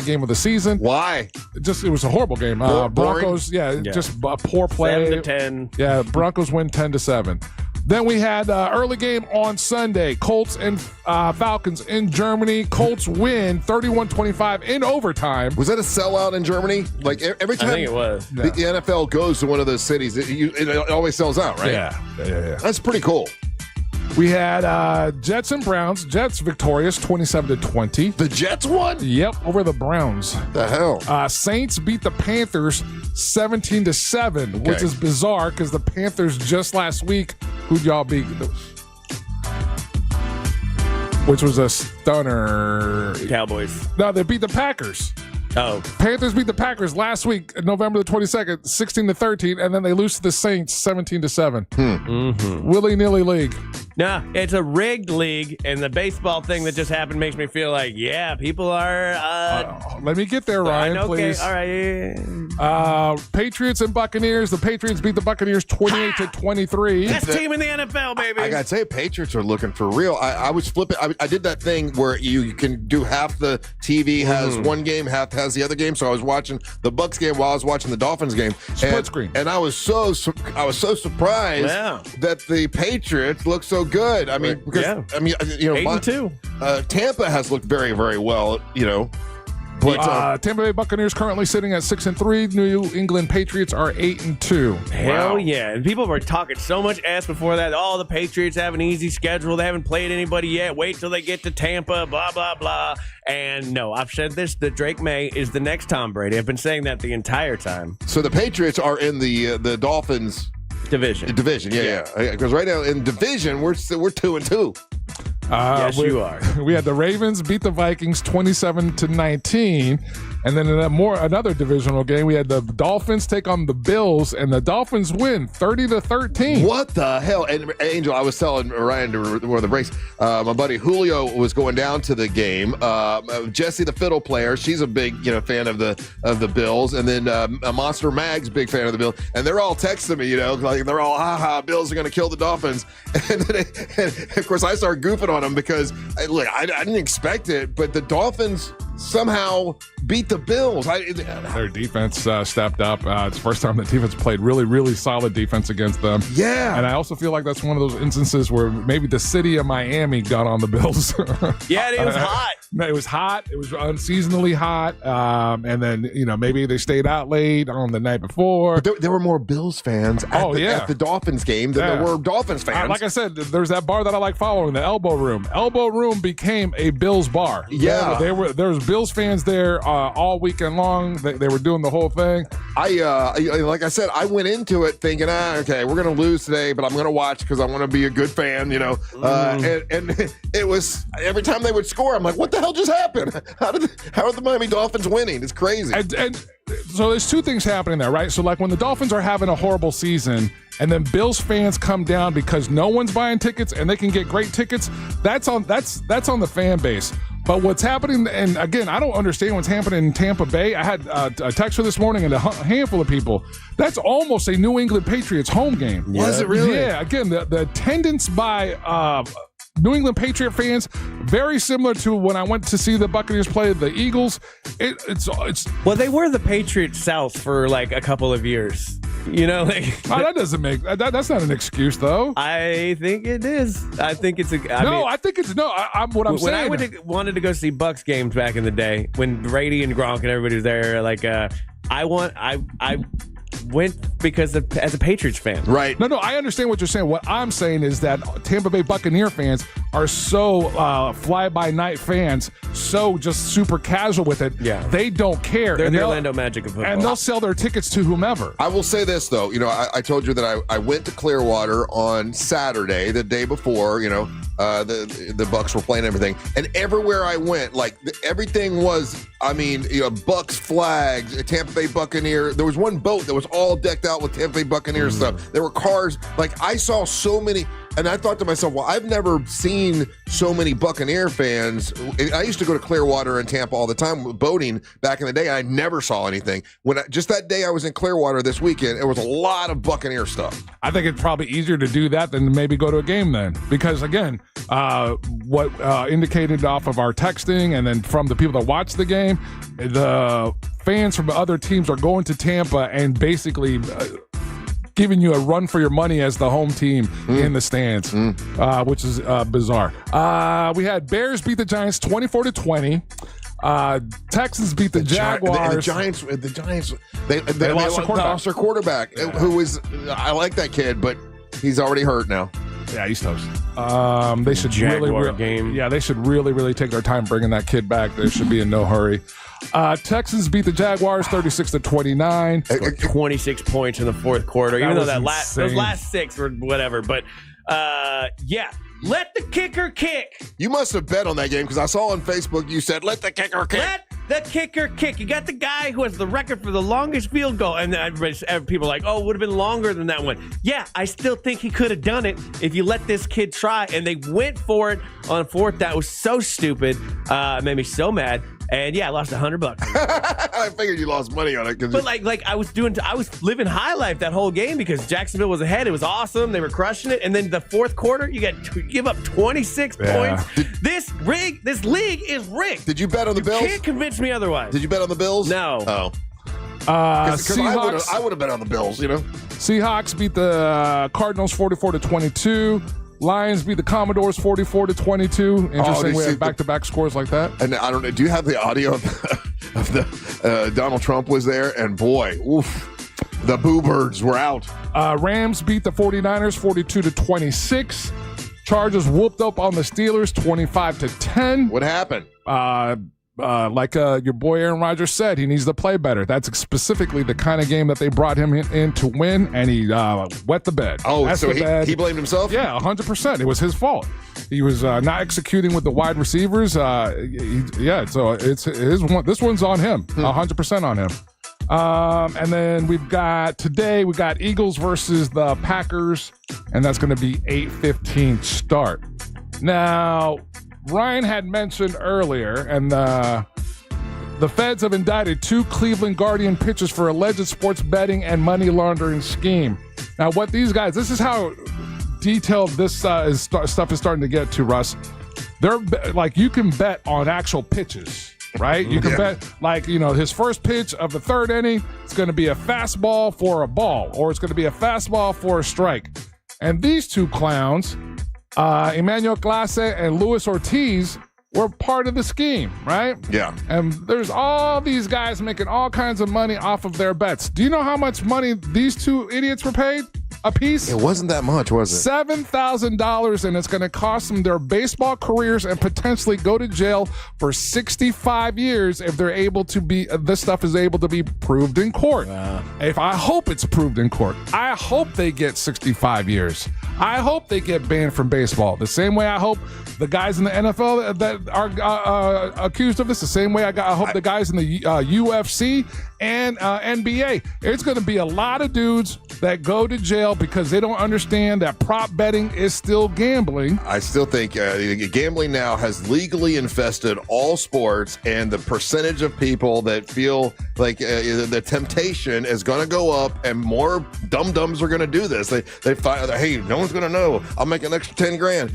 game of the season. Why? It was a horrible game. Broncos, just poor play. 7-10. Yeah, Broncos win 10-7. Then we had early game on Sunday. Colts and Falcons in Germany. Colts win 31-25 in overtime. Was that a sellout in Germany? Like every time I think it was. The NFL goes to one of those cities, it always sells out, right? Yeah. That's pretty cool. We had Jets and Browns. Jets victorious 27-20. The Jets won? Yep, over the Browns. The hell? Saints beat the Panthers 17-7, which is bizarre because the Panthers just last week, who'd y'all beat? Which was a stunner. Cowboys. No, they beat the Packers. Oh. Panthers beat the Packers last week, November the 22nd, 16-13, and then they lose to the Saints 17-7. Willy-nilly league. Nah, it's a rigged league, and the baseball thing that just happened makes me feel like, people are... let me get there, Ryan, please. All right. Patriots and Buccaneers. The Patriots beat the Buccaneers 28-23. Best team in the NFL, baby. I gotta say, Patriots are looking for real. I was flipping. I did that thing where you can do half the TV has one game, half has the other game. So I was watching the Bucs game while I was watching the Dolphins game. Split screen. And I was so surprised that the Patriots look so good. I mean, because 8-2. Tampa has looked very, very well. But Tampa Bay Buccaneers currently sitting at 6-3. New England Patriots are 8-2. Hell yeah! And people were talking so much ass before that. Oh, the Patriots have an easy schedule. They haven't played anybody yet. Wait till they get to Tampa. Blah blah blah. And no, I've said this: that Drake May is the next Tom Brady. I've been saying that the entire time. So the Patriots are in the Dolphins division. Yeah. Because right now in division we're 2-2. Yes, you are. We had the Ravens beat the Vikings 27-19, and then in another divisional game, we had the Dolphins take on the Bills, and the Dolphins win 30-13. What the hell? And Angel, I was telling Ryan before the breaks, my buddy Julio was going down to the game. Jesse, the fiddle player, she's a big fan of the Bills, and then Monster Mag's big fan of the Bills, and they're all texting me, like they're all Bills are going to kill the Dolphins, and of course I started goofing on them because I didn't expect it, but the Dolphins somehow beat the Bills. Their defense stepped up. It's the first time the defense played really, really solid defense against them. Yeah. And I also feel like that's one of those instances where maybe the city of Miami got on the Bills. Yeah, it was hot. It was hot. It was unseasonably hot. And then, maybe they stayed out late on the night before. But there were more Bills fans at the Dolphins game than there were Dolphins fans. Like I said, there's that bar that I like following, the Elbow Room. Elbow Room became a Bills bar. Yeah. There was Bills fans there all weekend long. They were doing the whole thing. Like I said, I went into it thinking, okay, we're going to lose today, but I'm going to watch because I want to be a good fan, and it was every time they would score, I'm like, what the hell just happened? How are the Miami Dolphins winning? It's crazy. And so there's two things happening there, right? So like when the Dolphins are having a horrible season and then Bills fans come down because no one's buying tickets and they can get great tickets, that's on the fan base. But what's happening, and again, I don't understand what's happening in Tampa Bay. I had a text for this morning and a handful of people. That's almost a New England Patriots home game. Was it really? Yeah. Again, the attendance by New England Patriot fans, very similar to when I went to see the Buccaneers play the Eagles. It's well, they were the Patriots South for like a couple of years. That doesn't make that's not an excuse though. I think it is. I think it's When I wanted to go see Bucs games back in the day when Brady and Gronk and everybody was there, like I went because as a Patriots fan. Right. No, I understand what you're saying. What I'm saying is that Tampa Bay Buccaneer fans are so fly-by-night fans, so just super casual with it. Yeah. They don't care. They're And the they'll- Orlando Magic of football. And they'll sell their tickets to whomever. I will say this, though. I told you that I went to Clearwater on Saturday, the day before, the Bucks were playing everything. And everywhere I went, everything was, Bucks flags, Tampa Bay Buccaneer. There was one boat that was all decked out with Tampa Bay Buccaneer stuff. There were cars. I saw so many. And I thought to myself, well, I've never seen so many Buccaneer fans. I used to go to Clearwater and Tampa all the time boating back in the day. I never saw anything. Just that day I was in Clearwater this weekend, there was a lot of Buccaneer stuff. I think it's probably easier to do that than maybe go to a game then. Because, again, what indicated off of our texting and then from the people that watch the game, the fans from other teams are going to Tampa and basically giving you a run for your money as the home team in the stands, which is bizarre. We had Bears beat the Giants 24-20. Texans beat the Jaguars. The Giants, they lost their quarterback, who is, I like that kid, but he's already hurt now. Yeah, he's toast. They should they should really take their time bringing that kid back. They should be in no hurry. Texans beat the Jaguars 36-29. 26 points in the fourth quarter, even though those last 6 were whatever. But let the kicker kick. You must have bet on that game because I saw on Facebook you said, let the kicker kick. Let the kicker kick. You got the guy who has the record for the longest field goal. And people are like, it would have been longer than that one. Yeah, I still think he could have done it if you let this kid try. And they went for it on fourth. That was so stupid. It made me so mad. And I lost $100. I figured you lost money on it. But I was living high life that whole game because Jacksonville was ahead. It was awesome. They were crushing it. And then the fourth quarter, you give up 26 points. This league is rigged. Did you bet on the Bills? You can't convince me otherwise. Did you bet on the Bills? No. Oh. Because I would have bet on the Bills, Seahawks beat the Cardinals 44-22. Lions beat the Commodores 44-22. Interesting we have back-to-back scores like that. And I don't know. Do you have the audio of the Donald Trump was there? And boy, the Boo Birds were out. Rams beat the 49ers 42-26. Chargers whooped up on the Steelers 25-10. What happened? Your boy Aaron Rodgers said, he needs to play better. That's specifically the kind of game that they brought him in to win, and he wet the bed. Oh, so he blamed himself? Yeah, 100%. It was his fault. He was not executing with the wide receivers. So it's his one. This one's on him, 100% on him. And then we got Eagles versus the Packers, and that's going to be 8:15 start. Now, Ryan had mentioned earlier, and the feds have indicted 2 Cleveland Guardian pitchers for alleged sports betting and money laundering scheme. Now, what these guys, this is how detailed this stuff is starting to get to, Russ. They're you can bet on actual pitches, right? You can bet, his first pitch of the 3rd inning, it's going to be a fastball for a ball, or it's going to be a fastball for a strike. And these 2 clowns, Emmanuel Clase and Luis Ortiz, were part of the scheme, right? Yeah. And there's all these guys making all kinds of money off of their bets. Do you know how much money these 2 idiots were paid a piece? It wasn't that much, was it? $7,000, and it's going to cost them their baseball careers and potentially go to jail for 65 years if they're able to be. This stuff is able to be proved in court. Wow. I hope it's proved in court. I hope they get 65 years. I hope they get banned from baseball. The same way I hope the guys in the NFL that are accused of this, the same way I hope the guys in the UFC and NBA. It's going to be a lot of dudes that go to jail because they don't understand that prop betting is still gambling. I still think gambling now has legally infested all sports, and the percentage of people that feel like the temptation is going to go up, and more dum-dums are going to do this. They find, hey, no one's going to know. I'll make an extra 10 grand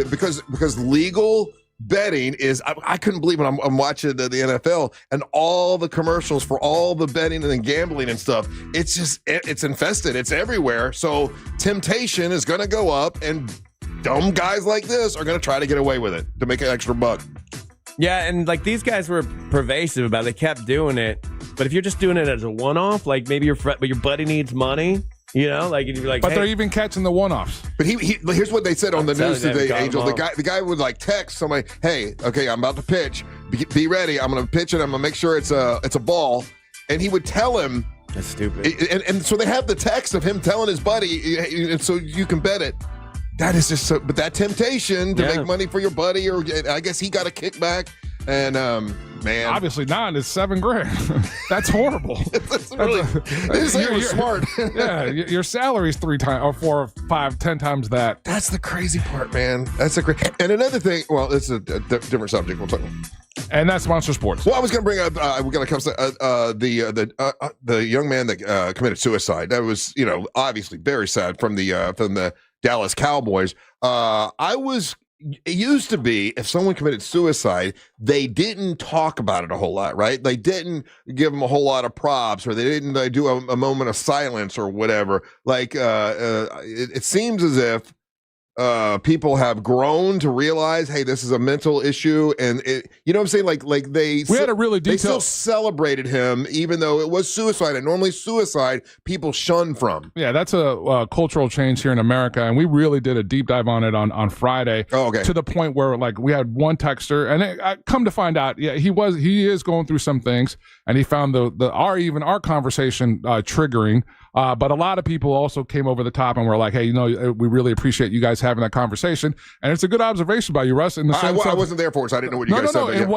because legal betting is, I couldn't believe when I'm watching the NFL and all the commercials for all the betting and gambling and stuff. It's just, it's infested. It's everywhere. So temptation is going to go up, and dumb guys like this are going to try to get away with it to make an extra buck. Yeah, and these guys were pervasive about it. They kept doing it. But if you're just doing it as a one-off, like maybe your buddy needs money, you know, like you'd be like, But hey. they're even catching the one-offs. But here's what they said on the news today, Angel. The guy would like text somebody, "Hey, okay, I'm about to pitch. Be ready. I'm going to pitch it. I'm going to make sure it's a ball." And he would tell him. That's stupid. And so they have the text of him telling his buddy, and so you can bet it. That is just so. But that temptation to make money for your buddy, or I guess he got a kickback. And man, obviously not. It's $7,000. That's horrible. You're smart. Yeah, your salary's 3 times or 4, 5, 10 times that. That's the crazy part, man. That's the crazy. And another thing. Well, it's a different subject. We'll talk about. And that's Monster Sports. Well, I was going to bring up. We're going to come to the young man that committed suicide. That was, obviously very sad from the Dallas Cowboys. It used to be if someone committed suicide, they didn't talk about it a whole lot, right? They didn't give them a whole lot of props, or they didn't do a moment of silence or whatever. Like it seems as if people have grown to realize, hey, this is a mental issue, and you know what I'm saying? Like we had a really they still detailed. celebrated him, even though it was suicide, and normally suicide people shun from. Yeah, that's a cultural change here in America, and we really did a deep dive on it on Friday. Oh, okay. To the point where like we had one texter, and I come to find out, yeah, he is going through some things, and he found our conversation triggering. But a lot of people also came over the top and were like, hey, we really appreciate you guys having that conversation. And it's a good observation by you, Russ. In the sense I wasn't there for it, so I didn't know what you guys said.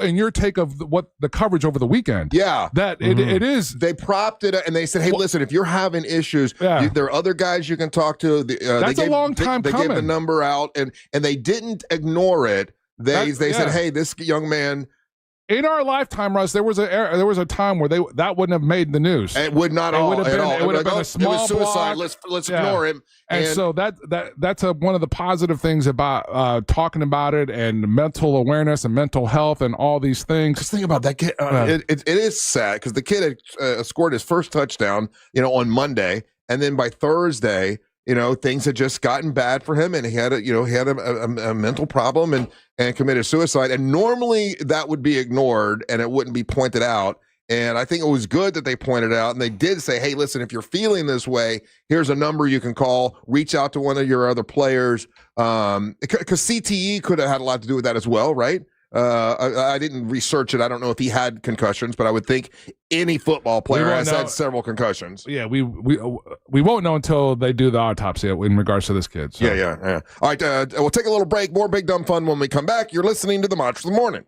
And your take of what the coverage over the weekend. Yeah. That it is. They propped it and they said, hey, listen, if you're having issues, there are other guys you can talk to. That's a long time coming. They gave the number out, and they didn't ignore it. They said, hey, this young man. In our lifetime, Russ, there was a time where that wouldn't have made the news. It would not all. It would have been a small it was suicide. block. Let's ignore him. And so that's one of the positive things about talking about it, and mental awareness and mental health and all these things. Just think about that kid. It is sad because the kid had scored his first touchdown, on Monday, and then by Thursday, things had just gotten bad for him, and he had a mental problem and committed suicide. And normally that would be ignored and it wouldn't be pointed out. And I think it was good that they pointed it out, and they did say, hey, listen, if you're feeling this way, here's a number you can call, reach out to one of your other players. Because CTE could have had a lot to do with that as well, right? I didn't research it. I don't know if he had concussions, but I would think any football player has had several concussions. Yeah, we won't know until they do the autopsy in regards to this kid. So. Yeah. All right, we'll take a little break. More Big Dumb Fun when we come back. You're listening to the March of the Morning.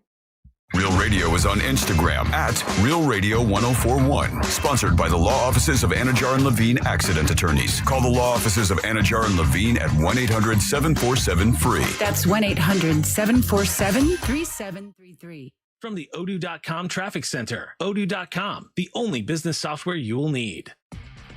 Real Radio is on Instagram at Real Radio 1041. Sponsored by the law offices of Anajar and Levine Accident Attorneys. Call the law offices of Anajar and Levine at 1-800-747-FREE. That's 1-800-747-3733. From the Odoo.com Traffic Center. Odoo.com, the only business software you will need.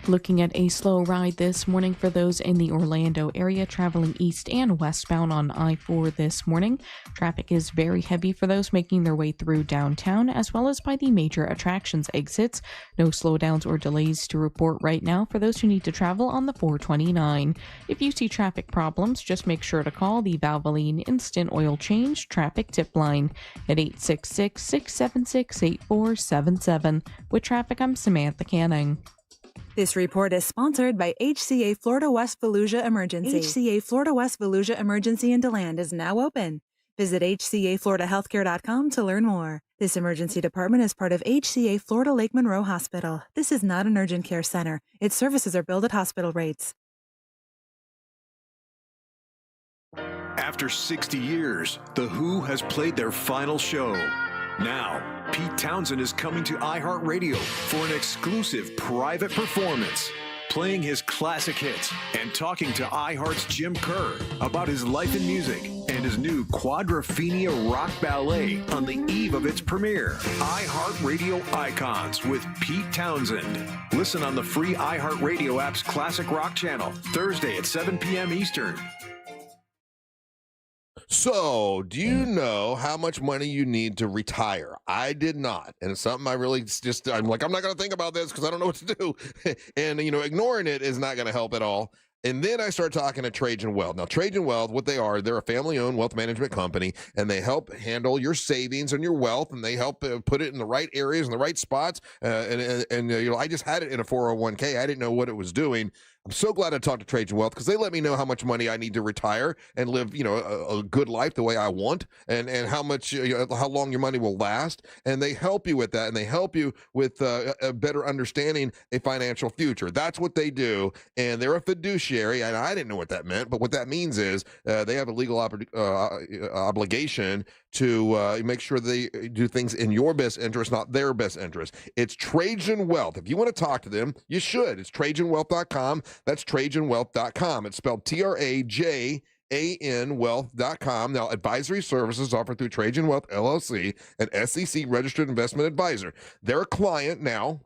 Looking at a slow ride this morning for those in the Orlando area traveling east and westbound on I-4 this morning. Traffic is very heavy for those making their way through downtown, as well as by the major attractions exits. No slowdowns or delays to report right now for those who need to travel on the 429. If you see traffic problems, just make sure to call the Valvoline Instant Oil Change Traffic Tip Line at 866-676-8477. With traffic, I'm Samantha Canning. This report is sponsored by HCA Florida West Fallujah Emergency. HCA Florida West Fallujah Emergency in DeLand is now open. Visit HCAFloridaHealthcare.com to learn more. This emergency department is part of HCA Florida Lake Monroe Hospital. This is not an urgent care center. Its services are billed at hospital rates. After 60 years, The Who has played their final show. Now, Pete Townsend is coming to iHeartRadio for an exclusive private performance, playing his classic hits and talking to iHeart's Jim Kerr about his life in music and his new Quadrophenia rock ballet on the eve of its premiere. iHeartRadio Icons with Pete Townsend. Listen on the free iHeartRadio app's Classic Rock channel, Thursday at 7 p.m. Eastern. So, do you know how much money you need to retire? I did not. And it's something I really I'm like, I'm not going to think about this because I don't know what to do. And, ignoring it is not going to help at all. And then I start talking to Trajan Wealth. Now, Trajan Wealth, what they are, they're a family-owned wealth management company, and they help handle your savings and your wealth, and they help put it in the right areas and the right spots. I just had it in a 401k. I didn't know what it was doing. I'm so glad I talked to Trajan Wealth because they let me know how much money I need to retire and live, a good life the way I want, and how much, how long your money will last. And they help you with that, and they help you with a better understanding a financial future. That's what they do, and they're a fiduciary. And I didn't know what that meant, but what that means is they have a legal obligation to make sure they do things in your best interest, not their best interest. It's Trajan Wealth. If you want to talk to them, you should. It's TrajanWealth.com. That's TrajanWealth.com. It's spelled TRAJAN wealth.com. Now, advisory services offered through Trajan Wealth LLC, an SEC registered investment advisor. They're a client now.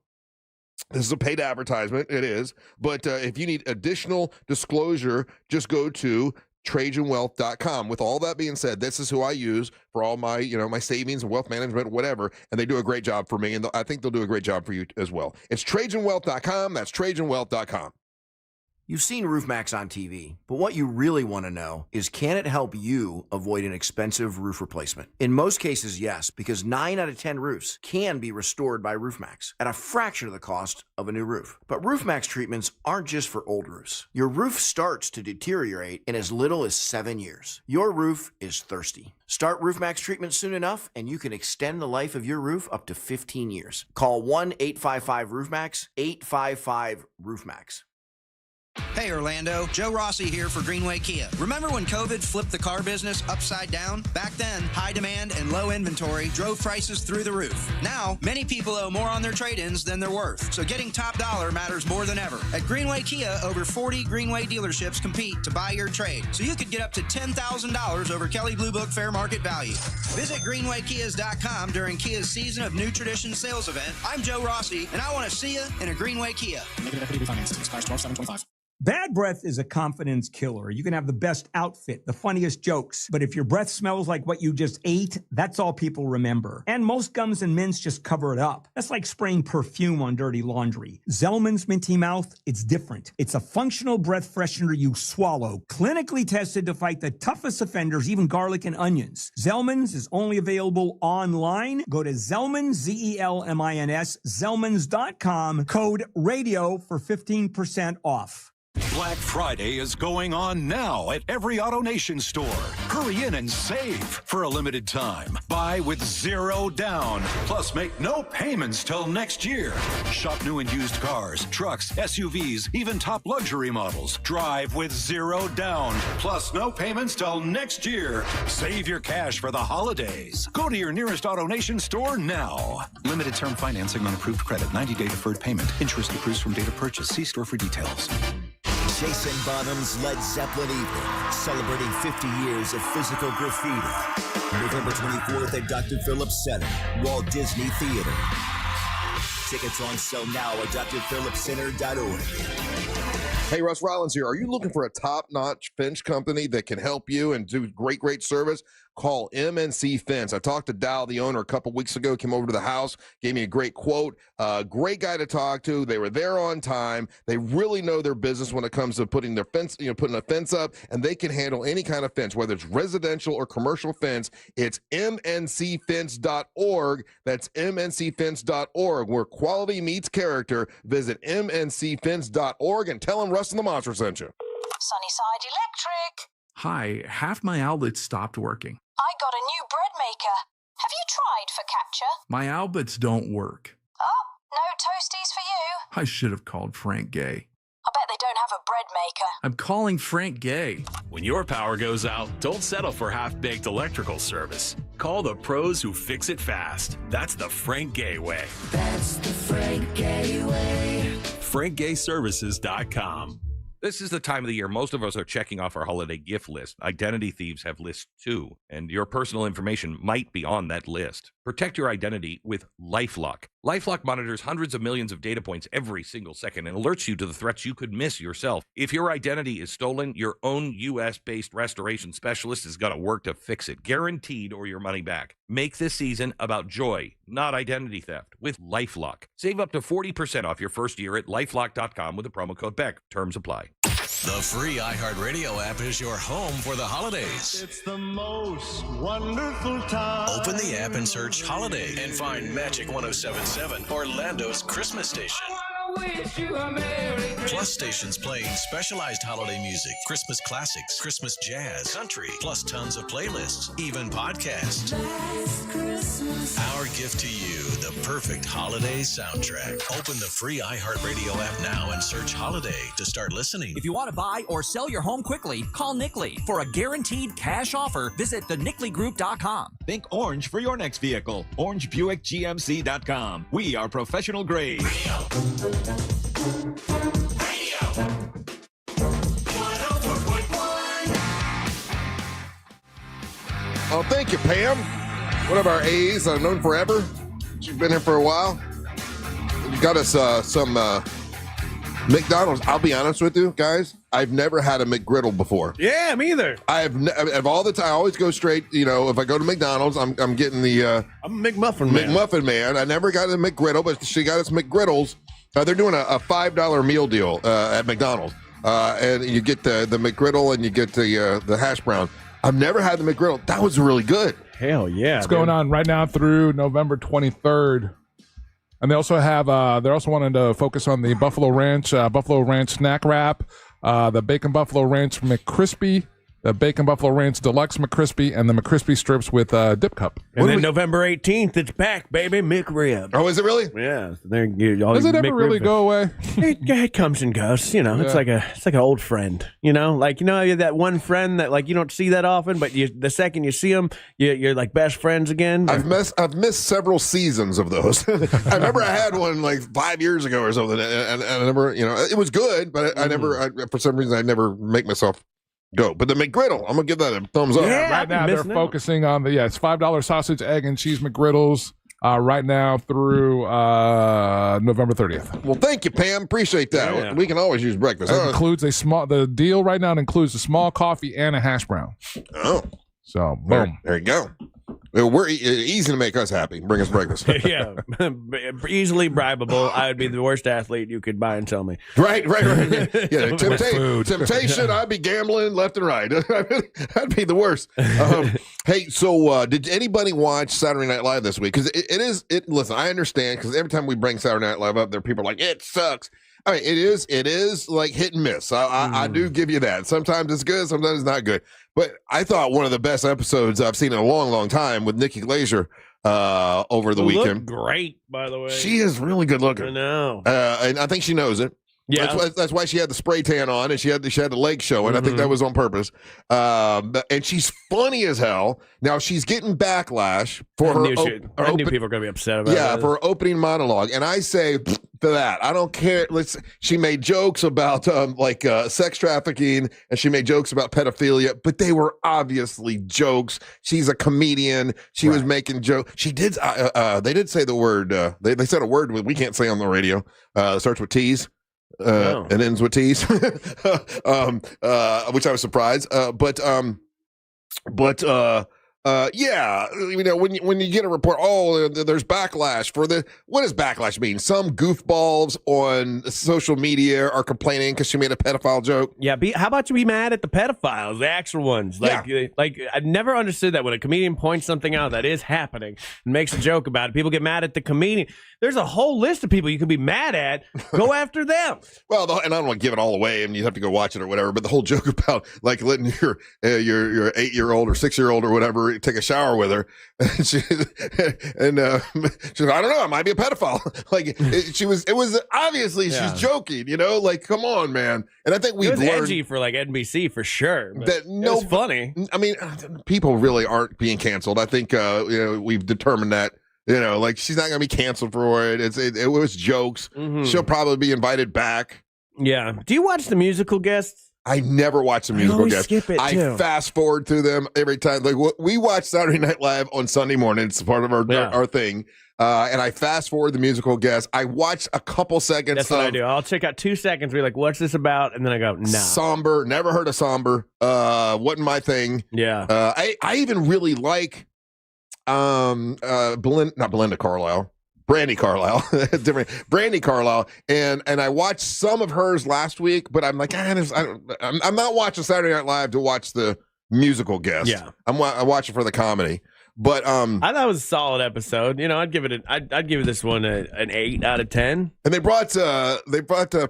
This is a paid advertisement. It is. But if you need additional disclosure, just go to TrajanWealth.com. With all that being said, this is who I use for all my, my savings and wealth management, whatever, and they do a great job for me, and I think they'll do a great job for you as well. It's TrajanWealth.com. That's TrajanWealth.com. You've seen RoofMax on TV, but what you really want to know is, can it help you avoid an expensive roof replacement? In most cases, yes, because 9 out of 10 roofs can be restored by RoofMax at a fraction of the cost of a new roof. But RoofMax treatments aren't just for old roofs. Your roof starts to deteriorate in as little as 7 years. Your roof is thirsty. Start RoofMax treatment soon enough, and you can extend the life of your roof up to 15 years. Call 1-855-ROOFMAX, 855-ROOFMAX. Hey Orlando, Joe Rossi here for Greenway Kia. Remember when COVID flipped the car business upside down? Back then, high demand and low inventory drove prices through the roof. Now, many people owe more on their trade-ins than they're worth, so getting top dollar matters more than ever. At Greenway Kia, over 40 Greenway dealerships compete to buy your trade, so you could get up to $10,000 over Kelley Blue Book fair market value. Visit GreenwayKias.com during Kia's Season of New Tradition sales event. I'm Joe Rossi, and I want to see you in a Greenway Kia. Negative equity refinancing expires 12/7/25. Bad breath is a confidence killer. You can have the best outfit, the funniest jokes, but if your breath smells like what you just ate, that's all people remember. And most gums and mints just cover it up. That's like spraying perfume on dirty laundry. Zellman's Minty Mouth, it's different. It's a functional breath freshener you swallow, clinically tested to fight the toughest offenders, even garlic and onions. Zellman's is only available online. Go to Zellman's, Z-E-L-M-I-N-S, Zellmans.com, code RADIO for 15% off. Black Friday is going on now at every AutoNation store. Hurry in and save for a limited time. Buy with 0 down. Plus, make no payments till next year. Shop new and used cars, trucks, SUVs, even top luxury models. Drive with 0 down. Plus, no payments till next year. Save your cash for the holidays. Go to your nearest AutoNation store now. Limited term financing on approved credit. 90-day deferred payment. Interest accrues from date of purchase. See store for details. Jason Bonham's Led Zeppelin Evening, celebrating 50 years of physical graffiti. November 24th at Dr. Phillips Center, Walt Disney Theater. Tickets on sale now at drphillipscenter.org. Hey, Russ Rollins here. Are you looking for a top-notch fence company that can help you and do great service? Call MNC Fence. I talked to Dow, the owner, a couple weeks ago, came over to the house, gave me a great quote. Great guy to talk to. They were there on time. They really know their business when it comes to putting their fence, putting a fence up, and they can handle any kind of fence, whether it's residential or commercial fence. It's mncfence.org. That's mncfence.org, where quality meets character. Visit mncfence.org and tell them Russ and the Monster sent you. Sunnyside Electric. Hi, half my outlets stopped working. I got a new bread maker. Have you tried focaccia? My outlets don't work. Oh, no toasties for you. I should have called Frank Gay. I bet they don't have a bread maker. I'm calling Frank Gay. When your power goes out, don't settle for half-baked electrical service. Call the pros who fix it fast. That's the Frank Gay way. That's the Frank Gay way. FrankGayServices.com. This is the time of the year most of us are checking off our holiday gift list. Identity thieves have lists too, and your personal information might be on that list. Protect your identity with LifeLock. LifeLock monitors hundreds of millions of data points every single second and alerts you to the threats you could miss yourself. If your identity is stolen, your own U.S.-based restoration specialist is going to work to fix it, guaranteed, or your money back. Make this season about joy, not identity theft, with LifeLock. Save up to 40% off your first year at LifeLock.com with the promo code BECK. Terms apply. The free iHeartRadio app is your home for the holidays. It's the most wonderful time. Open the app and search Holiday and find Magic 107.7, Orlando's Christmas station. Plus stations playing specialized holiday music, Christmas classics, Christmas jazz, country, plus tons of playlists, even podcasts. Our gift to you, the perfect holiday soundtrack. Open the free iHeartRadio app now and search Holiday to start listening. If you want to buy or sell your home quickly, call Nickley. For a guaranteed cash offer, visit thenickley.com. Think orange for your next vehicle. OrangeBuickGMC.com. We are professional grade. Oh, thank you, Pam. One of our A's I've known forever. She's been here for a while. You got us some McDonald's. I'll be honest with you, guys. I've never had a McGriddle before. Yeah, me either. I've all the time. I always go straight. You know, if I go to McDonald's, I'm getting the I'm a McMuffin man. McMuffin man. I never got a McGriddle, but she got us McGriddles. They're doing a $5 meal deal at McDonald's, and you get the McGriddle and you get the hash brown. I've never had the McGriddle. That was really good. Hell yeah! What's going on right now through November 23rd? And they also have they're also wanting to focus on the Buffalo Ranch snack wrap, the Bacon Buffalo Ranch McCrispy, the Bacon Buffalo Ranch Deluxe McCrispy, and the McCrispy strips with dip cup. And then November 18th, it's back, baby, McRib. Oh, is it really? Yeah. Does it ever really go away? It comes and goes. You know, it's like an old friend. You know, you that one friend that like you don't see that often, but the second you see them, you're like best friends again. I've missed several seasons of those. I remember I had one like 5 years ago or something, and I never, you know, it was good, but I never, for some reason, I never make myself go. But the McGriddle, I'm gonna give that a thumbs up. Yeah, right now they're focusing on it's $5 sausage, egg, and cheese McGriddles right now through November 30th. Well, thank you, Pam. Appreciate that. Yeah. We can always use breakfast. It includes the deal right now includes a small coffee and a hash brown. Oh, so boom, there you go. We're easy to make us happy. Bring us breakfast. Yeah, easily bribable. I would be the worst athlete you could buy and sell me. Right. Yeah, temptation. I'd be gambling left and right. That'd be the worst. Hey, so did anybody watch Saturday Night Live this week? Because listen, I understand because every time we bring Saturday Night Live up, there are people like it sucks. I mean, it is like hit and miss. I do give you that. Sometimes it's good, sometimes it's not good. But I thought one of the best episodes I've seen in a long, long time with Nikki Glaser over the weekend. Great, by the way. She is really good looking. I know. And I think she knows it. Yeah, that's why she had the spray tan on and she had the leg showing. I think that was on purpose. And she's funny as hell. Now she's getting backlash for I knew people were going to be upset about it. Yeah, for her opening monologue. And I say to that, I don't care. She made jokes about sex trafficking and she made jokes about pedophilia, but they were obviously jokes. She's a comedian. She was making jokes. She did. They did say the word. They said a word we can't say on the radio. Starts with T's. And ends with T's, which I was surprised. Yeah, you know, when you get a report, there's backlash for what does backlash mean? Some goofballs on social media are complaining because she made a pedophile joke. Yeah, how about you be mad at the pedophiles, the actual ones? Like I've never understood that when a comedian points something out that is happening and makes a joke about it, people get mad at the comedian. There's a whole list of people you can be mad at. Go after them. Well, and I don't want to give it all away, and you have to go watch it or whatever. But the whole joke about like letting your 8-year-old or 6-year-old or whatever take a shower with her, and she's like, I don't know, I might be a pedophile. It was obviously she's joking, you know, like come on, man. And I think we've learned edgy for like NBC for sure. That it's funny. I mean, people really aren't being canceled. I think we've determined that. You know, like she's not gonna be canceled for it. It was jokes. Mm-hmm. She'll probably be invited back. Yeah. Do you watch the musical guests? I never watch the musical guests. Skip it too. I fast forward through them every time. Like we watch Saturday Night Live on Sunday morning. It's part of our thing. And I fast forward the musical guests. I watch a couple seconds. That's what I do. I'll check out 2 seconds. Be like, what's this about? And then I go, nah. Somber. Never heard of Somber. Wasn't my thing. Yeah. I even really like not Belinda Carlisle. Brandy Carlisle, different Brandy Carlisle, and I watched some of hers last week, but I'm like, I'm not watching Saturday Night Live to watch the musical guest. Yeah, I'm watching for the comedy. But I thought it was a solid episode. You know, I'd give this one an 8 out of 10. And they brought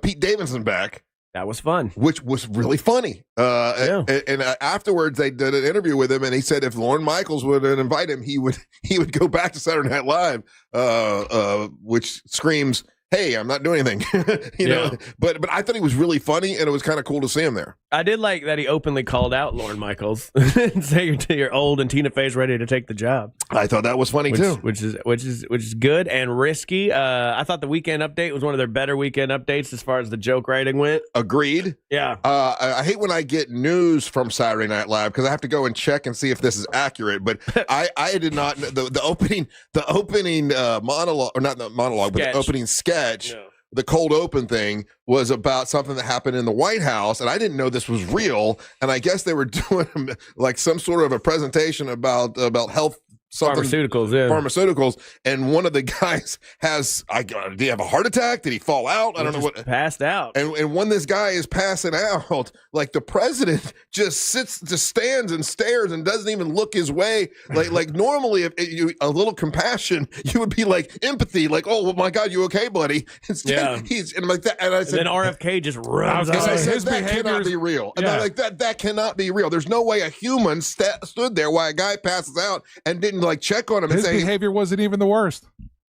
Pete Davidson back. That was fun, which was really funny. And afterwards, they did an interview with him, and he said if Lorne Michaels would invite him, he would go back to Saturday Night Live, which screams, "Hey, I'm not doing anything," you know. But I thought he was really funny, and it was kind of cool to see him there. I did like that he openly called out Lorne Michaels and say you're old and Tina Fey's ready to take the job. I thought that was funny too, which is good and risky. I thought the Weekend Update was one of their better Weekend Updates as far as the joke writing went. Agreed. Yeah. I hate when I get news from Saturday Night Live because I have to go and check and see if this is accurate. But I did not the opening monologue, or not the monologue, but the opening sketch. No. The cold open thing was about something that happened in the White House, and I didn't know this was real. And I guess they were doing like some sort of a presentation about health. Pharmaceuticals, and one of the guys did he have a heart attack? Did he fall out? I don't know what. Passed out. And when this guy is passing out, like the president just stands and stares and doesn't even look his way. Like normally, if a little compassion, you would be like empathy, like, oh my God, you okay, buddy? Instead, he's and like that. And I said, and then RFK just runs. I said that cannot be real. And I'm like that cannot be real. There's no way a human stood there while a guy passes out and didn't like check on him. His and say, behavior wasn't even the worst.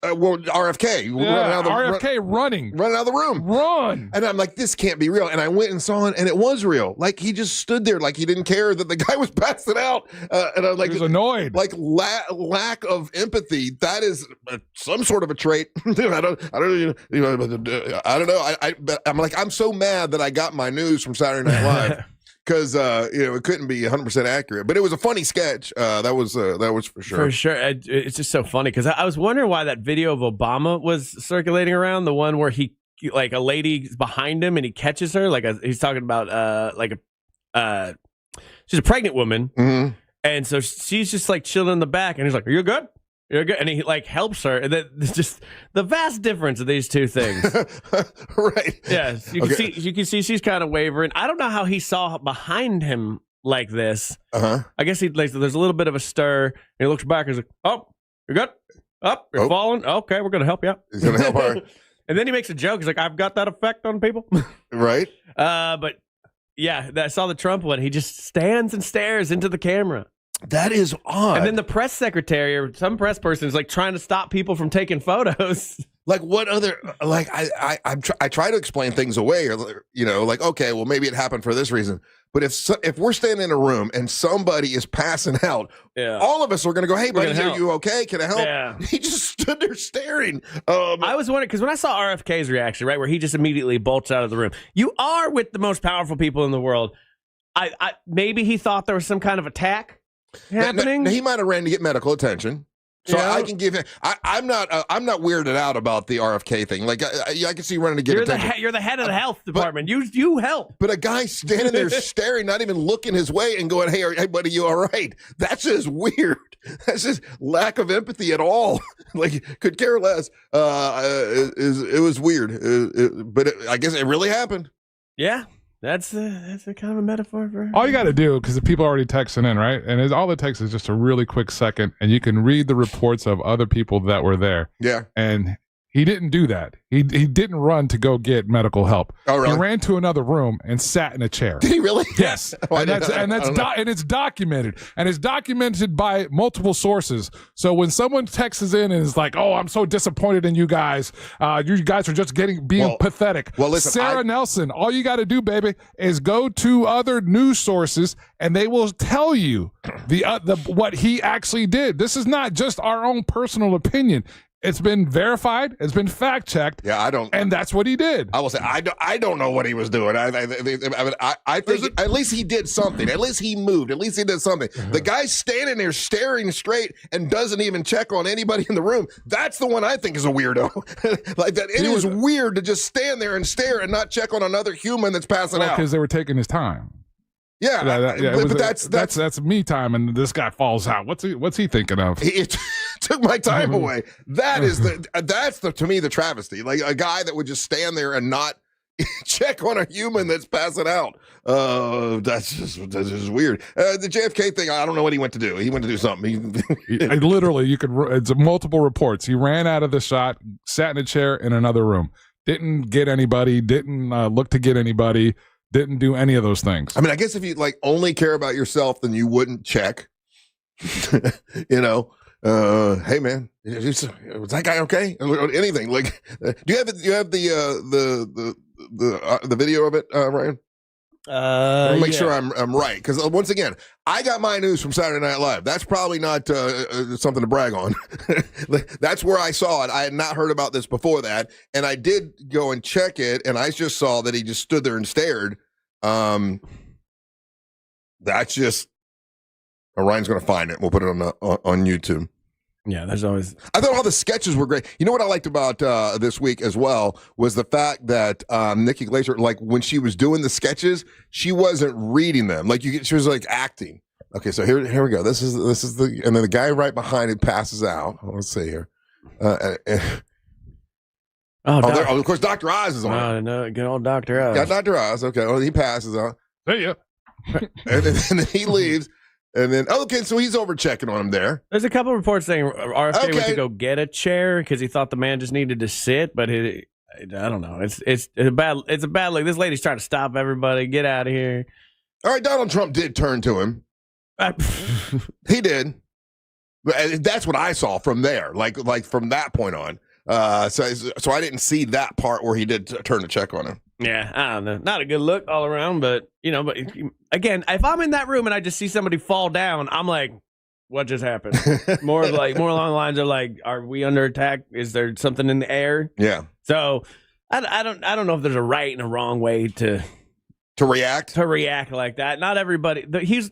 Well, RFK, running out of the room, run, and I'm like, this can't be real. And I went and saw it, and it was real. Like he just stood there, like he didn't care that the guy was passing out, and I'm like, he was annoyed. Like lack of empathy. That is some sort of a trait. I don't know. I'm like, I'm so mad that I got my news from Saturday Night Live. Because it couldn't be 100% accurate, but it was a funny sketch. That was for sure. For sure, it's just so funny because I was wondering why that video of Obama was circulating around. The one where he like a lady's behind him and he catches her, he's talking about she's a pregnant woman, and so she's just like chilling in the back, and he's like, "Are you good? You're good," and he like helps her, and it's just the vast difference of these two things. Right? Yes, you can see she's kind of wavering. I don't know how he saw behind him like this. I guess there's a little bit of a stir, and he looks back and he's like, "Oh, you're good. Up, you're falling. Okay, we're gonna help you out." He's gonna help her, and then he makes a joke. He's like, "I've got that effect on people." Right? But yeah, I saw the Trump one. He just stands and stares into the camera. That is odd. And then the press secretary or some press person is like trying to stop people from taking photos. Like what other? Like I try to explain things away, or like okay, well maybe it happened for this reason. But if we're standing in a room and somebody is passing out, all of us are going to go, "Hey, buddy, are you okay? Can I help?" Yeah. He just stood there staring. I was wondering because when I saw RFK's reaction, right, where he just immediately bolts out of the room, you are with the most powerful people in the world. I maybe he thought there was some kind of attack happening. Now, he might have ran to get medical attention. So I can give him. I'm not weirded out about the RFK thing. Like I can see running to get attention. You're the head of the health department. You help. But a guy standing there staring, not even looking his way, and going, "Hey, buddy, you all right?" That's just weird. That's just lack of empathy at all. Like could care less. It was weird. But I guess it really happened. Yeah. That's a kind of a metaphor for all you got to do, because the people are already texting in, right? And all it takes is just a really quick second, and you can read the reports of other people that were there. Yeah. And he didn't do that. He didn't run to go get medical help. Oh, really? He ran to another room and sat in a chair. Did he really? Yes. And it's documented. And it's documented by multiple sources. So when someone texts in and is like, "Oh, I'm so disappointed in you guys. You guys are just being pathetic." Well, listen, Sarah Nelson, all you got to do, baby, is go to other news sources and they will tell you the what he actually did. This is not just our own personal opinion. It's been verified. It's been fact checked. Yeah, and that's what he did. I will say, I don't know what he was doing. I think at least he did something. At least he moved. At least he did something. The guy's standing there staring straight and doesn't even check on anybody in the room. That's the one I think is a weirdo. Like that, it is weird to just stand there and stare and not check on another human that's passing out. Because they were taking his time. Yeah, but that's me time, and this guy falls out. What's he thinking of? To took my time away. That's to me the travesty. Like a guy that would just stand there and not check on a human that's passing out. That's just weird. The JFK thing, I don't know what he went to do. He went to do something. Literally, it's multiple reports. He ran out of the shot, sat in a chair in another room, didn't get anybody, didn't look to get anybody, didn't do any of those things. I mean, I guess if you like only care about yourself, then you wouldn't check. You know, hey man, was that guy okay? Anything like? Do you have the video of it, Ryan? Make sure I'm right, because once again, I got my news from Saturday Night Live. That's probably not something to brag on. That's where I saw it. I had not heard about this before that, and I did go and check it, and I just saw that he just stood there and stared. That's just Ryan's going to find it. We'll put it on YouTube. Yeah, there's always. I thought all the sketches were great. You know what I liked about this week as well was the fact that Nikki Glaser, like when she was doing the sketches, she wasn't reading them. Like she was like acting. Okay, so here we go. This is the, and then the guy right behind it passes out. Let's see here. Of course, Dr. Oz is on. No, good old Dr. Oz. Yeah, Dr. Oz. Okay, well he passes out. There you. And then he leaves. And then, okay, so he's over checking on him there. There's a couple reports saying RFK went to go get a chair because he thought the man just needed to sit, but I don't know. It's a bad look. This lady's trying to stop everybody. Get out of here. All right, Donald Trump did turn to him. He did. That's what I saw from there, like from that point on. So I didn't see that part where he did turn to check on him. Yeah, I don't know. Not a good look all around, but but again, if I'm in that room and I just see somebody fall down, I'm like, what just happened? More along the lines of like, are we under attack? Is there something in the air? Yeah. So I don't know if there's a right and a wrong way to react like that. Not everybody. He's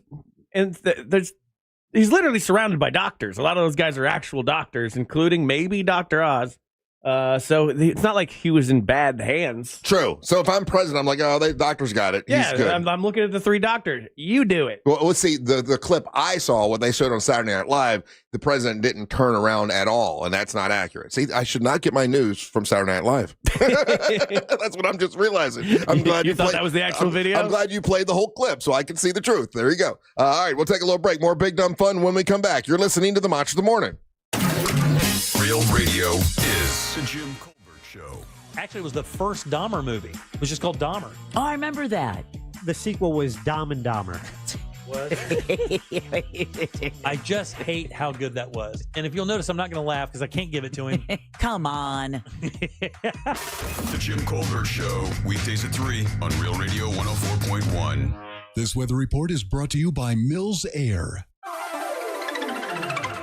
literally surrounded by doctors. A lot of those guys are actual doctors, including maybe Dr. Oz. So it's not like he was in bad hands. True. So if I'm president, I'm like, oh, the doctor's got it. Yeah, he's good. I'm looking at the three doctors. You do it. Well, let's see. The clip I saw, what they showed on Saturday Night Live, the president didn't turn around at all, and that's not accurate. See, I should not get my news from Saturday Night Live. That's what I'm just realizing. I'm glad you thought that was the actual video. I'm glad you played the whole clip so I can see the truth. There you go. All right, we'll take a little break. More Big Dumb Fun when we come back. You're listening to the Match of the Morning. Real radio is the Jim Colbert Show. Actually, it was the first Dahmer movie. It was just called Dahmer. Oh, I remember that. The sequel was Dom and Dahmer. What? I just hate how good that was. And if you'll notice, I'm not going to laugh because I can't give it to him. Come on. The Jim Colbert Show, weekdays at 3 on Real Radio 104.1. This weather report is brought to you by Mills Air.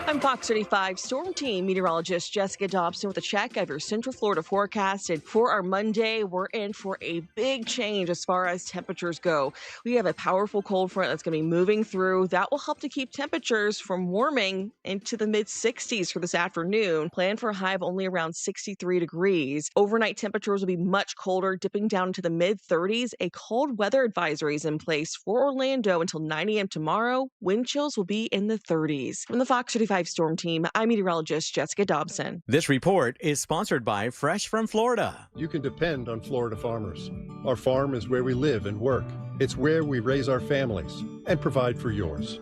I'm Fox 35 Storm Team meteorologist Jessica Dobson with a check of your Central Florida forecast. And for our Monday, we're in for a big change as far as temperatures go. We have a powerful cold front that's going to be moving through. That will help to keep temperatures from warming into the mid-60s for this afternoon. Plan for a high of only around 63 degrees. Overnight temperatures will be much colder, dipping down into the mid-30s. A cold weather advisory is in place for Orlando until 9 a.m. tomorrow. Wind chills will be in the 30s. From the Fox 35 Storm Team, I'm meteorologist Jessica Dobson. This report is sponsored by Fresh from Florida. You can depend on Florida farmers. Our farm is where we live and work. It's where we raise our families and provide for yours.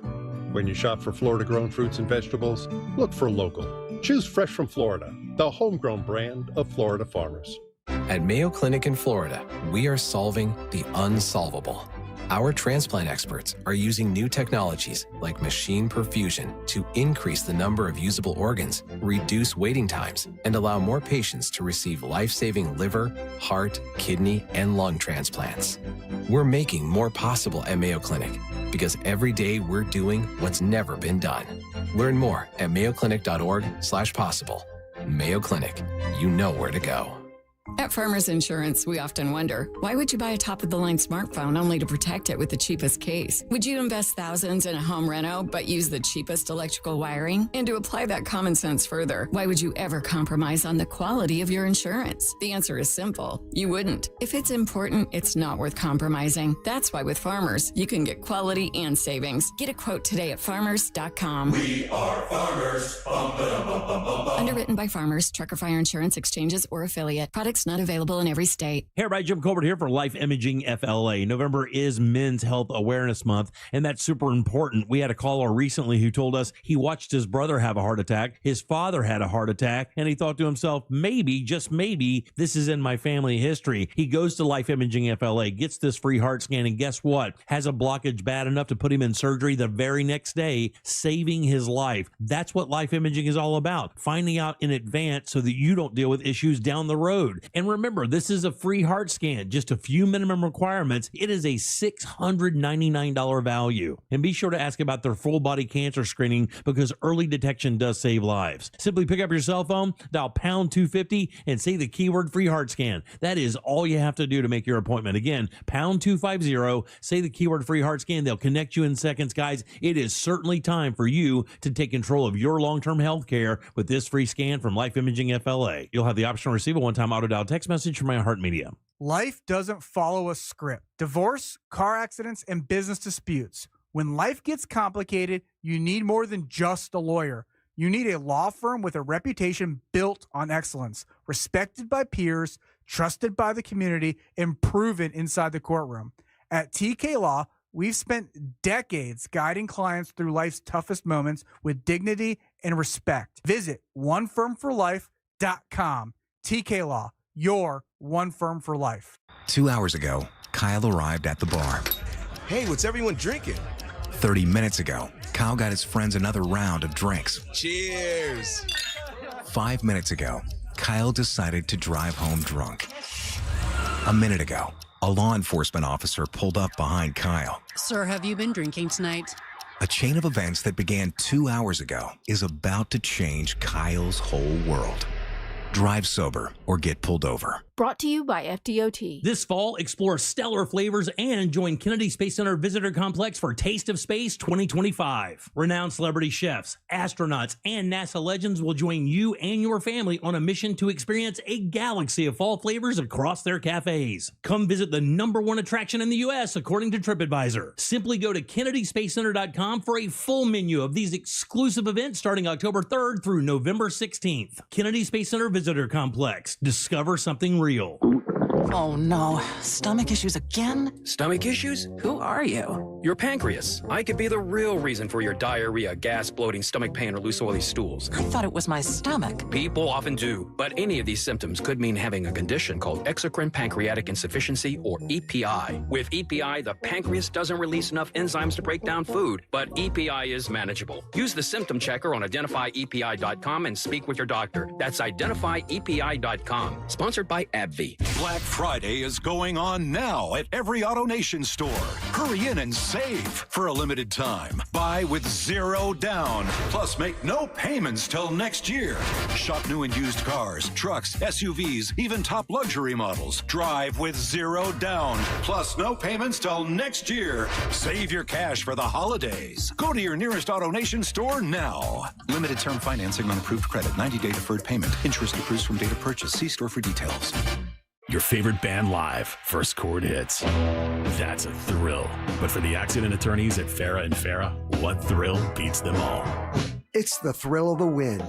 When you shop for Florida-grown fruits and vegetables, look for local. Choose Fresh from Florida, the homegrown brand of Florida farmers. At Mayo Clinic in Florida, we are solving the unsolvable. Our transplant experts are using new technologies like machine perfusion to increase the number of usable organs, reduce waiting times, and allow more patients to receive life-saving liver, heart, kidney, and lung transplants. We're making more possible at Mayo Clinic because every day we're doing what's never been done. Learn more at mayoclinic.org/possible. Mayo Clinic, you know where to go. At Farmers Insurance, we often wonder, why would you buy a top-of-the-line smartphone only to protect it with the cheapest case? Would you invest thousands in a home reno but use the cheapest electrical wiring? And to apply that common sense further, why would you ever compromise on the quality of your insurance? The answer is simple. You wouldn't. If it's important, it's not worth compromising. That's why with Farmers, you can get quality and savings. Get a quote today at farmers.com. We are farmers. Bum, ba-dum, bum, bum, bum, bum. Underwritten by Farmers, Trucker Fire Insurance Exchanges, or affiliate. Products not available in every state. Hey, everybody, Jim Colbert here for Life Imaging FLA. November is Men's Health Awareness Month, and that's super important. We had a caller recently who told us he watched his brother have a heart attack, his father had a heart attack, and he thought to himself, maybe, just maybe, this is in my family history. He goes to Life Imaging FLA, gets this free heart scan, and guess what? Has a blockage bad enough to put him in surgery the very next day, saving his life. That's what Life Imaging is all about, finding out in advance so that you don't deal with issues down the road. And remember, this is a free heart scan, just a few minimum requirements. It is a $699 value. And be sure to ask about their full body cancer screening because early detection does save lives. Simply pick up your cell phone, dial pound 250 and say the keyword free heart scan. That is all you have to do to make your appointment. Again, pound 250, say the keyword free heart scan. They'll connect you in seconds, guys. It is certainly time for you to take control of your long-term health care with this free scan from Life Imaging FLA. You'll have the option to receive a one-time auto dial text message from iHeartMedia. Life doesn't follow a script. Divorce, car accidents, and business disputes. When life gets complicated, you need more than just a lawyer. You need a law firm with a reputation built on excellence, respected by peers, trusted by the community, and proven inside the courtroom. At TK Law, we've spent decades guiding clients through life's toughest moments with dignity and respect. Visit onefirmforlife.com. TK Law, your one firm for life. 2 hours ago, Kyle arrived at the bar. Hey, what's everyone drinking? 30 minutes ago, Kyle got his friends another round of drinks. Cheers. 5 minutes ago, Kyle decided to drive home drunk. A minute ago, a law enforcement officer pulled up behind Kyle. Sir, have you been drinking tonight? A chain of events that began 2 hours ago is about to change Kyle's whole world. Drive sober or get pulled over. Brought to you by FDOT. This fall, explore stellar flavors and join Kennedy Space Center Visitor Complex for Taste of Space 2025. Renowned celebrity chefs, astronauts, and NASA legends will join you and your family on a mission to experience a galaxy of fall flavors across their cafes. Come visit the #1 attraction in the U.S. according to TripAdvisor. Simply go to KennedySpaceCenter.com for a full menu of these exclusive events starting October 3rd through November 16th. Kennedy Space Center Visitor Complex. Discover something real. Oh no, stomach issues again? Stomach issues? Who are you? Your pancreas. I could be the real reason for your diarrhea, gas, bloating, stomach pain, or loose oily stools. I thought it was my stomach. People often do, but any of these symptoms could mean having a condition called exocrine pancreatic insufficiency, or EPI. With EPI, the pancreas doesn't release enough enzymes to break down food, but EPI is manageable. Use the symptom checker on identifyepi.com and speak with your doctor. That's identifyepi.com. Sponsored by AbbVie. Black Friday is going on now at every AutoNation store. Hurry in and save for a limited time. Buy with 0 down. Plus, make no payments till next year. Shop new and used cars, trucks, SUVs, even top luxury models. Drive with 0 down. Plus, no payments till next year. Save your cash for the holidays. Go to your nearest AutoNation store now. Limited term financing on approved credit. 90-day deferred payment. Interest accrues from date of purchase. See store for details. Your favorite band live, first chord hits. That's a thrill. But for the accident attorneys at Farah & Farah, what thrill beats them all? It's the thrill of the win.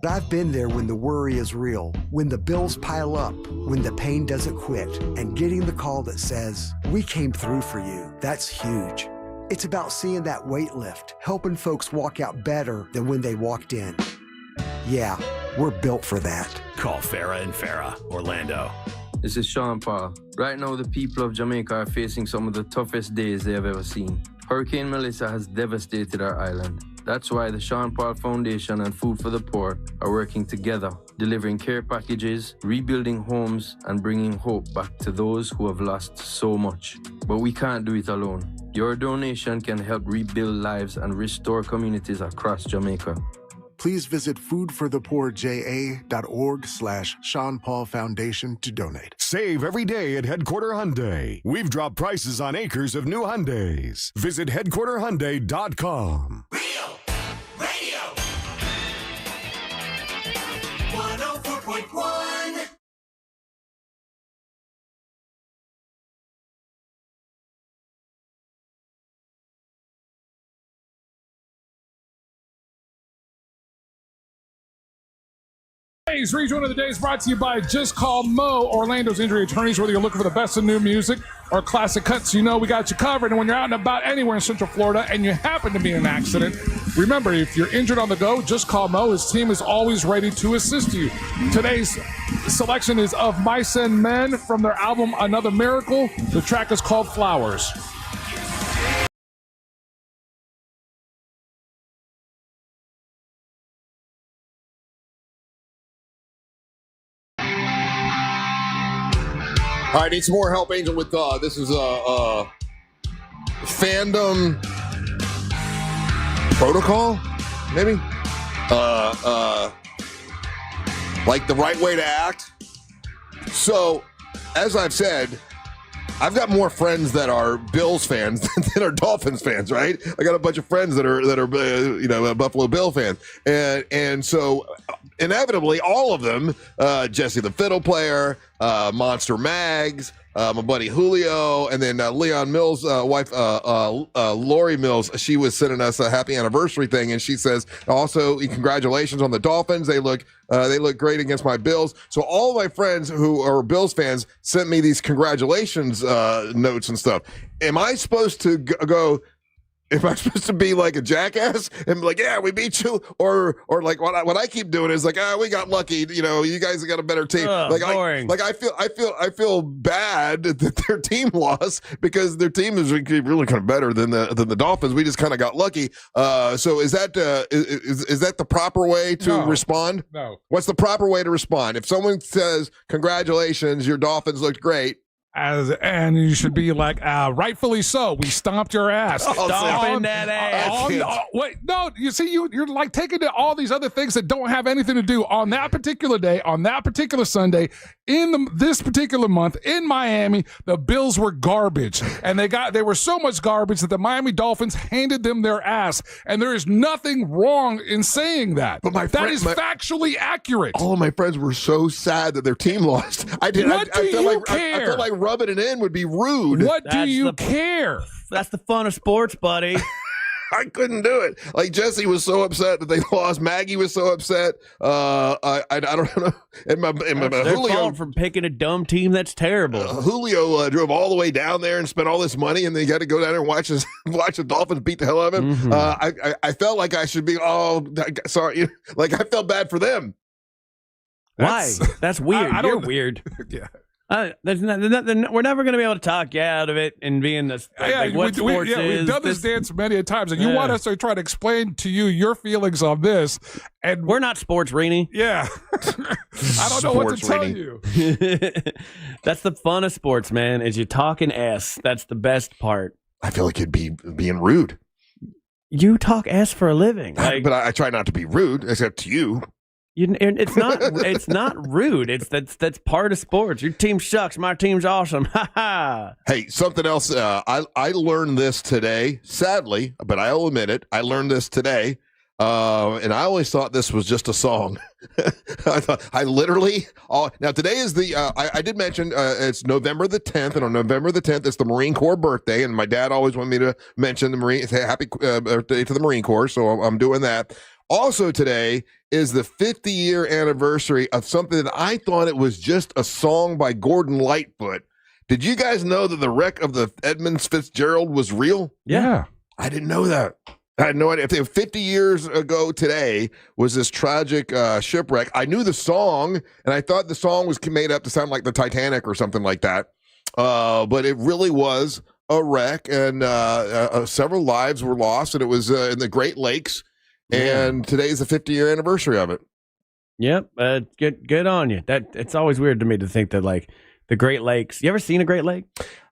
I've been there when the worry is real, when the bills pile up, when the pain doesn't quit, and getting the call that says, "We came through for you." That's huge. It's about seeing that weight lift, helping folks walk out better than when they walked in. Yeah, we're built for that. Call Farah & Farah, Orlando. This is Sean Paul. Right now, the people of Jamaica are facing some of the toughest days they have ever seen. Hurricane Melissa has devastated our island. That's why the Sean Paul Foundation and Food for the Poor are working together, delivering care packages, rebuilding homes, and bringing hope back to those who have lost so much. But we can't do it alone. Your donation can help rebuild lives and restore communities across Jamaica. please visit foodforthepoorja.org/Sean Paul Foundation to donate. Save every day at Headquarter Hyundai. We've dropped prices on acres of new Hyundais. Visit headquarterhyundai.com. Real Radio 104.1. Today's Rejoin of the Day is brought to you by Just Call Mo, Orlando's injury attorneys. Whether you're looking for the best in new music or classic cuts, you know we got you covered. And when you're out and about anywhere in Central Florida and you happen to be in an accident, remember, if you're injured on the go, just call Mo. His team is always ready to assist you. Today's selection is of Mice and Men from their album Another Miracle. The track is called Flowers. All right, need some more help, Angel, with this is fandom protocol, maybe? Like the right way to act. So, as I've said, I've got more friends that are Bills fans than are Dolphins fans, right? I got a bunch of friends that are Buffalo Bill fans, and so inevitably all of them, Jesse the Fiddle Player, Monster Mags, my buddy Julio, and then Leon Mills' wife, Lori Mills. She was sending us a happy anniversary thing, and she says also congratulations on the Dolphins. They look great against my Bills. So all of my friends who are Bills fans sent me these congratulations notes and stuff. Am I supposed to go? Am I supposed to be like a jackass and be like, yeah, we beat you? Or like what I keep doing is like, we got lucky. You know, you guys got a better team. Boring. I feel bad that their team lost because their team is really kind of better than the Dolphins. We just kind of got lucky. So is that the proper way to respond? No. What's the proper way to respond? If someone says, congratulations, your Dolphins looked great. And you should be like, rightfully so. We stomped your ass. Stomping that ass. Wait, no, you see, you're like taking all these other things that don't have anything to do on that particular day, on that particular Sunday, this particular month in Miami. The Bills were garbage, and they were so much garbage that the Miami Dolphins handed them their ass. And there is nothing wrong in saying that. But that is factually accurate. All of my friends were so sad that their team lost. What do you care? I feel like rubbing it in would be rude. What do you care? That's the fun of sports, buddy. I couldn't do it. Like Jesse was so upset that they lost. Maggie was so upset. I don't know. And my Julio for picking a dumb team. That's terrible. Julio drove all the way down there and spent all this money, and they got to go down there and watch the Dolphins beat the hell out of him. Mm-hmm. I felt like I should be. Oh, sorry. Like I felt bad for them. Why? That's weird. You're weird. Yeah. We're never going to be able to talk you out of it and be in this. What sports is. We've done this dance many a times, and you want us to try to explain to you your feelings on this, and we're not sports, Reenie. Yeah, I don't know what to tell you. That's the fun of sports, man. Is you talking ass. That's the best part. I feel like it'd be being rude. You talk ass for a living, but I try not to be rude, except to you. It's not rude. That's part of sports. Your team sucks. My team's awesome. Ha ha. Hey, something else. I learned this today, sadly, but I'll admit it. I learned this today, and I always thought this was just a song. I literally. Now today is I did mention it's November the 10th, and on November the 10th it's the Marine Corps birthday, and my dad always wanted me to mention the Marine. Say happy birthday to the Marine Corps, so I'm doing that. Also today is the 50-year anniversary of something that I thought it was just a song by Gordon Lightfoot. Did you guys know that the wreck of the Edmund Fitzgerald was real? Yeah. I didn't know that. I had no idea. If 50 years ago today was this tragic shipwreck, I knew the song, and I thought the song was made up to sound like the Titanic or something like that. But it really was a wreck, and several lives were lost, and it was in the Great Lakes. And today's the 50-year anniversary of it. Yep, good on you. It's always weird to me to think that like the Great Lakes. You ever seen a Great Lake?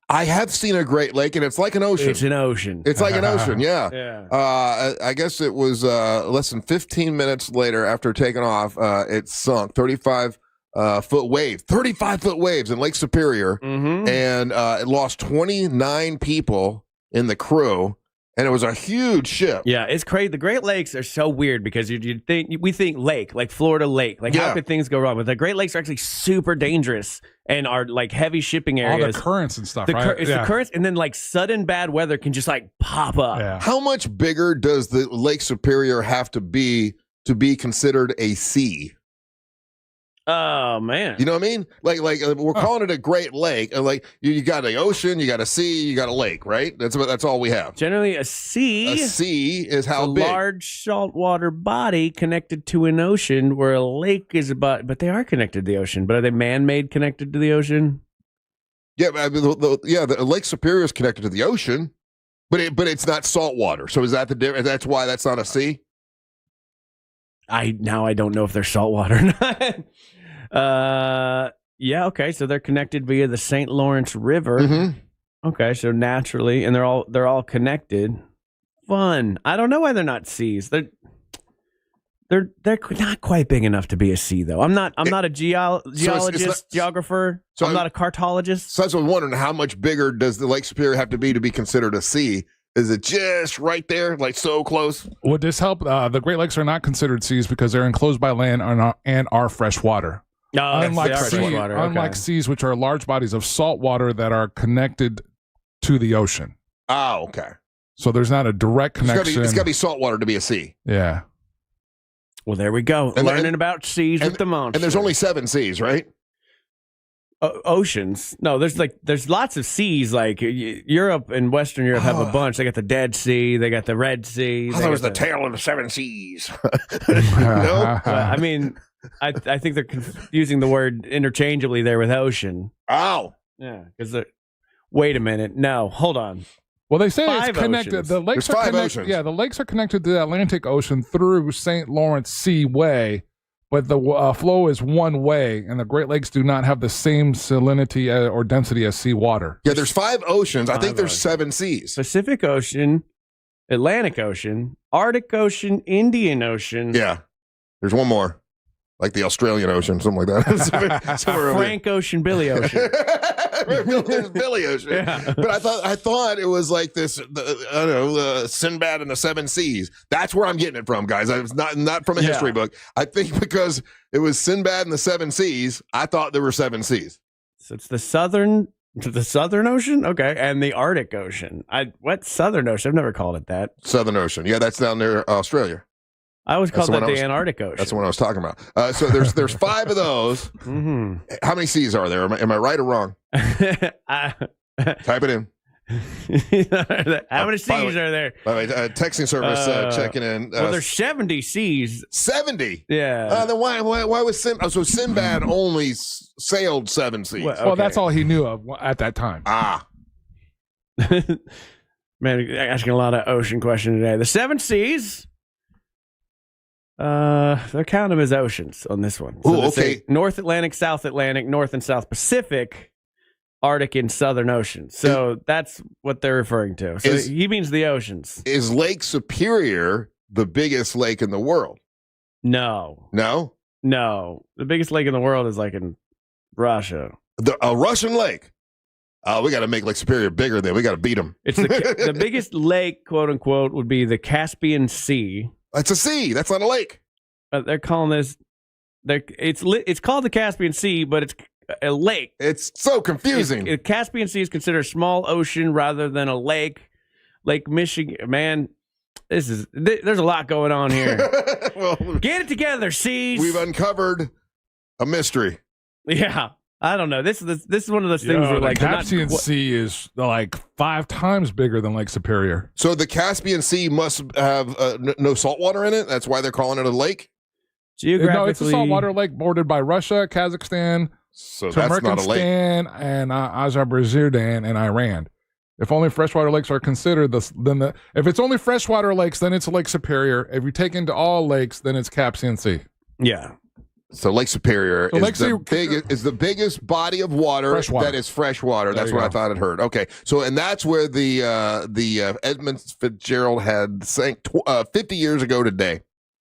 I have seen a Great Lake, and it's like an ocean. It's an ocean. It's like an ocean, yeah. Yeah. I guess it was less than 15 minutes later after taking off, it sunk 35-foot wave, 35-foot waves in Lake Superior, and it lost 29 people in the crew, and it was a huge ship. Yeah, it's crazy. The Great Lakes are so weird because we think lake, like Florida Lake. Like, how could things go wrong? But the Great Lakes are actually super dangerous and are like heavy shipping areas. All the currents and stuff, right? It's the currents, and then like sudden bad weather can just like pop up. Yeah. How much bigger does the Lake Superior have to be considered a sea? Oh man, you know what I mean? Like we're calling it a Great Lake. Like you got an ocean, you got a sea, you got a lake, right? That's all we have. Generally, a sea. A sea is how a big. Large saltwater body connected to an ocean, where a lake is about. But they are connected to the ocean. But are they man-made connected to the ocean? Yeah, I mean, the Lake Superior is connected to the ocean, but it's not saltwater. So is that the difference? That's why that's not a sea. I don't know if they're saltwater or not. Yeah, okay. So they're connected via the St. Lawrence River. Okay, so naturally, and they're all connected. Fun. I don't know why they're not seas. They're not quite big enough to be a sea, though. I'm not a geologist, geographer. So I'm not a cartologist. So that's what I'm wondering. How much bigger does the Lake Superior have to be considered a sea? Is it just right there, like so close? Would this help? The Great Lakes are not considered seas because they're enclosed by land and are freshwater. Unlike seas, which are large bodies of salt water that are connected to the ocean. Oh, okay. So there's not a direct connection. It's got to be salt water to be a sea. Yeah. Well, there we go. Learning about seas with the monster. And there's only 7 seas, right? Oceans. No, there's lots of seas. Like Europe and Western Europe have a bunch. They got the Dead Sea. They got the Red Sea. That was the tale of the 7 seas. No, I mean, I think they're using the word interchangeably there with ocean. Oh, yeah. Because wait a minute. No, hold on. Well, they say 5 it's connected. oceans. The lakes There's are 5 connected. oceans. Yeah, the lakes are connected to the Atlantic Ocean through St. Lawrence Seaway, but the flow is one way, and the Great Lakes do not have the same salinity or density as seawater. Yeah, there's 5 oceans. I think there's 7 seas. Pacific Ocean, Atlantic Ocean, Arctic Ocean, Indian Ocean. Yeah, there's one more, like the Australian Ocean, something like that. Frank Ocean, Billy Ocean. There's Billy Ocean. Yeah. But I thought it was like this. I don't know, Sinbad and the 7 Seas. That's where I'm getting it from, guys. It's not from a history book. I think because it was Sinbad and the 7 Seas, I thought there were 7 seas. So it's the Southern Ocean, okay, and the Arctic Ocean. What Southern Ocean? I've never called it that. Southern Ocean. Yeah, that's down near Australia. I always called that the Antarctic Ocean. That's the one I was talking about. So there's 5 of those. Mm-hmm. How many seas are there? Am I right or wrong? Type it in. How many seas are there? By the way, texting service checking in. Well, there's 70 seas. 70? Yeah. Then why was so Sinbad only sailed 7 seas? Well, that's all he knew of at that time. Ah. Man, asking a lot of ocean questions today. The 7 seas. They're counting them as oceans on this one. So okay. North Atlantic, South Atlantic, North and South Pacific, Arctic, and Southern Ocean. So that's what they're referring to. So he means the oceans. Is Lake Superior the biggest lake in the world? No. No? No. The biggest lake in the world is like in Russia. A Russian lake? We got to make Lake Superior bigger then. We got to beat them. It's the biggest lake, quote unquote, would be the Caspian Sea. That's a sea. That's not a lake. They're calling this. It's called the Caspian Sea, but it's a lake. It's so confusing. The Caspian Sea is considered a small ocean rather than a lake. Lake Michigan, man. There's a lot going on here. Well, get it together, seas. We've uncovered a mystery. Yeah. I don't know. This is one of those things where like the Caspian Sea is like 5 times bigger than Lake Superior. So the Caspian Sea must have no salt water in it. That's why they're calling it a lake. Geographically, no, it's a saltwater lake bordered by Russia, Kazakhstan, Turkmenistan, and Azerbaijan and Iran. If only freshwater lakes are considered, if it's only freshwater lakes, then it's Lake Superior. If you take into all lakes, then it's Caspian Sea. Yeah. So Lake Superior So is the biggest body of water that is fresh water. That's what I thought I'd heard. Okay, so and that's where the Edmund Fitzgerald had sank 50 years ago today.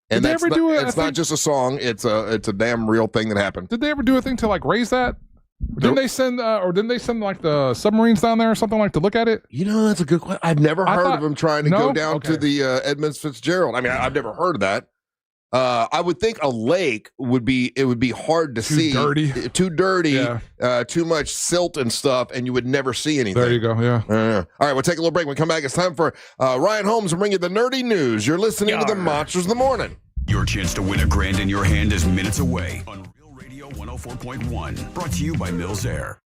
And it's not just a song; it's a damn real thing that happened. Did they ever do a thing to like raise that? Didn't they send like the submarines down there or something like to look at it? You know, that's a good question. I've never heard of them trying to go down to the Edmund Fitzgerald. I mean, I've never heard of that. I would think a lake would be hard to see. Too dirty, too much silt and stuff, and you would never see anything. There you go, yeah. All right, we'll take a little break. When we come back, it's time for Ryan Holmes to bring you the nerdy news. You're listening to the Monsters of the Morning. Your chance to win $1,000 in your hand is minutes away on Real Radio 104.1. Brought to you by Mills Air.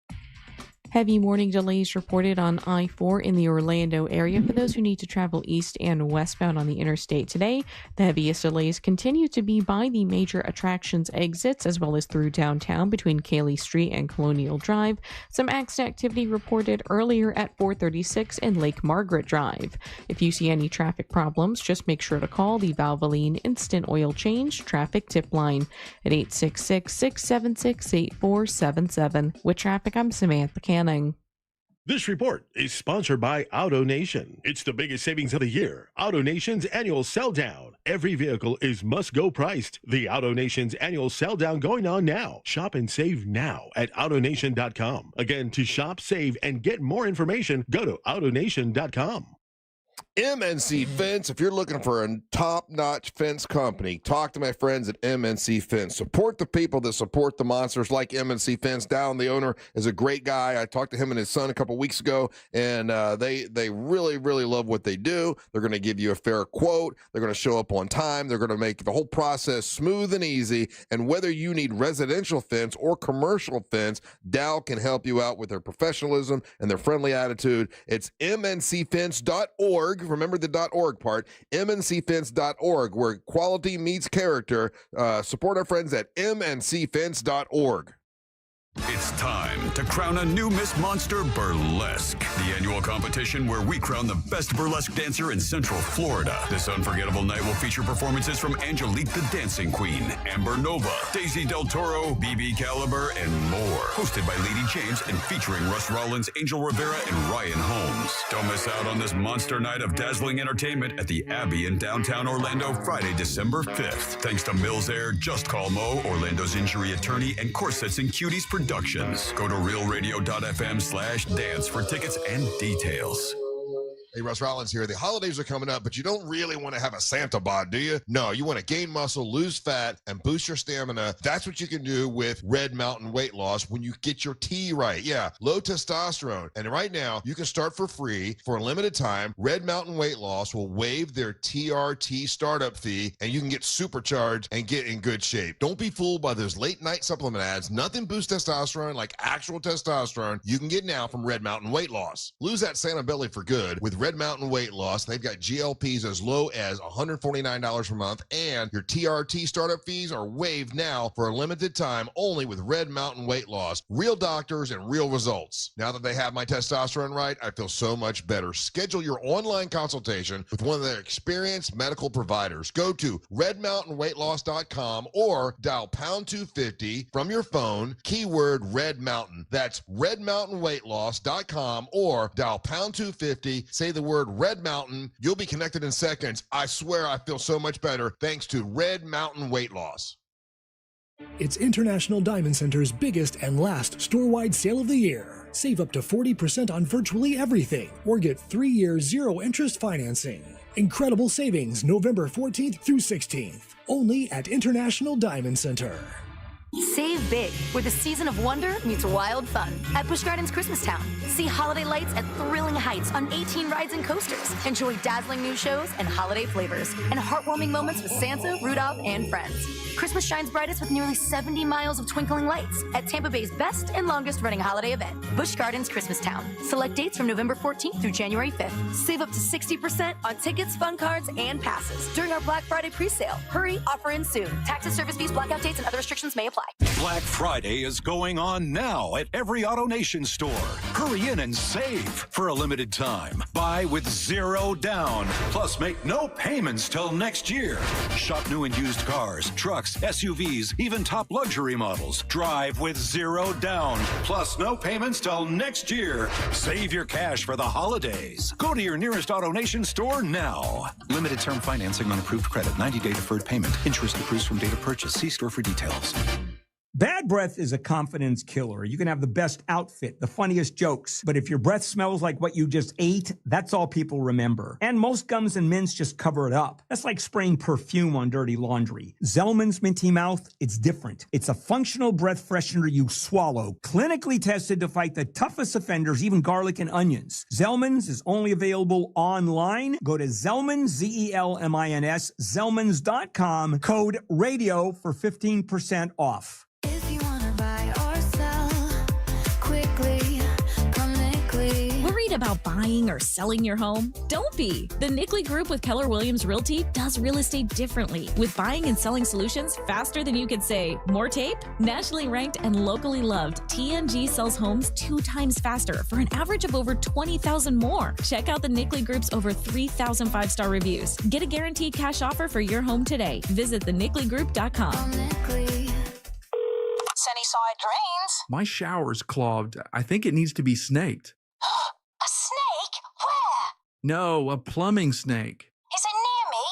Heavy morning delays reported on I-4 in the Orlando area for those who need to travel east and westbound on the interstate today. The heaviest delays continue to be by the major attractions exits as well as through downtown between Cayley Street and Colonial Drive. Some accident activity reported earlier at 436 and Lake Margaret Drive. If you see any traffic problems, just make sure to call the Valvoline Instant Oil Change Traffic Tip Line at 866-676-8477. With traffic, I'm Samantha Canning. This report is sponsored by AutoNation. It's the biggest savings of the year. AutoNation's annual sell down. Every vehicle is must-go priced. The AutoNation's annual sell down going on now. Shop and save now at AutoNation.com. Again, to shop, save, and get more information, go to AutoNation.com. MNC Fence. If you're looking for a top-notch fence company, talk to my friends at MNC Fence. Support the people that support the monsters like MNC Fence. Dallin, the owner, is a great guy. I talked to him and his son a couple weeks ago, and they really, really love what they do. They're going to give you a fair quote. They're going to show up on time. They're going to make the whole process smooth and easy. And whether you need residential fence or commercial fence, Dow can help you out with their professionalism and their friendly attitude. It's mncfence.org. Remember the .org part, mncfence.org, where quality meets character. Support our friends at mncfence.org. It's time to crown a new Miss Monster Burlesque, the annual competition where we crown the best burlesque dancer in Central Florida. This unforgettable night will feature performances from Angelique the Dancing Queen, Amber Nova, Daisy Del Toro, BB Caliber, and more. Hosted by Lady James and featuring Russ Rollins, Angel Rivera, and Ryan Holmes. Don't miss out on this monster night of dazzling entertainment at the Abbey in downtown Orlando, Friday, December 5th. Thanks to Mills Air, Just Call Mo, Orlando's injury attorney, and Corsets and Cuties Productions. Go to realradio.fm/dance for tickets and details. Hey, Russ Rollins here. The holidays are coming up, but you don't really want to have a Santa bod, do you? No, you want to gain muscle, lose fat, and boost your stamina. That's what you can do with Red Mountain Weight Loss when you get your T right. Yeah, low testosterone. And right now, you can start for free for a limited time. Red Mountain Weight Loss will waive their TRT startup fee, and you can get supercharged and get in good shape. Don't be fooled by those late-night supplement ads. Nothing boosts testosterone like actual testosterone you can get now from Red Mountain Weight Loss. Lose that Santa belly for good with Red Mountain Weight Loss. They've got GLPs as low as $149 per month, and your TRT startup fees are waived now for a limited time only with Red Mountain Weight Loss. Real doctors and real results. Now that they have my testosterone right, I feel so much better. Schedule your online consultation with one of their experienced medical providers. Go to redmountainweightloss.com or dial pound 250 from your phone, keyword Red Mountain. That's redmountainweightloss.com or dial pound 250, say the word Red Mountain. You'll be connected in seconds. I swear I feel so much better thanks to Red Mountain Weight Loss. It's International Diamond Center's biggest and last store-wide sale of the year. Save up to 40% on virtually everything or get 3-year zero-interest financing. Incredible savings November 14th through 16th. Only at International Diamond Center. Save big, where the season of wonder meets wild fun at Busch Gardens Christmastown. See holiday lights at thrilling heights on 18 rides and coasters. Enjoy dazzling new shows and holiday flavors, and heartwarming moments with Santa, Rudolph, and friends. Christmas shines brightest with nearly 70 miles of twinkling lights at Tampa Bay's best and longest running holiday event, Busch Gardens Christmastown. Select dates from November 14th through January 5th. Save up to 60% on tickets, fun cards, and passes during our Black Friday pre-sale. Hurry, offer ends soon. Taxes, service fees, blackout dates, and other restrictions may apply. Black Friday is going on now at every AutoNation store. Hurry in and save for a limited time. Buy with 0 down. Plus, make no payments till next year. Shop new and used cars, trucks, SUVs, even top luxury models. Drive with 0 down. Plus, no payments till next year. Save your cash for the holidays. Go to your nearest AutoNation store now. Limited term financing on approved credit. 90-day deferred payment. Interest accrues from date of purchase. See store for details. Bad breath is a confidence killer. You can have the best outfit, the funniest jokes, but if your breath smells like what you just ate, that's all people remember. And most gums and mints just cover it up. That's like spraying perfume on dirty laundry. Zellman's Minty Mouth, it's different. It's a functional breath freshener you swallow, clinically tested to fight the toughest offenders, even garlic and onions. Zellman's is only available online. Go to Zellman's, Z-E-L-M-I-N-S, Zellmans.com, code RADIO for 15% off. If you wanna buy or sell quickly, come Nickley. Worried about buying or selling your home? Don't be. The Nickley Group with Keller Williams Realty does real estate differently, with buying and selling solutions faster than you could say. More tape? Nationally ranked and locally loved, TNG sells homes 2 times faster for an average of over 20,000 more. Check out the Nickley Group's over 3,000 5-star reviews. Get a guaranteed cash offer for your home today. Visit thenickleyGroup.com. Sunnyside drains. My shower's clogged. I think it needs to be snaked. A snake? Where? No, a plumbing snake. Is it near me?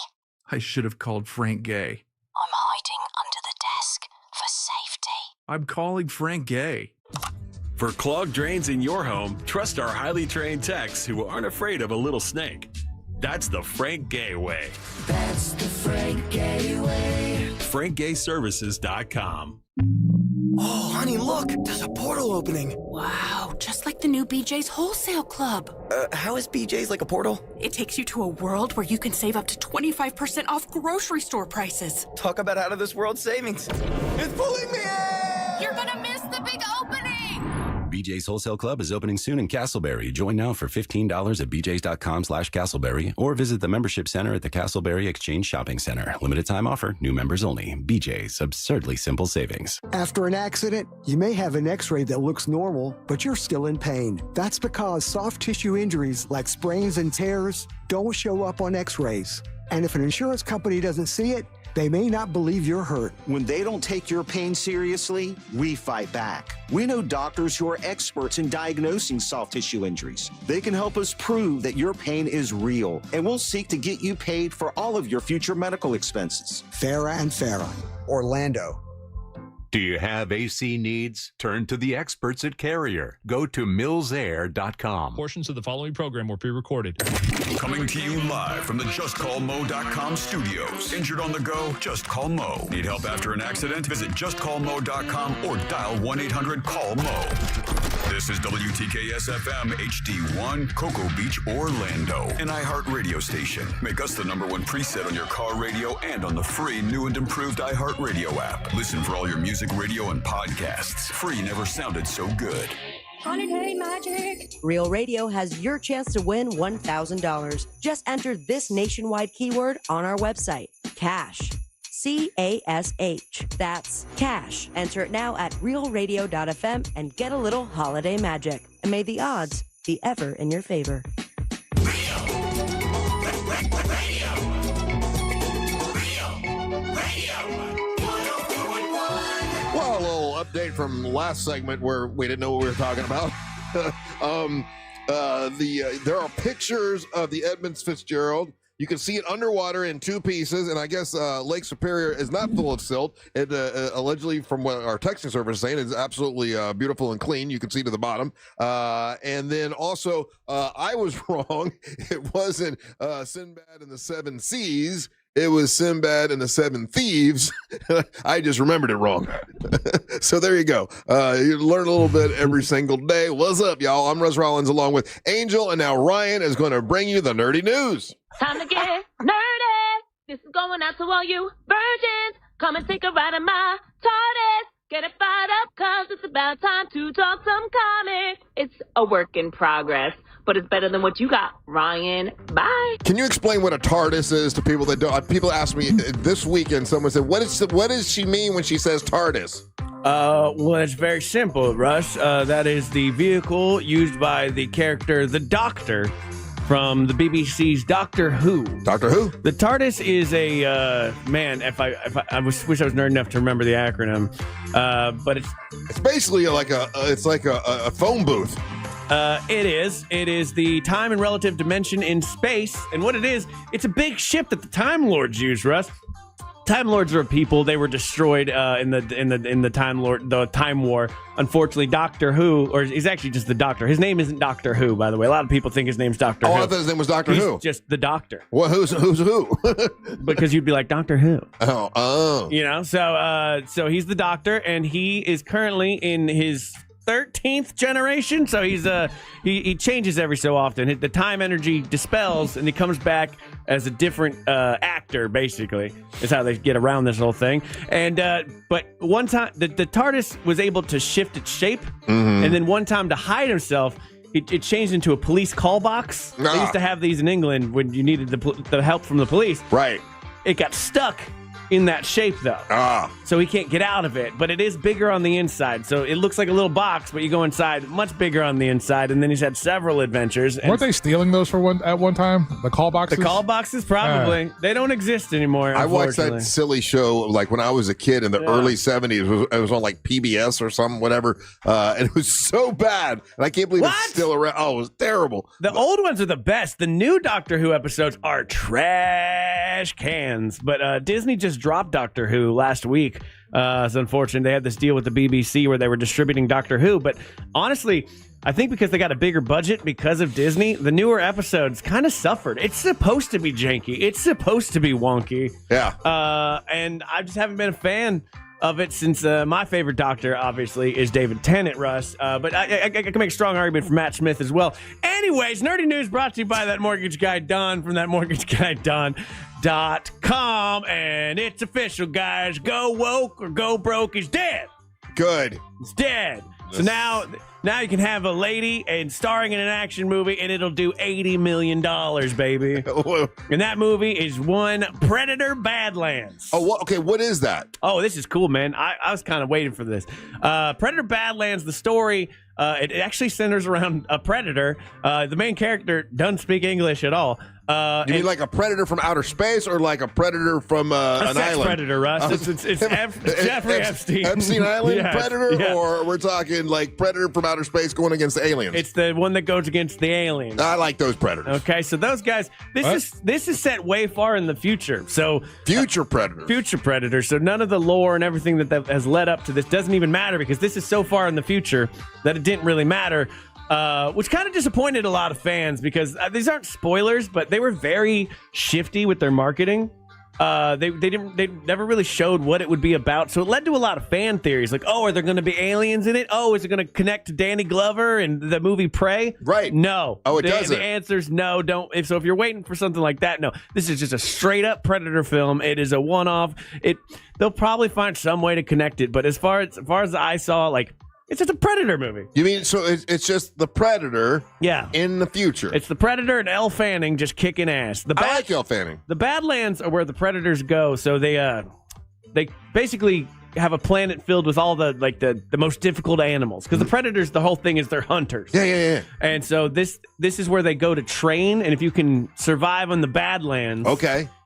I should have called Frank Gay. I'm hiding under the desk for safety. I'm calling Frank Gay. For clogged drains in your home, trust our highly trained techs who aren't afraid of a little snake. That's the Frank Gay way. That's the Frank Gay way. FrankGayServices.com. Oh, honey, look! There's a portal opening. Wow, just like the new BJ's Wholesale Club. How is BJ's like a portal? It takes you to a world where you can save up to 25% off grocery store prices. Talk about out of this world savings. It's pulling me in! You're gonna miss the big opening! BJ's Wholesale Club is opening soon in Castleberry. Join now for $15 at bjs.com/Castleberry or visit the membership center at the Castleberry Exchange Shopping Center. Limited time offer, new members only. BJ's, absurdly simple savings. After an accident, you may have an x-ray that looks normal, but you're still in pain. That's because soft tissue injuries like sprains and tears don't show up on x-rays. And if an insurance company doesn't see it, they may not believe you're hurt. When they don't take your pain seriously, we fight back. We know doctors who are experts in diagnosing soft tissue injuries. They can help us prove that your pain is real, and we'll seek to get you paid for all of your future medical expenses. Farah and Farah, Orlando. Do you have AC needs? Turn to the experts at Carrier. Go to millsair.com. Portions of the following program were pre-recorded. Coming to you live from the JustCallMo.com studios. Injured on the go? Just call Mo. Need help after an accident? Visit JustCallMo.com or dial 1-800-CALL-MO. This is WTKS-FM HD1, Cocoa Beach, Orlando. An iHeart radio station. Make us the #1 preset on your car radio and on the free new and improved iHeart radio app. Listen for all your music, radio, and podcasts. Free never sounded so good. Holiday Magic! Real Radio has your chance to win $1,000. Just enter this nationwide keyword on our website. Cash. C-A-S-H. That's cash. Enter it now at realradio.fm and get a little holiday magic. And may the odds be ever in your favor. Well, a little update from last segment where we didn't know what we were talking about. There are pictures of the Edmund Fitzgerald. You can see it underwater in 2 pieces, and I guess Lake Superior is not full of silt. It allegedly, from what our texting service is saying, is absolutely beautiful and clean. You can see to the bottom. And then also, I was wrong. It wasn't Sinbad and the 7 Seas. It was Sinbad and the 7 Thieves. I just remembered it wrong. So there you go. You learn a little bit every single day. What's up, y'all? I'm Russ Rollins along with Angel, and now Ryan is going to bring you the nerdy news. Time to get nerdy. This is going out to all you virgins. Come and take a ride in my TARDIS. Get it fired up, cause it's about time to talk some comics. It's a work in progress, but it's better than what you got, Ryan. Bye. Can you explain what a TARDIS is to people that don't? People asked me this weekend, someone said, what does she mean when she says TARDIS? Well, it's very simple, Russ. That is the vehicle used by the character The Doctor from the BBC's Doctor Who. Doctor Who? The TARDIS is a man. I wish I was nerd enough to remember the acronym, but it's basically like a phone booth. It is the time and relative dimension in space, and what it is, it's a big ship that the Time Lords use, Russ. Time Lords are people. They were destroyed in the Time War. Unfortunately, Doctor Who, or he's actually just the Doctor. His name isn't Doctor Who, by the way. A lot of people think his name's Doctor Who. I thought his name was Doctor Who. He's just the Doctor. Well, who's who? Because you'd be like Doctor Who. Oh. You know, so he's the Doctor, and he is currently in his 13th generation, so he changes every so often. The time energy dispels, and he comes back as a different actor. Basically, is how they get around this whole thing. And but one time, the TARDIS was able to shift its shape, and then one time to hide himself, it changed into a police call box. They used to have these in England when you needed the help from the police. Right. It got stuck in that shape, though. So he can't get out of it, but it is bigger on the inside. So it looks like a little box, but you go inside, much bigger on the inside, and then he's had several adventures. Weren't they stealing those at one time? The call boxes? The call boxes, probably. They don't exist anymore, I watched that silly show like when I was a kid in the early 70s. It was on like PBS or something, whatever. And it was so bad. And I can't believe it's still around. Oh, it was terrible. The old ones are the best. The new Doctor Who episodes are trash cans. But Disney just dropped Doctor Who last week. It's unfortunate. They had this deal with the BBC where they were distributing Doctor Who. But honestly, I think because they got a bigger budget because of Disney, the newer episodes kind of suffered. It's supposed to be janky. It's supposed to be wonky. Yeah. And I just haven't been a fan of it since my favorite Doctor, obviously, is David Tennant, Russ. But I can make a strong argument for Matt Smith as well. Anyways, Nerdy News brought to you by that mortgage guy, Don, from thatmortgageguyDon.com. And it's official, guys. Go woke or go broke is dead. Good. It's dead. So now you can have a lady and starring in an action movie, and it'll do $80 million, baby. And that movie is one Predator Badlands. Oh, okay. What is that? Oh, this is cool, man. I was kind of waiting for this. Predator Badlands, the story, it actually centers around a predator. The main character doesn't speak English at all. You mean like a predator from outer space or like a predator from an island? Predator, Russ. It's Jeffrey Epstein. Epstein Island Yes, predator? yeah. Or we're talking like predator from outer space going against the aliens? It's the one that goes against the aliens. I like those predators. Okay, so those guys, this is set way far in the future. So future predators. Future predators. So none of the lore and everything that has led up to this doesn't even matter because this is so far in the future that it didn't really matter. Which kind of disappointed a lot of fans because these aren't spoilers, but they were very shifty with their marketing. They never really showed what it would be about, so it led to a lot of fan theories like, oh, are there going to be aliens in it? Oh, is it going to connect to Danny Glover and the movie Prey? Right. No. Oh, it doesn't. The answer's no. Don't. So if you're waiting for something like that, no. This is just a straight up Predator film. It is a one-off. They'll probably find some way to connect it, but as far as I saw, like. It's just a Predator movie. You mean so it's just the Predator in the future? It's the Predator and Elle Fanning just kicking ass. I like Elle Fanning. The Badlands are where the Predators go, so they basically have a planet filled with all the most difficult animals. Because the Predators, the whole thing is they're hunters. Yeah. And so this is where they go to train, and if you can survive on the Badlands,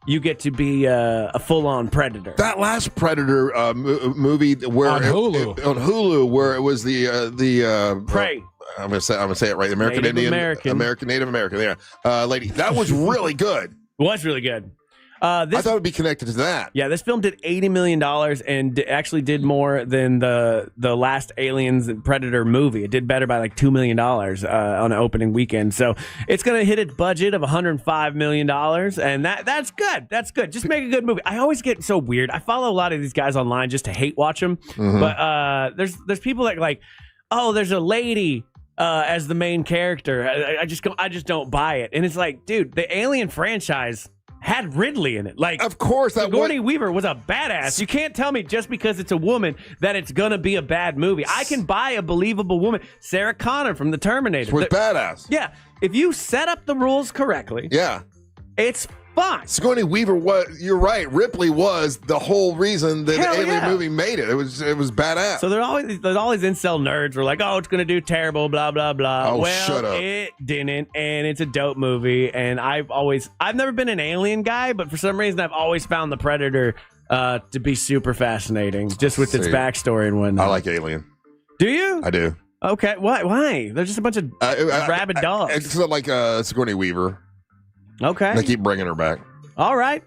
you get to be a full-on predator. That last Predator movie where on Hulu, where it was the Prey. I'm gonna say it right. American Native Indian, American. Native American. Yeah, lady, that was really good. It was really good. I thought it would be connected to that. Yeah, this film did $80 million and actually did more than the last Aliens and Predator movie. It did better by like $2 million on an opening weekend. So it's going to hit its budget of $105 million, and that's good. That's good. Just make a good movie. I always get so weird. I follow a lot of these guys online just to hate watch them. Mm-hmm. But there's people that like, oh, there's a lady as the main character. I just don't buy it. And it's like, dude, the Alien franchise had Ridley in it. Like, of course, Sigourney Weaver was a badass. You can't tell me just because it's a woman that it's gonna be a bad movie. I can buy a believable woman. Sarah Connor from The Terminator was badass. Yeah, if you set up the rules correctly, yeah, it's fine. Sigourney Weaver was. You're right. Ripley was the whole reason that Hell the Alien yeah. movie made it. It was badass. So there's all these incel nerds who are like, oh, it's gonna do terrible, blah blah blah. Oh, well, shut up. it didn't, and it's a dope movie. And I've never been an Alien guy, but for some reason I've always found the Predator to be super fascinating, just with its backstory and whatnot. I like Alien. Do you? I do. Okay. Why? They're just a bunch of rabid dogs. It's like Sigourney Weaver. Okay. They keep bringing her back. All right.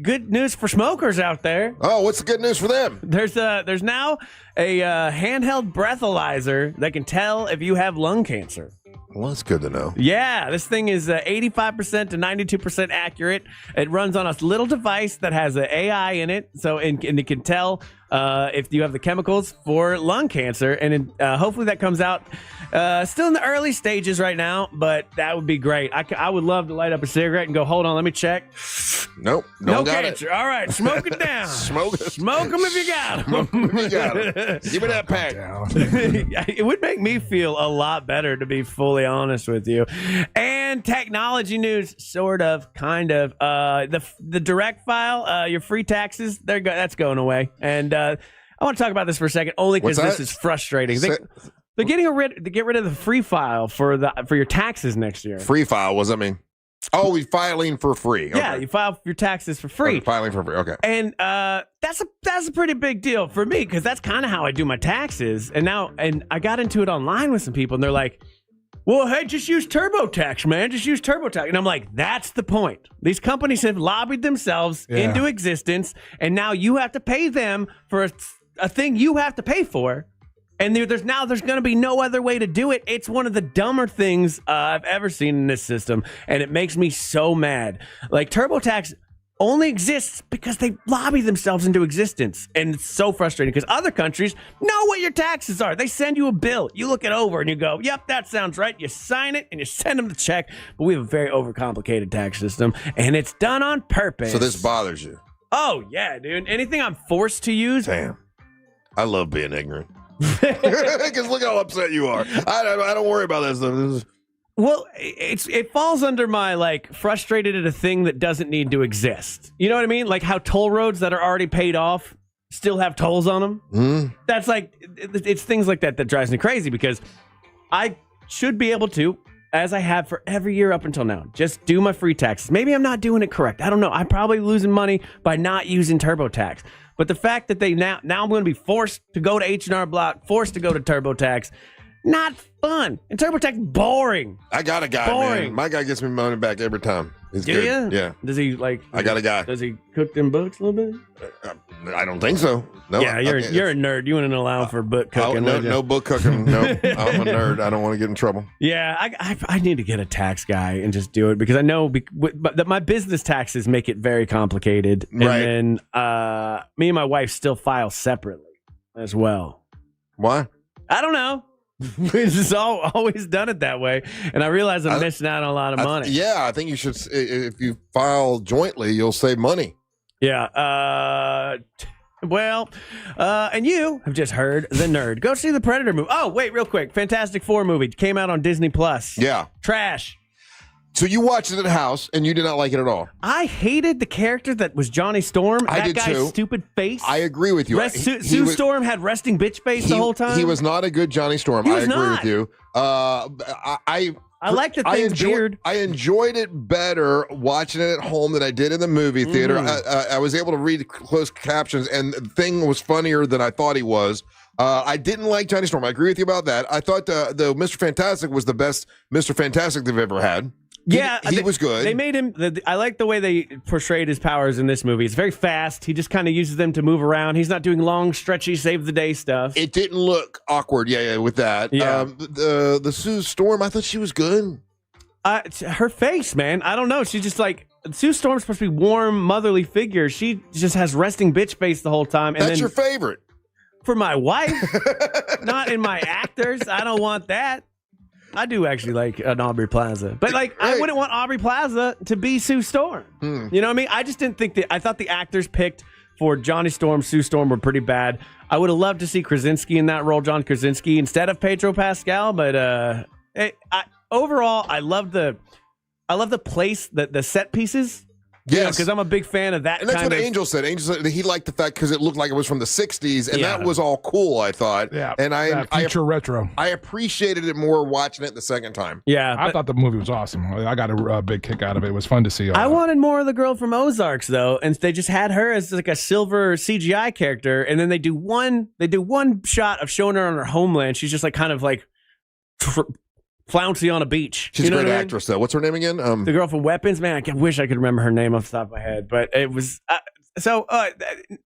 Good news for smokers out there. Oh, what's the good news for them? There's now a handheld breathalyzer that can tell if you have lung cancer. Well, that's good to know. Yeah, this thing is 85% to 92% accurate. It runs on a little device that has an AI in it, and it can tell if you have the chemicals for lung cancer. And hopefully that comes out still in the early stages right now, but that would be great. I would love to light up a cigarette and go, hold on, let me check. Nope, no got cancer. it. All right, smoke it down. Smoke them if you got them. You got it. Give me that pack. It would make me feel a lot better, to be fully honest with you. And technology news, sort of, kind of. The direct file, your free taxes, that's going away. And I want to talk about this for a second, only because this is frustrating. They're getting get rid of the free file for your taxes next year. Free file, what does that mean? Oh, we filing for free. Okay. Yeah, you file your taxes for free. Okay, filing for free. Okay. And that's a pretty big deal for me, because that's kind of how I do my taxes. And I got into it online with some people, and they're like, well, hey, just use TurboTax, man. Just use TurboTax. And I'm like, that's the point. These companies have lobbied themselves into existence, and now you have to pay them for a thing you have to pay for. And there's going to be no other way to do it. It's one of the dumber things I've ever seen in this system, and it makes me so mad. Like, TurboTax only exists because they lobby themselves into existence, and it's so frustrating because other countries know what your taxes are. They send you a bill, you look it over, and you go, "Yep, that sounds right." You sign it, and you send them the check. But we have a very overcomplicated tax system, and it's done on purpose. So this bothers you? Oh yeah, dude. Anything I'm forced to use. Damn, I love being ignorant. Because look how upset you are. I don't worry about that stuff. Well, it falls under my, like, frustrated at a thing that doesn't need to exist. You know what I mean? Like how toll roads that are already paid off still have tolls on them. Mm. That's like, it's things like that drives me crazy, because I should be able to, as I have for every year up until now, just do my free taxes. Maybe I'm not doing it correct. I don't know. I'm probably losing money by not using TurboTax. But the fact that they now I'm going to be forced to go to H&R Block, forced to go to TurboTax, not fun. And TurboTax, boring. I got a guy, man. My guy gets me money back every time. He's Do good. you? Yeah. Does he, like... I got a guy. Does he cook them books a little bit? I don't think so. No. Yeah, you're a nerd. You wouldn't allow for book cooking. No book cooking. No, I'm a nerd. I don't want to get in trouble. Yeah, I need to get a tax guy and just do it, because I know that my business taxes make it very complicated. Right. And then me and my wife still file separately as well. Why? I don't know. We've just always done it that way, and I realize I'm missing out on a lot of money. Yeah, I think you should. If you file jointly, you'll save money. Yeah. And you have just heard the nerd. Go see the Predator movie. Oh, wait, real quick. Fantastic Four movie came out on Disney Plus. Yeah. Trash. So you watched it at the house, and you did not like it at all. I hated the character that was Johnny Storm. I did guy's too. stupid face. I agree with you. Sue Storm had resting bitch face the whole time. He was not a good Johnny Storm. I agree with you. I like the thing's beard. I enjoyed it better watching it at home than I did in the movie theater. I was able to read closed captions, and the thing was funnier than I thought he was. I didn't like Johnny Storm. I agree with you about that. I thought the Mr. Fantastic was the best Mr. Fantastic they've ever had. He was good. They made him. I like the way they portrayed his powers in this movie. It's very fast. He just kind of uses them to move around. He's not doing long, stretchy, save the day stuff. It didn't look awkward. Yeah, with that. Yeah. The Sue Storm, I thought she was good. Her face, man. I don't know. She's just like, Sue Storm's supposed to be warm, motherly figure. She just has resting bitch face the whole time. And That's your favorite. For my wife, not in my actors. I don't want that. I do actually like an Aubrey Plaza, but like I wouldn't want Aubrey Plaza to be Sue Storm. You know what I mean? I just didn't think I thought the actors picked for Johnny Storm, Sue Storm were pretty bad. I would have loved to see Krasinski in that role, John Krasinski, instead of Pedro Pascal. But overall, I loved the I love the place, the set pieces. Yes, because I'm a big fan of that. And that's kind what of, Angel said. Angel said that he liked the fact because it looked like it was from the 60s, and that was all cool, I thought. Yeah, and future retro. I appreciated it more watching it the second time. Yeah, I thought the movie was awesome. I got a big kick out of it. It was fun to see. I wanted more of the girl from Ozarks, though, and they just had her as like a silver CGI character, and then they do one shot of showing her on her homeland. She's just like kind of like flouncy on a beach. She's a great actress, though. What's her name again? The girl from Weapons. Man, I wish I could remember her name off the top of my head, but it was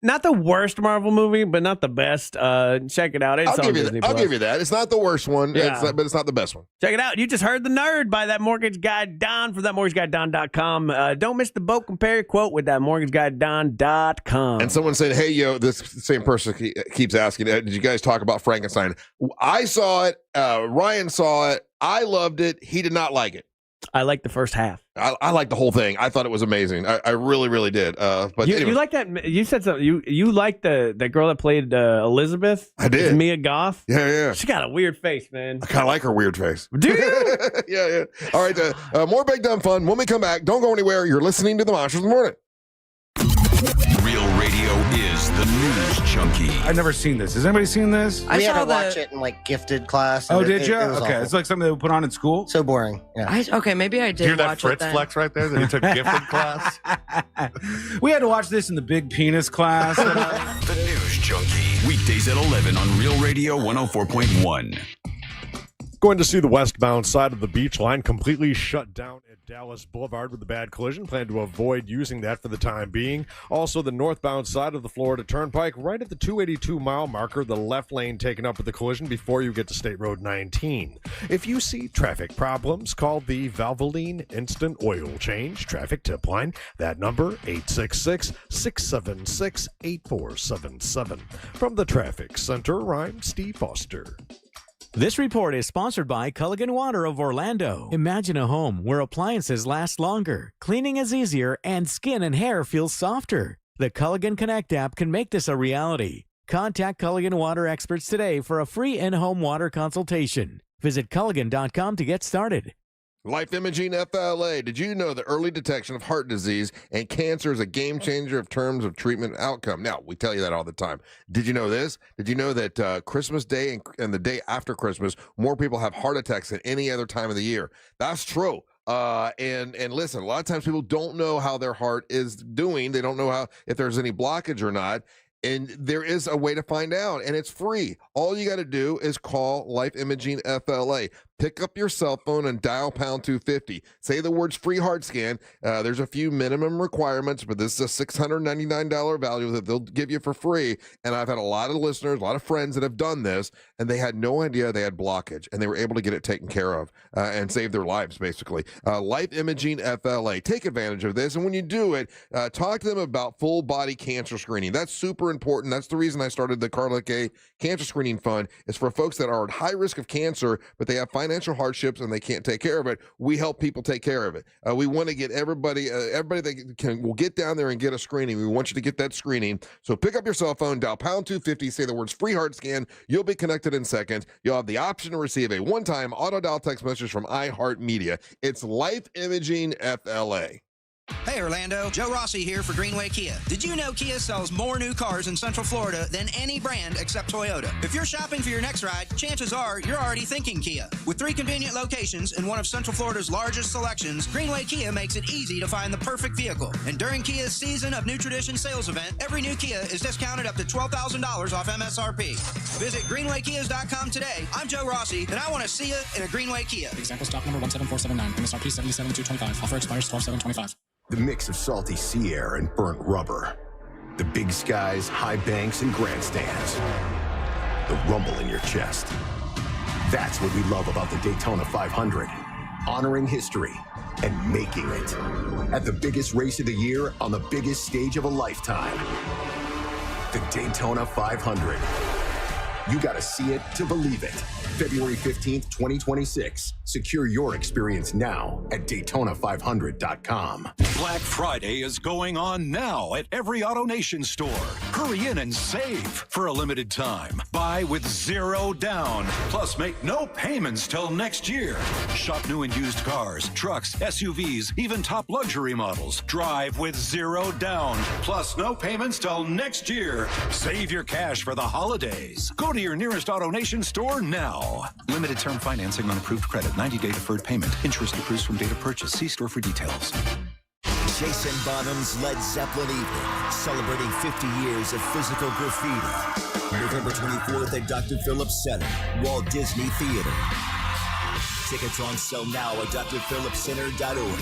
not the worst Marvel movie, but not the best. Check it out. It's on Disney Plus. I'll give you that. It's not the worst one, Yeah. but it's not the best one. Check it out. You just heard The Nerd by That Mortgage Guy Don from ThatMortgageGuyDon.com. Don't miss the boat compare quote with ThatMortgageGuyDon.com. And someone said, hey, yo, this same person keeps asking, did you guys talk about Frankenstein? I saw it. Ryan saw it. I loved it. He did not like it. I liked the first half. I liked the whole thing. I thought it was amazing. I really, really did. But you, anyway. you like that? You said something. You liked the girl that played Elizabeth? I did. It's Mia Goth. Yeah. She got a weird face, man. I kind of like her weird face. Do you? Yeah. All right. More Big Dumb Fun. When we come back, don't go anywhere. You're listening to the Monsters in the Morning. Real radio is the news junkie. I've never seen this. Has anybody seen this? We had to watch it in like gifted class. Oh, and did you? It was Okay, awful. it's like something they would put on in school. So boring. Yeah. Okay, maybe I did Hear that watch Fritz it then. flex right there that he took gifted class? We had to watch this in the big penis class. The news junkie. Weekdays at 11 on Real Radio 104.1. Going to see the westbound side of the beach line completely shut down at Dallas Boulevard with a bad collision. Plan to avoid using that for the time being. Also, the northbound side of the Florida Turnpike, right at the 282-mile marker, the left lane taken up with the collision before you get to State Road 19. If you see traffic problems, call the Valvoline Instant Oil Change traffic tip line. That number, 866-676-8477. From the Traffic Center, I'm Steve Foster. This report is sponsored by Culligan Water of Orlando. Imagine a home where appliances last longer, cleaning is easier, and skin and hair feel softer. The Culligan Connect app can make this a reality. Contact Culligan Water experts today for a free in-home water consultation. Visit Culligan.com to get started. Life Imaging FLA. Did you know that early detection of heart disease and cancer is a game changer in terms of treatment outcome? Now, we tell you that all the time. Did you know this? Did you know that Christmas Day and the day after Christmas, more people have heart attacks than any other time of the year? That's true. And listen, a lot of times people don't know how their heart is doing. They don't know if there's any blockage or not. And there is a way to find out, and it's free. All you got to do is call Life Imaging FLA. Pick up your cell phone and dial pound 250. Say the words free heart scan. There's a few minimum requirements, but this is a $699 value that they'll give you for free. And I've had a lot of listeners, a lot of friends that have done this, and they had no idea they had blockage, and they were able to get it taken care of and save their lives, basically. Life Imaging FLA. Take advantage of this, and when you do it, talk to them about full body cancer screening. That's super important. That's the reason I started the Carla K Cancer Screening Fund. Is for folks that are at high risk of cancer, but they have financial hardships and they can't take care of it. We help people take care of it. We want to get everybody that will get down there and get a screening. We want you to get that screening. So pick up your cell phone, dial pound 250, say the words free heart scan. You'll be connected in seconds. You'll have the option to receive a one-time auto dial text message from iHeartMedia. It's Life Imaging FLA. Hey Orlando, Joe Rossi here for Greenway Kia. Did you know Kia sells more new cars in Central Florida than any brand except Toyota? If you're shopping for your next ride, chances are you're already thinking Kia. With 3 convenient locations in one of Central Florida's largest selections, Greenway Kia makes it easy to find the perfect vehicle. And during Kia's Season of New Tradition sales event, every new Kia is discounted up to $12,000 off MSRP. Visit greenwaykias.com today. I'm Joe Rossi, and I want to see you in a Greenway Kia. Example stock number 17479, MSRP 77,225. Offer expires 12/7/25. The mix of salty sea air and burnt rubber. The big skies, high banks, and grandstands. The rumble in your chest. That's what we love about the Daytona 500. Honoring history and making it. At the biggest race of the year on the biggest stage of a lifetime. The Daytona 500. You gotta see it to believe it. February 15th, 2026. Secure your experience now at Daytona500.com. Black Friday is going on now at every AutoNation store. Hurry in and save for a limited time. Buy with 0 down. Plus, make no payments till next year. Shop new and used cars, trucks, SUVs, even top luxury models. Drive with 0 down. Plus, no payments till next year. Save your cash for the holidays. Go to your nearest AutoNation store now. Limited term financing on approved credit. 90-day deferred payment. Interest accrues from date of purchase. See store for details. Jason Bonham's Led Zeppelin Evening, celebrating 50 years of physical graffiti. November 24th at Dr. Phillips Center, Walt Disney Theater. Tickets on sale now at drphillipscenter.org.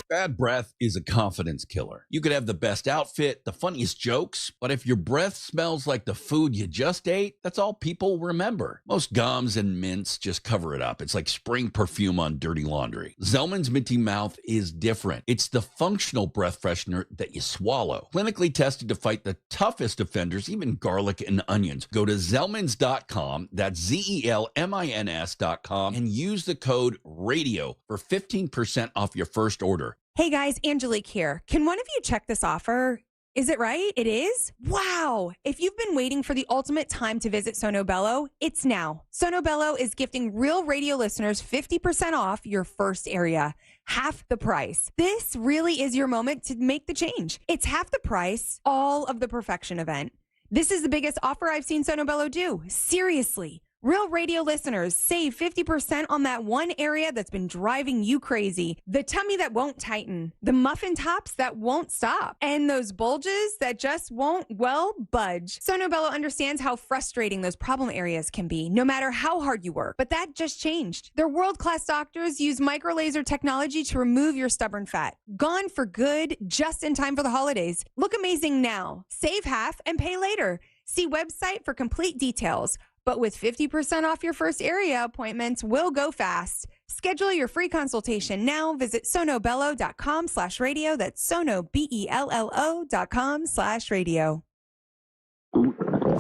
Bad breath is a confidence killer. You could have the best outfit, the funniest jokes, but if your breath smells like the food you just ate, that's all people remember. Most gums and mints just cover it up. It's like spraying perfume on dirty laundry. Zellman's Minty Mouth is different. It's the functional breath freshener that you swallow. Clinically tested to fight the toughest offenders, even garlic and onions. Go to Zellmans.com, that's ZELMINS.com, and use the code RADIO for 15% off your first order. Hey guys, Angelique here. Can one of you check this offer? Is it right? It is? Wow. If you've been waiting for the ultimate time to visit Sono Bello, it's now. Sono Bello is gifting Real Radio listeners 50% off your first area. Half the price. This really is your moment to make the change. It's half the price, all of the perfection event. This is the biggest offer I've seen Sono Bello do. Seriously. Real Radio listeners, save 50% on that one area that's been driving you crazy. The tummy that won't tighten, the muffin tops that won't stop, and those bulges that just won't, well, budge. Sono Bello understands how frustrating those problem areas can be, no matter how hard you work. But that just changed. Their world-class doctors use microlaser technology to remove your stubborn fat. Gone for good, just in time for the holidays. Look amazing now. Save half and pay later. See website for complete details. But with 50% off your first area, appointments will go fast. Schedule your free consultation now. Visit sonobello.com/radio. That's sonobello.com/radio.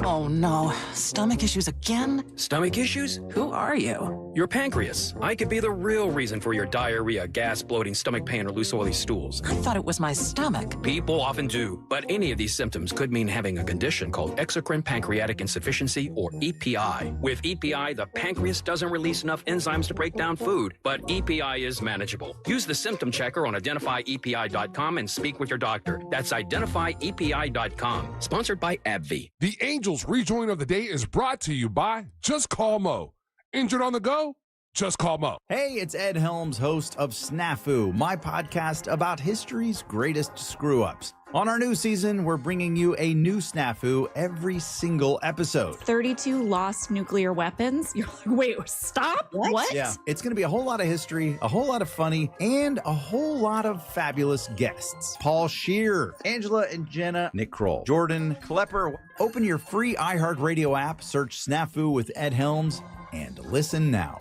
Oh no, stomach issues again? Stomach issues? Who are you? Your pancreas. I could be the real reason for your diarrhea, gas, bloating, stomach pain, or loose oily stools. I thought it was my stomach. People often do, but any of these symptoms could mean having a condition called exocrine pancreatic insufficiency, or EPI. With EPI, the pancreas doesn't release enough enzymes to break down food, but EPI is manageable. Use the symptom checker on identifyepi.com and speak with your doctor. That's identifyepi.com. Sponsored by AbbVie. The Angels Rejoin of the Day is brought to you by Just Call Mo. Injured on the go? Just call Mo. Hey, it's Ed Helms, host of Snafu, my podcast about history's greatest screw-ups. On our new season, we're bringing you a new snafu every single episode. 32 lost nuclear weapons. You're like, wait, stop? What? Yeah, it's going to be a whole lot of history, a whole lot of funny, and a whole lot of fabulous guests. Paul Scheer, Angela and Jenna, Nick Kroll, Jordan Klepper. Open your free iHeartRadio app, search Snafu with Ed Helms, and listen now.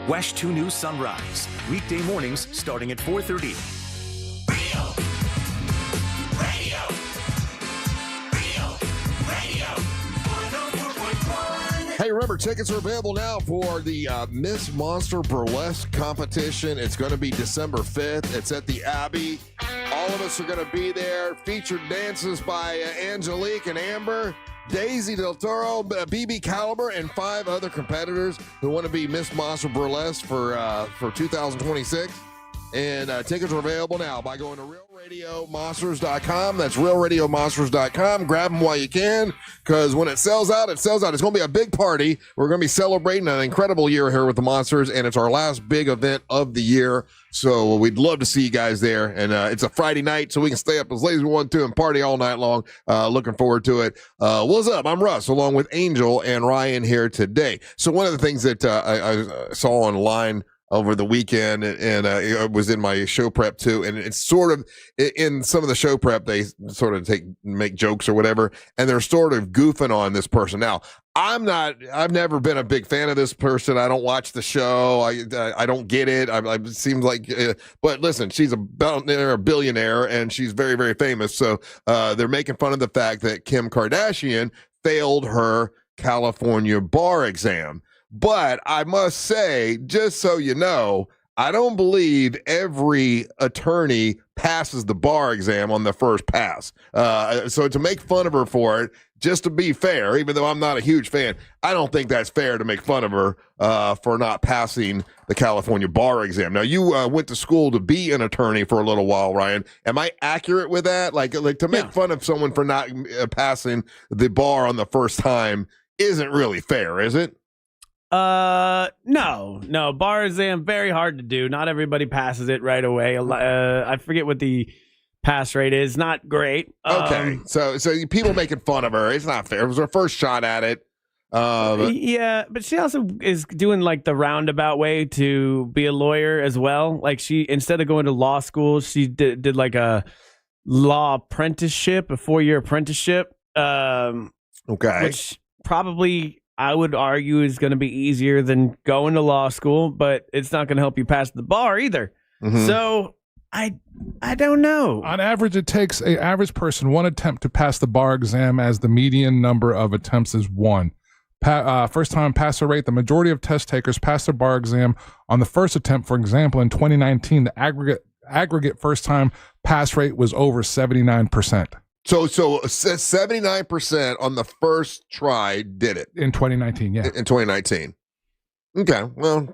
WESH 2 News Sunrise. Weekday mornings starting at 4:30. Hey, remember, tickets are available now for the Miss Monster Burlesque competition. It's going to be December 5th. It's at the Abbey. All of us are going to be there. Featured dances by Angelique and Amber, Daisy Del Toro, BB Caliber, and 5 other competitors who want to be Miss Monster Burlesque for 2026. And tickets are available now by going to RealRadioMonsters.com. That's RealRadioMonsters.com. Grab them while you can, because when it sells out, it sells out. It's going to be a big party. We're going to be celebrating an incredible year here with the Monsters, and it's our last big event of the year. So we'd love to see you guys there. And it's a Friday night, so we can stay up as late as we want to and party all night long. Looking forward to it. What's up? I'm Russ, along with Angel and Ryan here today. So one of the things that I saw online over the weekend, and it was in my show prep too, and it's sort of in some of the show prep, they sort of make jokes or whatever, and they're sort of goofing on this person. Now, I've never been a big fan of this person. I don't watch the show. I don't get it. It seems like, but listen, she's a billionaire, and she's very, very famous. So they're making fun of the fact that Kim Kardashian failed her California bar exam. But I must say, just so you know, I don't believe every attorney passes the bar exam on the first pass. So to make fun of her for it, just to be fair, even though I'm not a huge fan, I don't think that's fair to make fun of her for not passing the California bar exam. Now, you went to school to be an attorney for a little while, Ryan. Am I accurate with that? Like to make fun of someone for not passing the bar on the first time isn't really fair, is it? No. Bar exam, very hard to do. Not everybody passes it right away. I forget what the pass rate is. Not great. Okay. So people making fun of her. It's not fair. It was her first shot at it. Yeah, but she also is doing like the roundabout way to be a lawyer as well. Like she, instead of going to law school, she did like a law apprenticeship, a 4-year apprenticeship. Okay. Which probably, I would argue, is going to be easier than going to law school, but it's not going to help you pass the bar either. Mm-hmm. So I don't know. On average, it takes an average person 1 attempt to pass the bar exam, as the median number of attempts is 1. First-time passer rate, the majority of test takers pass their bar exam on the first attempt. For example, in 2019, the aggregate first-time pass rate was over 79%. So 79% on the first try did it. In 2019, yeah. In 2019. Okay, well,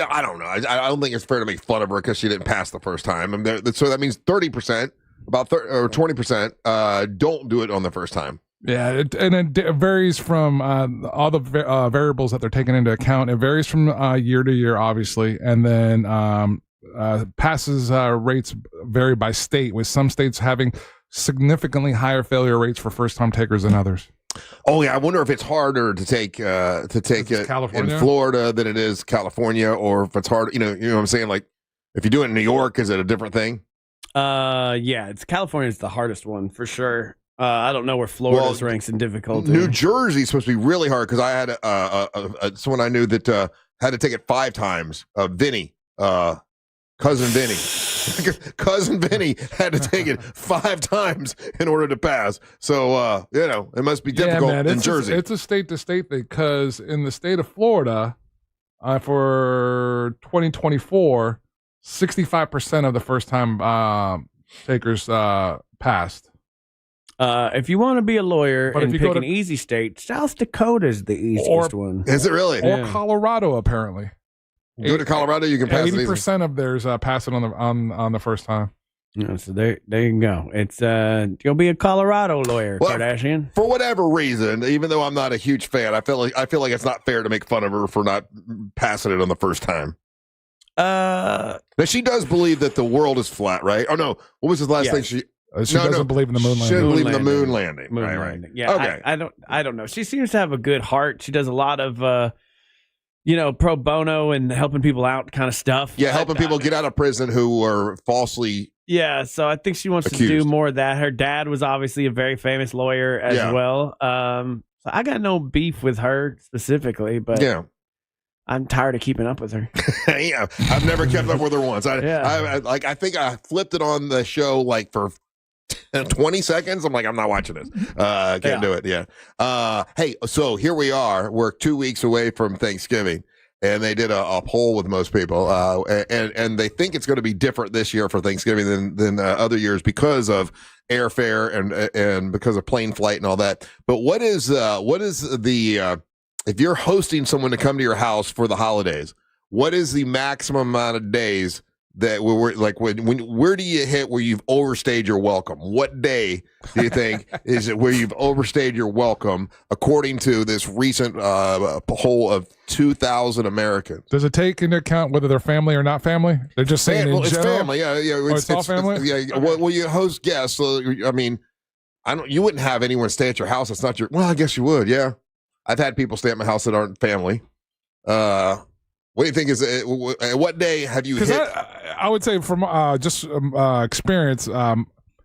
I don't know. I don't think it's fair to make fun of her because she didn't pass the first time. So that means 30%, or 20%, don't do it on the first time. Yeah, it varies from all the variables that they're taking into account. It varies from year to year, obviously, and then passes rates vary by state, with some states having significantly higher failure rates for first-time takers than others. Oh yeah, I wonder if it's harder to take it California? in Florida than it is California, or if it's hard. You know what I'm saying? Like, if you do it in New York, is it a different thing? Yeah, California's the hardest one for sure. I don't know where Florida's ranks in difficulty. New Jersey's supposed to be really hard because I had someone I knew that had to take it 5 times. Vinny, cousin Vinny. Cousin Vinny had to take it 5 times in order to pass. So, it must be difficult in Jersey. It's a state-to-state thing, because in the state of Florida, for 2024, 65% of the first-time takers passed. If you want to be a lawyer But and if you pick go an easy state, South Dakota's the easiest one. Is it really? Or Colorado, apparently. Go to Colorado, you can pass 80% of theirs pass it on the first time. Yeah, so there you go. It's you'll be a Colorado lawyer, Well, Kardashian. For whatever reason, even though I'm not a huge fan, I feel like it's not fair to make fun of her for not passing it on the first time. Now she does believe that the world is flat, right? Oh no, what was his last thing? She doesn't believe in the moon landing. She doesn't believe in the moon landing. Moon Right. landing. Yeah. Okay. I don't know. She seems to have a good heart. She does a lot of pro bono and helping people out kind of stuff. Yeah, helping people get out of prison who are falsely. Yeah, so I think she wants accused. to do more of that. Her dad was obviously a very famous lawyer as well. So I got no beef with her specifically, but I'm tired of keeping up with her. Yeah, I've never kept up with her once. I think I flipped it on the show like for 20 seconds. I'm like, I'm not watching this. Can't do it. Yeah. Hey, so here we are. We're 2 weeks away from Thanksgiving, and they did a poll with most people, and they think it's going to be different this year for Thanksgiving than other years because of airfare and because of plane flight and all that. But what is the if you're hosting someone to come to your house for the holidays, what is the maximum amount of days that we're like, where do you hit where you've overstayed your welcome? What day do you think is it where you've overstayed your welcome, according to this recent poll of 2,000 Americans? Does it take into account whether they're family or not family? They're just saying it's general? family. Yeah. It's all family. Well, you host guests, so I mean, you wouldn't have anyone stay at your house. It's not your. Well, I guess you would. Yeah, I've had people stay at my house that aren't family. What do you think what day have you hit? I would say from experience,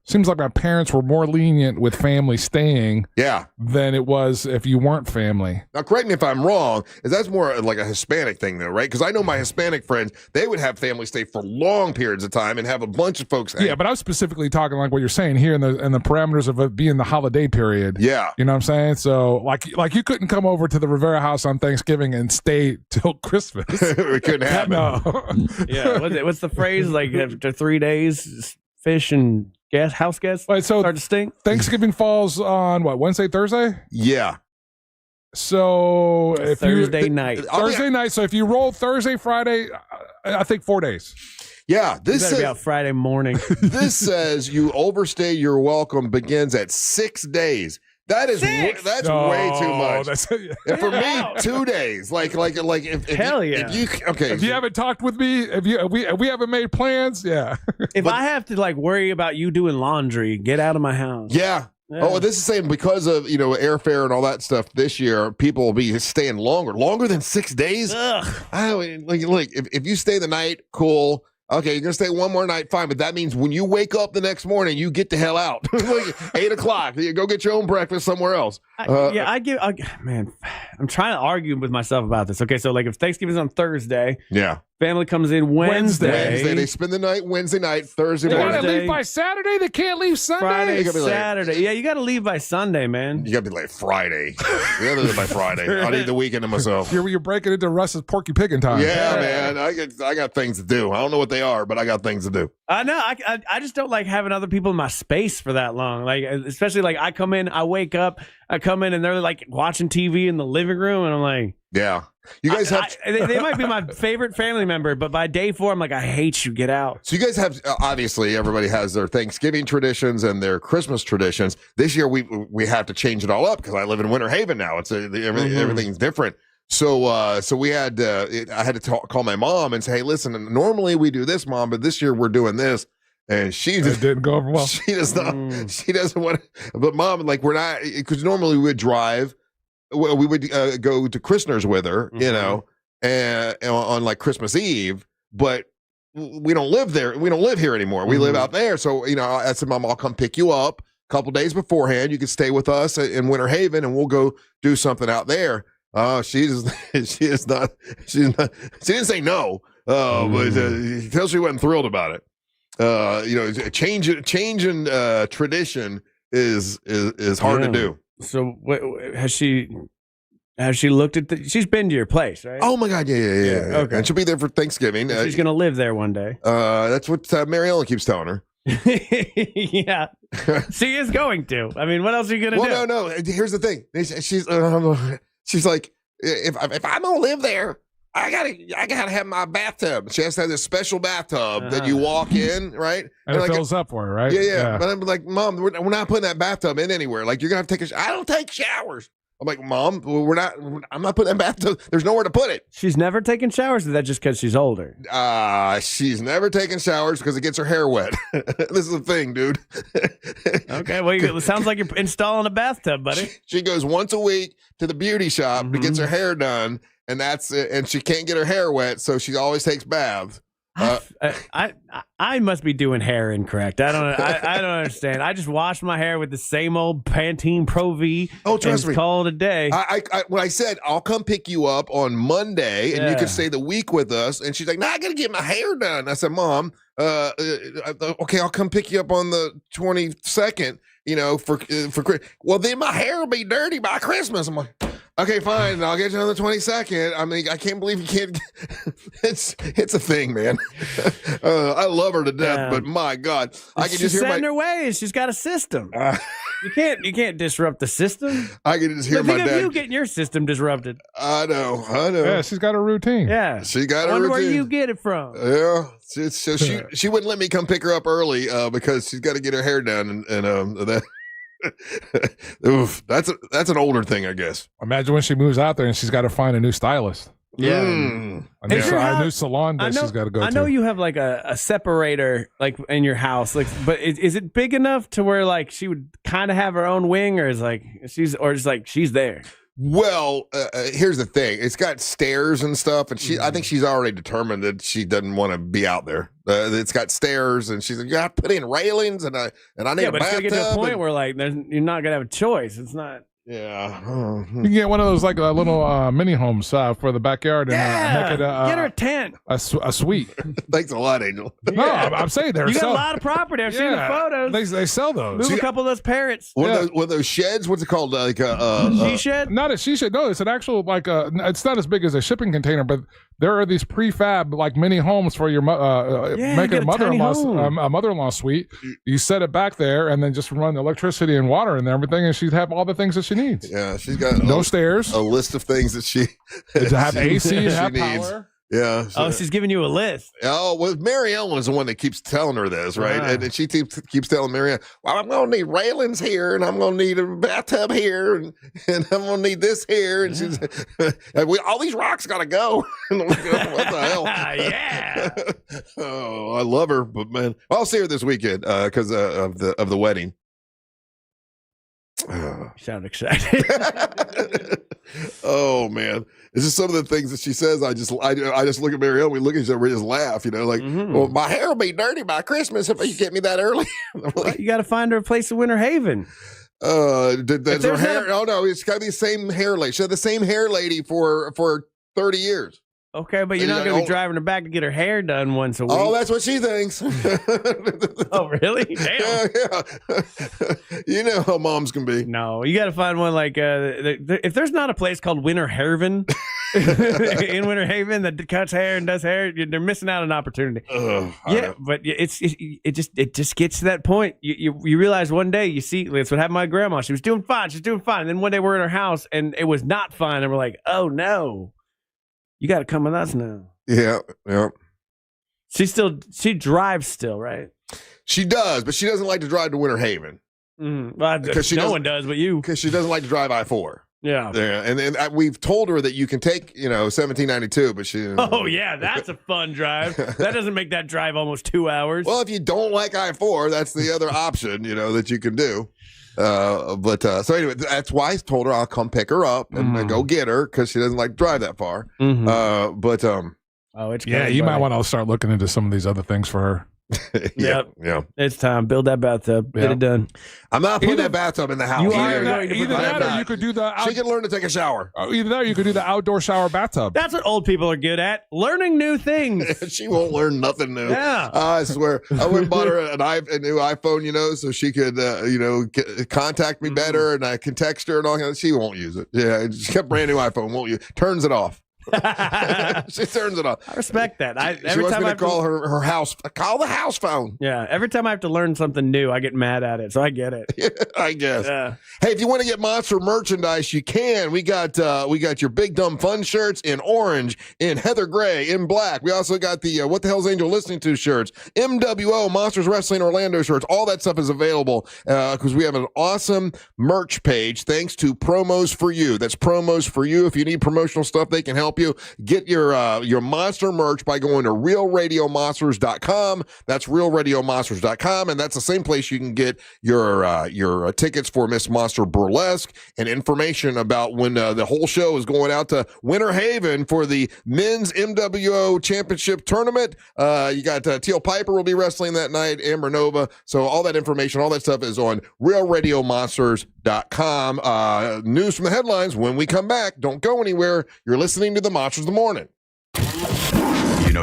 seems like my parents were more lenient with family staying than it was if you weren't family. Now, correct me if I'm wrong, that's more like a Hispanic thing, though, right? Because I know my Hispanic friends, they would have family stay for long periods of time and have a bunch of folks hang. Yeah, but I was specifically talking like what you're saying here in the parameters of it being the holiday period. Yeah. You know what I'm saying? So, like you couldn't come over to the Rivera house on Thanksgiving and stay till Christmas. It couldn't happen. No. Yeah. What's the phrase? Like after 3 days, fish and house guests so start to stink? Thanksgiving falls on what, Wednesday, Thursday? Yeah. So if Thursday night. Thursday night. So if you roll Thursday, Friday, I think 4 days. Yeah, this better be out Friday morning. This says you overstay your welcome begins at 6 days. That is way too much. And for me, 2 days. Like if Hell you, yeah. If you haven't talked with me, if we haven't made plans, yeah. If I have to worry about you doing laundry, get out of my house. Yeah. Oh, this is saying because of airfare and all that stuff this year, people will be staying longer than 6 days. Ugh. If you stay the night, cool. Okay, you're gonna stay one more night, fine. But that means when you wake up the next morning, you get the hell out. 8 o'clock, you go get your own breakfast somewhere else. Man, I'm trying to argue with myself about this. Okay, so if Thanksgiving's on Thursday, family comes in Wednesday. They spend the night Wednesday night, Thursday They morning. gotta leave by Saturday. They can't leave Sunday. Friday, Saturday. Yeah, you got to leave by Sunday, man. You got to be Friday. You got to leave by Friday. I need the weekend to myself. You're breaking into Russ's porky picking time. Yeah, man. I got things to do. I don't know what they are, but I got things to do. I know. I just don't like having other people in my space for that long. Especially I come in, I wake up, I come in, and they're watching TV in the living room, and I'm like, yeah. You guys have. They might be my favorite family member, but by day 4, I'm like, I hate you. Get out. So you guys have obviously everybody has their Thanksgiving traditions and their Christmas traditions. This year we have to change it all up because I live in Winter Haven now. It's everything's different. So we had I had to call my mom and say, hey, listen, normally we do this, Mom, but this year we're doing this. And she just didn't go over well. She does not. She doesn't want. But Mom, we're not, because normally we would drive. We would go to Christner's with her, and on Christmas Eve. But we don't live there. We don't live here anymore. We live out there. So I said, Mom, I'll come pick you up a couple days beforehand. You can stay with us in Winter Haven, and we'll go do something out there. She didn't say no. But until she wasn't thrilled about it. Changing tradition is hard to do. So has she looked at she's been to your place, right? Oh my God, yeah. Okay. And she'll be there for Thanksgiving. She's gonna live there one day. That's what Mary Ellen keeps telling her. Yeah, she is going to. I mean, what else are you gonna do? No. Here's the thing. She's like, if I'm gonna live there, I gotta have my bathtub. She has to have this special bathtub that you walk in, right? And it fills up for her, right? Yeah. But I'm like, Mom, we're not putting that bathtub in anywhere. You're gonna have to take I don't take showers. I'm like, Mom, I'm not putting that bathtub. There's nowhere to put it. She's never taken showers, or is that just because she's older? She's never taken showers because it gets her hair wet. This is the thing, dude. Okay, well, it sounds like you're installing a bathtub, buddy. She goes once a week to the beauty shop to get her hair done. And that's it. And she can't get her hair wet, so she always takes baths. I must be doing hair incorrect. I don't understand. I just wash my hair with the same old Pantene Pro V. Oh, trust me. Call it a day. When I said I'll come pick you up on Monday and you can stay the week with us, and she's like, "No, I gotta get my hair done." I said, "Mom, okay, I'll come pick you up on the 22nd. For well, then my hair will be dirty by Christmas." I'm like, okay, fine. I'll get you on the 22nd. I mean, I can't believe you can't. It's a thing, man. I love her to death, but my God, I can just hear set in her ways. She's got a system. You can't disrupt the system. I can just hear my dad. You getting your system disrupted. I know. Yeah, she's got a routine. Yeah, she got a routine. Where you get it from? Yeah, so she wouldn't let me come pick her up early because she's got to get her hair done and that. Oof, that's an older thing, I guess. Imagine when she moves out there and she's got to find a new stylist. Yeah, a new salon that she's got to go to. I know you have a separator in your house, but is it big enough to where she would kind of have her own wing, or is she's there? Well, here's the thing. It's got stairs and stuff, and I think she's already determined that she doesn't want to be out there. It's got stairs, and she's like, you got to put in railings, and I need a bathtub. But it's going to get to a point where, like, you're not going to have a choice. It's not. Yeah. You can get one of those, like, little mini homes for the backyard and make it get her a tent. A suite. Thanks a lot, Angel. No, I'm saying they're you got a lot of property. I've seen the photos. They sell those. Move a couple of those parrots. What are those sheds? What's it called? Like she shed? Not a she shed. No, it's an actual, like, it's not as big as a shipping container, but there are these prefab, like, mini homes for your make a mother-in-law suite. You set it back there and then just run the electricity and water and everything, and she'd have all the things that she needs. Yeah, she's got no stairs. A list of things that she to have AC, to have needs. power. Yeah. She's giving you a list. Oh, well, Mary Ellen is the one that keeps telling her this, right? And she keeps telling Mary Ellen, well, I'm going to need railings here, and I'm going to need a bathtub here, and I'm going to need this here. And she's, all these rocks got to go. I'm like, what the hell? Yeah. Oh, I love her, but man, I'll see her this weekend because of the wedding. You sound excited. Oh man, it's just some of the things that she says. I just look at Marielle. We look at each other, we just laugh. Well, my hair will be dirty by Christmas if you get me that early. Well, you got to find her a place in Winter Haven. Does her hair? Oh no, it's got to be the same hair lady. She had the same hair lady for 30 years. Okay, but you're not going to be driving her back to get her hair done once a week. Oh, that's what she thinks. Oh, really? Damn. Yeah. You know how moms can be. No, you got to find one like if there's not a place called Winter Haven in Winter Haven that cuts hair and does hair, they're missing out on an opportunity. But it just gets to that point. You realize one day you see that's what happened to my grandma. She was doing fine. And then one day we're in her house and it was not fine. And we're like, oh no. You got to come with us now. Yeah. She drives still, right? She does, but she doesn't like to drive to Winter Haven. Well, no one does but you. Because she doesn't like to drive I-4. Yeah. And we've told her that you can take, 1792, but she... Oh, yeah, that's a fun drive. That doesn't make that drive almost 2 hours. Well, if you don't like I-4, that's the other option, that you can do. So anyway, that's why I told her I'll come pick her up and go get her because she doesn't like to drive that far. It's you might want to start looking into some of these other things for her. Yeah. It's time. Build that bathtub. Get it done. I'm not putting that bathtub in the house. Either that or you could do the... She can learn to take a shower. Either that or you could do the outdoor shower bathtub. That's what old people are good at. Learning new things. She won't learn nothing new. Yeah. I swear. I went and bought her a new iPhone, so she could, contact me better and I can text her and all that. She won't use it. Yeah. She got a brand new iPhone. Won't use it. Turns it off. She turns it off. I respect that. She wants me to call her house. Call the house phone. Yeah. Every time I have to learn something new, I get mad at it. So I get it. Yeah, I guess. Yeah. Hey, if you want to get Monster merchandise, you can. We got your Big Dumb Fun shirts in orange, in heather gray, in black. We also got the What the Hell's Angel Listening To shirts, MWO Monsters Wrestling Orlando shirts. All that stuff is available because we have an awesome merch page thanks to Promos For You. That's Promos For You. If you need promotional stuff, they can help you. Get your Monster merch by going to realradiomonsters.com. That's realradiomonsters.com, and that's the same place you can get your tickets for Miss Monster Burlesque and information about when the whole show is going out to Winter Haven for the men's MWO Championship Tournament. You got Teal Piper will be wrestling that night, Amber Nova. So all that information, all that stuff is on realradiomonsters.com. News from the headlines when we come back. Don't go anywhere. You're listening to the Monsters of the Morning.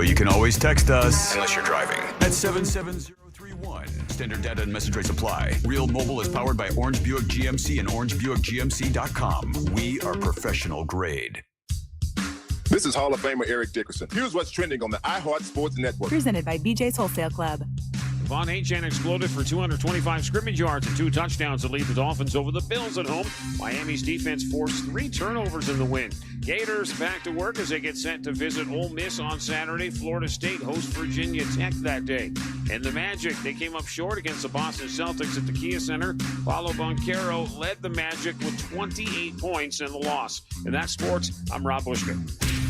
You can always text us, unless you're driving, at 77031. Standard data and message rates apply. Real Mobile is powered by Orange Buick GMC and orangebuickgmc.com. We are professional grade. This is Hall of Famer Eric Dickerson. Here's what's trending on the iHeart Sports Network. Presented by BJ's Wholesale Club. Von Achan exploded for 225 scrimmage yards and 2 touchdowns to lead the Dolphins over the Bills at home. Miami's defense forced 3 turnovers in the win. Gators back to work as they get set to visit Ole Miss on Saturday. Florida State hosts Virginia Tech that day. And the Magic, they came up short against the Boston Celtics at the Kia Center. Paulo Banchero led the Magic with 28 points in the loss. And that's sports. I'm Rob Bushka.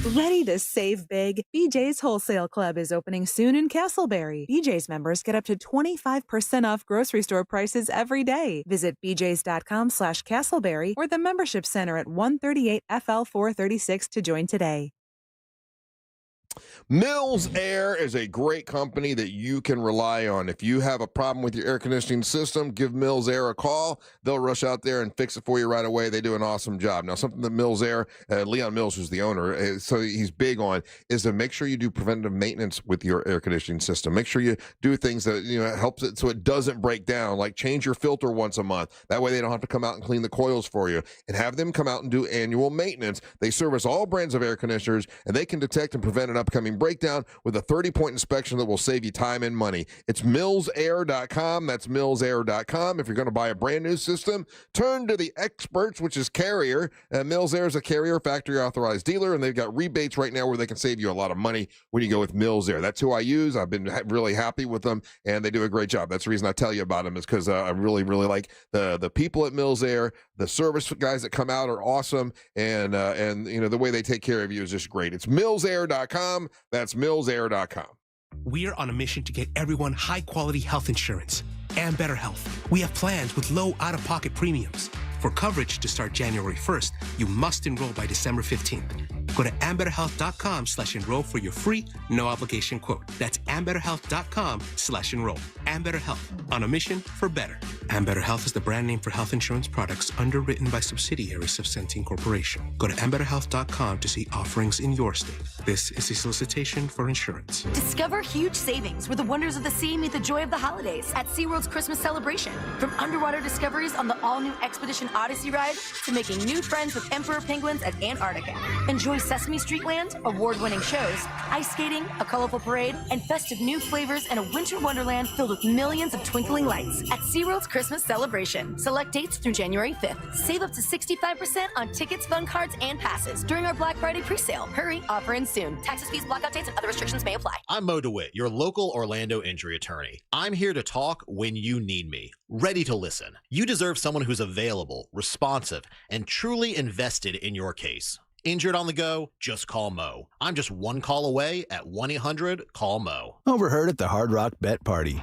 Ready to save big? BJ's Wholesale Club is opening soon in Castleberry. BJ's members get up to 25% off grocery store prices every day. Visit bjs.com/Castleberry or the membership center at 138 FL 436 to join today. Mills Air is a great company that you can rely on. If you have a problem with your air conditioning system, give Mills Air a call. They'll rush out there and fix it for you right away. They do an awesome job. Now, something that Mills Air, Leon Mills, who's the owner, so he's big on, is to make sure you do preventative maintenance with your air conditioning system. Make sure you do things that helps it so it doesn't break down, like change your filter once a month. That way they don't have to come out and clean the coils for you, and have them come out and do annual maintenance. They service all brands of air conditioners, and they can detect and prevent an upcoming breakdown with a 30-point inspection that will save you time and money. It's millsair.com. That's millsair.com. If you're going to buy a brand new system, turn to the experts, which is Carrier. Mills Air is a Carrier factory authorized dealer, and they've got rebates right now where they can save you a lot of money when you go with Mills Air. That's who I use. I've been really happy with them, and they do a great job. That's the reason I tell you about them, is because I really, really like the people at Mills Air. The service guys that come out are awesome, and the way they take care of you is just great. It's millsair.com. That's millsair.com. We're on a mission to get everyone high-quality health insurance and better health. We have plans with low out-of-pocket premiums. For coverage to start January 1st, you must enroll by December 15th. Go to ambetterhealth.com/enroll for your free, no-obligation quote. That's ambetterhealth.com/enroll. Ambetter Health, on a mission for better. Ambetter Health is the brand name for health insurance products underwritten by subsidiaries of Centene Corporation. Go to ambetterhealth.com to see offerings in your state. This is a solicitation for insurance. Discover huge savings where the wonders of the sea meet the joy of the holidays at SeaWorld's Christmas celebration. From underwater discoveries on the all-new Expedition Odyssey ride to making new friends with emperor penguins at Antarctica. Enjoy Sesame Street Land, award-winning shows, ice skating, a colorful parade, and festive new flavors in a winter wonderland filled with millions of twinkling lights at SeaWorld's Christmas celebration. Select dates through January 5th. Save up to 65% on tickets, fun cards, and passes during our Black Friday presale. Hurry, offer ends soon. Taxes, fees, blackout dates, and other restrictions may apply. I'm Mo DeWitt, your local Orlando injury attorney. I'm here to talk when you need me, ready to listen. You deserve someone who's available, responsive, and truly invested in your case. Injured on the go? Just call Mo. I'm just one call away at 1-800-CALL-MO. Overheard at the Hard Rock Bet Party.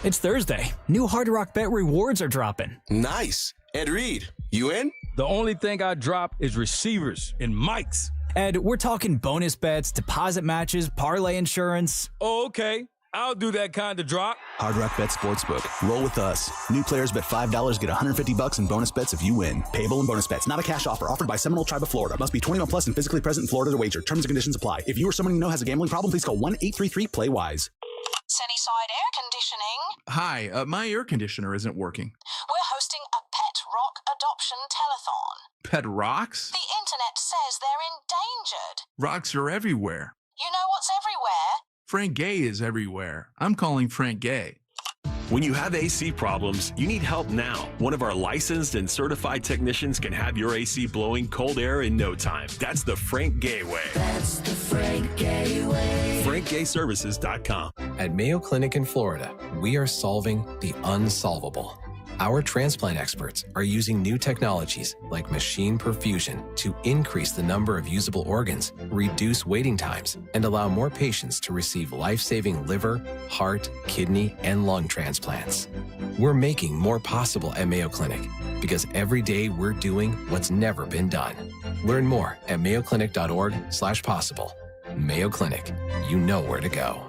It's Thursday. New Hard Rock Bet rewards are dropping. Nice. Ed Reed, you in? The only thing I drop is receivers and mics. Ed, we're talking bonus bets, deposit matches, parlay insurance. Oh, okay. I'll do that kind of drop. Hard Rock Bet Sportsbook. Roll with us. New players bet $5, get $150 in bonus bets if you win. Payable in bonus bets. Not a cash offer. Offered by Seminole Tribe of Florida. Must be 21 plus and physically present in Florida to wager. Terms and conditions apply. If you or someone you know has a gambling problem, please call 1-833-PLAY-WISE. Sunnyside Air Conditioning. Hi, my air conditioner isn't working. We're hosting a pet rock adoption telethon. Pet rocks? The internet says they're endangered. Rocks are everywhere. You know what's everywhere? Frank Gay is everywhere. I'm calling Frank Gay. When you have AC problems, you need help now. One of our licensed and certified technicians can have your AC blowing cold air in no time. That's the Frank Gay way. That's the Frank Gay way. FrankGayServices.com. At Mayo Clinic in Florida, we are solving the unsolvable. Our transplant experts are using new technologies like machine perfusion to increase the number of usable organs, reduce waiting times, and allow more patients to receive life-saving liver, heart, kidney, and lung transplants. We're making more possible at Mayo Clinic because every day we're doing what's never been done. Learn more at mayoclinic.org/possible. Mayo Clinic, you know where to go.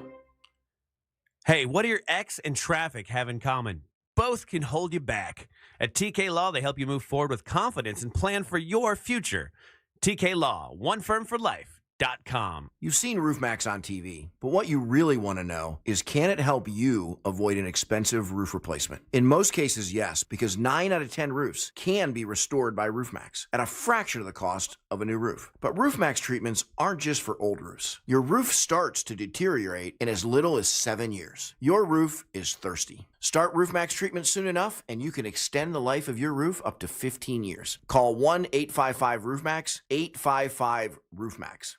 Hey, what do your ex and traffic have in common? Both can hold you back. At TK Law, they help you move forward with confidence and plan for your future. TK Law, onefirmforlife.com. You've seen RoofMax on TV, but what you really want to know is, can it help you avoid an expensive roof replacement? In most cases, yes, because 9 out of 10 roofs can be restored by RoofMax at a fraction of the cost of a new roof. But RoofMax treatments aren't just for old roofs. Your roof starts to deteriorate in as little as 7 years. Your roof is thirsty. Start RoofMax treatment soon enough, and you can extend the life of your roof up to 15 years. Call 1-855-ROOFMAX, 855-ROOFMAX.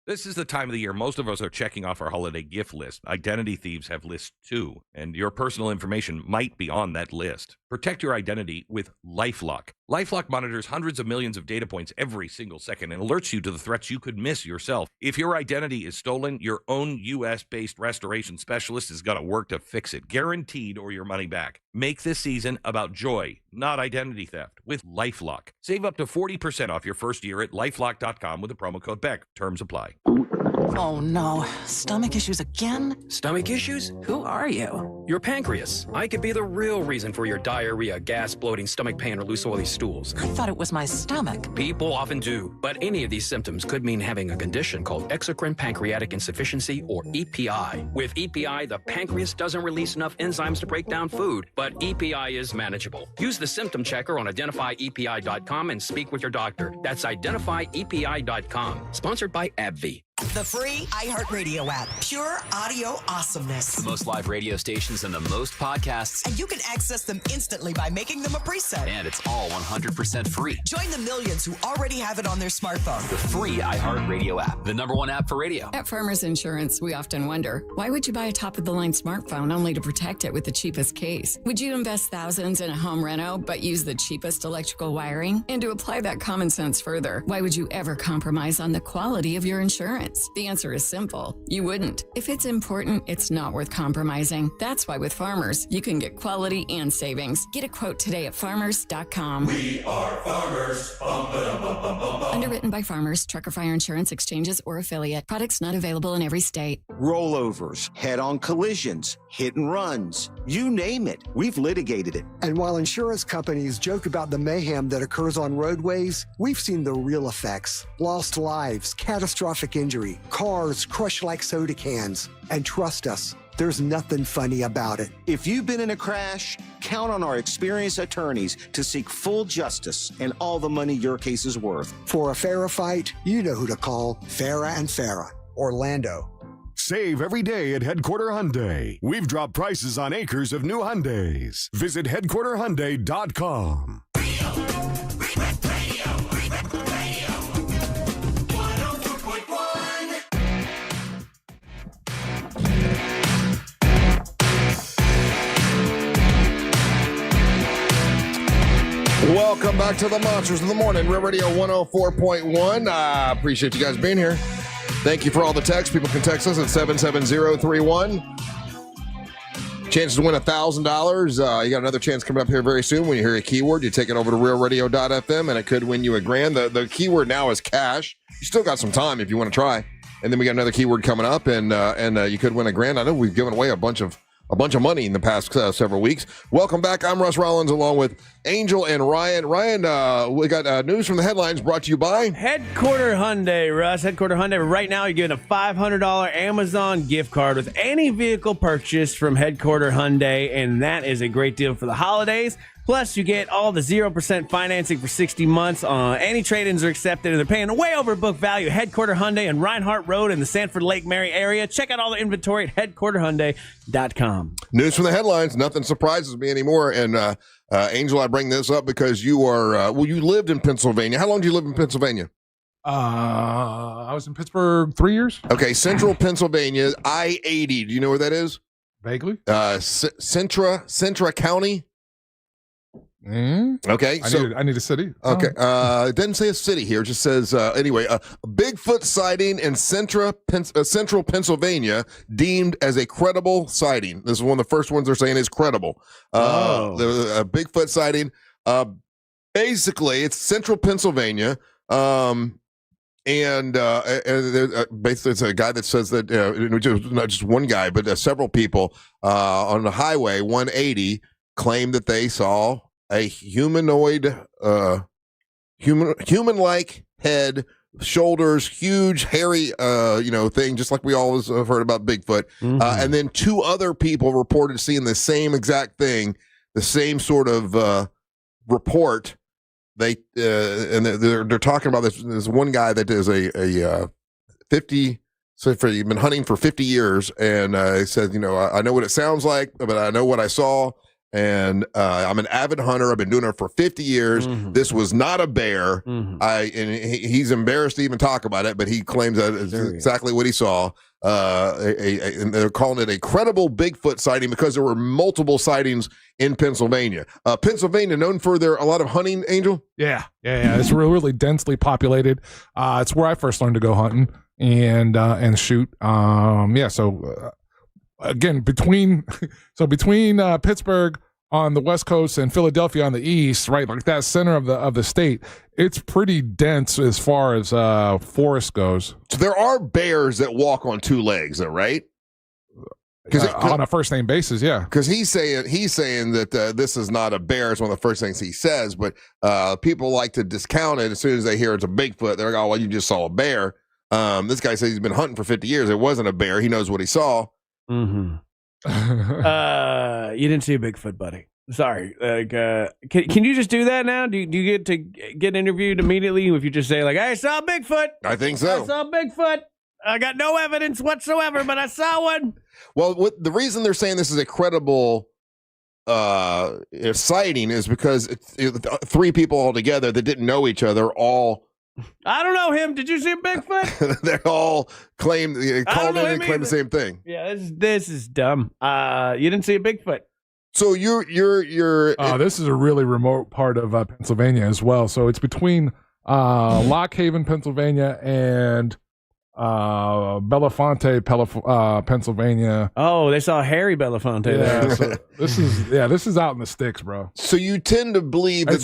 This is the time of the year most of us are checking off our holiday gift list. Identity thieves have lists too, and your personal information might be on that list. Protect your identity with LifeLock. LifeLock monitors hundreds of millions of data points every single second and alerts you to the threats you could miss yourself. If your identity is stolen, your own U.S.-based restoration specialist is going to work to fix it, guaranteed, or your money back. Make this season about joy, not identity theft, with LifeLock. Save up to 40% off your first year at LifeLock.com with the promo code BECK. Terms apply. Oh no, stomach issues again? Stomach issues? Who are you? Your pancreas. I could be the real reason for your diarrhea, gas, bloating, stomach pain, or loose oily stools. I thought it was my stomach. People often do, but any of these symptoms could mean having a condition called exocrine pancreatic insufficiency, or EPI. With EPI, the pancreas doesn't release enough enzymes to break down food, but EPI is manageable. Use the symptom checker on identifyepi.com and speak with your doctor. That's identifyepi.com. Sponsored by AbbVie. The free iHeartRadio app. Pure audio awesomeness. The most live radio stations and the most podcasts. And you can access them instantly by making them a preset. And it's all 100% free. Join the millions who already have it on their smartphone. The free iHeartRadio app. The #1 app for radio. At Farmers Insurance, we often wonder, why would you buy a top-of-the-line smartphone only to protect it with the cheapest case? Would you invest thousands in a home reno but use the cheapest electrical wiring? And to apply that common sense further, why would you ever compromise on the quality of your insurance? The answer is simple. You wouldn't. If it's important, it's not worth compromising. That's why with Farmers, you can get quality and savings. Get a quote today at farmers.com. We are farmers. Bum, ba-dum, bum, bum, bum, bum. Underwritten by Farmers, Trucker Fire Insurance Exchanges, or affiliate. Products not available in every state. Rollovers, head-on collisions, hit and runs. You name it. We've litigated it. And while insurance companies joke about the mayhem that occurs on roadways, we've seen the real effects. Lost lives, catastrophic injury, cars crushed like soda cans. And trust us, there's nothing funny about it. If you've been in a crash, count on our experienced attorneys to seek full justice and all the money your case is worth. For a fairer fight, you know who to call. Farah and Farah, Orlando. Save every day at Headquarter Hyundai. We've dropped prices on acres of new Hyundais. Visit headquarterhyundai.com. Welcome back to the Monsters of the Morning, Real Radio 104.1. I appreciate you guys being here. Thank you for all the texts. People can text us at 77031. Chances to win $1,000. You got another chance coming up here very soon. When you hear a keyword, you take it over to realradio.fm, and it could win you $1,000. The keyword now is cash. You still got some time if you want to try. And then we got another keyword coming up, and you could win $1,000. I know we've given away a bunch of money in the past several weeks. Welcome back. I'm Russ Rollins along with Angel and Ryan. Ryan, we got news from the headlines brought to you by Headquarter Hyundai, Russ. Headquarter Hyundai. Right now, you're getting a $500 Amazon gift card with any vehicle purchased from Headquarter Hyundai, and that is a great deal for the holidays. Plus, you get all the 0% financing for 60 months. Any trade-ins are accepted, and they're paying way over book value. Headquarter Hyundai and Reinhardt Road in the Sanford Lake Mary area. Check out all the inventory at headquarterhyundai.com. News from the headlines. Nothing surprises me anymore. And Angel, I bring this up because you are, you lived in Pennsylvania. How long did you live in Pennsylvania? I was in Pittsburgh 3 years. Okay, central Pennsylvania, I-80. Do you know where that is? Vaguely. Centra County. Okay, I need a city. Okay, it doesn't say a city here. It just says anyway. A Bigfoot sighting in central Pennsylvania deemed as a credible sighting. This is one of the first ones they're saying is credible. A Bigfoot sighting. Basically, it's central Pennsylvania. And basically, it's a guy that says that not just one guy, but several people on the highway 180 claim that they saw a humanoid, human-like head, shoulders, huge, hairy, thing, just like we always have heard about Bigfoot. Mm-hmm. And then two other people reported seeing the same exact thing, the same sort of report. They're talking about this one guy that is a 50. So he's been hunting for 50 years, and he says, I know what it sounds like, but I know what I saw. And I'm an avid hunter. I've been doing it for 50 years. Mm-hmm. This was not a bear. Mm-hmm. He's embarrassed to even talk about it, but he claims that it's exactly what he saw. And they're calling it a credible Bigfoot sighting because there were multiple sightings in Pennsylvania. Pennsylvania, known for a lot of hunting, Angel? Yeah. It's really densely populated. It's where I first learned to go hunting and shoot. Again, between Pittsburgh on the West Coast and Philadelphia on the East, right, like that center of the state, it's pretty dense as far as forest goes. So there are bears that walk on two legs, though, right? On a first name basis, yeah. Because he's saying that this is not a bear. It's one of the first things he says, but people like to discount it as soon as they hear it's a Bigfoot. They're like, oh, well, you just saw a bear. This guy says he's been hunting for 50 years. It wasn't a bear. He knows what he saw. Mm-hmm. You didn't see a Bigfoot, buddy. Sorry. Can you just do that now? Do you get to get interviewed immediately if you just say like, hey, I saw Bigfoot? I think so. I saw Bigfoot. I got no evidence whatsoever, but I saw one. Well, the reason they're saying this is a credible sighting is because it's 3 people all together that didn't know each other all. I don't know him. Did you see a Bigfoot? They all called in and claimed the same thing. Yeah, this is dumb. You didn't see a Bigfoot. So you're. This is a really remote part of Pennsylvania as well. So it's between Lock Haven, Pennsylvania, and Belafonte, Pennsylvania. Oh, they saw Harry Belafonte there. So this is out in the sticks, bro. So you tend to believe that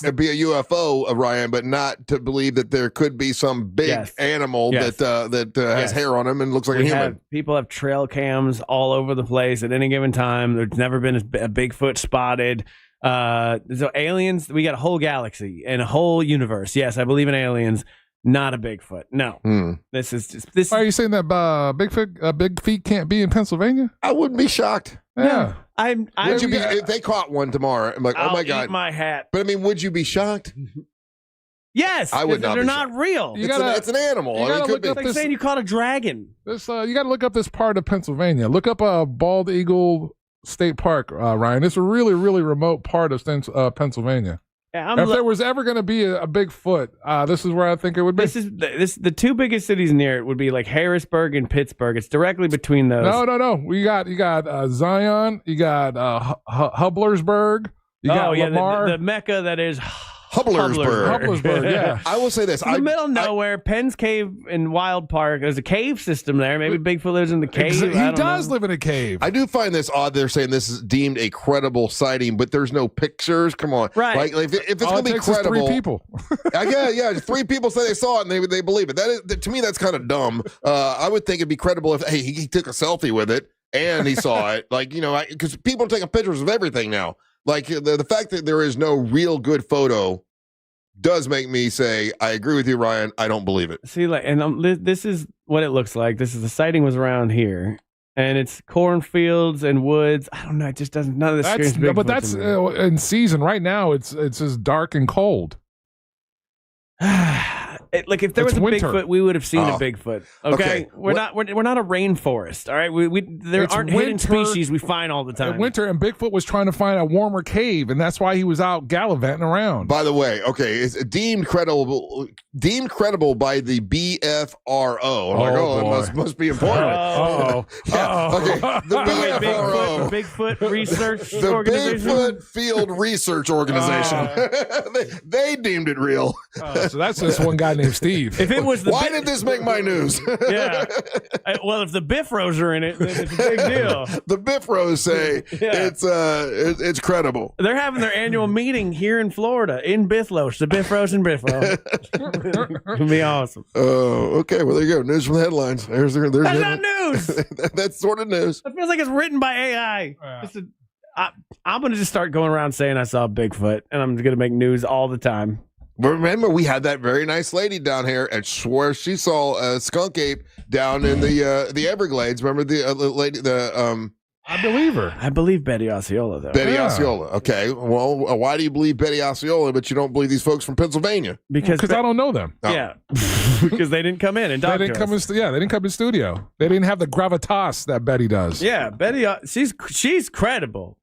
there'd be a UFO, Ryan, but not to believe that there could be some big animal that has hair on him and looks like a human. People have trail cams all over the place at any given time. There's never been a Bigfoot spotted. So aliens, we got a whole galaxy and a whole universe. Yes, I believe in aliens. Not a Bigfoot. No. This is just this. Why are you saying that big feet can't be in Pennsylvania? I wouldn't be shocked. Yeah. Would you be if they caught one tomorrow? I'm like, oh my God. Eat my hat. But I mean, would you be shocked? Yes. I would not. They're not real. It's an animal. It's like saying you caught a dragon. You got to look up this part of Pennsylvania. Look up Bald Eagle State Park, Ryan. It's a really, really remote part of Pennsylvania. Yeah, if there was ever going to be a Bigfoot, this is where I think it would be. The 2 biggest cities near it would be like Harrisburg and Pittsburgh. It's directly between those. No. You got Zion. You got Hublersburg. You got Lamar. The Mecca that is Hublersburg. Yeah. I will say this. In the middle of nowhere, Penn's Cave in Wild Park. There's a cave system there. Maybe Bigfoot lives in the cave. He does live in a cave. I do find this odd. They're saying this is deemed a credible sighting, but there's no pictures. Come on. Right. Like if it's going to be credible. 3 people. Yeah. 3 people say they saw it and they believe it. To me, that's kind of dumb. I would think it'd be credible if, hey, he took a selfie with it and he saw it. Like, because people are taking pictures of everything now. Like the fact that there is no real good photo does make me say, I agree with you, Ryan. I don't believe it. See, this is what it looks like. The sighting was around here, and it's cornfields and woods. I don't know. It just doesn't. None of this screams Bigfoot. But that's in season right now. It's just dark and cold. Like if there was a winter. Bigfoot, we would have seen a Bigfoot. Okay, we're not a rainforest. All right, there aren't hidden species we find all the time. Winter, and Bigfoot was trying to find a warmer cave, and that's why he was out gallivanting around. By the way, it's deemed credible by the BFRO. I'm like, it must be important. The BFRO, Bigfoot Research the Organization, Bigfoot Field Research Organization. They deemed it real. So that's just one guy named Steve. If it was why did this make my news? Yeah. Well, if the Biffros are in it, then it's a big deal. The Biffros say it's credible. They're having their annual meeting here in Florida, in Bithlos, the Biffros and Biffro. It'll be awesome. Oh, okay. Well, there you go. News from the headlines. There's That's not news. That's sort of news. It feels like it's written by AI. I'm going to just start going around saying I saw Bigfoot, and I'm going to make news all the time. But remember, we had that very nice lady down here and swore she saw a skunk ape down in the Everglades. Remember the lady, I believe her. I believe Betty Osceola, though. Betty Osceola. Okay. Well, why do you believe Betty Osceola, but you don't believe these folks from Pennsylvania? Because I don't know them. Oh. Yeah. Because they didn't come in and talk they didn't come in. They didn't come in studio. They didn't have the gravitas that Betty does. Yeah, Betty. She's credible.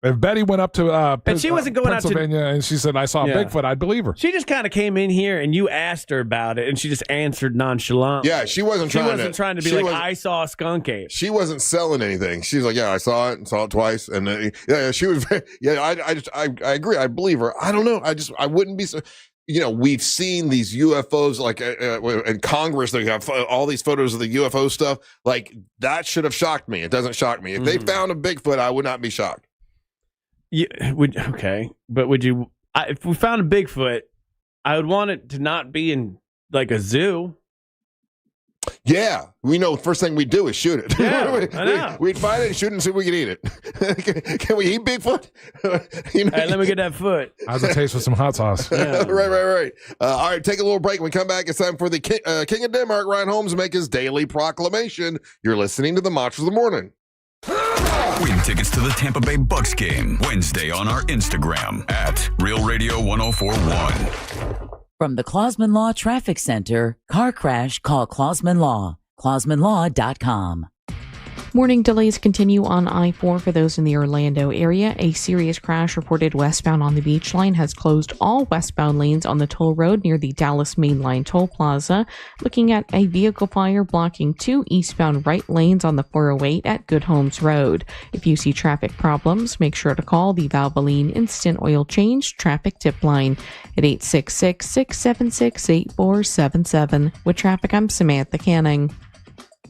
If Betty went up to and she wasn't going out to Pennsylvania and she said, I saw Bigfoot, I'd believe her. She just kind of came in here and you asked her about it and she just answered nonchalant. Yeah, she wasn't trying to be like, I saw a skunk ape. She wasn't selling anything. She's like, yeah, I saw it and saw it twice. And she was, I agree. I believe her. I don't know. I wouldn't be so. We've seen these UFOs like in Congress. They have all these photos of the UFO stuff. Like that should have shocked me. It doesn't shock me. If they found a Bigfoot, I would not be shocked. Yeah, but would you? If we found a Bigfoot, I would want it to not be in like a zoo. Yeah, we know. First thing we do is shoot it. Yeah, I know. We'd find it and shoot it and see if we can eat it. Can we eat Bigfoot? Hey, let me get that foot. How's it taste with some hot sauce? Yeah. Right. All right, take a little break. When we come back, it's time for the King of Denmark, Ryan Holmes, to make his daily proclamation. You're listening to the Monsters of the Morning. Win tickets to the Tampa Bay Bucks game Wednesday on our Instagram at Real Radio 1041. From the Clausman Law Traffic Center, car crash, call Clausman Law. ClausmanLaw.com. Morning delays continue on I-4 for those in the Orlando area. A serious crash reported westbound on the beach line has closed all westbound lanes on the toll road near the Dallas Main Line Toll Plaza. Looking at a vehicle fire blocking 2 eastbound right lanes on the 408 at Good Homes Road. If you see traffic problems, make sure to call the Valvoline Instant Oil Change Traffic Tip Line at 866-676-8477. With traffic, I'm Samantha Canning.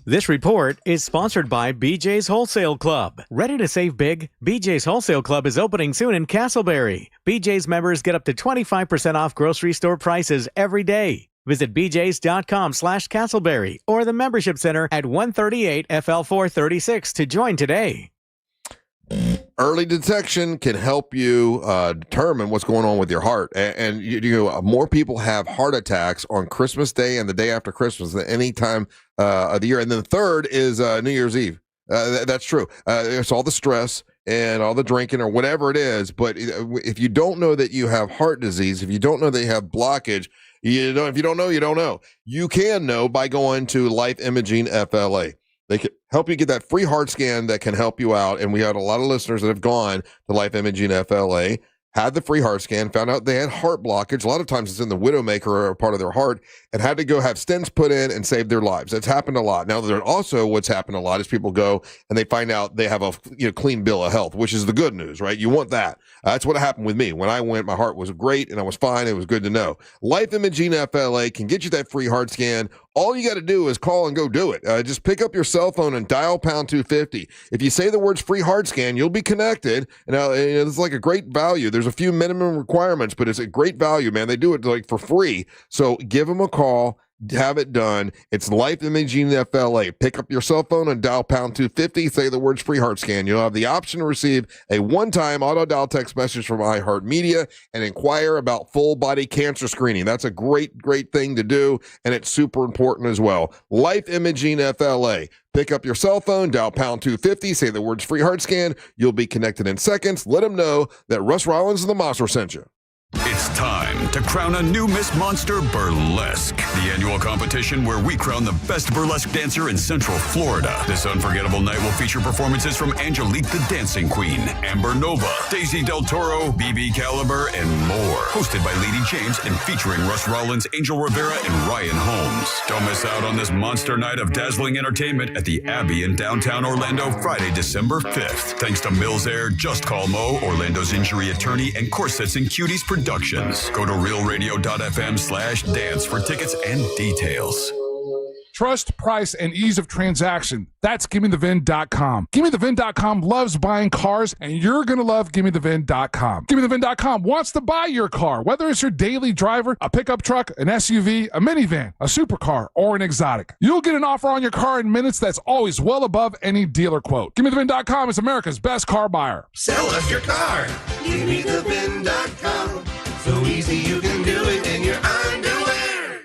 This report is sponsored by BJ's Wholesale Club. Ready to save big? BJ's Wholesale Club is opening soon in Castleberry. BJ's members get up to 25% off grocery store prices every day. Visit bjs.com/Castleberry or the membership center at 138 FL 436 to join today. Early detection can help you determine what's going on with your heart. And more people have heart attacks on Christmas Day and the day after Christmas than any time of the year. And then the third is New Year's Eve. That's true. It's all the stress and all the drinking or whatever it is. But if you don't know that you have heart disease, if you don't know that you have blockage, if you don't know, you don't know. You can know by going to Life Imaging FLA. They can help you get that free heart scan that can help you out. And we had a lot of listeners that have gone to Life Imaging FLA, had the free heart scan, found out they had heart blockage. A lot of times it's in the widowmaker or part of their heart, and had to go have stents put in and save their lives. That's happened a lot. Now, also what's happened a lot is people go and they find out they have a clean bill of health, which is the good news, right? You want that. That's what happened with me. When I went, my heart was great and I was fine. It was good to know. Life Imaging FLA can get you that free heart scan. All you got to do is call and go do it. Just pick up your cell phone and dial pound 250. If you say the words free heart scan, you'll be connected. And it's like a great value. There's a few minimum requirements, but it's a great value, man. They do it like for free. So give them a call. Have it done. It's Life Imaging FLA. Pick up your cell phone and dial pound 250. Say the words free heart scan. You'll have the option to receive a one-time auto dial text message from iHeartMedia and inquire about full body cancer screening. That's a great thing to do, and it's super important as well. Life Imaging FLA. Pick up your cell phone, dial pound 250, say the words free heart scan. You'll be connected in seconds. Let them know that Russ Rollins and the Monster sent you. It's time to crown a new Miss Monster Burlesque, the annual competition where we crown the best burlesque dancer in Central Florida. This unforgettable night will feature performances from Angelique the Dancing Queen, Amber Nova, Daisy Del Toro, BB Caliber, and more. Hosted by Lady James and featuring Russ Rollins, Angel Rivera, and Ryan Holmes. Don't miss out on this monster night of dazzling entertainment at the Abbey in downtown Orlando, Friday, December 5th. Thanks to Mills Air, Just Call Mo, Orlando's injury attorney, and Corsets and Cuties Productions. Go to realradio.fm/dance for tickets and details. Trust, price, and ease of transaction. That's GimmeTheVin.com. GimmeTheVin.com loves buying cars, and you're going to love GimmeTheVin.com. GimmeTheVin.com wants to buy your car, whether it's your daily driver, a pickup truck, an SUV, a minivan, a supercar, or an exotic. You'll get an offer on your car in minutes that's always well above any dealer quote. GimmeTheVin.com is America's best car buyer. Sell us your car. GimmeTheVin.com. So easy you can do it in your underwear.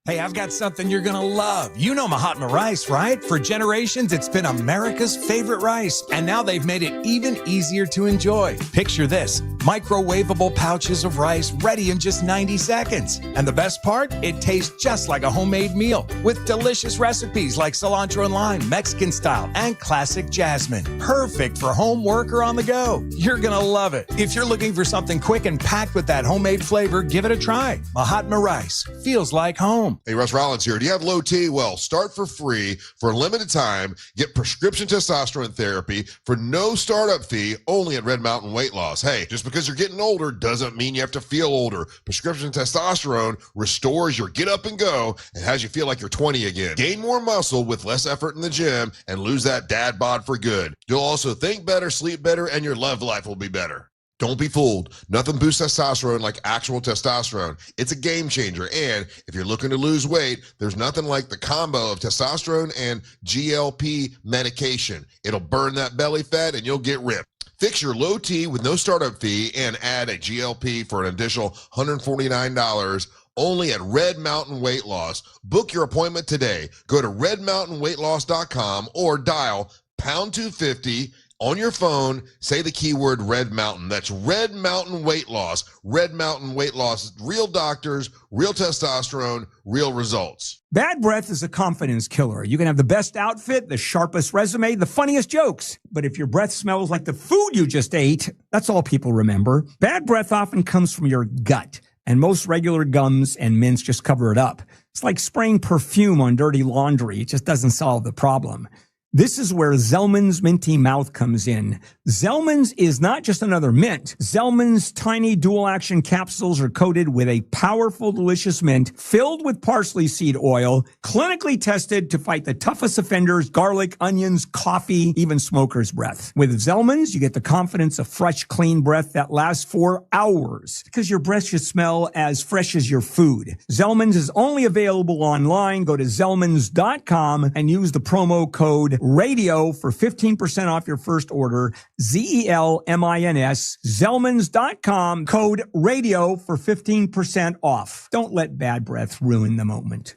Hey, I've got something you're going to love. You know Mahatma rice, right? For generations, it's been America's favorite rice. And now they've made it even easier to enjoy. Picture this. Microwavable pouches of rice ready in just 90 seconds. And the best part? It tastes just like a homemade meal with delicious recipes like cilantro and lime, Mexican style, and classic jasmine. Perfect for home, work, or on the go. You're going to love it. If you're looking for something quick and packed with that homemade flavor, give it a try. Mahatma Rice feels like home. Hey, Russ Rollins here. Do you have low T? Well, start for free for a limited time. Get prescription testosterone therapy for no startup fee only at Red Mountain Weight Loss. Hey, just because you're getting older doesn't mean you have to feel older. Prescription testosterone restores your get up and go and has you feel like you're 20 again. Gain more muscle with less effort in the gym and lose that dad bod for good. You'll also think better, sleep better, and your love life will be better. Don't be fooled. Nothing boosts testosterone like actual testosterone. It's a game changer. And if you're looking to lose weight, there's nothing like the combo of testosterone and GLP medication. It'll burn that belly fat and you'll get ripped. Fix your low T with no startup fee and add a GLP for an additional $149 only at Red Mountain Weight Loss. Book your appointment today. Go to redmountainweightloss.com or dial #250 on your phone. Say the keyword Red Mountain. That's Red Mountain Weight Loss. Red Mountain Weight Loss. Real doctors, real testosterone, real results. Bad breath is a confidence killer. You can have the best outfit, the sharpest resume, the funniest jokes. But if your breath smells like the food you just ate, that's all people remember. Bad breath often comes from your gut, and most regular gums and mints just cover it up. It's like spraying perfume on dirty laundry. It just doesn't solve the problem. This is where Zellman's Minty Mouth comes in. Zellman's is not just another mint. Zellman's tiny dual-action capsules are coated with a powerful, delicious mint filled with parsley seed oil, clinically tested to fight the toughest offenders, garlic, onions, coffee, even smoker's breath. With Zellman's, you get the confidence of fresh, clean breath that lasts for hours because your breath should smell as fresh as your food. Zellman's is only available online. Go to Zellmans.com and use the promo code RADIO for 15% off your first order. ZELMINS, Zellmans.com, code RADIO for 15% off. Don't let bad breath ruin the moment.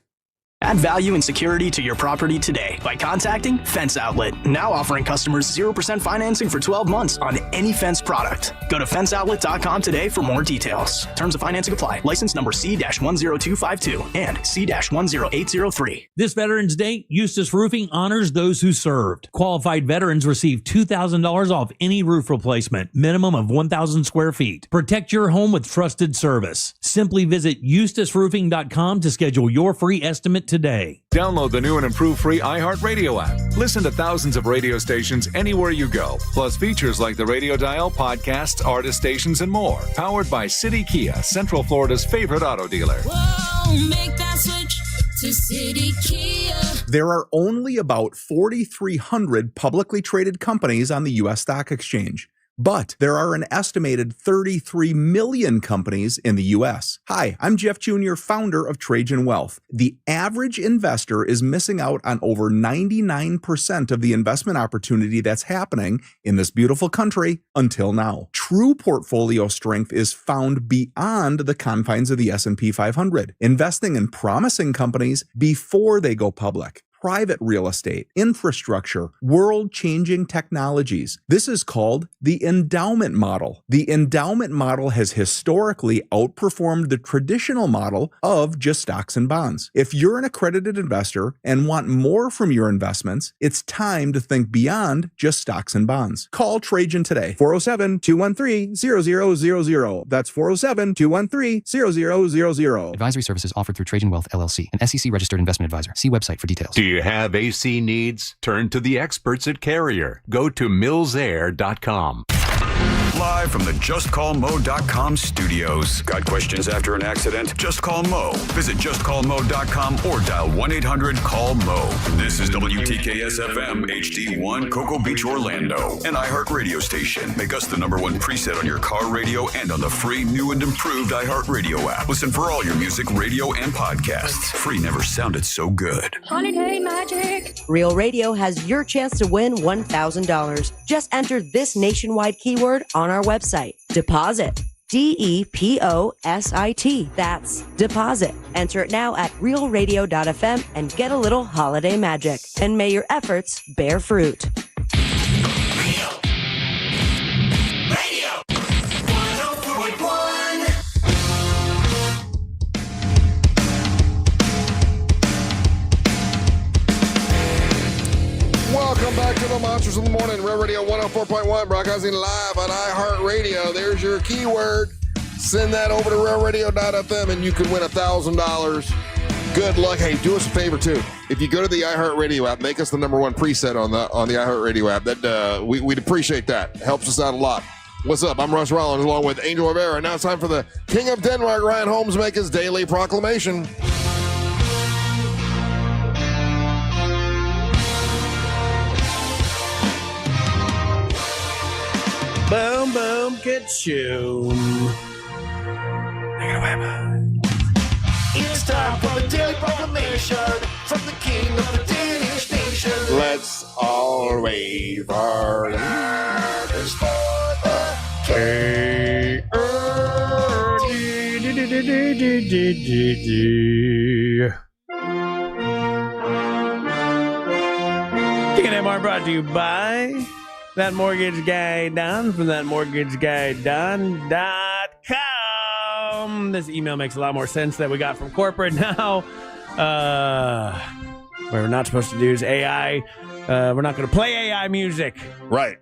Add value and security to your property today by contacting Fence Outlet, now offering customers 0% financing for 12 months on any Fence product. Go to fenceoutlet.com today for more details. Terms of financing apply. License number C-10252 and C-10803. This Veterans Day, Eustis Roofing honors those who served. Qualified veterans receive $2,000 off any roof replacement, minimum of 1,000 square feet. Protect your home with trusted service. Simply visit eustisroofing.com to schedule your free estimate today. Download the new and improved free iHeartRadio app. Listen to thousands of radio stations anywhere you go. Plus features like the Radio Dial, podcasts, artist stations, and more. Powered by City Kia, Central Florida's favorite auto dealer. Whoa, make that switch to City Kia. There are only about 4,300 publicly traded companies on the U.S. stock exchange. But there are an estimated 33 million companies in the U.S. Hi, I'm Jeff Jr., founder of Trajan Wealth. The average investor is missing out on over 99% of the investment opportunity that's happening in this beautiful country until now. True portfolio strength is found beyond the confines of the S&P 500, investing in promising companies before they go public. Private real estate, infrastructure, world-changing technologies. This is called the endowment model. The endowment model has historically outperformed the traditional model of just stocks and bonds. If you're an accredited investor and want more from your investments, it's time to think beyond just stocks and bonds. Call Trajan today, 407-213-0000. That's 407-213-0000. Advisory services offered through Trajan Wealth, LLC, an SEC-registered investment advisor. See website for details. Do you have AC needs? Turn to the experts at Carrier. Go to millsair.com. Live from the JustCallMo.com studios. Got questions after an accident? Just call Mo. Visit JustCallMo.com or dial 1-800-CALL-MO. This is WTKS-FM HD1 Cocoa Beach, Orlando. An iHeartRadio station. Make us the #1 preset on your car radio and on the free new and improved iHeartRadio app. Listen for all your music, radio, and podcasts. Free never sounded so good. Holiday magic. Real Radio has your chance to win $1,000. Just enter this nationwide keyword on our website. Deposit. DEPOSIT. That's deposit. Enter it now at realradio.fm and get a little holiday magic. And may your efforts bear fruit. Radio. 102.5. Monsters in the Morning, Real Radio 104.1, broadcasting live on iHeartRadio. There's your keyword. Send that over to realradio.fm and you can win $1,000. Good luck. Hey, do us a favor, too. If you go to the iHeartRadio app, make us the number one preset on the iHeartRadio app. We'd appreciate that. It helps us out a lot. What's up? I'm Russ Rollins along with Angel Rivera. Now it's time for the King of Denmark, Ryan Holmes, make his daily proclamation. Boom, boom, ka-choom. Take it away, man. It's time for the daily proclamation from the king of the Danish nation. Let's all wave our hands for the king. King of Denmark brought to you by That Mortgage Guy Don from thatmortgageguyDon.com. This email makes a lot more sense that we got from corporate now. What we're not supposed to do is AI. We're not going to play AI music. Right.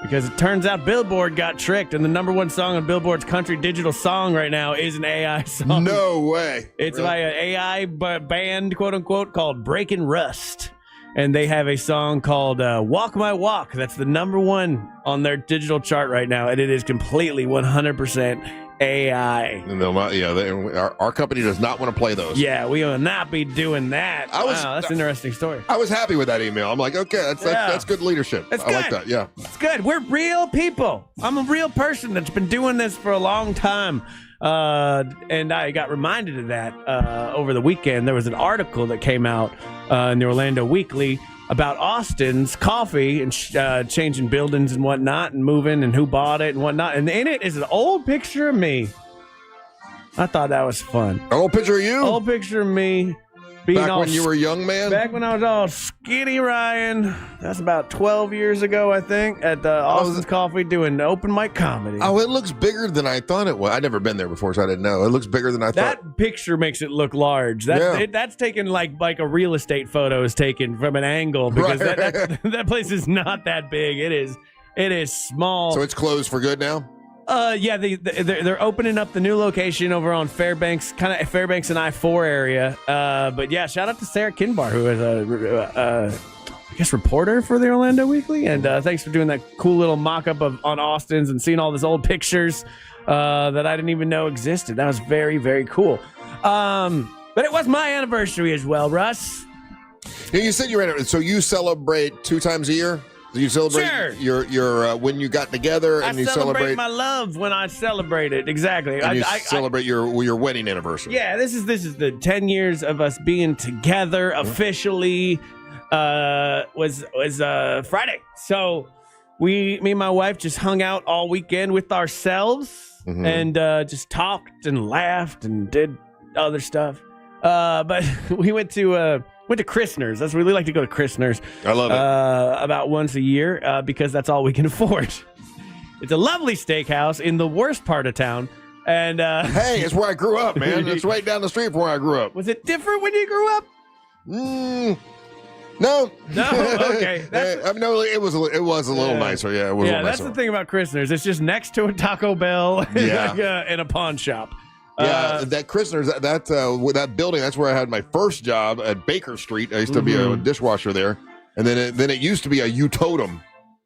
Because it turns out Billboard got tricked, and the number one song on Billboard's country digital song right now is an AI song. No way. It's Really? by an AI band, quote unquote, called Breaking Rust. And they have a song called Walk My Walk. That's the number one on their digital chart right now. And it is completely 100% AI. And our company does not want to play those. Yeah, we will not be doing that. Wow, that's an interesting story. I was happy with that email. I'm like, okay, that's good leadership. That's I good. like that, yeah. It's good. We're real people. I'm a real person that's been doing this for a long time. And I got reminded of that over the weekend. There was an article that came out in the Orlando Weekly about Austin's coffee and changing buildings and whatnot and moving and who bought it and whatnot. And in it is an old picture of me. I thought that was fun. Old picture of you? Old picture of me. Back when you were a young man? Back when I was all skinny Ryan. That's about 12 years ago, I think, at Austin's Coffee doing open mic comedy. Oh, it looks bigger than I thought it was. I'd never been there before, so I didn't know. It looks bigger than I thought. That picture makes it look large. That's taken like a real estate photo is taken from an angle because that place is not that big. It is small. So it's closed for good now? Yeah, they're opening up the new location over on Fairbanks, kind of Fairbanks and I-4 area. But yeah, shout out to Sarah Kinbar, who is a reporter for the Orlando Weekly, and thanks for doing that cool little mock-up on Austin's and seeing all these old pictures that I didn't even know existed. That was very, very cool. But it was my anniversary as well, Russ. Yeah, you said so you celebrate 2 times a year? You celebrate your when you got together, and you celebrate my love when I celebrate it. Exactly. And you celebrate your wedding anniversary. Yeah, this is the 10 years of us being together officially. Was Friday. So me and my wife just hung out all weekend with ourselves and just talked and laughed and did other stuff. But we went to Christner's. We really like to go to Christner's. I love it. About once a year because that's all we can afford. It's a lovely steakhouse in the worst part of town. And hey, it's where I grew up, man. It's right down the street from where I grew up. Was it different when you grew up? No. Okay. No, it was a little nicer. Yeah, it was a little that's nicer. the thing about Christner's. It's just next to a Taco Bell and a pawn shop. Yeah, that Christner's, that building, that's where I had my first job at Baker Street. I used to be a dishwasher there. And then it used to be a U-Totem.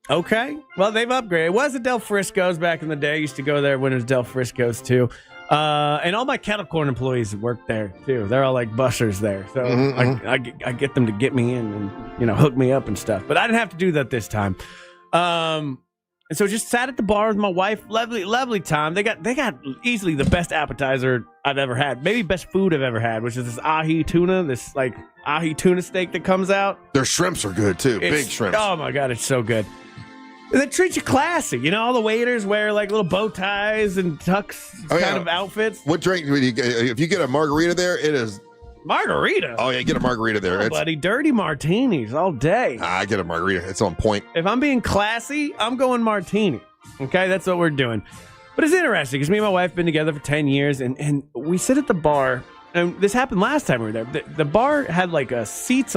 Okay. Well, they've upgraded. It was a Del Frisco's back in the day. I used to go there when it was Del Frisco's, too. And all my Kettle Corn employees work there, too. They're all like bussers there. So I get them to get me in and, hook me up and stuff. But I didn't have to do that this time. And so just sat at the bar with my wife. Lovely time. They got easily the best appetizer I've ever had. Maybe best food I've ever had, which is this ahi tuna, this like ahi tuna steak that comes out. Their shrimps are good too. Big shrimps. Oh my God, it's so good. And they treat you classy. All the waiters wear like little bow ties and tux kind of outfits. What drink would you get? If you get a margarita there, it is margarita. Oh yeah, get a margarita there. Oh, buddy, dirty martinis all day. I get a margarita. It's on point. If I'm being classy, I'm going martini. Okay, that's what we're doing. But it's interesting because me and my wife have been together for 10 years, and we sit at the bar. And this happened last time we were there. The bar had like two seats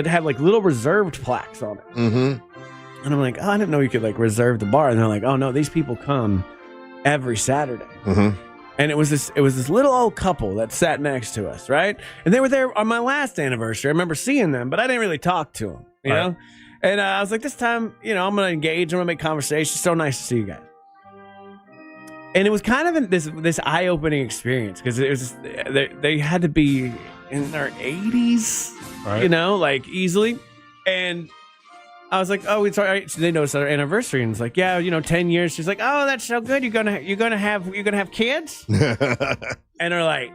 that had like little reserved plaques on it. Mm-hmm. And I'm like, oh, I didn't know you could like reserve the bar. And they're like, oh no, these people come every Saturday. Mm-hmm. And it was this little old couple that sat next to us, right? And they were there on my last anniversary. I remember seeing them, but I didn't really talk to them, you know? And I was like, this time, I'm going to engage. I'm going to make conversation. So nice to see you guys. And it was kind of this eye-opening experience because it was they had to be in their 80s, like easily. And I was like, oh, it's all right. So they noticed our anniversary, and it's like, yeah, 10 years. She's like, oh, that's so good. You're gonna have kids? And they're like,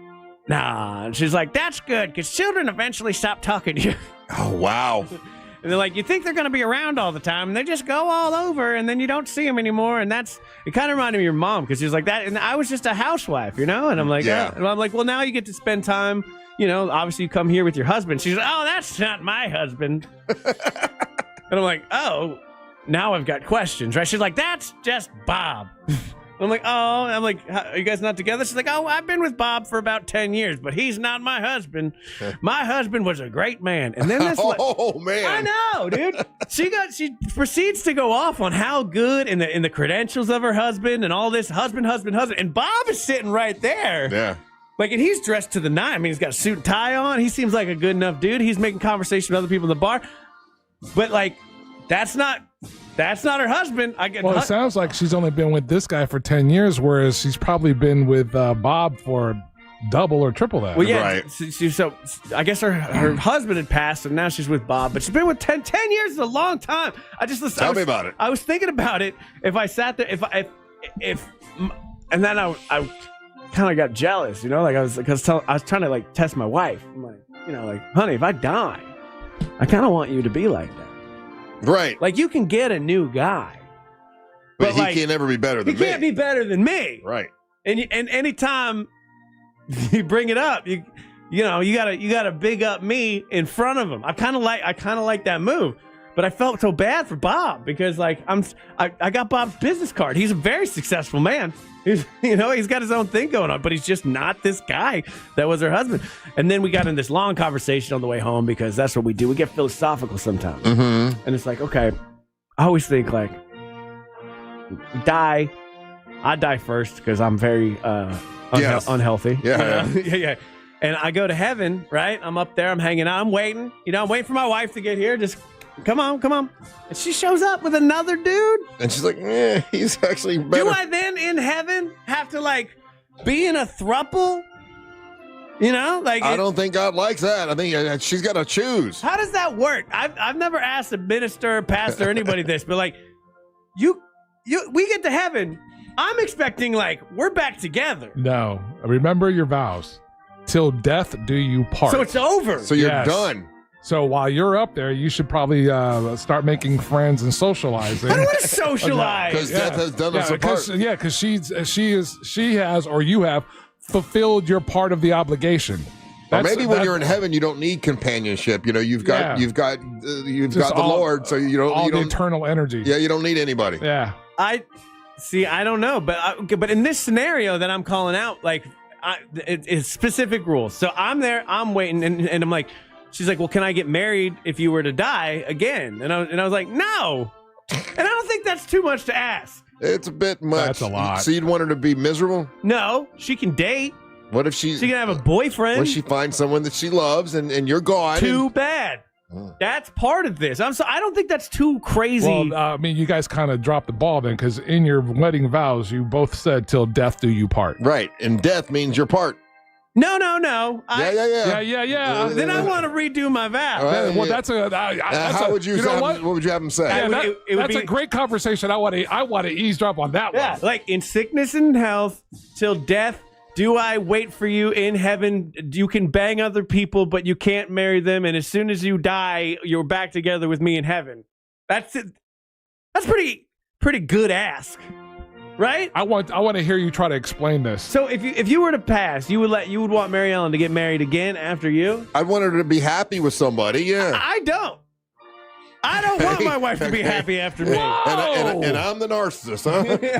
nah. And she's like, that's good because children eventually stop talking to you. Oh wow. And they're like, you think they're going to be around all the time, and they just go all over, and then you don't see them anymore. And it kind of reminded me of your mom because she was like that. And I was just a housewife, And I'm like, and I'm like, well, now you get to spend time. Obviously you come here with your husband. She's like, oh, that's not my husband. And I'm like, oh, now I've got questions, right? She's like, that's just Bob. I'm like, oh, are you guys not together? She's like, oh, I've been with Bob for about 10 years, but he's not my husband. My husband was a great man. And then this, man, I know, dude. She proceeds to go off on how good in the credentials of her husband and all this husband. And Bob is sitting right there. Yeah. Like, and he's dressed to the nine. I mean, he's got a suit and tie on. He seems like a good enough dude. He's making conversation with other people in the bar. But like, that's not her husband. It sounds like she's only been with this guy for 10 years, whereas she's probably been with Bob for double or triple that. Well, yeah. Right. So I guess her husband had passed, and now she's with Bob. But she's been with 10 years is a long time. Tell me about it. I was thinking about it. If I sat there, and then I kind of got jealous, Like I was trying to like test my wife. I'm like, honey, if I die, I kind of want you to be like that. Right. Like, you can get a new guy. But he can't ever be better than me. He can't be better than me. Right. And anytime you bring it up, you gotta big up me in front of him. I kind of like that move. But I felt so bad for Bob because like I got Bob's business card. He's a very successful man. He's got his own thing going on, but he's just not this guy that was her husband. And then we got in this long conversation on the way home because that's what we do. We get philosophical sometimes. Mm-hmm. And it's like, okay, I always think like, I die first because I'm very unhealthy. Yeah. Yeah. And I go to heaven, right? I'm up there, I'm hanging out, I'm waiting. I'm waiting for my wife to get here. Just come on. And she shows up with another dude. And she's like, he's actually better. Do I then in heaven have to like be in a throuple? I don't think God likes that. I think she's got to choose. How does that work? I've never asked a minister, pastor, anybody this, but like we get to heaven. I'm expecting like we're back together. No, remember your vows. Till death do you part. So it's over. So you're done. So while you're up there, you should probably start making friends and socializing. I don't want to socialize. Because death has done us apart. Because she has, or you have fulfilled your part of the obligation. Or maybe when you're in heaven, you don't need companionship. You've got the Lord, so you don't the eternal energy. Yeah, you don't need anybody. Yeah. I don't know, but in this scenario that I'm calling out, like it's specific rules. So I'm there, I'm waiting, and I'm like. She's like, well, can I get married if you were to die again? And I was like, no. And I don't think that's too much to ask. It's a bit much. That's a lot. So you'd want her to be miserable? No, she can date. What if she can have a boyfriend? What if she finds someone that she loves and you're gone? Too bad. That's part of this. I don't think that's too crazy. Well, you guys kind of dropped the ball then because in your wedding vows, you both said till death do you part. Right. And death means your part. No. Yeah. Then I want to redo my vow. Right, well, that's a. How would you? What would you have him say? That's a great conversation. I want to eavesdrop on that one. Yeah, like in sickness and health, till death do I wait for you in heaven. You can bang other people, but you can't marry them. And as soon as you die, you're back together with me in heaven. That's it. That's pretty good ask. Right? I want to hear you try to explain this. So if you were to pass, you would want Mary Ellen to get married again after you? I'd want her to be happy with somebody, yeah. I don't want my wife to be happy after me. And I'm the narcissist, huh? Okay.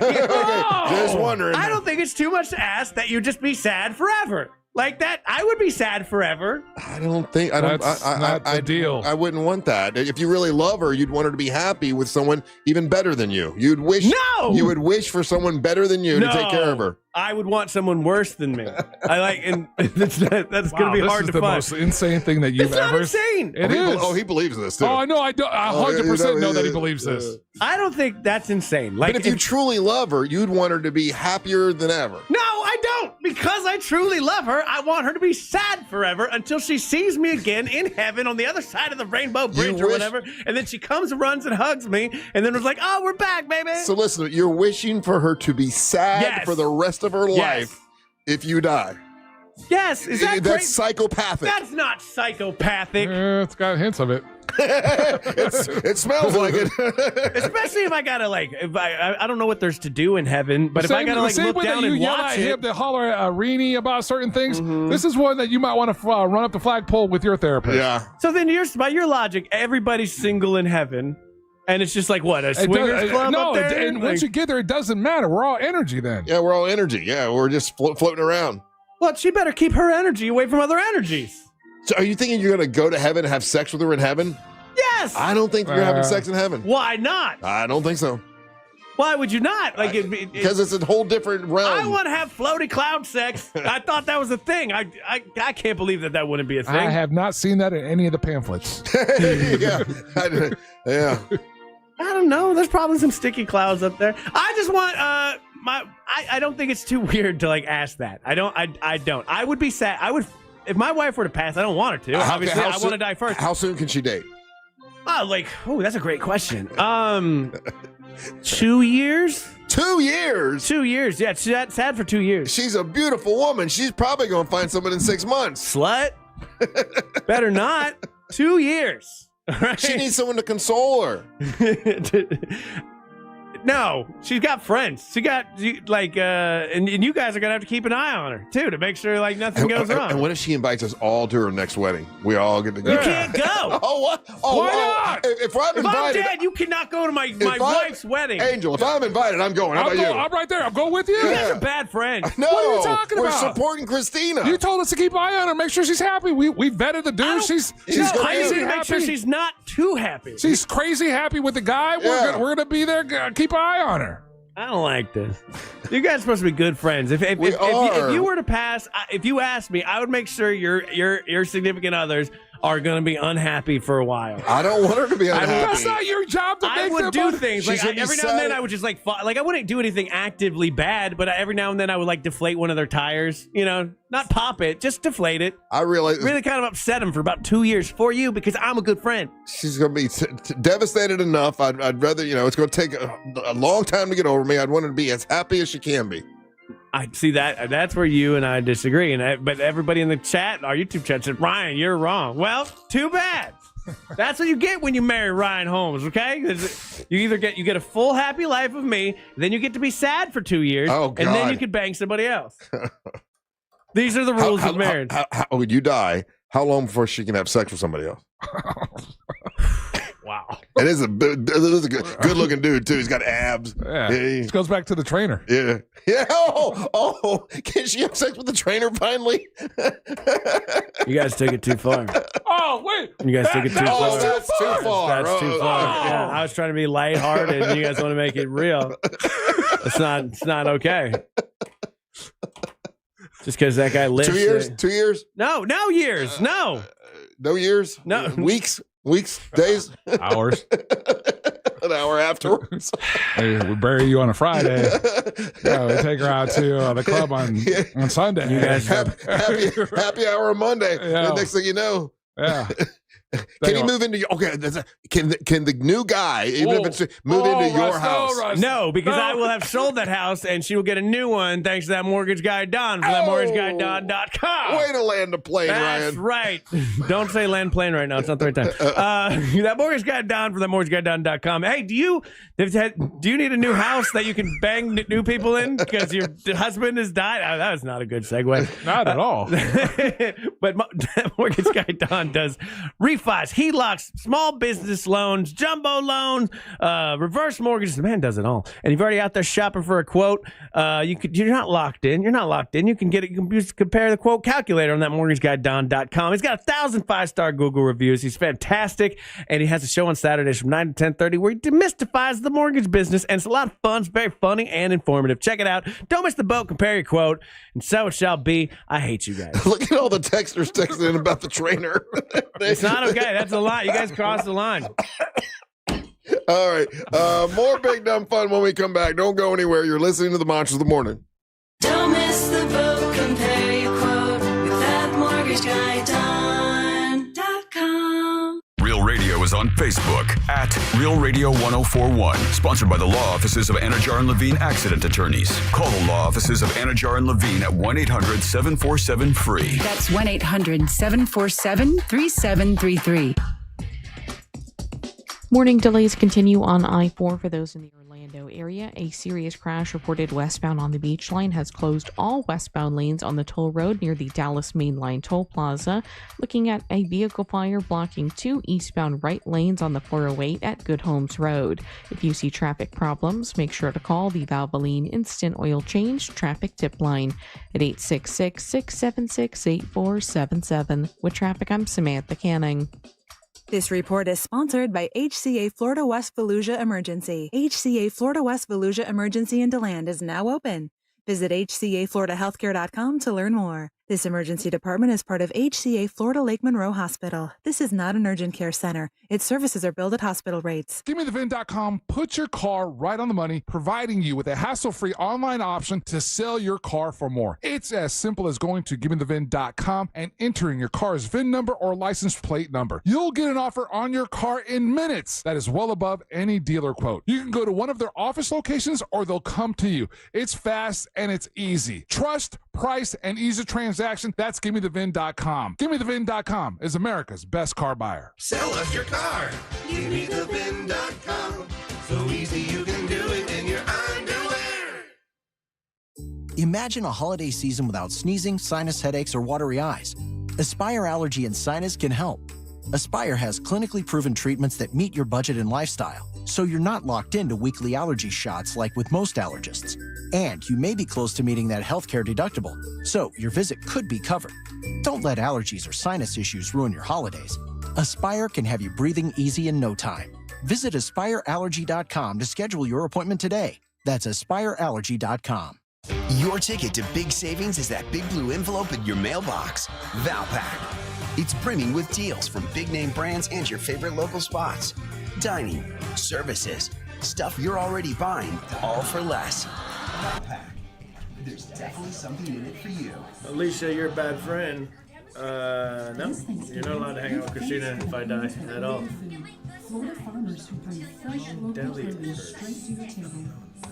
Just wondering. I don't think it's too much to ask that you just be sad forever. Like that, I would be sad forever. I don't think That's not the deal. I wouldn't want that. If you really love her, you'd want her to be happy with someone even better than you. You'd wish you would wish for someone better than you to take care of her. I would want someone worse than me. And that's going to be hard to find. This is the most insane thing that you've ever. It's not insane. It is. He believes this too. Oh, I know. I 100% know that he believes this. I don't think that's insane. But if you truly love her, you'd want her to be happier than ever. No, I don't. Because I truly love her, I want her to be sad forever until she sees me again in heaven on the other side of the rainbow bridge or whatever. And then she comes, runs, and hugs me, and then was like, "Oh, we're back, baby." So listen, you're wishing for her to be sad for the rest of her life if you die. Yes, is that that's psychopathic? That's not psychopathic. It's got hints of it. It smells like it. Especially if I gotta if I don't know what there's to do in heaven, but if I gotta look down and watch it, to holler at Rini about certain things. This is one that you might want to run up the flagpole with your therapist. Yeah. So then, by your logic, everybody's single in heaven. And it's just like, what, a swingers club up there? And once you get there, it doesn't matter. We're all energy then. Yeah, we're all energy. Yeah, we're just floating around. Well, she better keep her energy away from other energies. So are you thinking you're going to go to heaven and have sex with her in heaven? Yes. I don't think you're having sex in heaven. Why not? I don't think so. Why would you not? Because it's a whole different realm. I want to have floaty cloud sex. I thought that was a thing. I can't believe that wouldn't be a thing. I have not seen that in any of the pamphlets. Yeah. I don't know. There's probably some sticky clouds up there. I just want I don't think it's too weird to ask that. I don't. I would be sad. I would if my wife were to pass. I don't want her to. Obviously, I want to die first. How soon can she date? That's a great question. 2 years. 2 years? 2 years. Yeah, she's sad for 2 years. She's a beautiful woman. She's probably going to find someone in 6 months. Slut. Better not. 2 years. Right? She needs someone to console her. No, she's got friends. She got and you guys are gonna have to keep an eye on her too to make sure nothing goes wrong. And what if she invites us all to her next wedding? We all get to go. You can't go. Oh what? Oh why not? If I'm invited, dead, you cannot go to my wife's wedding. Angel, if I'm invited, I'm going. How about you? I'm right there. I'm going with you. You guys are bad friends. No, what are you talking about? We're supporting Christina. You told us to keep an eye on her, make sure she's happy. We vetted the dude. She's crazy happy. Make sure she's not too happy. She's crazy happy with the guy. Yeah. We're gonna be there. Keep an eye on her. I don't like this. You guys are supposed to be good friends. If you were to pass, if you asked me, I would make sure your significant others are going to be unhappy for a while. I don't want her to be unhappy. That's not your job to make I would do things every now and then. I would just I wouldn't do anything actively bad, but every now and then I would deflate one of their tires. Not pop it, just deflate it. I realize really kind of upset him for about 2 years for you because I'm a good friend. She's going to be devastated enough. I'd rather it's going to take a long time to get over me. I'd want her to be as happy as she can be. I see that. That's where you and I disagree. But everybody in the chat, our YouTube chat, said, Ryan, you're wrong. Well, too bad. That's what you get when you marry Ryan Holmes, okay? You either get a full happy life of me, then you get to be sad for 2 years, and then you can bang somebody else. These are the rules of marriage. When you die, how long before she can have sex with somebody else? Wow. And this is a good-looking dude, too. He's got abs. Yeah. This goes back to the trainer. Yeah. Yeah. Oh, can she have sex with the trainer finally? You guys took it too far. Oh, wait. You guys took it too far. That's too far. That's too far. Yeah, I was trying to be lighthearted, and you guys want to make it real. It's not okay. Just because that guy lives. 2 years? 2 years? No years. No. No years? No. Weeks, days? Hours. An hour afterwards. Hey, we bury you on a Friday. We take her out to the club on Sunday. You guys happy hour on Monday. Yeah. The next thing you know. Yeah. Can he move into your can the new guy even if it's move into your house? No, because I will have sold that house and she will get a new one thanks to that mortgage guy Don from thatmortgageguyDon.com. Way to land a plane, That's Ryan. right. Don't say land plane right now. It's not the right time. That mortgage guy Don from thatmortgageguyDon.com. Hey, do you need a new house that you can bang new people in because your husband has died? That was not a good segue. Not at all. But that mortgage guy Don does refinance refis, HELOCs, small business loans, jumbo loans, reverse mortgages. The man does it all. And you've already out there shopping for a quote. You're not locked in. You're not locked in. You can get it. You can compare the quote calculator on that mortgageguydon.com. He's got 1,000 5-star Google reviews. He's fantastic. And he has a show on Saturdays from 9 to 10:30 where he demystifies the mortgage business. And it's a lot of fun. It's very funny and informative. Check it out. Don't miss the boat. Compare your quote. And so it shall be. I hate you guys. Look at all the texters texting in about the trainer. It's not okay. That's a lot. You guys crossed the line. All right. More Big Dumb Fun when we come back. Don't go anywhere. You're listening to the Monsters of the Morning. Don't miss the boat. Compare your quote with that mortgageguydon.com. Real Radio is on Facebook at Real Radio 1041. Sponsored by the law offices of Anajar and Levine Accident Attorneys. Call the law offices of Anajar and Levine at 1-800-747-FREE. That's 1-800-747-3733. Morning delays continue on I-4 for those in the Orlando area. A serious crash reported westbound on the beach line has closed all westbound lanes on the toll road near the Dallas Mainline Toll Plaza. Looking at a vehicle fire blocking 2 eastbound right lanes on the 408 at Good Homes Road. If you see traffic problems, make sure to call the Valvoline Instant Oil Change Traffic Tip Line at 866-676-8477. With traffic, I'm Samantha Canning. This report is sponsored by HCA Florida West Volusia Emergency. HCA Florida West Volusia Emergency in DeLand is now open. Visit hcafloridahealthcare.com to learn more. This emergency department is part of HCA Florida Lake Monroe Hospital. This is not an urgent care center. Its services are billed at hospital rates. GiveMeTheVin.com puts your car right on the money, providing you with a hassle-free online option to sell your car for more. It's as simple as going to GiveMeTheVin.com and entering your car's VIN number or license plate number. You'll get an offer on your car in minutes that is well above any dealer quote. You can go to one of their office locations or they'll come to you. It's fast and it's easy. Trust, price, and ease of transaction. That's GiveMeTheVin.com. GiveMeTheVin.com is America's best car buyer. Sell us your car. GiveMeTheVin.com. So easy you can do it in your underwear. Imagine a holiday season without sneezing, sinus headaches, or watery eyes. Aspire Allergy and Sinus can help. Aspire has clinically proven treatments that meet your budget and lifestyle, so you're not locked into weekly allergy shots like with most allergists. And you may be close to meeting that healthcare deductible, so your visit could be covered. Don't let allergies or sinus issues ruin your holidays. Aspire can have you breathing easy in no time. Visit AspireAllergy.com to schedule your appointment today. That's AspireAllergy.com. Your ticket to big savings is that big blue envelope in your mailbox. Valpak. It's brimming with deals from big name brands and your favorite local spots. Dining, services, stuff you're already buying, all for less. Valpak. There's definitely something in it for you. Alicia, you're a bad friend. No, you're not allowed to hang out with Christina if I die at all. Florida farmers who bring fresh local produce straight to your table.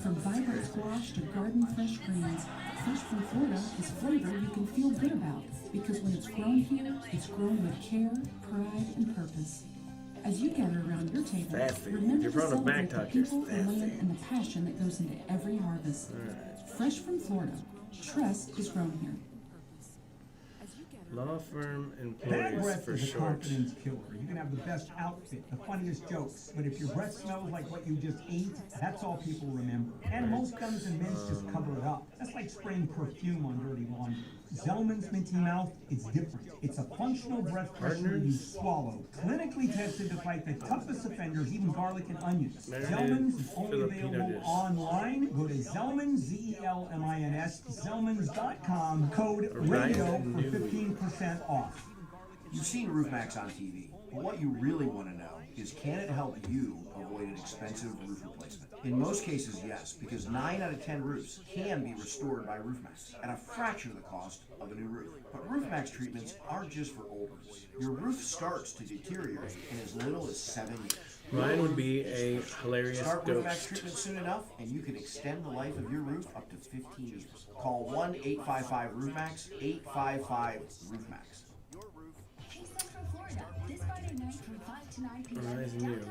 From vibrant squash to garden fresh greens, Fresh from Florida is flavor you can feel good about. Because when it's grown here, it's grown with care, pride, and purpose. As you gather around your table, remember to celebrate the people, the land, and the passion that goes into every harvest. Fresh from Florida, trust is grown here. Law firm Bad employees breath for is a short. confidence killer. You can have the best outfit, the funniest jokes, but if your breath smells like what you just ate, that's all people remember. And most guns and mints just cover it up. That's like spraying perfume on dirty laundry. Zellman's Minty Mouth is different. It's a functional breath freshener you swallow. Clinically tested to fight the toughest offenders, even garlic and onions. Zellman's is only available online. Go to Zellman's, Z-E-L-M-I-N-S, Zellman's.com, code RADIO for 15% off. You've seen RoofMax on TV, but what you really want to know is, can it help you avoid an expensive roof replacement? In most cases, yes, because 9 out of 10 roofs can be restored by RoofMax at a fraction of the cost of a new roof. But RoofMax treatments aren't just for old roofs. Your roof starts to deteriorate in as little as 7 years. Mine would be a hilarious Start ghost. RoofMax treatment soon enough, and you can extend the life of your roof up to 15 years. Call 1-855-ROOFMAX, 855-ROOFMAX. This Friday night from 5 to 9 p.m. Reminds me of is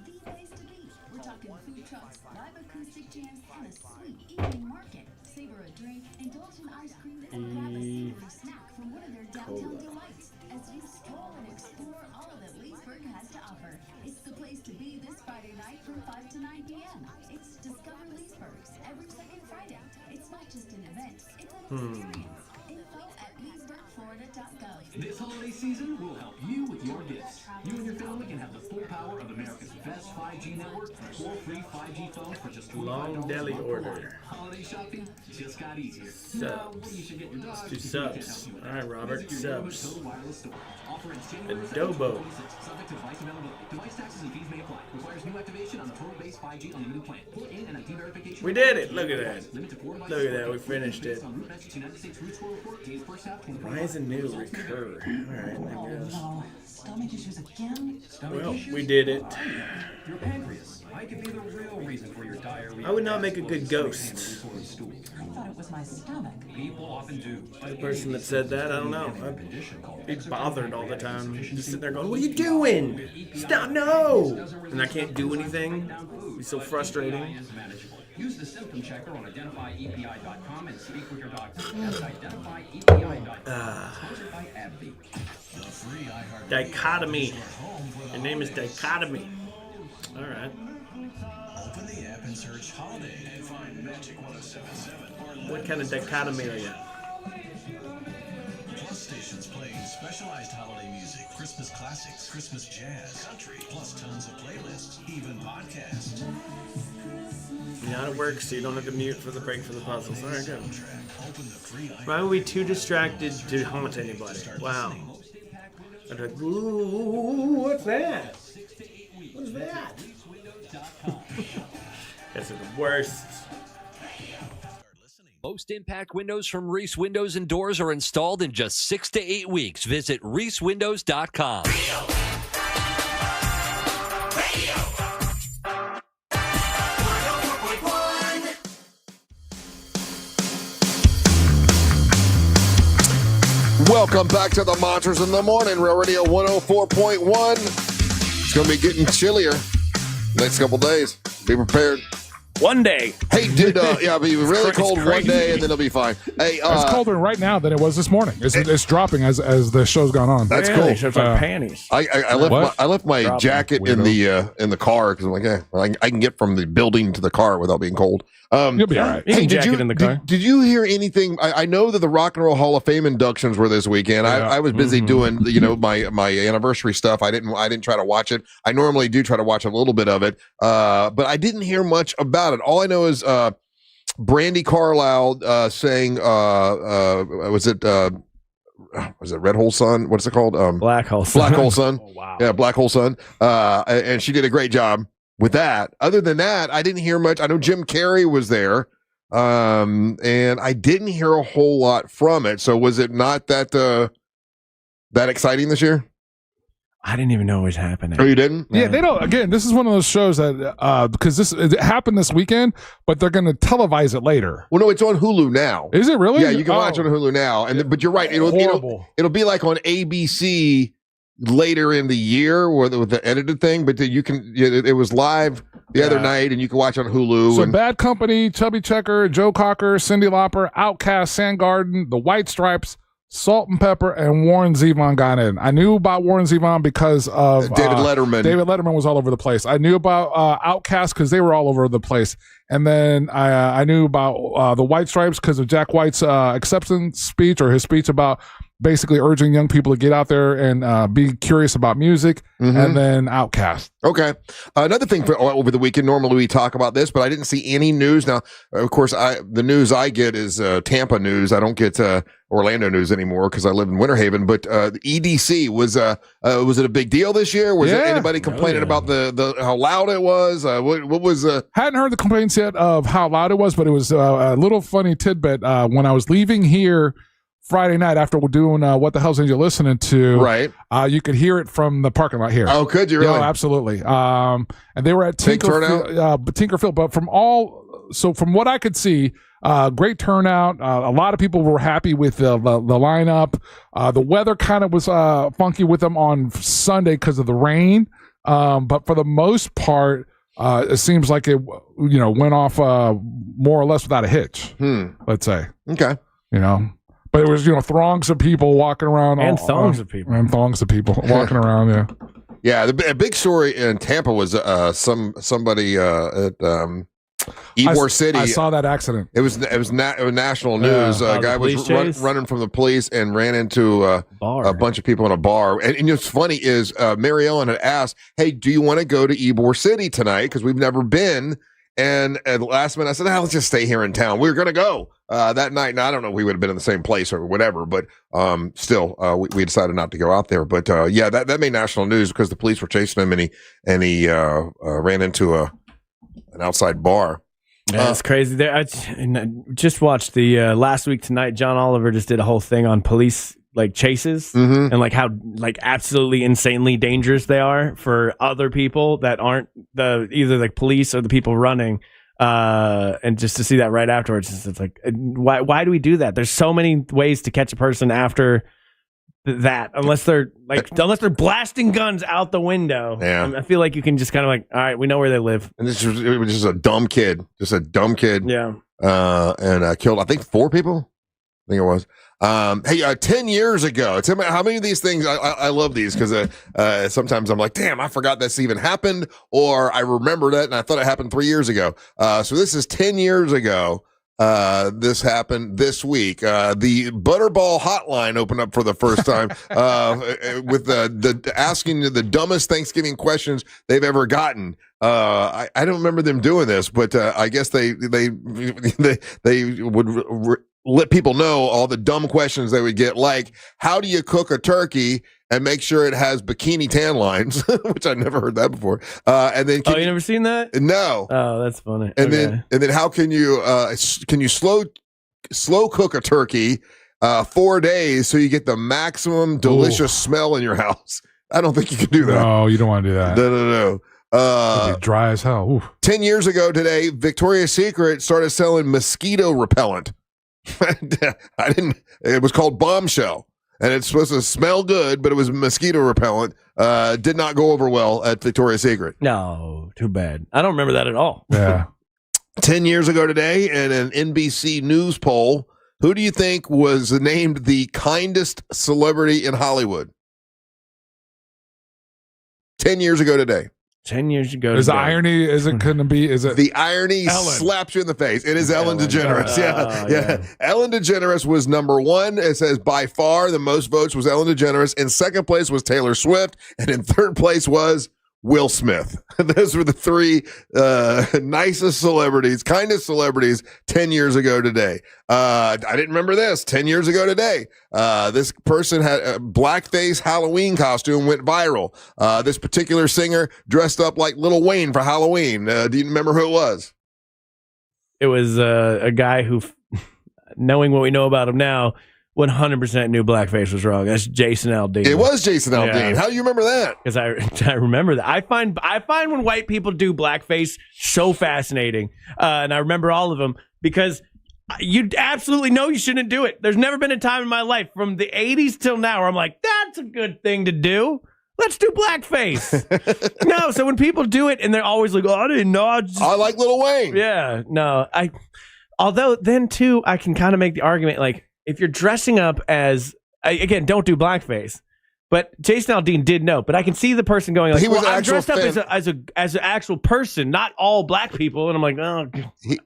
the place to be. We're talking food trucks, live acoustic jams, and a sweet evening market. Savor a drink, indulge in ice cream, or grab a savory snack from one of their downtown delights as you stroll and explore all that Leesburg has to offer. It's the place to be this Friday night from 5 to 9 p.m. It's Discover Leesburg's every second Friday. It's not just an event, it's an experience. Info at leesburgflorida.gov. This holiday season, we'll help you with your gifts. You and your family can have the full power of America's best 5G network and 4 free 5G phones for just $25 Long deli a month order. per line. Holiday shopping just got easier. Now, Subs. you should get your dog. Two subs. All right, Robert. Visit your neighborhood Subs. Total Wireless store. Offer ends January Adobo. 26th, subject to device availability. Device taxes and fees may apply. Requires new activation on the total base 5G unlimited plan. Put in an ID verification. We did it. Look at that. Look at that. We finished it. Rise and new recur. All right, there goes. Stomach issues again? Well, we did it. Your pancreas. I could be the real reason for your diarrhea. I would not make a good ghost. I thought it was my stomach. People often do. The person that said that, I don't know. I'd be bothered all the time. Just sitting there going, what are you doing? Stop, no! And I can't do anything. It's so frustrating. Use the symptom checker on identifyepi.com and speak with your doctor. That's identifyepi.com. Sponsored by AbbVie. Dichotomy. Your name is Dichotomy. All right. Open the app and search holiday and find Magic 107.7. What kind of dichotomy are you? Plus stations playing specialized holiday music, Christmas classics, Christmas jazz, country, plus tons of playlists, even podcasts. Yeah, it works, so you don't have to mute for the break for the puzzles. All right, good. Why are we too distracted to haunt anybody? Wow. I'm like, ooh, what's that? What's that? Guys are the worst. Most impact windows from Reese Windows and Doors are installed in just 6 to 8 weeks. Visit reesewindows.com. Welcome back to the Monsters in the Morning, Real Radio 104.1. It's going to be getting chillier next couple days. Be prepared. One day. Hey, it'll be really cold one day, and then it'll be fine. Hey, it's colder right now than it was this morning. It's dropping as the show's gone on. That's cool. Shows like panties. I left my jacket in the car because I'm like, I can get from the building to the car without being cold. You'll be all right. Hey, did you hear anything? I know that the Rock and Roll Hall of Fame inductions were this weekend. Yeah. I was busy doing my anniversary stuff. I didn't try to watch it. I normally do try to watch a little bit of it, but I didn't hear much about it. All I know is Brandy Carlisle saying, was it Red Hole Sun? What's it called? Black Hole Sun. Black Hole Sun. Oh, wow. Yeah, Black Hole Sun. And she did a great job with that. Other than that, I didn't hear much. I know Jim Carrey was there, and I didn't hear a whole lot from it. So was it not that exciting this year? I didn't even know it was happening. Oh, you didn't? Yeah, they don't. Again, this is one of those shows that because it happened this weekend, but they're going to televise it later. Well, no, it's on Hulu now. Is it really? Yeah, you can watch it on Hulu now. But you're right. It'll be like on ABC later in the year with the edited thing. But you can. It was live the other night, and you can watch it on Hulu. So Bad Company, Chubby Checker, Joe Cocker, Cyndi Lauper, Outkast, Soundgarden, The White Stripes, Salt and Pepper, and Warren Zevon got in. I knew about Warren Zevon because of David Letterman. David Letterman was all over the place. I knew about Outkast because they were all over the place. And then I knew about the White Stripes because of Jack White's acceptance speech, or his speech about basically urging young people to get out there and be curious about music. And then Outkast. Okay. Another thing for over the weekend, normally we talk about this, but I didn't see any news. Now, of course, the news I get is Tampa news. I don't get Orlando news anymore because I live in Winter Haven. But the EDC, was it a big deal this year? Was there anybody complaining about the how loud it was? What was Hadn't heard the complaints yet of how loud it was, but it was a little funny tidbit. When I was leaving here Friday night after we're doing What the Hell's Angel Listening To, right? You could hear it from the parking lot here. Oh, could you really? Yeah, absolutely. And they were at Tinkerfield, but from what I could see, great turnout. A lot of people were happy with the lineup. The weather kind of was funky with them on Sunday because of the rain, but for the most part, It seems like it, went off more or less without a hitch. Let's say. Okay. But it was throngs of people walking around and thongs of people walking around. Yeah. Yeah. The big story in Tampa was somebody at Ybor City. I saw that accident. It was national news. A guy was running from the police and ran into a bunch of people in a bar. And what's funny is Mary Ellen had asked, "Hey, do you want to go to Ybor City tonight? Because we've never been." And at the last minute, I said, let's just stay here in town. We were going to go that night. Now, I don't know if we would have been in the same place or whatever, but still, we decided not to go out there. But yeah, that made national news because the police were chasing him and he ran into an outside bar. Yeah, it's crazy. I just watched the last week tonight. John Oliver just did a whole thing on police chases and how absolutely insanely dangerous they are for other people that aren't either the police or the people running. And just to see that right afterwards, it's like, why do we do that? There's so many ways to catch a person after that, unless they're blasting guns out the window. Yeah. I feel like you can just kind of all right, we know where they live. And it was just a dumb kid. Yeah. And killed, I think, 4 people. I think it was. Hey, 10 years ago, how many of these things, I love these because sometimes I'm like, damn, I forgot this even happened, or I remember that and I thought it happened 3 years ago. So this is 10 years ago. This happened this week. The Butterball hotline opened up for the first time with the asking the dumbest Thanksgiving questions they've ever gotten. I don't remember them doing this, but I guess they would let people know all the dumb questions they would get, like, how do you cook a turkey and make sure it has bikini tan lines, which I never heard that before. And then you never seen that? No. Oh, that's funny. And then how can you slow cook a turkey 4 days so you get the maximum delicious smell in your house? I don't think you can do that. No, you don't want to do that. No. It'd be dry as hell. Oof. 10 years ago today, Victoria's Secret started selling mosquito repellent. It was called Bombshell, and it's supposed to smell good, but it was mosquito repellent. Did not go over well at Victoria's Secret. No, too bad. I don't remember that at all. Yeah. 10 years ago today, in an NBC News poll, who do you think was named the kindest celebrity in Hollywood? 10 years ago today. 10 years ago. Is the irony? Is it the irony? Ellen. Slaps you in the face. It is Ellen DeGeneres. Yeah. Ellen DeGeneres was number 1. It says by far the most votes was Ellen DeGeneres. In second place was Taylor Swift, and in third place was Will Smith. Those were the 3 nicest celebrities, kindest celebrities 10 years ago today. I didn't remember this. 10 years ago today, this person had a blackface Halloween costume, went viral. This particular singer dressed up like Lil Wayne for Halloween. Do you remember who it was? It was a guy who, knowing what we know about him now, 100% knew blackface was wrong. That's Jason Aldean. It was Jason Aldean. Yeah. How do you remember that? Because I remember that. I find when white people do blackface so fascinating, and I remember all of them because you absolutely know you shouldn't do it. There's never been a time in my life from the 80s till now where I'm like, that's a good thing to do. Let's do blackface. No, so when people do it and they're always like, oh, I didn't know. I like Lil Wayne. Yeah, no. Although then too, I can kind of make the argument like, if you're dressing up as, again, don't do blackface. But Jason Aldean did know. But I can see the person going like, I'm dressed up as an actual person, not all black people. And I'm like, oh,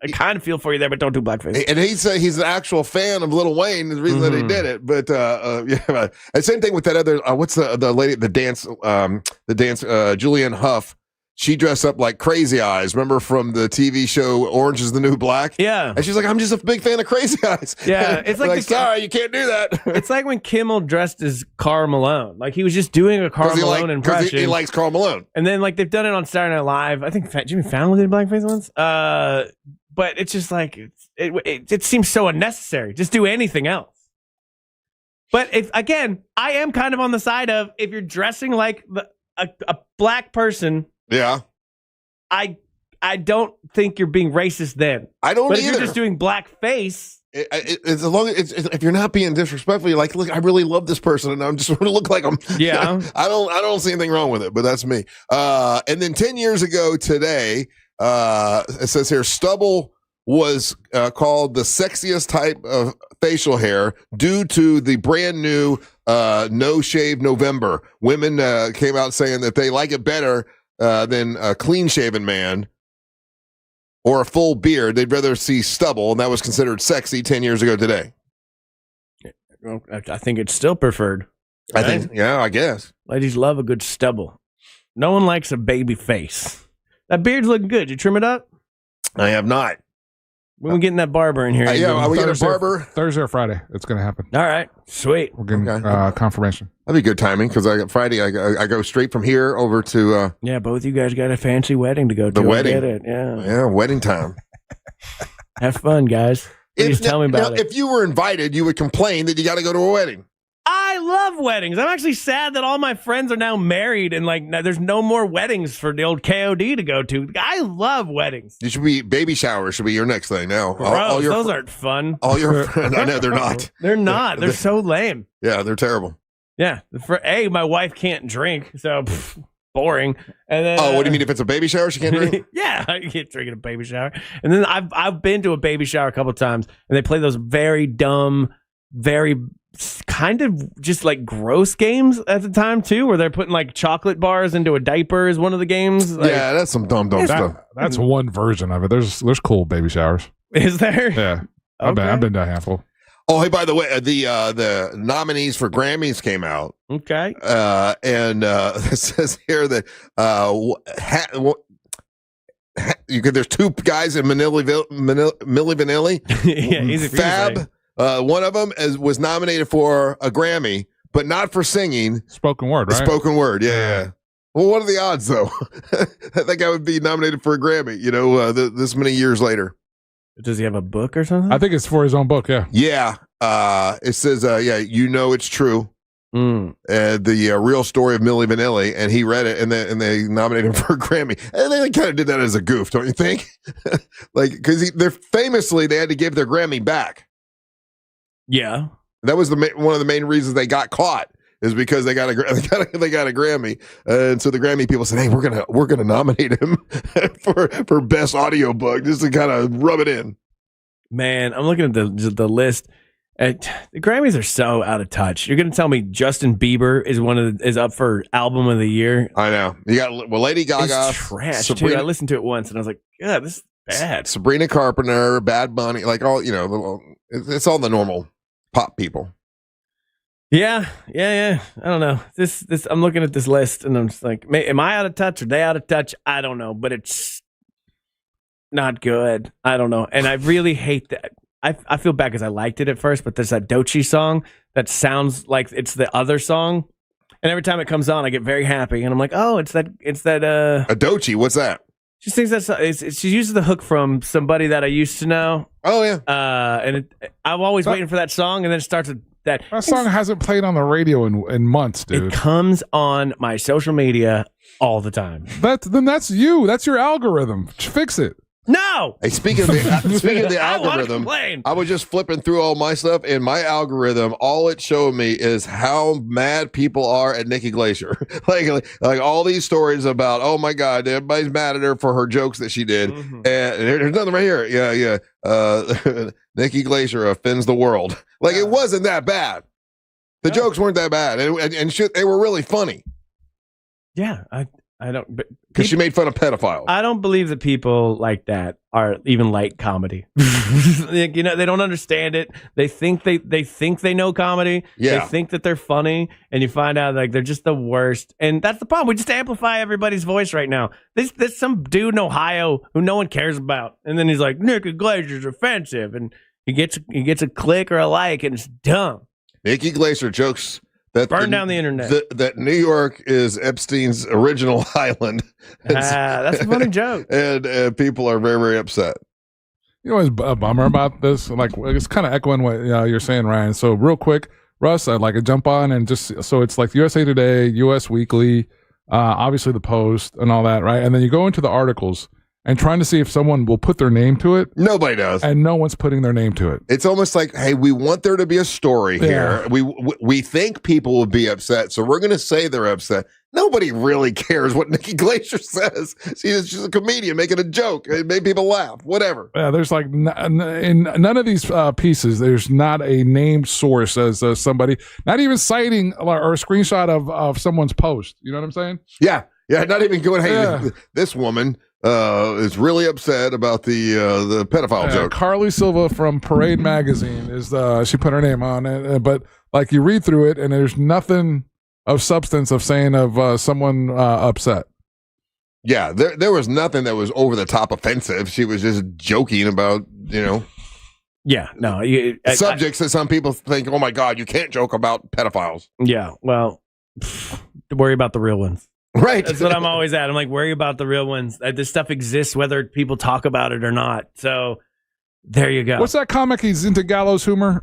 I kind of feel for you there, but don't do blackface. And he's an actual fan of Lil Wayne. The reason that he did it. But yeah, and same thing with that other. What's the lady? The dance. Julianne Hough. She dressed up like Crazy Eyes. Remember from the TV show Orange is the New Black? Yeah. And she's like, I'm just a big fan of Crazy Eyes. Yeah. It's like, sorry, you can't do that. It's like when Kimmel dressed as Karl Malone. Like he was just doing a Karl Malone impression. Because he likes Karl Malone. And then like they've done it on Saturday Night Live. I think Jimmy Fallon did blackface once. But it's just like, it seems so unnecessary. Just do anything else. But I am kind of on the side of if you're dressing like a black person. Yeah, I I don't think you're being racist then. I don't but either. If you're just doing blackface. As long as if you're not being disrespectful, you're like, look, I really love this person, and I'm just want to look like them. Yeah, I don't see anything wrong with it, but that's me. And then 10 years ago today, it says here, stubble was called the sexiest type of facial hair due to the brand new No Shave November. Women came out saying that they like it better than a clean shaven man. Or a full beard. They'd rather see stubble, and that was considered sexy 10 years ago today. Well, I think it's still preferred. Right? I think, yeah, I guess. Ladies love a good stubble. No one likes a baby face. That beard's looking good. You trim it up? I have not. When we getting that barber in here? Yeah, we get a barber Thursday or Friday. It's going to happen. All right, sweet. We're getting confirmation. That'd be good timing because Friday I go straight from here over to. Yeah, both you guys got a fancy wedding to go to. The wedding. I get it. Yeah, wedding time. Have fun, guys. Please tell me about it. If you were invited, you would complain that you got to go to a wedding. I love weddings. I'm actually sad that all my friends are now married and there's no more weddings for the old KOD to go to. I love weddings. You should be baby showers should be your next thing now. Gross, those aren't fun. All your friends, I know they're not. They're not. They're so lame. Yeah, they're terrible. Yeah. My wife can't drink, so boring. And then, what do you mean if it's a baby shower she can't drink? Yeah, I can't drink at a baby shower. And then I've been to a baby shower a couple of times, and they play those very dumb, very kind of just like gross games at the time too, where they're putting like chocolate bars into a diaper is one of the games. Yeah, that's some dumb stuff. That's one version of it. There's cool baby showers. Is there? Yeah, okay. I've been to a handful. Oh, hey, by the way, the nominees for Grammys came out. Okay. And it says here that there's two guys in Milli Vanilli. Yeah, easy for you to Fab. say. One of them was nominated for a Grammy, but not for singing. Spoken word, right? Spoken word, yeah. Well, what are the odds, though? That guy would be nominated for a Grammy, this many years later. Does he have a book or something? I think it's for his own book, yeah. Yeah. It says, it's true. The real story of Milli Vanilli, and he read it, and they nominated him for a Grammy. And they kind of did that as a goof, don't you think? Because they're famously, they had to give their Grammy back. Yeah, that was one of the main reasons they got caught is because they got a Grammy, and so the Grammy people said, "Hey, we're gonna nominate him for best audio book just to kind of rub it in." Man, I'm looking at the list. The Grammys are so out of touch. You're gonna tell me Justin Bieber is up for album of the year? I know. You got Lady Gaga, it's trash too. I listened to it once and I was like, God, this is bad. Sabrina Carpenter, Bad Bunny, like all it's all the normal pop people. Yeah. I don't know. This. I'm looking at this list and I'm just like, am I out of touch? Are they out of touch? I don't know, but it's not good. I don't know, and I really hate that. I feel bad because I liked it at first, but there's that Doechii song that sounds like it's the other song, and every time it comes on, I get very happy, and I'm like, oh, it's that. A Doechii. What's that? She sings that. She uses the hook from Somebody That I Used to Know. Oh yeah. And I'm always waiting for that song, and then it starts with that. That song hasn't played on the radio in months, dude. It comes on my social media all the time. That's you. That's your algorithm. Fix it. No. Hey, speaking of the algorithm, I was just flipping through all my stuff, and my algorithm, all it showed me is how mad people are at Nikki Glaser. like all these stories about, oh my God, everybody's mad at her for her jokes that she did, and there's nothing right here. Yeah. Nikki Glaser offends the world. Like it wasn't that bad. The jokes weren't that bad, and shit, they were really funny. Yeah, I don't, because she made fun of pedophiles. I don't believe that people like that are even like comedy. They don't understand it. They think they know comedy. Yeah. They think that they're funny, and you find out like they're just the worst. And that's the problem. We just amplify everybody's voice right now. There's some dude in Ohio who no one cares about, and then he's like, Nikki Glazer's offensive, and he gets a click or a like, and it's dumb. Nikki Glaser jokes that burn down the internet. That New York is Epstein's original island. That's a funny joke. And people are very, very upset. You know what's a bummer about this? Like, it's kind of echoing what you're saying, Ryan. So real quick, Russ, I'd like to jump on and just, so it's like USA Today, US Weekly, obviously the Post and all that, right? And then you go into the articles and trying to see if someone will put their name to it. Nobody does. And no one's putting their name to it. It's almost like, hey, we want there to be a story here. We think people will be upset, so we're going to say they're upset. Nobody really cares what Nikki Glacier says. She's a comedian making a joke. It made people laugh. Whatever. Yeah, there's like in none of these pieces, there's not a named source as somebody, not even citing or a screenshot of someone's post. You know what I'm saying? Yeah. Not even going, hey, this woman is really upset about the pedophile joke. Carly Silva from Parade Magazine is she put her name on it, but like you read through it and there's nothing of substance of saying of someone upset. Yeah, there was nothing that was over the top offensive. She was just joking about, Yeah, no. Subjects that some people think, oh my God, you can't joke about pedophiles. Yeah, well, worry about the real ones. Right. That's what I'm always at. I'm like, worry about the real ones. This stuff exists whether people talk about it or not. So there you go. What's that comic? He's into gallows humor.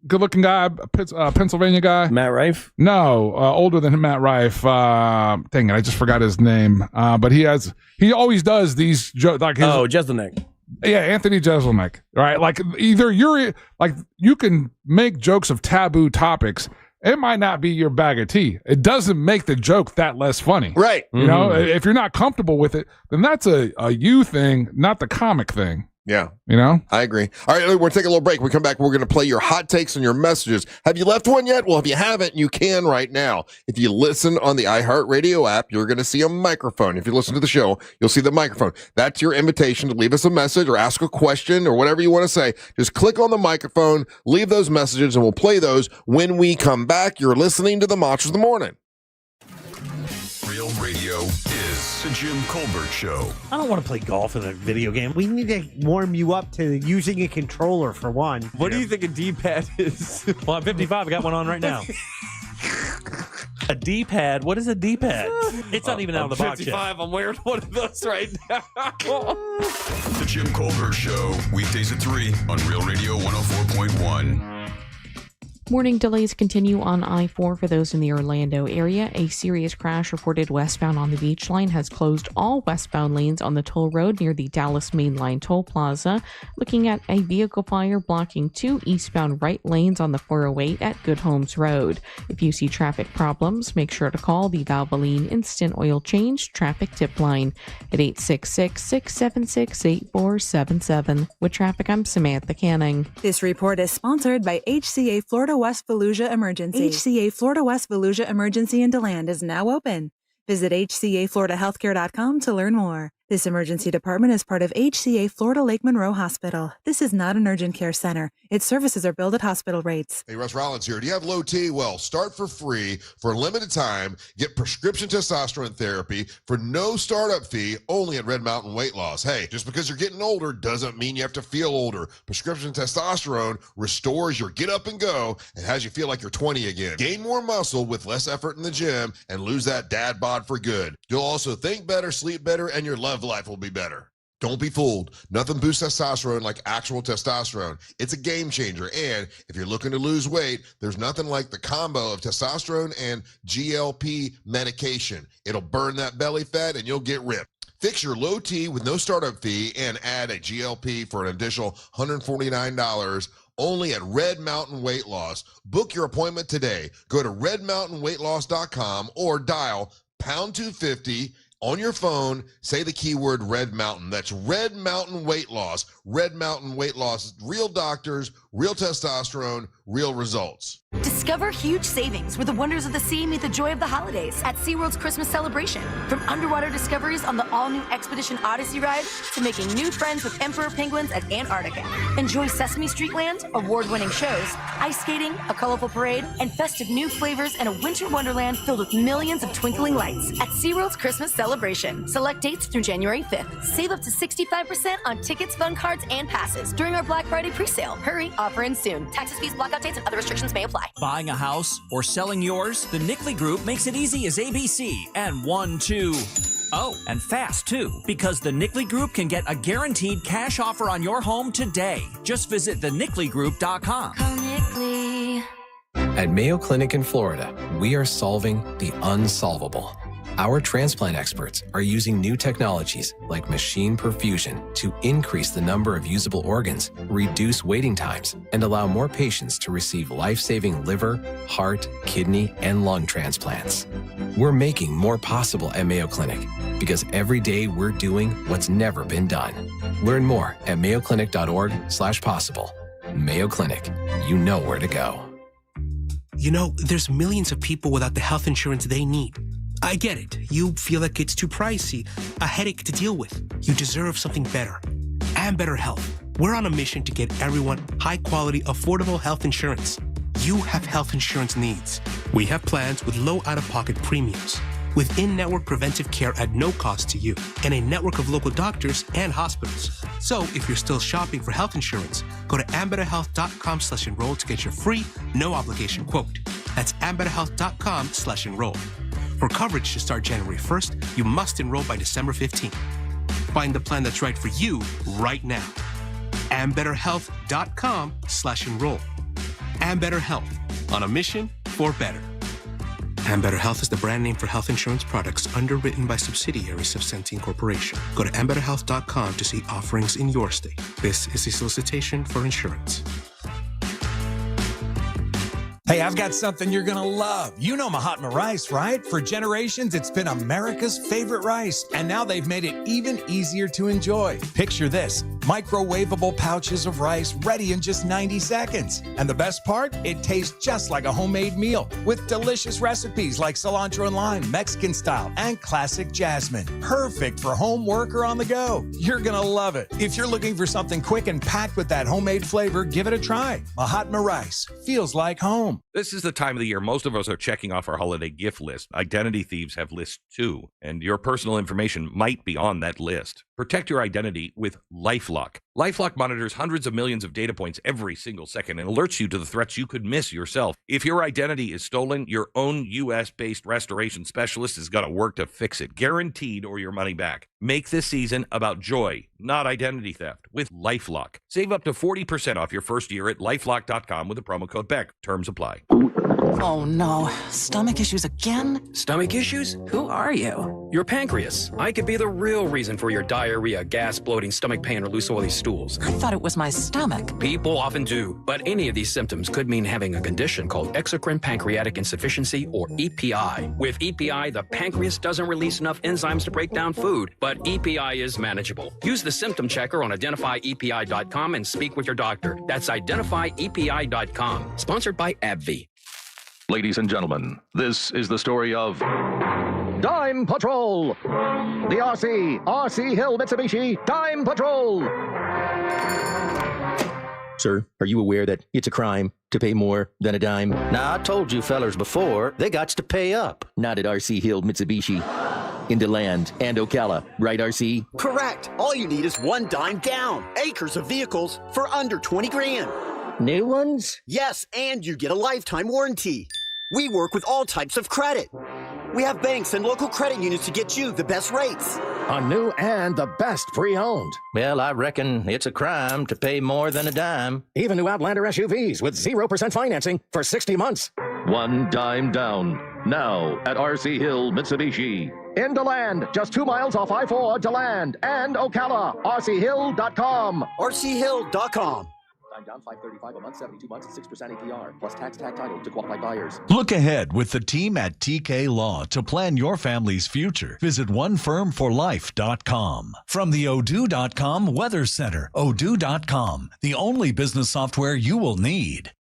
Good-looking guy, Pennsylvania guy. Matt Rife? No, older than Matt Rife. Dang it, I just forgot his name. But he always does these jokes. Like Jeselnik. Yeah, Anthony Jeselnik. Right? Like either you can make jokes of taboo topics. It might not be your bag of tea. It doesn't make the joke that less funny. Right. You know, if you're not comfortable with it, then that's a you thing, not the comic thing. Yeah. You know? I agree. All right, we're taking a little break. When we come back, we're going to play your hot takes and your messages. Have you left one yet? Well, if you haven't, you can right now. If you listen on the iHeartRadio app, you're going to see a microphone. If you listen to the show, you'll see the microphone. That's your invitation to leave us a message or ask a question or whatever you want to say. Just click on the microphone, leave those messages, and we'll play those when we come back. You're listening to the Monsters of the Morning. Real Radio is the Jim Colbert Show. I don't want to play golf in a video game. We need to warm you up to using a controller for one. What do you think a D-pad is? Well, I'm 55. I got one on right now. A D-pad? What is a D-pad? It's not even out of the box yet. 55. I'm wearing one of those right now. The Jim Colbert Show, weekdays at 3 on Real Radio 104.1. Morning delays continue on I-4 for those in the Orlando area. A serious crash reported westbound on the beach line has closed all westbound lanes on the toll road near the Dallas Main Line Toll Plaza. Looking at a vehicle fire blocking 2 eastbound right lanes on the 408 at Good Homes Road. If you see traffic problems, make sure to call the Valvoline Instant Oil Change Traffic Tip Line at 866-676-8477. With traffic, I'm Samantha Canning. This report is sponsored by HCA Florida West Fallujah Emergency. HCA Florida West Fallujah Emergency in DeLand is now open. Visit hcaFloridaHealthcare.com to learn more. This emergency department is part of HCA Florida Lake Monroe Hospital. This is not an urgent care center. Its services are billed at hospital rates. Hey, Russ Rollins here. Do you have low T? Well, start for free for a limited time. Get prescription testosterone therapy for no startup fee only at Red Mountain Weight Loss. Hey, just because you're getting older doesn't mean you have to feel older. Prescription testosterone restores your get up and go and has you feel like you're 20 again. Gain more muscle with less effort in the gym and lose that dad bod for good. You'll also think better, sleep better, and your love life will be better. Don't be fooled. Nothing boosts testosterone like actual testosterone. It's a game changer. And if you're looking to lose weight, there's nothing like the combo of testosterone and GLP medication. It'll burn that belly fat and you'll get ripped. Fix your low T with no startup fee and add a GLP for an additional $149 only at Red Mountain Weight Loss. Book your appointment today. Go to redmountainweightloss.com or dial pound 250 on your phone, say the keyword Red Mountain. That's Red Mountain Weight Loss. Red Mountain Weight Loss. Real doctors, real testosterone, real results. Discover huge savings where the wonders of the sea meet the joy of the holidays at SeaWorld's Christmas celebration. From underwater discoveries on the all-new Expedition Odyssey ride to making new friends with emperor penguins at Antarctica. Enjoy Sesame Street Land, award-winning shows, ice skating, a colorful parade, and festive new flavors in a winter wonderland filled with millions of twinkling lights at SeaWorld's Christmas celebration. Select dates through January 5th. Save up to 65% on tickets, fun cards, and passes during our Black Friday presale. Hurry, offer ends soon. Taxes, fees, blackout dates, and other restrictions may apply. Buying a house or selling yours? The Nickley Group makes it easy as ABC and 1, 2. Oh, and fast too, because the Nickley Group can get a guaranteed cash offer on your home today. Just visit thenickley.com. Call Nickley. At Mayo Clinic in Florida, we are solving the unsolvable. Our transplant experts are using new technologies like machine perfusion to increase the number of usable organs, reduce waiting times, and allow more patients to receive life-saving liver, heart, kidney, and lung transplants. We're making more possible at Mayo Clinic because every day we're doing what's never been done. Learn more at mayoclinic.org/possible. Mayo Clinic, you know where to go. You know, there's millions of people without the health insurance they need. I get it. You feel like it's too pricey, a headache to deal with. You deserve something better. And better health. We're on a mission to get everyone high-quality, affordable health insurance. You have health insurance needs. We have plans with low out-of-pocket premiums, with in-network preventive care at no cost to you, and a network of local doctors and hospitals. So if you're still shopping for health insurance, go to ambetterhealth.com/enroll to get your free, no-obligation quote. That's ambetterhealth.com/enroll. For coverage to start January 1st, you must enroll by December 15th. Find the plan that's right for you right now. ambetterhealth.com/enroll. Ambetter Health, on a mission for better. Ambetter Health is the brand name for health insurance products underwritten by subsidiaries of Centene Corporation. Go to ambetterhealth.com to see offerings in your state. This is a solicitation for insurance. Hey, I've got something you're going to love. You know Mahatma rice, right? For generations, it's been America's favorite rice, and now they've made it even easier to enjoy. Picture this, microwavable pouches of rice ready in just 90 seconds. And the best part? It tastes just like a homemade meal with delicious recipes like cilantro and lime, Mexican style, and classic jasmine. Perfect for home, work, or on the go. You're going to love it. If you're looking for something quick and packed with that homemade flavor, give it a try. Mahatma rice feels like home. This is the time of the year most of us are checking off our holiday gift list. Identity thieves have lists too, and your personal information might be on that list. Protect your identity with LifeLock. LifeLock monitors hundreds of millions of data points every single second and alerts you to the threats you could miss yourself. If your identity is stolen, your own U.S.-based restoration specialist is going to work to fix it, guaranteed, or your money back. Make this season about joy, not identity theft, with LifeLock. Save up to 40% off your first year at LifeLock.com with the promo code BECK. Terms apply. Oh no, stomach issues again? Stomach issues? Who are you? Your pancreas. I could be the real reason for your diarrhea, gas, bloating, stomach pain, or loose oily stools. I thought it was my stomach. People often do, but any of these symptoms could mean having a condition called exocrine pancreatic insufficiency, or EPI. With EPI, the pancreas doesn't release enough enzymes to break down food, but EPI is manageable. Use the symptom checker on identifyepi.com and speak with your doctor. That's identifyepi.com. Sponsored by AbbVie. Ladies and gentlemen, this is the story of Dime Patrol. The RC Hill Mitsubishi Dime Patrol. Sir, are you aware that it's a crime to pay more than a dime? Now, I told you fellers before, they gots to pay up. Not at RC Hill Mitsubishi. In DeLand and Ocala, right, RC? Correct. All you need is one dime down. Acres of vehicles for under 20 grand. New ones? Yes, and you get a lifetime warranty. We work with all types of credit. We have banks and local credit unions to get you the best rates. On new and the best pre-owned. Well, I reckon it's a crime to pay more than a dime. Even new Outlander SUVs with 0% financing for 60 months. One dime down. Now at RC Hill Mitsubishi. In DeLand, just 2 miles off I-4 DeLand and Ocala. RCHill.com. RCHill.com. Dime down, $535 a month, 72 months, 6% APR, plus tax tag title to qualified buyers. Look ahead with the team at TK Law to plan your family's future. Visit onefirmforlife.com. From the Odoo.com Weather Center, Odoo.com, the only business software you will need.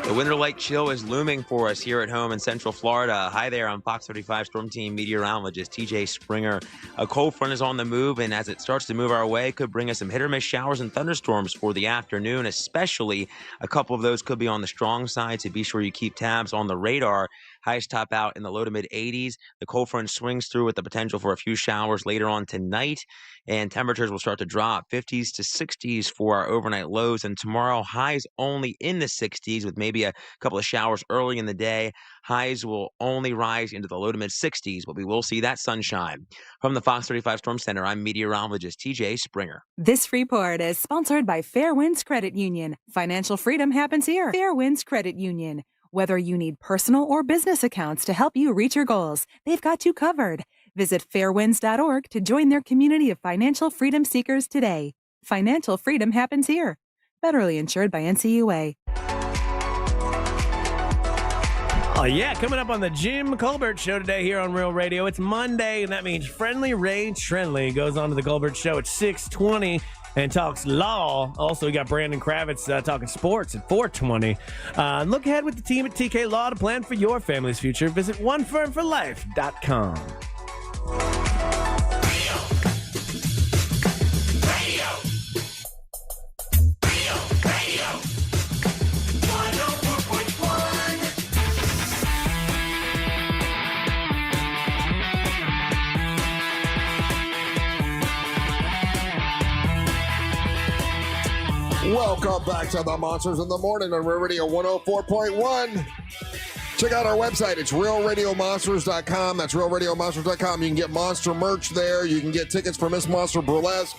The winter-like chill is looming for us here at home in Central Florida. Hi there, I'm Fox 35 Storm Team meteorologist TJ Springer. A cold front is on the move, and as it starts to move our way, could bring us some hit-or-miss showers and thunderstorms for the afternoon, especially a couple of those could be on the strong side, so be sure you keep tabs on the radar. Highs top out in the low to mid 80s. The cold front swings through with the potential for a few showers later on tonight, and temperatures will start to drop 50s to 60s for our overnight lows. And tomorrow, highs only in the 60s with maybe a couple of showers early in the day. Highs will only rise into the low to mid 60s, but we will see that sunshine. From the Fox 35 Storm Center, I'm meteorologist TJ Springer. This report is sponsored by Fair Winds Credit Union. Financial freedom happens here. Fair Winds Credit Union. Whether you need personal or business accounts to help you reach your goals, they've got you covered. Visit fairwinds.org to join their community of financial freedom seekers today. Financial freedom happens here. Federally insured by NCUA. Oh, yeah, coming up on the Jim Colbert Show today here on Real Radio. It's Monday, and that means Friendly Ray Trenley goes on to the Colbert Show at 6:20 and talks law. Also, we got Brandon Kravitz talking sports at 4:20. Look ahead with the team at TK Law to plan for your family's future. Visit onefirmforlife.com. Welcome back to the Monsters in the Morning on Real Radio 104.1. Check out our website. It's realradiomonsters.com. That's realradiomonsters.com. You can get Monster merch there. You can get tickets for Miss Monster Burlesque.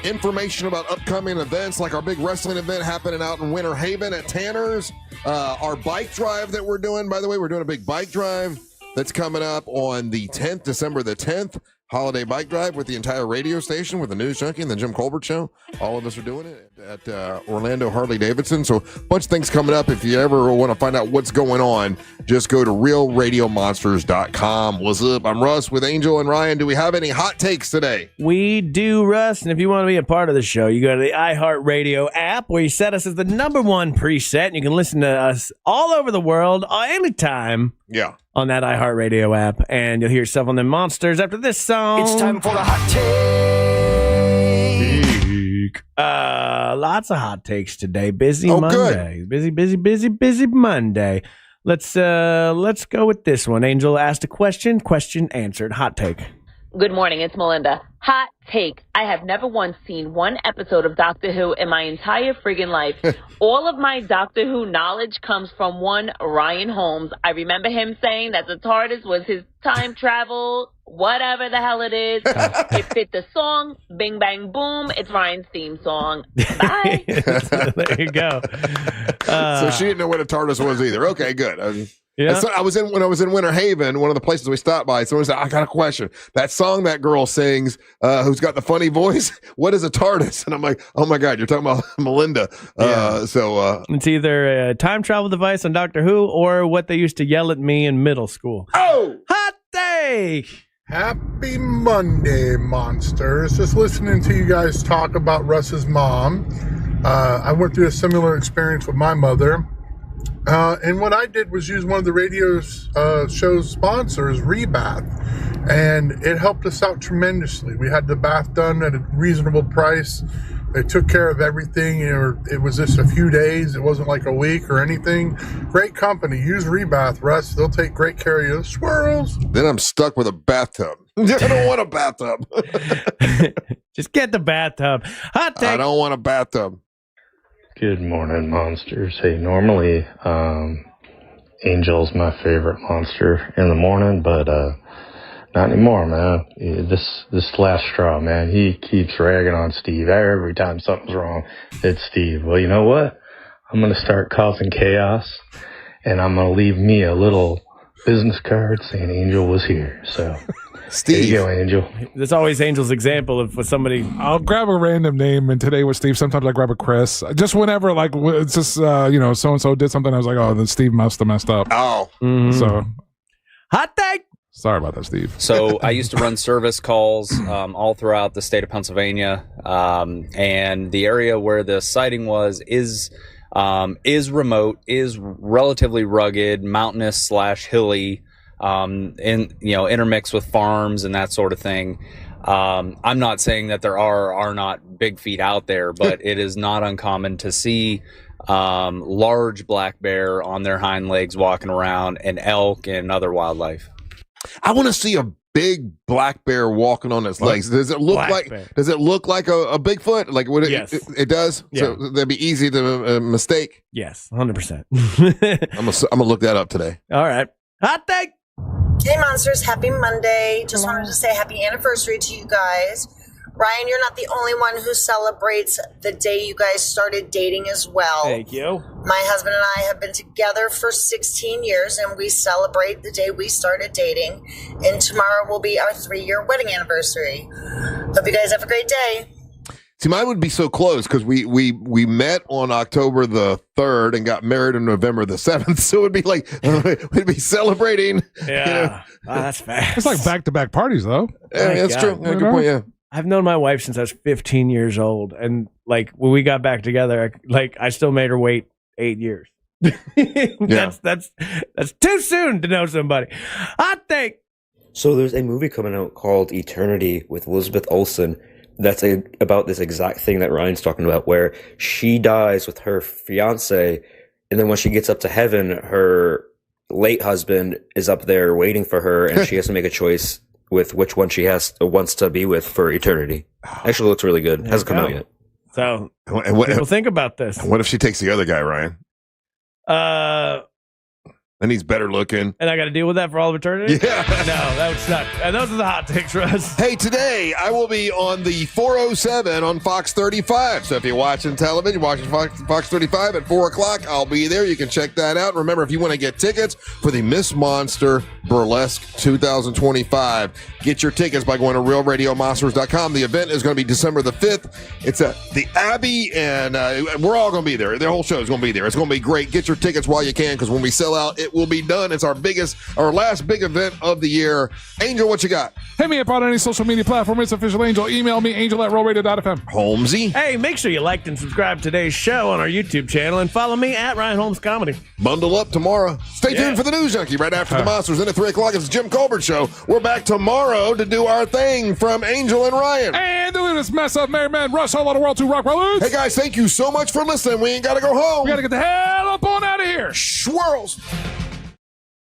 Information about upcoming events like our big wrestling event happening out in Winter Haven at Tanner's. Our bike drive that we're doing, by the way, we're doing a big bike drive that's coming up on the 10th, December the 10th. Holiday bike drive with the entire radio station with the News Junkie and the Jim Colbert Show. All of us are doing it at Orlando Harley Davidson. So a bunch of things coming up. If you ever want to find out what's going on, just go to realradiomonsters.com. What's up? I'm Russ with Angel and Ryan. Do we have any hot takes today? We do, Russ. And if you want to be a part of the show, you go to the iHeartRadio app where you set us as the #1 preset. And you can listen to us all over the world anytime. Yeah. On that iHeartRadio app. And you'll hear yourself on the Monsters after this song. It's time for the hot take. Lots of hot takes today. Busy Monday. Good. Busy Monday. Let's go with this one. Angel asked a question answered. Hot take. Good morning, it's Melinda. Hot take. I have never once seen one episode of Doctor Who in my entire friggin' life. All of my Doctor Who knowledge comes from one Ryan Holmes. I remember him saying that the TARDIS was his time travel, whatever the hell it is. It fit the song. Bing, bang, boom. It's Ryan's theme song. Bye. There you go. So she didn't know what a TARDIS was either. Okay, good. Yeah. So when I was in Winter Haven, one of the places we stopped by, someone said, I got a question. That song that girl sings, who's got the funny voice, what is a TARDIS? And I'm like, oh my God, you're talking about Melinda. It's either a time travel device on Doctor Who or what they used to yell at me in middle school. Oh! Hot take! Happy Monday, monsters. Just listening to you guys talk about Russ's mom. I went through a similar experience with my mother. And what I did was use one of the radio show's sponsors, Rebath, and it helped us out tremendously. We had the bath done at a reasonable price. They took care of everything. It was just a few days. It wasn't like a week or anything. Great company. Use Rebath, Russ. They'll take great care of you. Squirrels. Then I'm stuck with a bathtub. I don't want a bathtub. Just get the bathtub. Hot take. I don't want a bathtub. Good morning, monsters. Hey, normally Angel's my favorite monster in the morning, but not anymore, man. This last straw, man. He keeps ragging on Steve. Every time something's wrong, it's Steve. Well, you know what? I'm going to start causing chaos, and I'm going to leave me a little business card saying Angel was here. So, Steve. There you go, Angel. That's always Angel's example of somebody. I'll grab a random name, and today with Steve, sometimes I grab a Chris. Just whenever, like, it's just, so-and-so did something, I was like, oh, then Steve must have messed up. Oh. Mm-hmm. So. Hot take! Sorry about that, Steve. So I used to run service calls all throughout the state of Pennsylvania, and the area where the sighting is remote, is relatively rugged, mountainous / hilly, intermixed with farms and that sort of thing. I'm not saying that there are not big feet out there, but it is not uncommon to see large black bear on their hind legs walking around, and elk and other wildlife. I want to see a big black bear walking on its legs. Does it look like a Bigfoot? Like what? Yes. It does. Yeah. So that'd be easy to mistake. Yes, 100%. I'm gonna look that up today. All right. Hot take. Hey monsters, happy Monday. Just wanted to say happy anniversary to you guys. Ryan, you're not the only one who celebrates the day you guys started dating as well. Thank you. My husband and I have been together for 16 years, and we celebrate the day we started dating. And tomorrow will be our 3-year wedding anniversary. Hope you guys have a great day. See, mine would be so close because we met on October the 3rd and got married on November the 7th. So it would be like, we'd be celebrating. Yeah. You know. Oh, that's fast. It's like back-to-back parties, though. Yeah, that's true. Yeah, good point, yeah. I've known my wife since I was 15 years old. And like when we got back together, I still made her wait 8 years. That's too soon to know somebody. I think. So there's a movie coming out called Eternity with Elizabeth Olsen. That's about this exact thing that Ryan's talking about, where she dies with her fiance, and then when she gets up to heaven, her late husband is up there waiting for her, and she has to make a choice with which one she wants to be with for eternity. Actually, looks really good. Hasn't come out yet. So people think about this. What if she takes the other guy, Ryan? And he's better looking. And I got to deal with that for all of eternity? Yeah. No, that would suck. And those are the hot takes, Russ. Hey, today I will be on the 407 on Fox 35. So if you're watching television, you're watching Fox 35 at 4 o'clock, I'll be there. You can check that out. Remember, if you want to get tickets for the Miss Monster Burlesque 2025, get your tickets by going to realradiomonsters.com. The event is going to be December the 5th. It's at the Abbey, and we're all going to be there. The whole show is going to be there. It's going to be great. Get your tickets while you can, because when we sell out, it will be done. It's our last big event of the year. Angel, what you got? Hit me up on any social media platform. It's Official Angel. Email me, angel@realradio.fm. Holmesy. Hey, make sure you liked and subscribe today's show on our YouTube channel, and follow me at Ryan Holmes Comedy. Bundle up tomorrow. Stay tuned for the News Junkie right after the Monsters. Then at 3 o'clock, it's the Jim Colbert Show. We're back tomorrow to do our thing from Angel and Ryan. And doing this mess up, Merry Man, Russ, Whole Lot of World 2 Rock Rollers. Hey, guys, thank you so much for listening. We ain't got to go home. We got to get the hell up on out of here. Swirls.